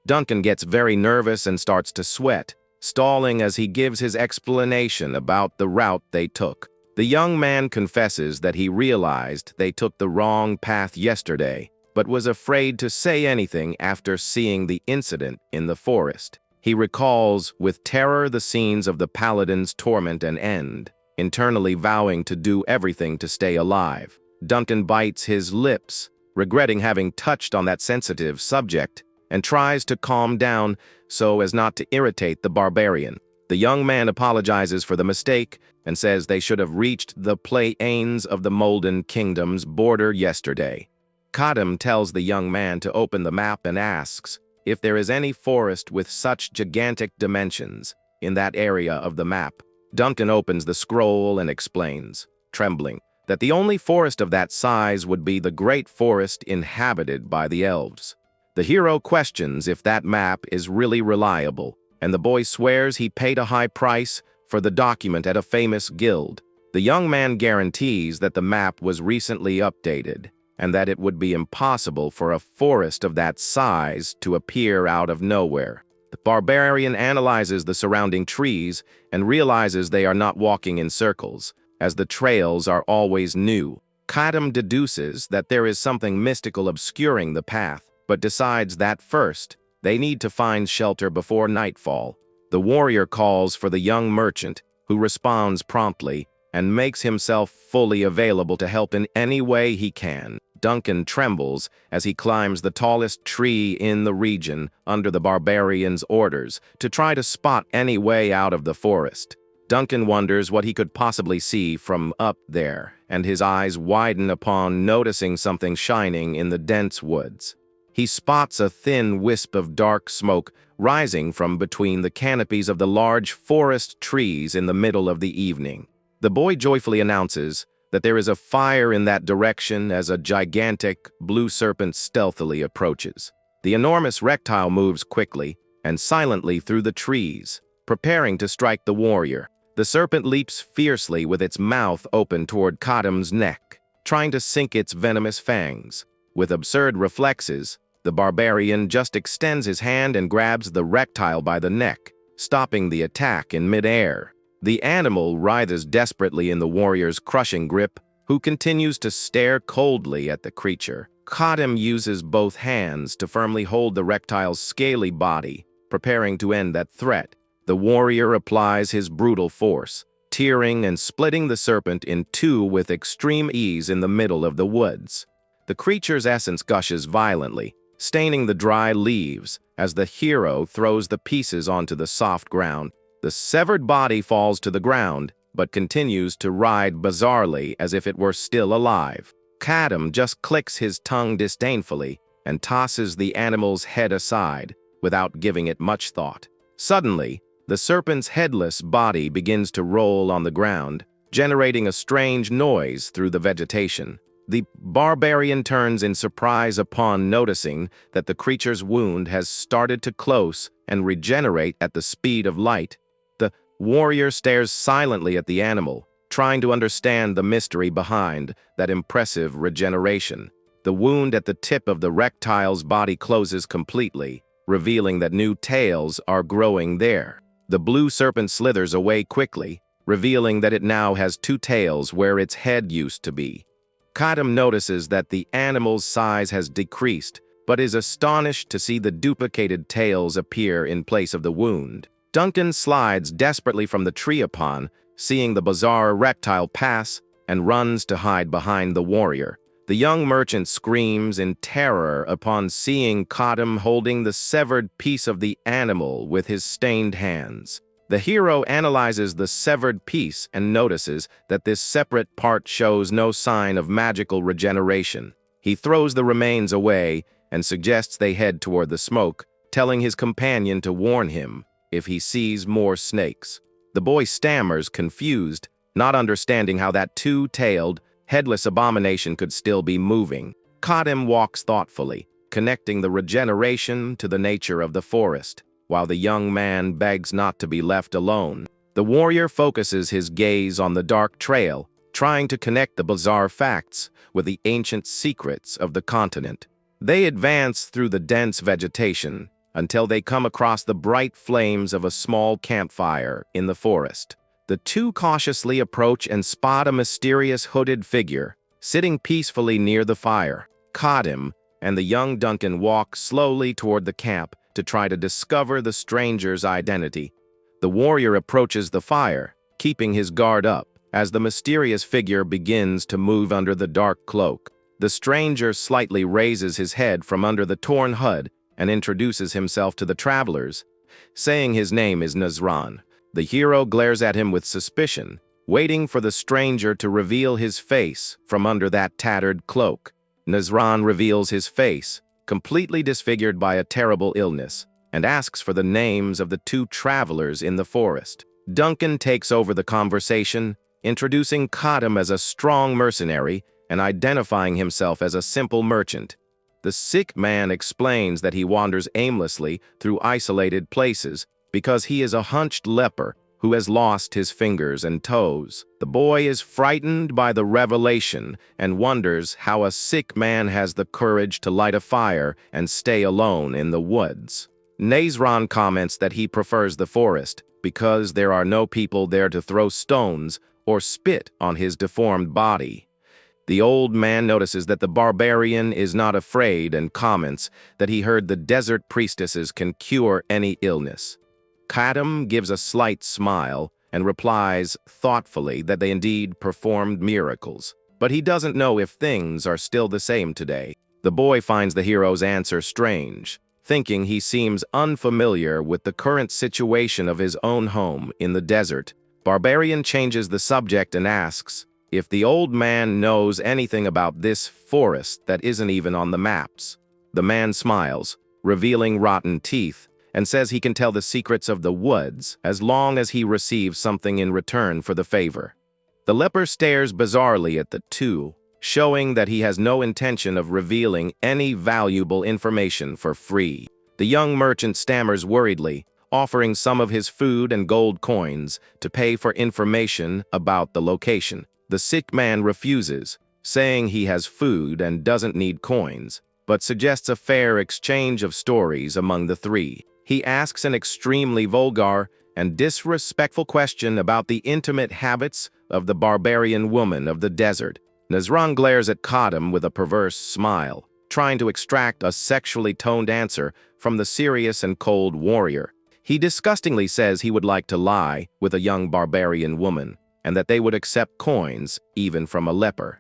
Duncan gets very nervous and starts to sweat, stalling as he gives his explanation about the route they took. The young man confesses that he realized they took the wrong path yesterday, but was afraid to say anything after seeing the incident in the forest. He recalls with terror the scenes of the paladin's torment and end, internally vowing to do everything to stay alive. Duncan bites his lips, regretting having touched on that sensitive subject, and tries to calm down so as not to irritate the barbarian. The young man apologizes for the mistake and says they should have reached the plains of the Molden Kingdom's border yesterday. Kadam tells the young man to open the map and asks if there is any forest with such gigantic dimensions in that area of the map. Duncan opens the scroll and explains, trembling, that the only forest of that size would be the great forest inhabited by the elves. The hero questions if that map is really reliable, and the boy swears he paid a high price for the document at a famous guild. The young man guarantees that the map was recently updated, and that it would be impossible for a forest of that size to appear out of nowhere. The barbarian analyzes the surrounding trees and realizes they are not walking in circles, as the trails are always new. Kadam deduces that there is something mystical obscuring the path, but decides that first, they need to find shelter before nightfall. The warrior calls for the young merchant, who responds promptly and makes himself fully available to help in any way he can. Duncan trembles as he climbs the tallest tree in the region under the barbarian's orders to try to spot any way out of the forest. Duncan wonders what he could possibly see from up there, and his eyes widen upon noticing something shining in the dense woods. He spots a thin wisp of dark smoke rising from between the canopies of the large forest trees in the middle of the evening. The boy joyfully announces that there is a fire in that direction as a gigantic blue serpent stealthily approaches. The enormous reptile moves quickly and silently through the trees, preparing to strike the warrior. The serpent leaps fiercely with its mouth open toward Kadam's neck, trying to sink its venomous fangs. With absurd reflexes, the barbarian just extends his hand and grabs the reptile by the neck, stopping the attack in midair. The animal writhes desperately in the warrior's crushing grip, who continues to stare coldly at the creature. Kadam uses both hands to firmly hold the reptile's scaly body, preparing to end that threat. The warrior applies his brutal force, tearing and splitting the serpent in two with extreme ease in the middle of the woods. The creature's essence gushes violently, staining the dry leaves as the hero throws the pieces onto the soft ground. The severed body falls to the ground, but continues to writhe bizarrely as if it were still alive. Kadam just clicks his tongue disdainfully and tosses the animal's head aside without giving it much thought. Suddenly, the serpent's headless body begins to roll on the ground, generating a strange noise through the vegetation. The barbarian turns in surprise upon noticing that the creature's wound has started to close and regenerate at the speed of light. The warrior stares silently at the animal, trying to understand the mystery behind that impressive regeneration. The wound at the tip of the reptile's body closes completely, revealing that new tails are growing there. The blue serpent slithers away quickly, revealing that it now has two tails where its head used to be. Kadam notices that the animal's size has decreased, but is astonished to see the duplicated tails appear in place of the wound. Duncan slides desperately from the tree upon, seeing the bizarre reptile pass, and runs to hide behind the warrior. The young merchant screams in terror upon seeing Kadam holding the severed piece of the animal with his stained hands. The hero analyzes the severed piece and notices that this separate part shows no sign of magical regeneration. He throws the remains away and suggests they head toward the smoke, telling his companion to warn him if he sees more snakes. The boy stammers, confused, not understanding how that two-tailed, headless abomination could still be moving. Kadam walks thoughtfully, connecting the regeneration to the nature of the forest, while the young man begs not to be left alone. The warrior focuses his gaze on the dark trail, trying to connect the bizarre facts with the ancient secrets of the continent. They advance through the dense vegetation until they come across the bright flames of a small campfire in the forest. The two cautiously approach and spot a mysterious hooded figure sitting peacefully near the fire. Kadam and the young Duncan walk slowly toward the camp to try to discover the stranger's identity. The warrior approaches the fire, keeping his guard up, as the mysterious figure begins to move under the dark cloak. The stranger slightly raises his head from under the torn hood and introduces himself to the travelers, saying his name is Nazran. The hero glares at him with suspicion, waiting for the stranger to reveal his face from under that tattered cloak. Nazran reveals his face, completely disfigured by a terrible illness, and asks for the names of the two travelers in the forest. Duncan takes over the conversation, introducing Kadam as a strong mercenary and identifying himself as a simple merchant. The sick man explains that he wanders aimlessly through isolated places because he is a hunched leper who has lost his fingers and toes. The boy is frightened by the revelation and wonders how a sick man has the courage to light a fire and stay alone in the woods. Nazran comments that he prefers the forest because there are no people there to throw stones or spit on his deformed body. The old man notices that the barbarian is not afraid and comments that he heard the desert priestesses can cure any illness. Kadam gives a slight smile and replies thoughtfully that they indeed performed miracles, but he doesn't know if things are still the same today. The boy finds the hero's answer strange, thinking he seems unfamiliar with the current situation of his own home in the desert, Barbarian changes the subject and asks if the old man knows anything about this forest that isn't even on the maps. The man smiles, revealing rotten teeth, and says he can tell the secrets of the woods as long as he receives something in return for the favor. The leper stares bizarrely at the two, showing that he has no intention of revealing any valuable information for free. The young merchant stammers worriedly, offering some of his food and gold coins to pay for information about the location. The sick man refuses, saying he has food and doesn't need coins, but suggests a fair exchange of stories among the three. He asks an extremely vulgar and disrespectful question about the intimate habits of the barbarian woman of the desert. Nazran glares at Kadam with a perverse smile, trying to extract a sexually toned answer from the serious and cold warrior. He disgustingly says he would like to lie with a young barbarian woman, and that they would accept coins, even from a leper.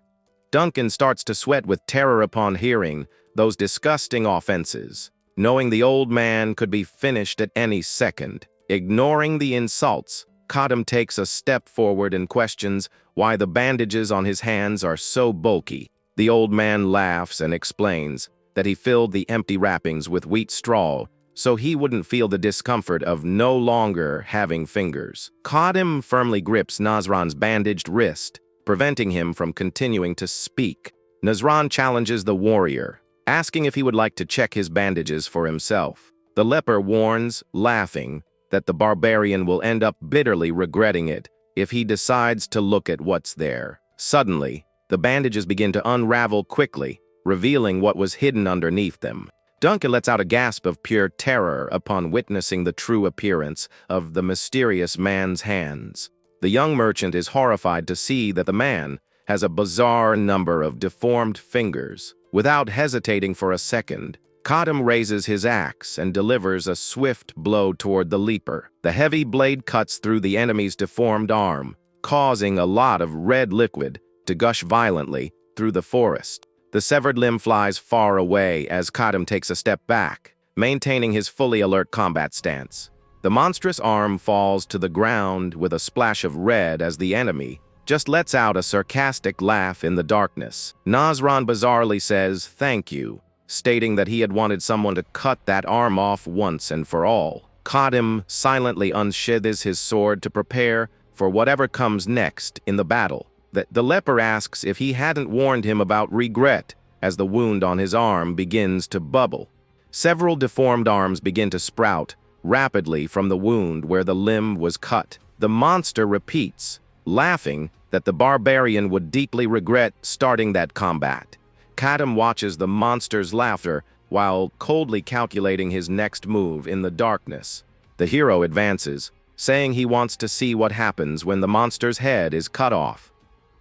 Duncan starts to sweat with terror upon hearing those disgusting offenses, knowing the old man could be finished at any second. Ignoring the insults, Kadam takes a step forward and questions why the bandages on his hands are so bulky. The old man laughs and explains that he filled the empty wrappings with wheat straw so he wouldn't feel the discomfort of no longer having fingers. Kadam firmly grips Nazran's bandaged wrist, preventing him from continuing to speak. Nazran challenges the warrior, asking if he would like to check his bandages for himself. The leper warns, laughing, that the barbarian will end up bitterly regretting it if he decides to look at what's there. Suddenly, the bandages begin to unravel quickly, revealing what was hidden underneath them. Duncan lets out a gasp of pure terror upon witnessing the true appearance of the mysterious man's hands. The young merchant is horrified to see that the man has a bizarre number of deformed fingers. Without hesitating for a second, Kadam raises his axe and delivers a swift blow toward the leaper. The heavy blade cuts through the enemy's deformed arm, causing a lot of red liquid to gush violently through the forest. The severed limb flies far away as Kadam takes a step back, maintaining his fully alert combat stance. The monstrous arm falls to the ground with a splash of red as the enemy just lets out a sarcastic laugh in the darkness. Nazran bizarrely says, "Thank you," stating that he had wanted someone to cut that arm off once and for all. Kadam silently unsheathes his sword to prepare for whatever comes next in the battle. The leper asks if he hadn't warned him about regret as the wound on his arm begins to bubble. Several deformed arms begin to sprout rapidly from the wound where the limb was cut. The monster repeats, laughing that the barbarian would deeply regret starting that combat. Kadam watches the monster's laughter while coldly calculating his next move in the darkness. The hero advances, saying he wants to see what happens when the monster's head is cut off.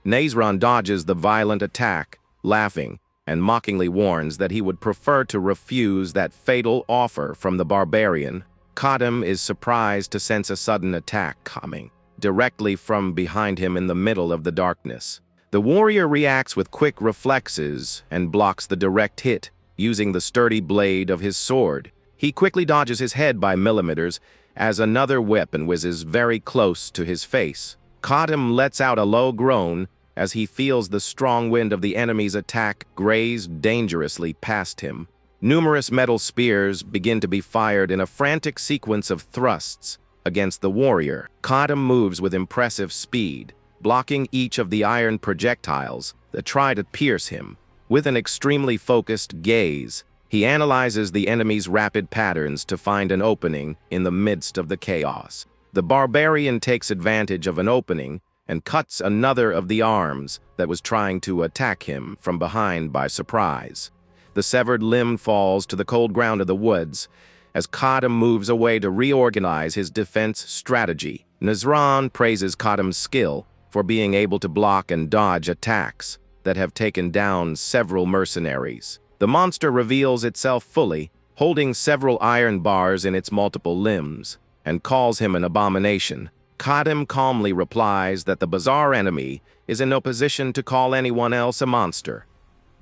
Nazran dodges the violent attack, laughing, and mockingly warns that he would prefer to refuse that fatal offer from the barbarian. Kadam is surprised to sense a sudden attack coming directly from behind him in the middle of the darkness. The warrior reacts with quick reflexes and blocks the direct hit, using the sturdy blade of his sword. He quickly dodges his head by millimeters as another weapon whizzes very close to his face. Kadam lets out a low groan as he feels the strong wind of the enemy's attack graze dangerously past him. Numerous metal spears begin to be fired in a frantic sequence of thrusts against the warrior. Kadam moves with impressive speed, blocking each of the iron projectiles that try to pierce him. With an extremely focused gaze, he analyzes the enemy's rapid patterns to find an opening in the midst of the chaos. The barbarian takes advantage of an opening and cuts another of the arms that was trying to attack him from behind by surprise. The severed limb falls to the cold ground of the woods as Kadam moves away to reorganize his defense strategy. Nazran praises Kadam's skill for being able to block and dodge attacks that have taken down several mercenaries. The monster reveals itself fully, holding several iron bars in its multiple limbs, and calls him an abomination. Kadam calmly replies that the bizarre enemy is in no position to call anyone else a monster.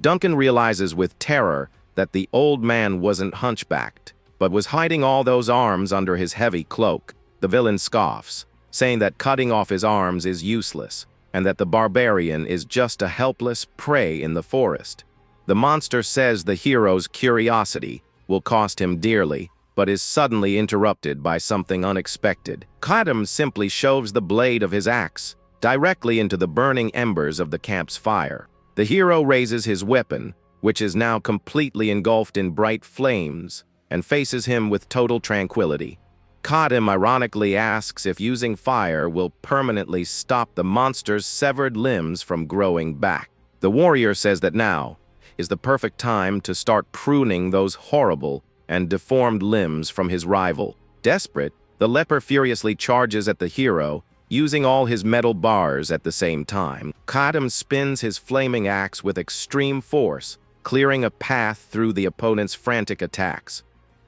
Duncan realizes with terror that the old man wasn't hunchbacked, but was hiding all those arms under his heavy cloak. The villain scoffs, saying that cutting off his arms is useless, and that the barbarian is just a helpless prey in the forest. The monster says the hero's curiosity will cost him dearly, but is suddenly interrupted by something unexpected. Kadam simply shoves the blade of his axe directly into the burning embers of the camp's fire. The hero raises his weapon, which is now completely engulfed in bright flames, and faces him with total tranquility. Kadam ironically asks if using fire will permanently stop the monster's severed limbs from growing back. The warrior says that now is the perfect time to start pruning those horrible and deformed limbs from his rival. Desperate, the leper furiously charges at the hero, using all his metal bars at the same time. Kadam spins his flaming axe with extreme force, clearing a path through the opponent's frantic attacks.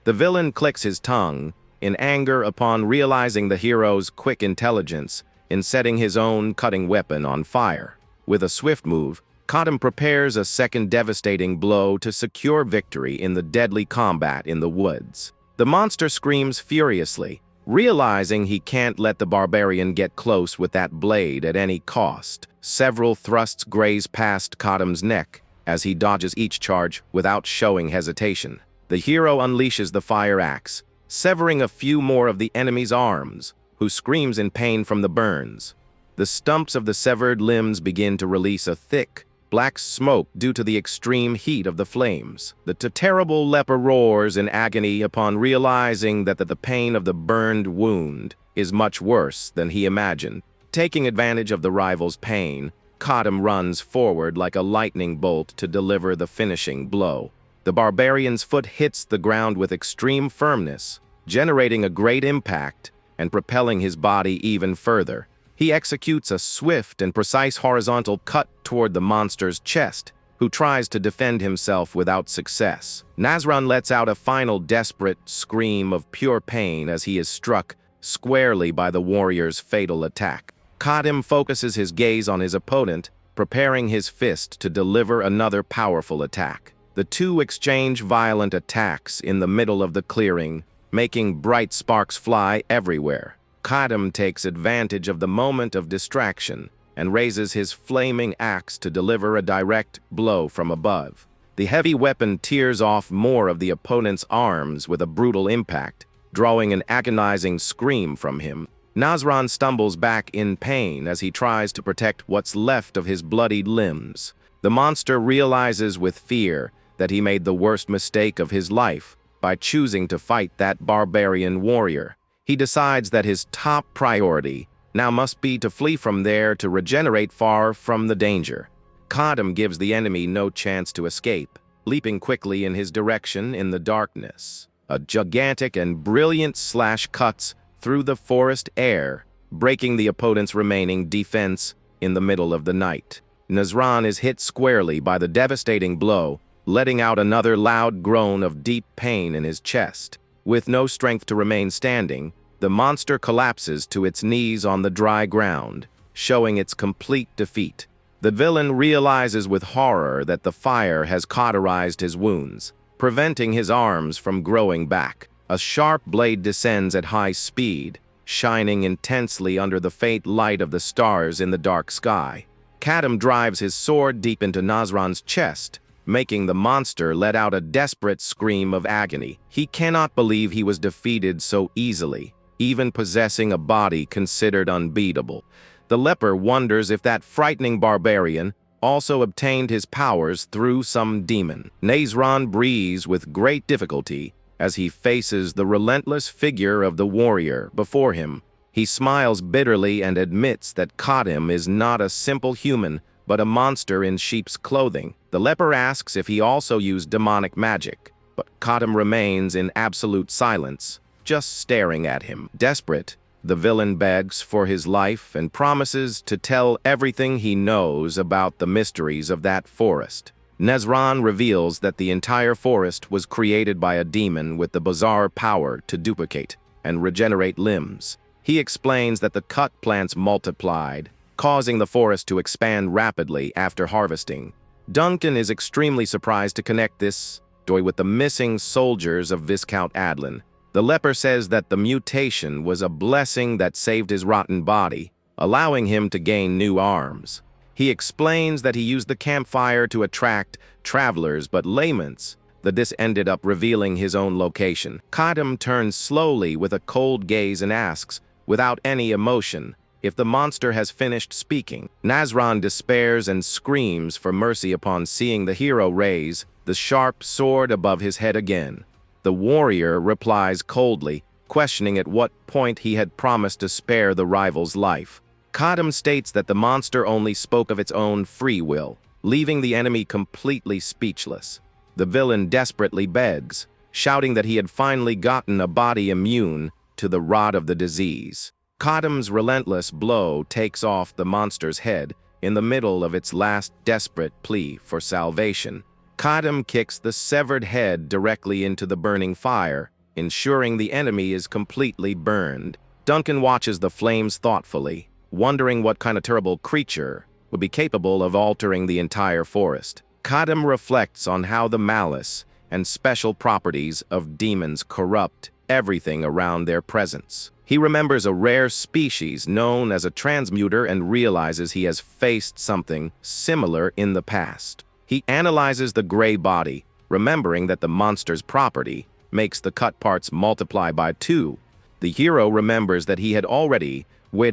The villain clicks his tongue in anger upon realizing the hero's quick intelligence in setting his own cutting weapon on fire. With a swift move, Kadam prepares a second devastating blow to secure victory in the deadly combat in the woods. The monster screams furiously, realizing he can't let the barbarian get close with that blade at any cost. Several thrusts graze past Kadam's neck as he dodges each charge without showing hesitation. The hero unleashes the fire axe, severing a few more of the enemy's arms, who screams in pain from the burns. The stumps of the severed limbs begin to release a thick, black smoke due to the extreme heat of the flames. The terrible leper roars in agony upon realizing that the pain of the burned wound is much worse than he imagined. Taking advantage of the rival's pain, Kadam runs forward like a lightning bolt to deliver the finishing blow. The barbarian's foot hits the ground with extreme firmness, generating a great impact and propelling his body even further. He executes a swift and precise horizontal cut toward the monster's chest, who tries to defend himself without success. Nazran lets out a final desperate scream of pure pain as he is struck squarely by the warrior's fatal attack. Kadam focuses his gaze on his opponent, preparing his fist to deliver another powerful attack. The two exchange violent attacks in the middle of the clearing, making bright sparks fly everywhere. Kadam takes advantage of the moment of distraction and raises his flaming axe to deliver a direct blow from above. The heavy weapon tears off more of the opponent's arms with a brutal impact, drawing an agonizing scream from him. Nazran stumbles back in pain as he tries to protect what's left of his bloodied limbs. The monster realizes with fear that he made the worst mistake of his life by choosing to fight that barbarian warrior. He decides that his top priority now must be to flee from there to regenerate far from the danger. Kadam gives the enemy no chance to escape, leaping quickly in his direction in the darkness. A gigantic and brilliant slash cuts through the forest air, breaking the opponent's remaining defense in the middle of the night. Nazran is hit squarely by the devastating blow, letting out another loud groan of deep pain in his chest. With no strength to remain standing, the monster collapses to its knees on the dry ground, showing its complete defeat. The villain realizes with horror that the fire has cauterized his wounds, preventing his arms from growing back. A sharp blade descends at high speed, shining intensely under the faint light of the stars in the dark sky. Kadam drives his sword deep into Nazran's chest, making the monster let out a desperate scream of agony. He cannot believe he was defeated so easily, even possessing a body considered unbeatable. The leper wonders if that frightening barbarian also obtained his powers through some demon. Nazran breathes with great difficulty as he faces the relentless figure of the warrior before him. He smiles bitterly and admits that Kadam is not a simple human, but a monster in sheep's clothing. The leper asks if he also used demonic magic, but Kadam remains in absolute silence, just staring at him. Desperate, the villain begs for his life and promises to tell everything he knows about the mysteries of that forest. Nazran reveals that the entire forest was created by a demon with the bizarre power to duplicate and regenerate limbs. He explains that the cut plants multiplied, causing the forest to expand rapidly after harvesting. Duncan is extremely surprised to connect this story with the missing soldiers of Viscount Adlin, The leper says that the mutation was a blessing that saved his rotten body, allowing him to gain new arms. He explains that he used the campfire to attract travelers but laments that this ended up revealing his own location. Kadam turns slowly with a cold gaze and asks, without any emotion, if the monster has finished speaking. Nazran despairs and screams for mercy upon seeing the hero raise the sharp sword above his head again. The warrior replies coldly, questioning at what point he had promised to spare the rival's life. Kadam states that the monster only spoke of its own free will, leaving the enemy completely speechless. The villain desperately begs, shouting that he had finally gotten a body immune to the rot of the disease. Kadam's relentless blow takes off the monster's head in the middle of its last desperate plea for salvation. Kadam kicks the severed head directly into the burning fire, ensuring the enemy is completely burned. Duncan watches the flames thoughtfully, wondering what kind of terrible creature would be capable of altering the entire forest. Kadam reflects on how the malice and special properties of demons corrupt everything around their presence. He remembers a rare species known as a transmuter and realizes he has faced something similar in the past. He analyzes the gray body, remembering that the monster's property makes the cut parts multiply by 2. The hero remembers that he had already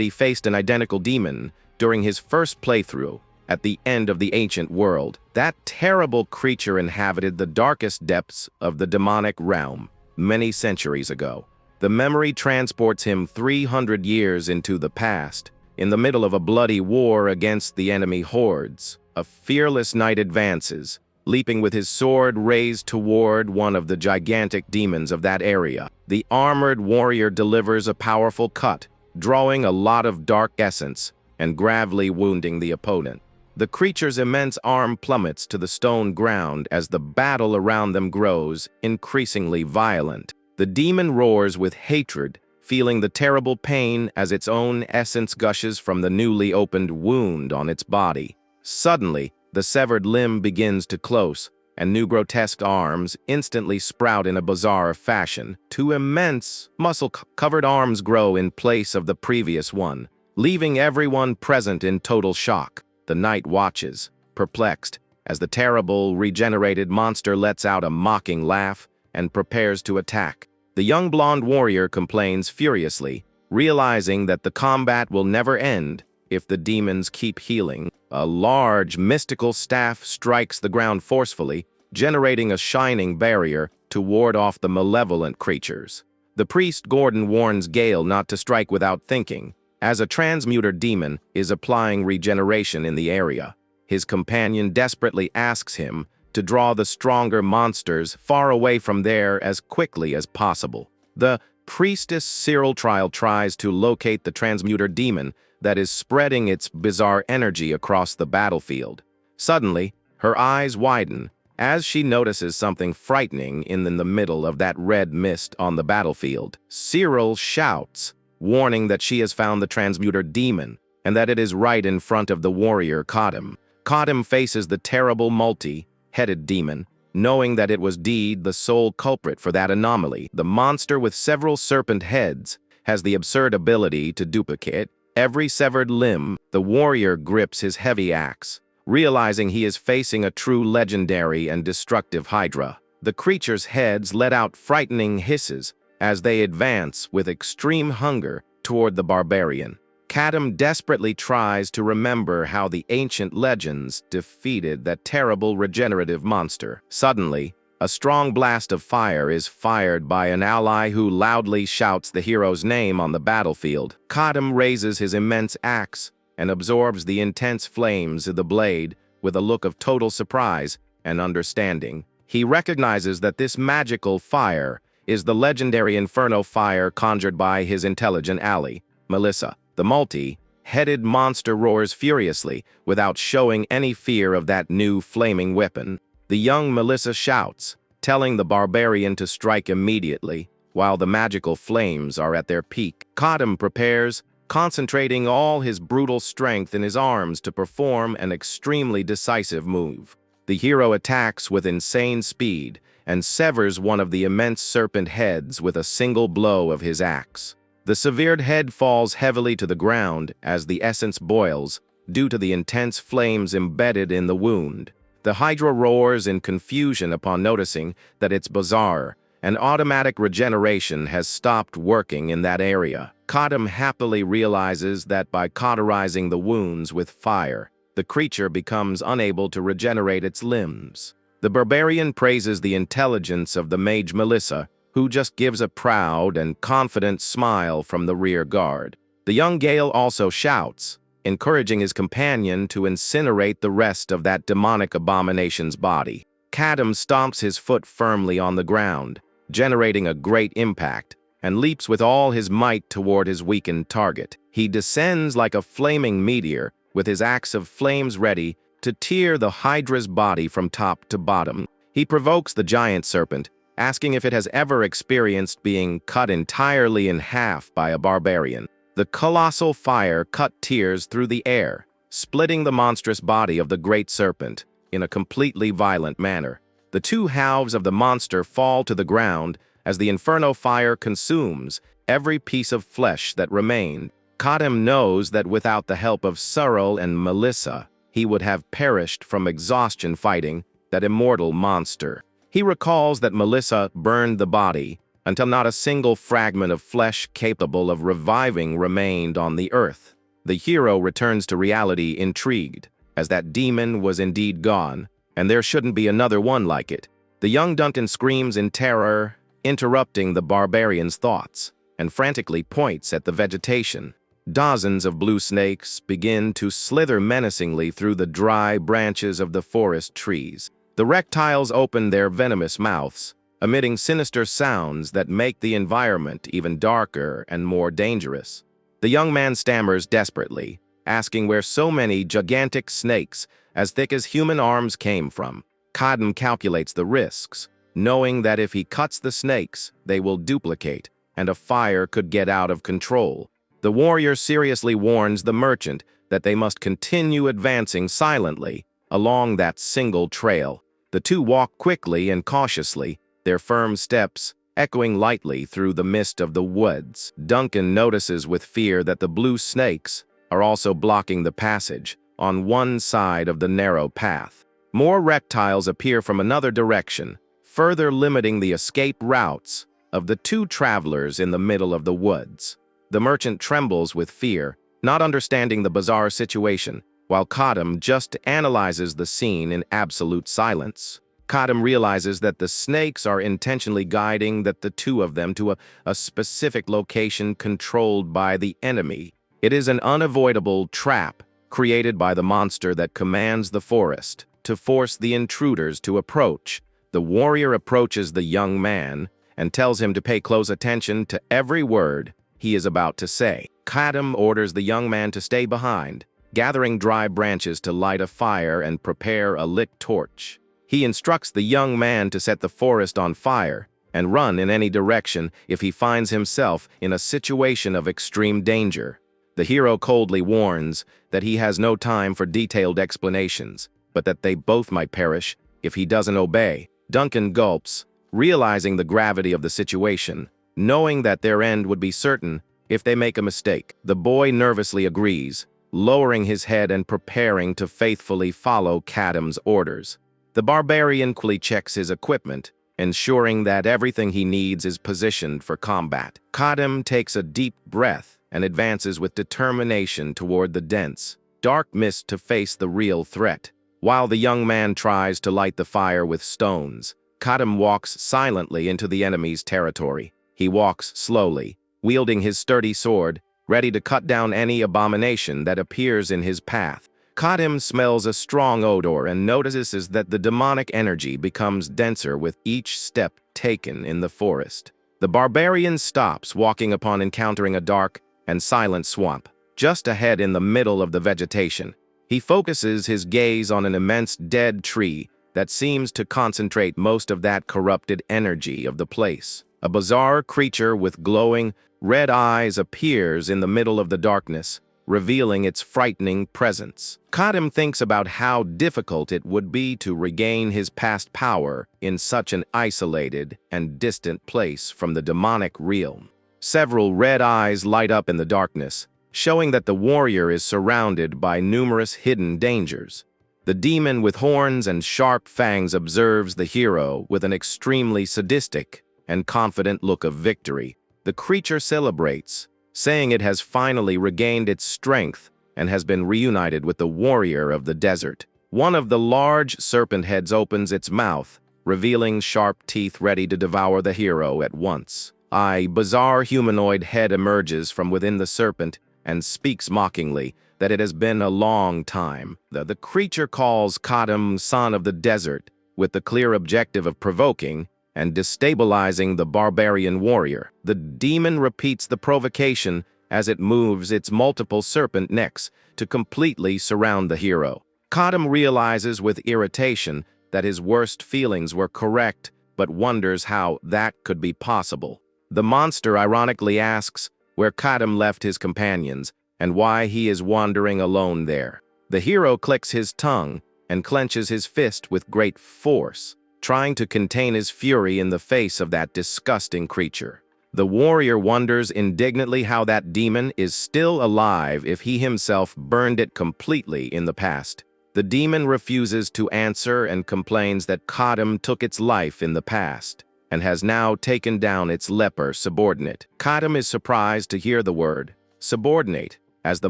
faced an identical demon during his first playthrough at the end of the ancient world. That terrible creature inhabited the darkest depths of the demonic realm many centuries ago. The memory transports him 300 years into the past, in the middle of a bloody war against the enemy hordes. A fearless knight advances, leaping with his sword raised toward one of the gigantic demons of that area. The armored warrior delivers a powerful cut, drawing a lot of dark essence and gravely wounding the opponent. The creature's immense arm plummets to the stone ground as the battle around them grows increasingly violent. The demon roars with hatred, feeling the terrible pain as its own essence gushes from the newly opened wound on its body. Suddenly, the severed limb begins to close, and new grotesque arms instantly sprout in a bizarre fashion. 2 immense, muscle-covered arms grow in place of the previous one, leaving everyone present in total shock. The knight watches, perplexed, as the terrible, regenerated monster lets out a mocking laugh and prepares to attack. The young blonde warrior complains furiously, realizing that the combat will never end if the demons keep healing. A large, mystical staff strikes the ground forcefully, generating a shining barrier to ward off the malevolent creatures. The priest Gordon warns Gale not to strike without thinking, as a transmuter demon is applying regeneration in the area. His companion desperately asks him to draw the stronger monsters far away from there as quickly as possible. The priestess Cyril Trial tries to locate the transmuter demon that is spreading its bizarre energy across the battlefield. Suddenly, her eyes widen as she notices something frightening in the middle of that red mist on the battlefield. Cyril shouts, warning that she has found the transmuter demon and that it is right in front of the warrior Kadam. Kadam faces the terrible multi-headed demon, knowing that it was indeed the sole culprit for that anomaly. The monster with several serpent heads has the absurd ability to duplicate every severed limb. The warrior grips his heavy axe, realizing he is facing a true legendary and destructive hydra. The creature's heads let out frightening hisses as they advance with extreme hunger toward the barbarian. Kadam desperately tries to remember how the ancient legends defeated that terrible regenerative monster. Suddenly, a strong blast of fire is fired by an ally who loudly shouts the hero's name on the battlefield. Kadam raises his immense axe and absorbs the intense flames of the blade with a look of total surprise and understanding. He recognizes that this magical fire is the legendary inferno fire conjured by his intelligent ally, Melissa. The multi-headed monster roars furiously without showing any fear of that new flaming weapon. The young Melissa shouts, telling the barbarian to strike immediately while the magical flames are at their peak. Kadam prepares, concentrating all his brutal strength in his arms to perform an extremely decisive move. The hero attacks with insane speed and severs one of the immense serpent heads with a single blow of his axe. The severed head falls heavily to the ground as the essence boils, due to the intense flames embedded in the wound. The Hydra roars in confusion upon noticing that its bazaar and automatic regeneration has stopped working in that area. Kadam happily realizes that by cauterizing the wounds with fire, the creature becomes unable to regenerate its limbs. The barbarian praises the intelligence of the mage Melissa, who just gives a proud and confident smile from the rear guard. The young Gale also shouts, encouraging his companion to incinerate the rest of that demonic abomination's body. Kadam stomps his foot firmly on the ground, generating a great impact, and leaps with all his might toward his weakened target. He descends like a flaming meteor, with his axe of flames ready to tear the Hydra's body from top to bottom. He provokes the giant serpent, asking if it has ever experienced being cut entirely in half by a barbarian. The colossal fire cut tears through the air, splitting the monstrous body of the great serpent in a completely violent manner. The two halves of the monster fall to the ground as the inferno fire consumes every piece of flesh that remained. Kadam knows that without the help of Sorrel and Melissa, he would have perished from exhaustion fighting that immortal monster. He recalls that Melissa burned the body until not a single fragment of flesh capable of reviving remained on the earth. The hero returns to reality intrigued, as that demon was indeed gone, and there shouldn't be another one like it. The young Duncan screams in terror, interrupting the barbarian's thoughts, and frantically points at the vegetation. Dozens of blue snakes begin to slither menacingly through the dry branches of the forest trees. The reptiles open their venomous mouths, emitting sinister sounds that make the environment even darker and more dangerous. The young man stammers desperately, asking where so many gigantic snakes, as thick as human arms, came from. Kadam calculates the risks, knowing that if he cuts the snakes, they will duplicate, and a fire could get out of control. The warrior seriously warns the merchant that they must continue advancing silently along that single trail. The two walk quickly and cautiously, their firm steps echoing lightly through the mist of the woods. Duncan notices with fear that the blue snakes are also blocking the passage on one side of the narrow path. More reptiles appear from another direction, further limiting the escape routes of the two travelers in the middle of the woods. The merchant trembles with fear, not understanding the bizarre situation, while Kadam just analyzes the scene in absolute silence. Kadam realizes that the snakes are intentionally guiding the two of them to a specific location controlled by the enemy. It is an unavoidable trap created by the monster that commands the forest to force the intruders to approach. The warrior approaches the young man and tells him to pay close attention to every word he is about to say. Kadam orders the young man to stay behind, gathering dry branches to light a fire and prepare a lit torch. He instructs the young man to set the forest on fire and run in any direction if he finds himself in a situation of extreme danger. The hero coldly warns that he has no time for detailed explanations, but that they both might perish if he doesn't obey. Duncan gulps, realizing the gravity of the situation, knowing that their end would be certain if they make a mistake. The boy nervously agrees, lowering his head and preparing to faithfully follow Kadam's orders. The barbarian quickly checks his equipment, ensuring that everything he needs is positioned for combat. Kadam takes a deep breath and advances with determination toward the dense, dark mist to face the real threat. While the young man tries to light the fire with stones, Kadam walks silently into the enemy's territory. He walks slowly, wielding his sturdy sword, ready to cut down any abomination that appears in his path. Kadam smells a strong odor and notices that the demonic energy becomes denser with each step taken in the forest. The barbarian stops, walking upon encountering a dark and silent swamp, just ahead in the middle of the vegetation. He focuses his gaze on an immense dead tree that seems to concentrate most of that corrupted energy of the place. A bizarre creature with glowing red eyes appears in the middle of the darkness, revealing its frightening presence. Kadam thinks about how difficult it would be to regain his past power in such an isolated and distant place from the demonic realm. Several red eyes light up in the darkness, showing that the warrior is surrounded by numerous hidden dangers. The demon with horns and sharp fangs observes the hero with an extremely sadistic and confident look of victory. The creature celebrates, saying it has finally regained its strength and has been reunited with the warrior of the desert. One of the large serpent heads opens its mouth, revealing sharp teeth ready to devour the hero at once. A bizarre humanoid head emerges from within the serpent and speaks mockingly that it has been a long time. The creature calls Kadam son of the desert with the clear objective of provoking and destabilizing the barbarian warrior. The demon repeats the provocation as it moves its multiple serpent necks to completely surround the hero. Kadam realizes with irritation that his worst feelings were correct, but wonders how that could be possible. The monster ironically asks where Kadam left his companions and why he is wandering alone there. The hero clicks his tongue and clenches his fist with great force, trying to contain his fury in the face of that disgusting creature. The warrior wonders indignantly how that demon is still alive if he himself burned it completely in the past. The demon refuses to answer and complains that Kadam took its life in the past and has now taken down its leper subordinate. Kadam is surprised to hear the word subordinate, as the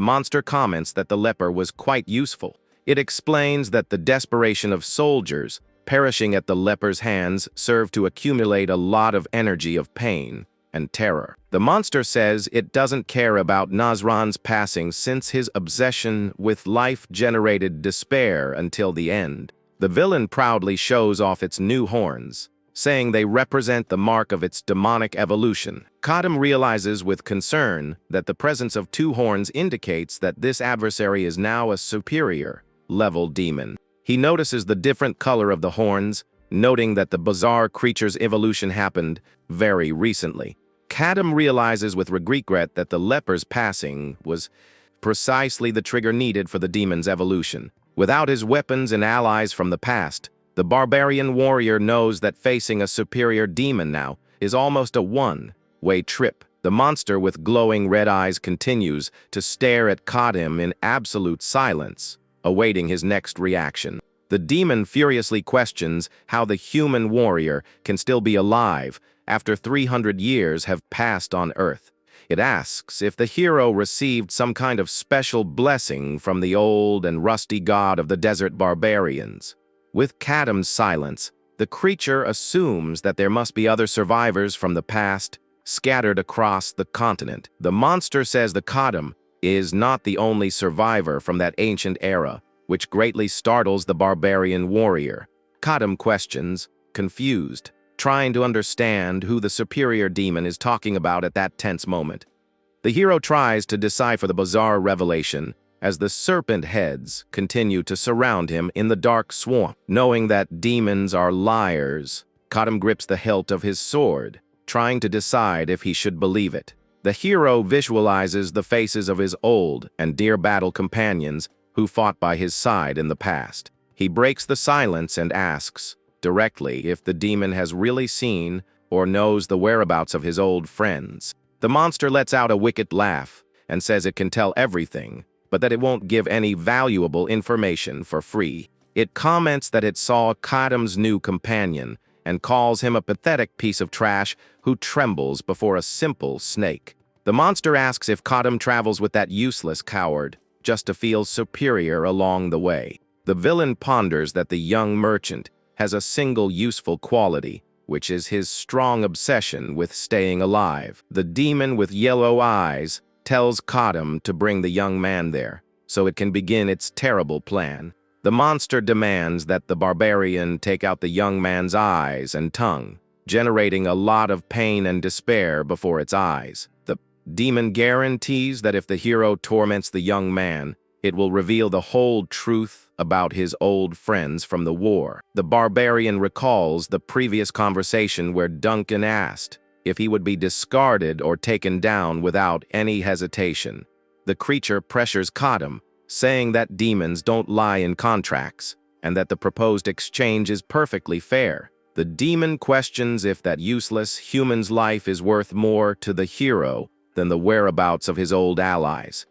monster comments that the leper was quite useful. It explains that the desperation of soldiers perishing at the leper's hands served to accumulate a lot of energy of pain and terror. The monster says it doesn't care about Nazran's passing since his obsession with life generated despair until the end. The villain proudly shows off its new horns, saying they represent the mark of its demonic evolution. Kadam realizes with concern that the presence of two horns indicates that this adversary is now a superior level demon. He notices the different color of the horns, noting that the bizarre creature's evolution happened very recently. Kadam realizes with regret that the leper's passing was precisely the trigger needed for the demon's evolution. Without his weapons and allies from the past, the barbarian warrior knows that facing a superior demon now is almost a one-way trip. The monster with glowing red eyes continues to stare at Kadam in absolute silence, awaiting his next reaction. The demon furiously questions how the human warrior can still be alive after 300 years have passed on Earth. It asks if the hero received some kind of special blessing from the old and rusty god of the desert barbarians. With Kadam's silence, the creature assumes that there must be other survivors from the past scattered across the continent. The monster says the Kadam is not the only survivor from that ancient era, which greatly startles the barbarian warrior. Kadam questions, confused, trying to understand who the superior demon is talking about at that tense moment. The hero tries to decipher the bizarre revelation as the serpent heads continue to surround him in the dark swamp. Knowing that demons are liars, Kadam grips the hilt of his sword, trying to decide if he should believe it. The hero visualizes the faces of his old and dear battle companions who fought by his side in the past. He breaks the silence and asks directly if the demon has really seen or knows the whereabouts of his old friends. The monster lets out a wicked laugh and says it can tell everything, but that it won't give any valuable information for free. It comments that it saw Kadam's new companion and calls him a pathetic piece of trash who trembles before a simple snake. The monster asks if Kadam travels with that useless coward just to feel superior along the way. The villain ponders that the young merchant has a single useful quality, which is his strong obsession with staying alive. The demon with yellow eyes tells Kadam to bring the young man there, so it can begin its terrible plan. The monster demands that the barbarian take out the young man's eyes and tongue, generating a lot of pain and despair before its eyes. The demon guarantees that if the hero torments the young man, it will reveal the whole truth about his old friends from the war. The barbarian recalls the previous conversation where Duncan asked if he would be discarded or taken down without any hesitation. The creature pressures Kadam, saying that demons don't lie in contracts, and that the proposed exchange is perfectly fair. The demon questions if that useless human's life is worth more to the hero than the whereabouts of his old allies.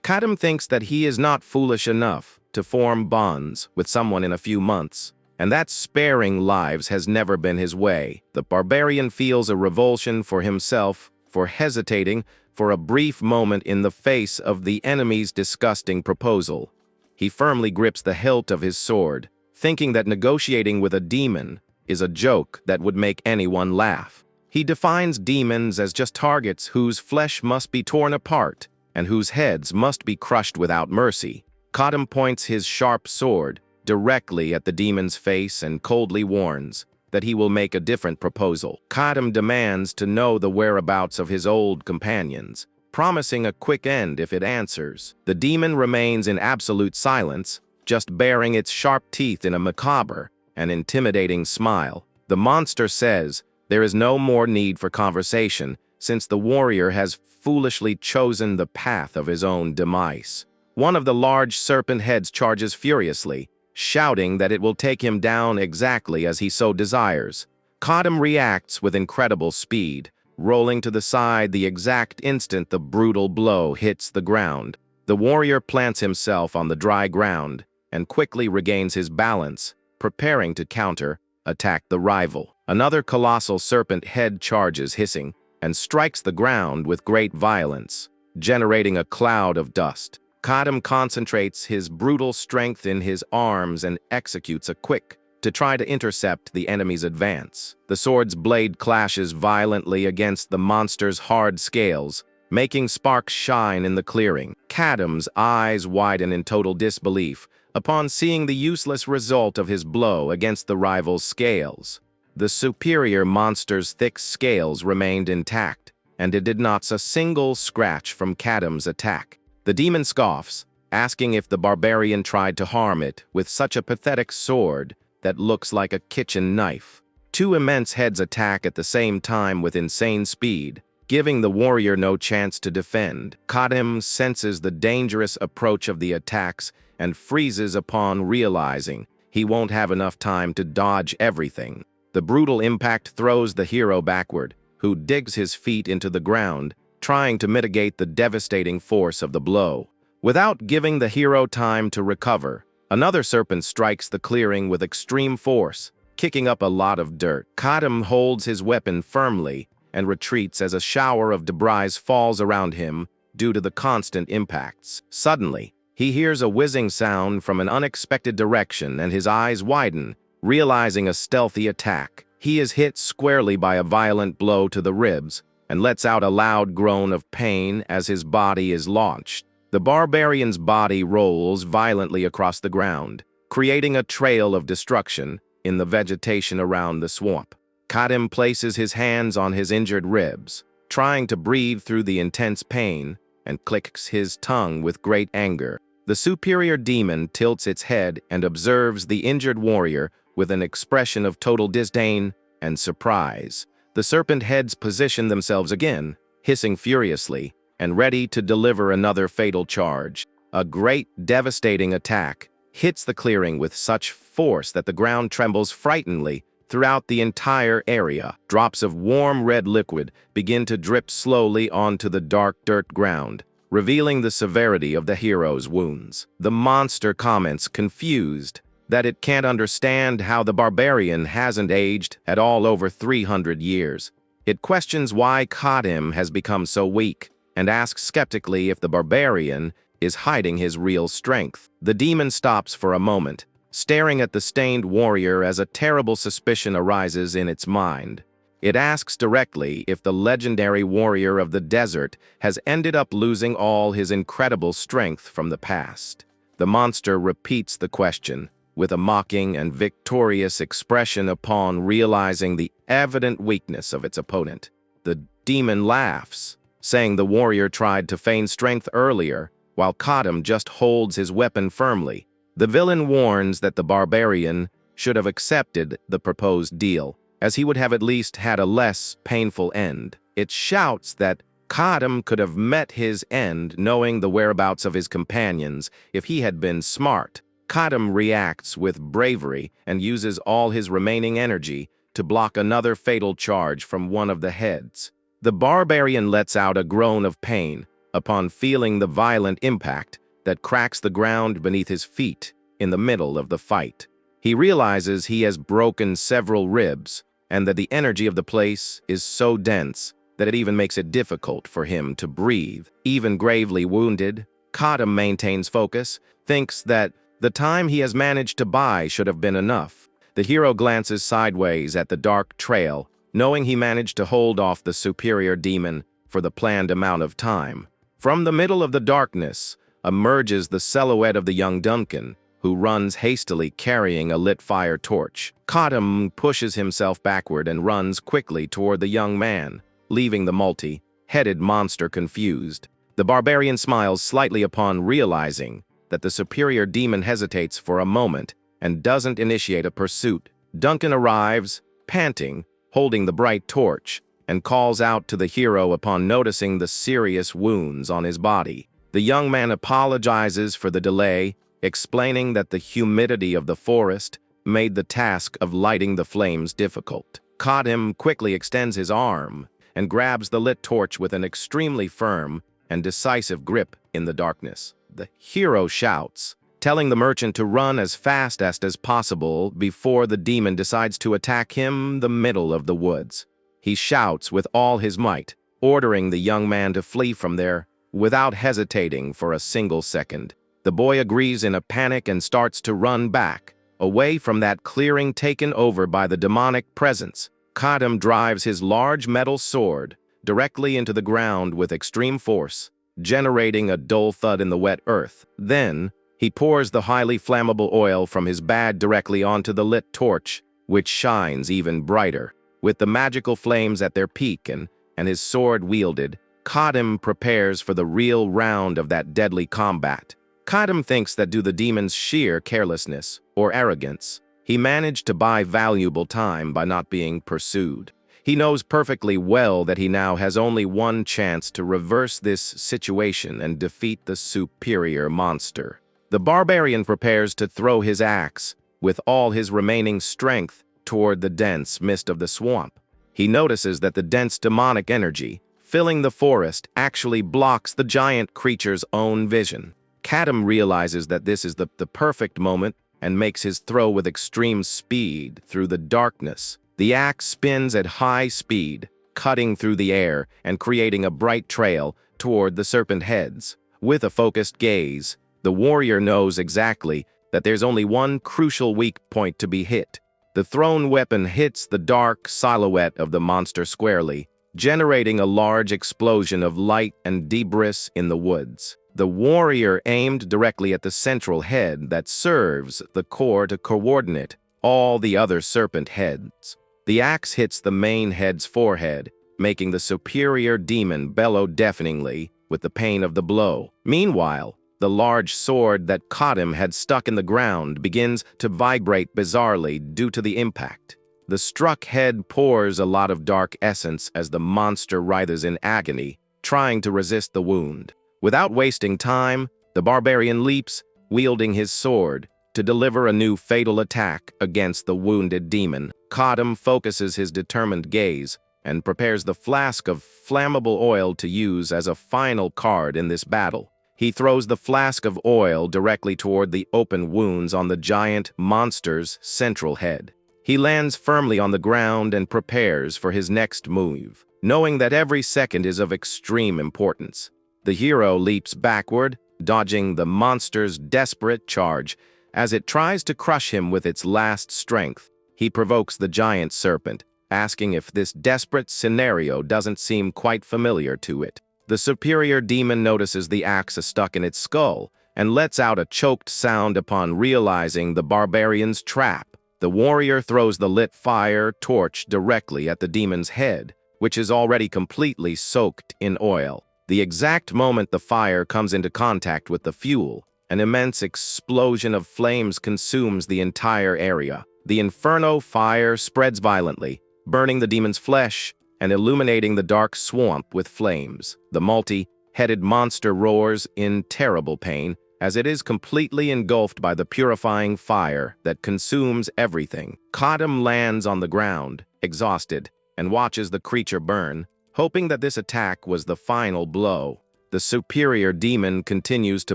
Kadam thinks that he is not foolish enough to form bonds with someone in a few months, and that sparing lives has never been his way. The barbarian feels a revulsion for himself for hesitating for a brief moment in the face of the enemy's disgusting proposal. He firmly grips the hilt of his sword, thinking that negotiating with a demon is a joke that would make anyone laugh. He defines demons as just targets whose flesh must be torn apart and whose heads must be crushed without mercy. Kadam points his sharp sword directly at the demon's face and coldly warns that he will make a different proposal. Kadam demands to know the whereabouts of his old companions, promising a quick end if it answers. The demon remains in absolute silence, just baring its sharp teeth in a macabre and intimidating smile. The monster says there is no more need for conversation, since the warrior has foolishly chosen the path of his own demise. One of the large serpent heads charges furiously, shouting that it will take him down exactly as he so desires. Kadam reacts with incredible speed, rolling to the side the exact instant the brutal blow hits the ground. The warrior plants himself on the dry ground and quickly regains his balance, preparing to counter-attack the rival. Another colossal serpent head charges hissing and strikes the ground with great violence, generating a cloud of dust. Kadam concentrates his brutal strength in his arms and executes a quick to try to intercept the enemy's advance. The sword's blade clashes violently against the monster's hard scales, making sparks shine in the clearing. Kadam's eyes widen in total disbelief upon seeing the useless result of his blow against the rival's scales. The superior monster's thick scales remained intact, and it did not a single scratch from Kadam's attack. The demon scoffs, asking if the barbarian tried to harm it with such a pathetic sword that looks like a kitchen knife. Two immense heads attack at the same time with insane speed, giving the warrior no chance to defend. Kadam senses the dangerous approach of the attacks and freezes upon realizing he won't have enough time to dodge everything. The brutal impact throws the hero backward, who digs his feet into the ground, trying to mitigate the devastating force of the blow. Without giving the hero time to recover, another serpent strikes the clearing with extreme force, kicking up a lot of dirt. Kadam holds his weapon firmly and retreats as a shower of debris falls around him due to the constant impacts. Suddenly, he hears a whizzing sound from an unexpected direction and his eyes widen, realizing a stealthy attack. He is hit squarely by a violent blow to the ribs, and lets out a loud groan of pain as his body is launched. The barbarian's body rolls violently across the ground, creating a trail of destruction in the vegetation around the swamp. Kadam places his hands on his injured ribs, trying to breathe through the intense pain, and clicks his tongue with great anger. The superior demon tilts its head and observes the injured warrior with an expression of total disdain and surprise. The serpent heads position themselves again, hissing furiously, and ready to deliver another fatal charge. A great, devastating attack hits the clearing with such force that the ground trembles frighteningly throughout the entire area. Drops of warm red liquid begin to drip slowly onto the dark dirt ground, revealing the severity of the hero's wounds. The monster comments, confused, that it can't understand how the barbarian hasn't aged at all over 300 years. It questions why Kadam has become so weak, and asks skeptically if the barbarian is hiding his real strength. The demon stops for a moment, staring at the stained warrior as a terrible suspicion arises in its mind. It asks directly if the legendary warrior of the desert has ended up losing all his incredible strength from the past. The monster repeats the question, with a mocking and victorious expression upon realizing the evident weakness of its opponent. The demon laughs, saying the warrior tried to feign strength earlier, while Kadam just holds his weapon firmly. The villain warns that the barbarian should have accepted the proposed deal, as he would have at least had a less painful end. It shouts that Kadam could have met his end knowing the whereabouts of his companions if he had been smart. Kadam reacts with bravery and uses all his remaining energy to block another fatal charge from one of the heads. The barbarian lets out a groan of pain upon feeling the violent impact that cracks the ground beneath his feet in the middle of the fight. He realizes he has broken several ribs and that the energy of the place is so dense that it even makes it difficult for him to breathe. Even gravely wounded, Kadam maintains focus, thinks that the time he has managed to buy should have been enough. The hero glances sideways at the dark trail, knowing he managed to hold off the superior demon for the planned amount of time. From the middle of the darkness emerges the silhouette of the young Duncan, who runs hastily carrying a lit fire torch. Kadam pushes himself backward and runs quickly toward the young man, leaving the multi-headed monster confused. The barbarian smiles slightly upon realizing that the superior demon hesitates for a moment and doesn't initiate a pursuit. Duncan arrives, panting, holding the bright torch, and calls out to the hero upon noticing the serious wounds on his body. The young man apologizes for the delay, explaining that the humidity of the forest made the task of lighting the flames difficult. Kadam quickly extends his arm and grabs the lit torch with an extremely firm and decisive grip in the darkness. The hero shouts, telling the merchant to run as fast as possible before the demon decides to attack him in the middle of the woods. He shouts with all his might, ordering the young man to flee from there without hesitating for a single second. The boy agrees in a panic and starts to run back, away from that clearing taken over by the demonic presence. Kadam drives his large metal sword directly into the ground with extreme force, generating a dull thud in the wet earth. Then, he pours the highly flammable oil from his bag directly onto the lit torch, which shines even brighter. With the magical flames at their peak and his sword wielded, Kadam prepares for the real round of that deadly combat. Kadam thinks that due to the demon's sheer carelessness or arrogance, he managed to buy valuable time by not being pursued. He knows perfectly well that he now has only one chance to reverse this situation and defeat the superior monster. The barbarian prepares to throw his axe with all his remaining strength toward the dense mist of the swamp. He notices that the dense demonic energy filling the forest actually blocks the giant creature's own vision. Kadam realizes that this is the perfect moment and makes his throw with extreme speed through the darkness. The axe spins at high speed, cutting through the air and creating a bright trail toward the serpent heads. With a focused gaze, the warrior knows exactly that there's only one crucial weak point to be hit. The thrown weapon hits the dark silhouette of the monster squarely, generating a large explosion of light and debris in the woods. The warrior aimed directly at the central head that serves the core to coordinate all the other serpent heads. The axe hits the main head's forehead, making the superior demon bellow deafeningly with the pain of the blow. Meanwhile, the large sword that Kadam had stuck in the ground begins to vibrate bizarrely due to the impact. The struck head pours a lot of dark essence as the monster writhes in agony, trying to resist the wound. Without wasting time, the barbarian leaps, wielding his sword, to deliver a new fatal attack against the wounded demon. Kadam focuses his determined gaze and prepares the flask of flammable oil to use as a final card in this battle. He throws the flask of oil directly toward the open wounds on the giant monster's central head. He lands firmly on the ground and prepares for his next move, knowing that every second is of extreme importance. The hero leaps backward, dodging the monster's desperate charge. As it tries to crush him with its last strength, he provokes the giant serpent, asking if this desperate scenario doesn't seem quite familiar to it. The superior demon notices the axe stuck in its skull and lets out a choked sound upon realizing the barbarian's trap. The warrior throws the lit fire torch directly at the demon's head, which is already completely soaked in oil. The exact moment the fire comes into contact with the fuel, an immense explosion of flames consumes the entire area. The inferno fire spreads violently, burning the demon's flesh and illuminating the dark swamp with flames. The multi-headed monster roars in terrible pain, as it is completely engulfed by the purifying fire that consumes everything. Kadam lands on the ground, exhausted, and watches the creature burn, hoping that this attack was the final blow. The superior demon continues to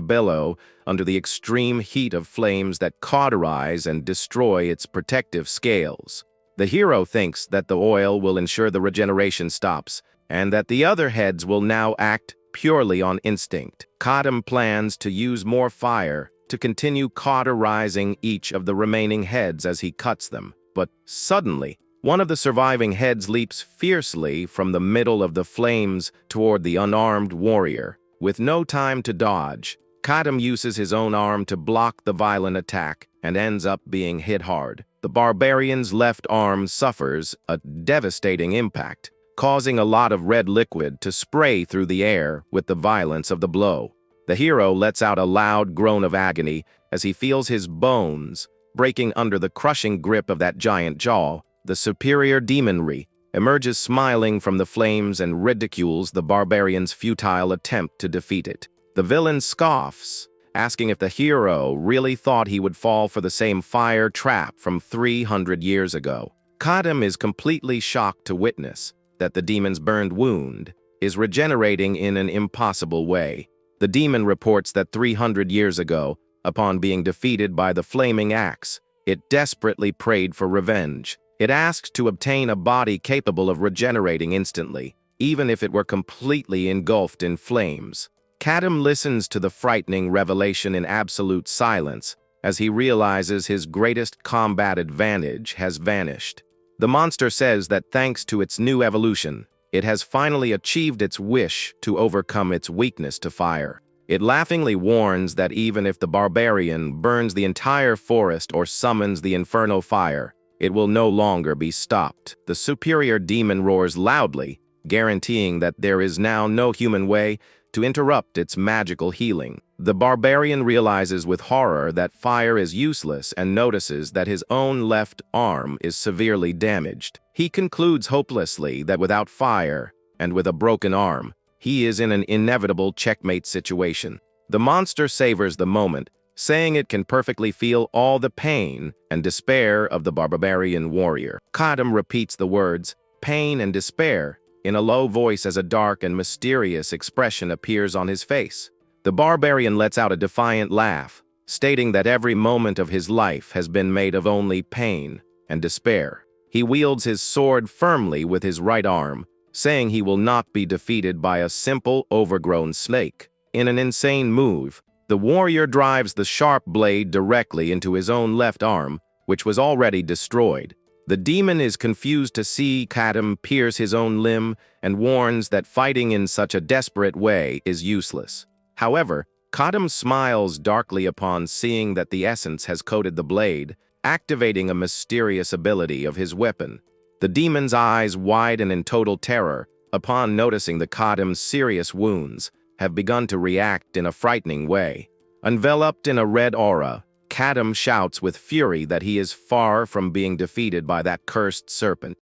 bellow under the extreme heat of flames that cauterize and destroy its protective scales. The hero thinks that the oil will ensure the regeneration stops, and that the other heads will now act purely on instinct. Kadam plans to use more fire to continue cauterizing each of the remaining heads as he cuts them. But suddenly, one of the surviving heads leaps fiercely from the middle of the flames toward the unarmed warrior. With no time to dodge, Kadam uses his own arm to block the violent attack and ends up being hit hard. The barbarian's left arm suffers a devastating impact, causing a lot of red liquid to spray through the air with the violence of the blow. The hero lets out a loud groan of agony as he feels his bones breaking under the crushing grip of that giant jaw. The superior demonry emerges smiling from the flames and ridicules the barbarian's futile attempt to defeat it. The villain scoffs, asking if the hero really thought he would fall for the same fire trap from 300 years ago. Kadam is completely shocked to witness that the demon's burned wound is regenerating in an impossible way. The demon reports that 300 years ago, upon being defeated by the flaming axe, it desperately prayed for revenge. It asked to obtain a body capable of regenerating instantly, even if it were completely engulfed in flames. Kadam listens to the frightening revelation in absolute silence as he realizes his greatest combat advantage has vanished. The monster says that thanks to its new evolution, it has finally achieved its wish to overcome its weakness to fire. It laughingly warns that even if the barbarian burns the entire forest or summons the inferno fire, it will no longer be stopped. The superior demon roars loudly, guaranteeing that there is now no human way to interrupt its magical healing. The barbarian realizes with horror that fire is useless and notices that his own left arm is severely damaged. He concludes hopelessly that without fire and with a broken arm, he is in an inevitable checkmate situation. The monster savors the moment, saying it can perfectly feel all the pain and despair of the barbarian warrior. Kadam repeats the words, pain and despair, in a low voice as a dark and mysterious expression appears on his face. The barbarian lets out a defiant laugh, stating that every moment of his life has been made of only pain and despair. He wields his sword firmly with his right arm, saying he will not be defeated by a simple, overgrown snake. In an insane move, the warrior drives the sharp blade directly into his own left arm, which was already destroyed. The demon is confused to see Kadam pierce his own limb and warns that fighting in such a desperate way is useless. However, Kadam smiles darkly upon seeing that the essence has coated the blade, activating a mysterious ability of his weapon. The demon's eyes widen in total terror upon noticing that Kadam's serious wounds have begun to react in a frightening way. Enveloped in a red aura, Kadam shouts with fury that he is far from being defeated by that cursed serpent.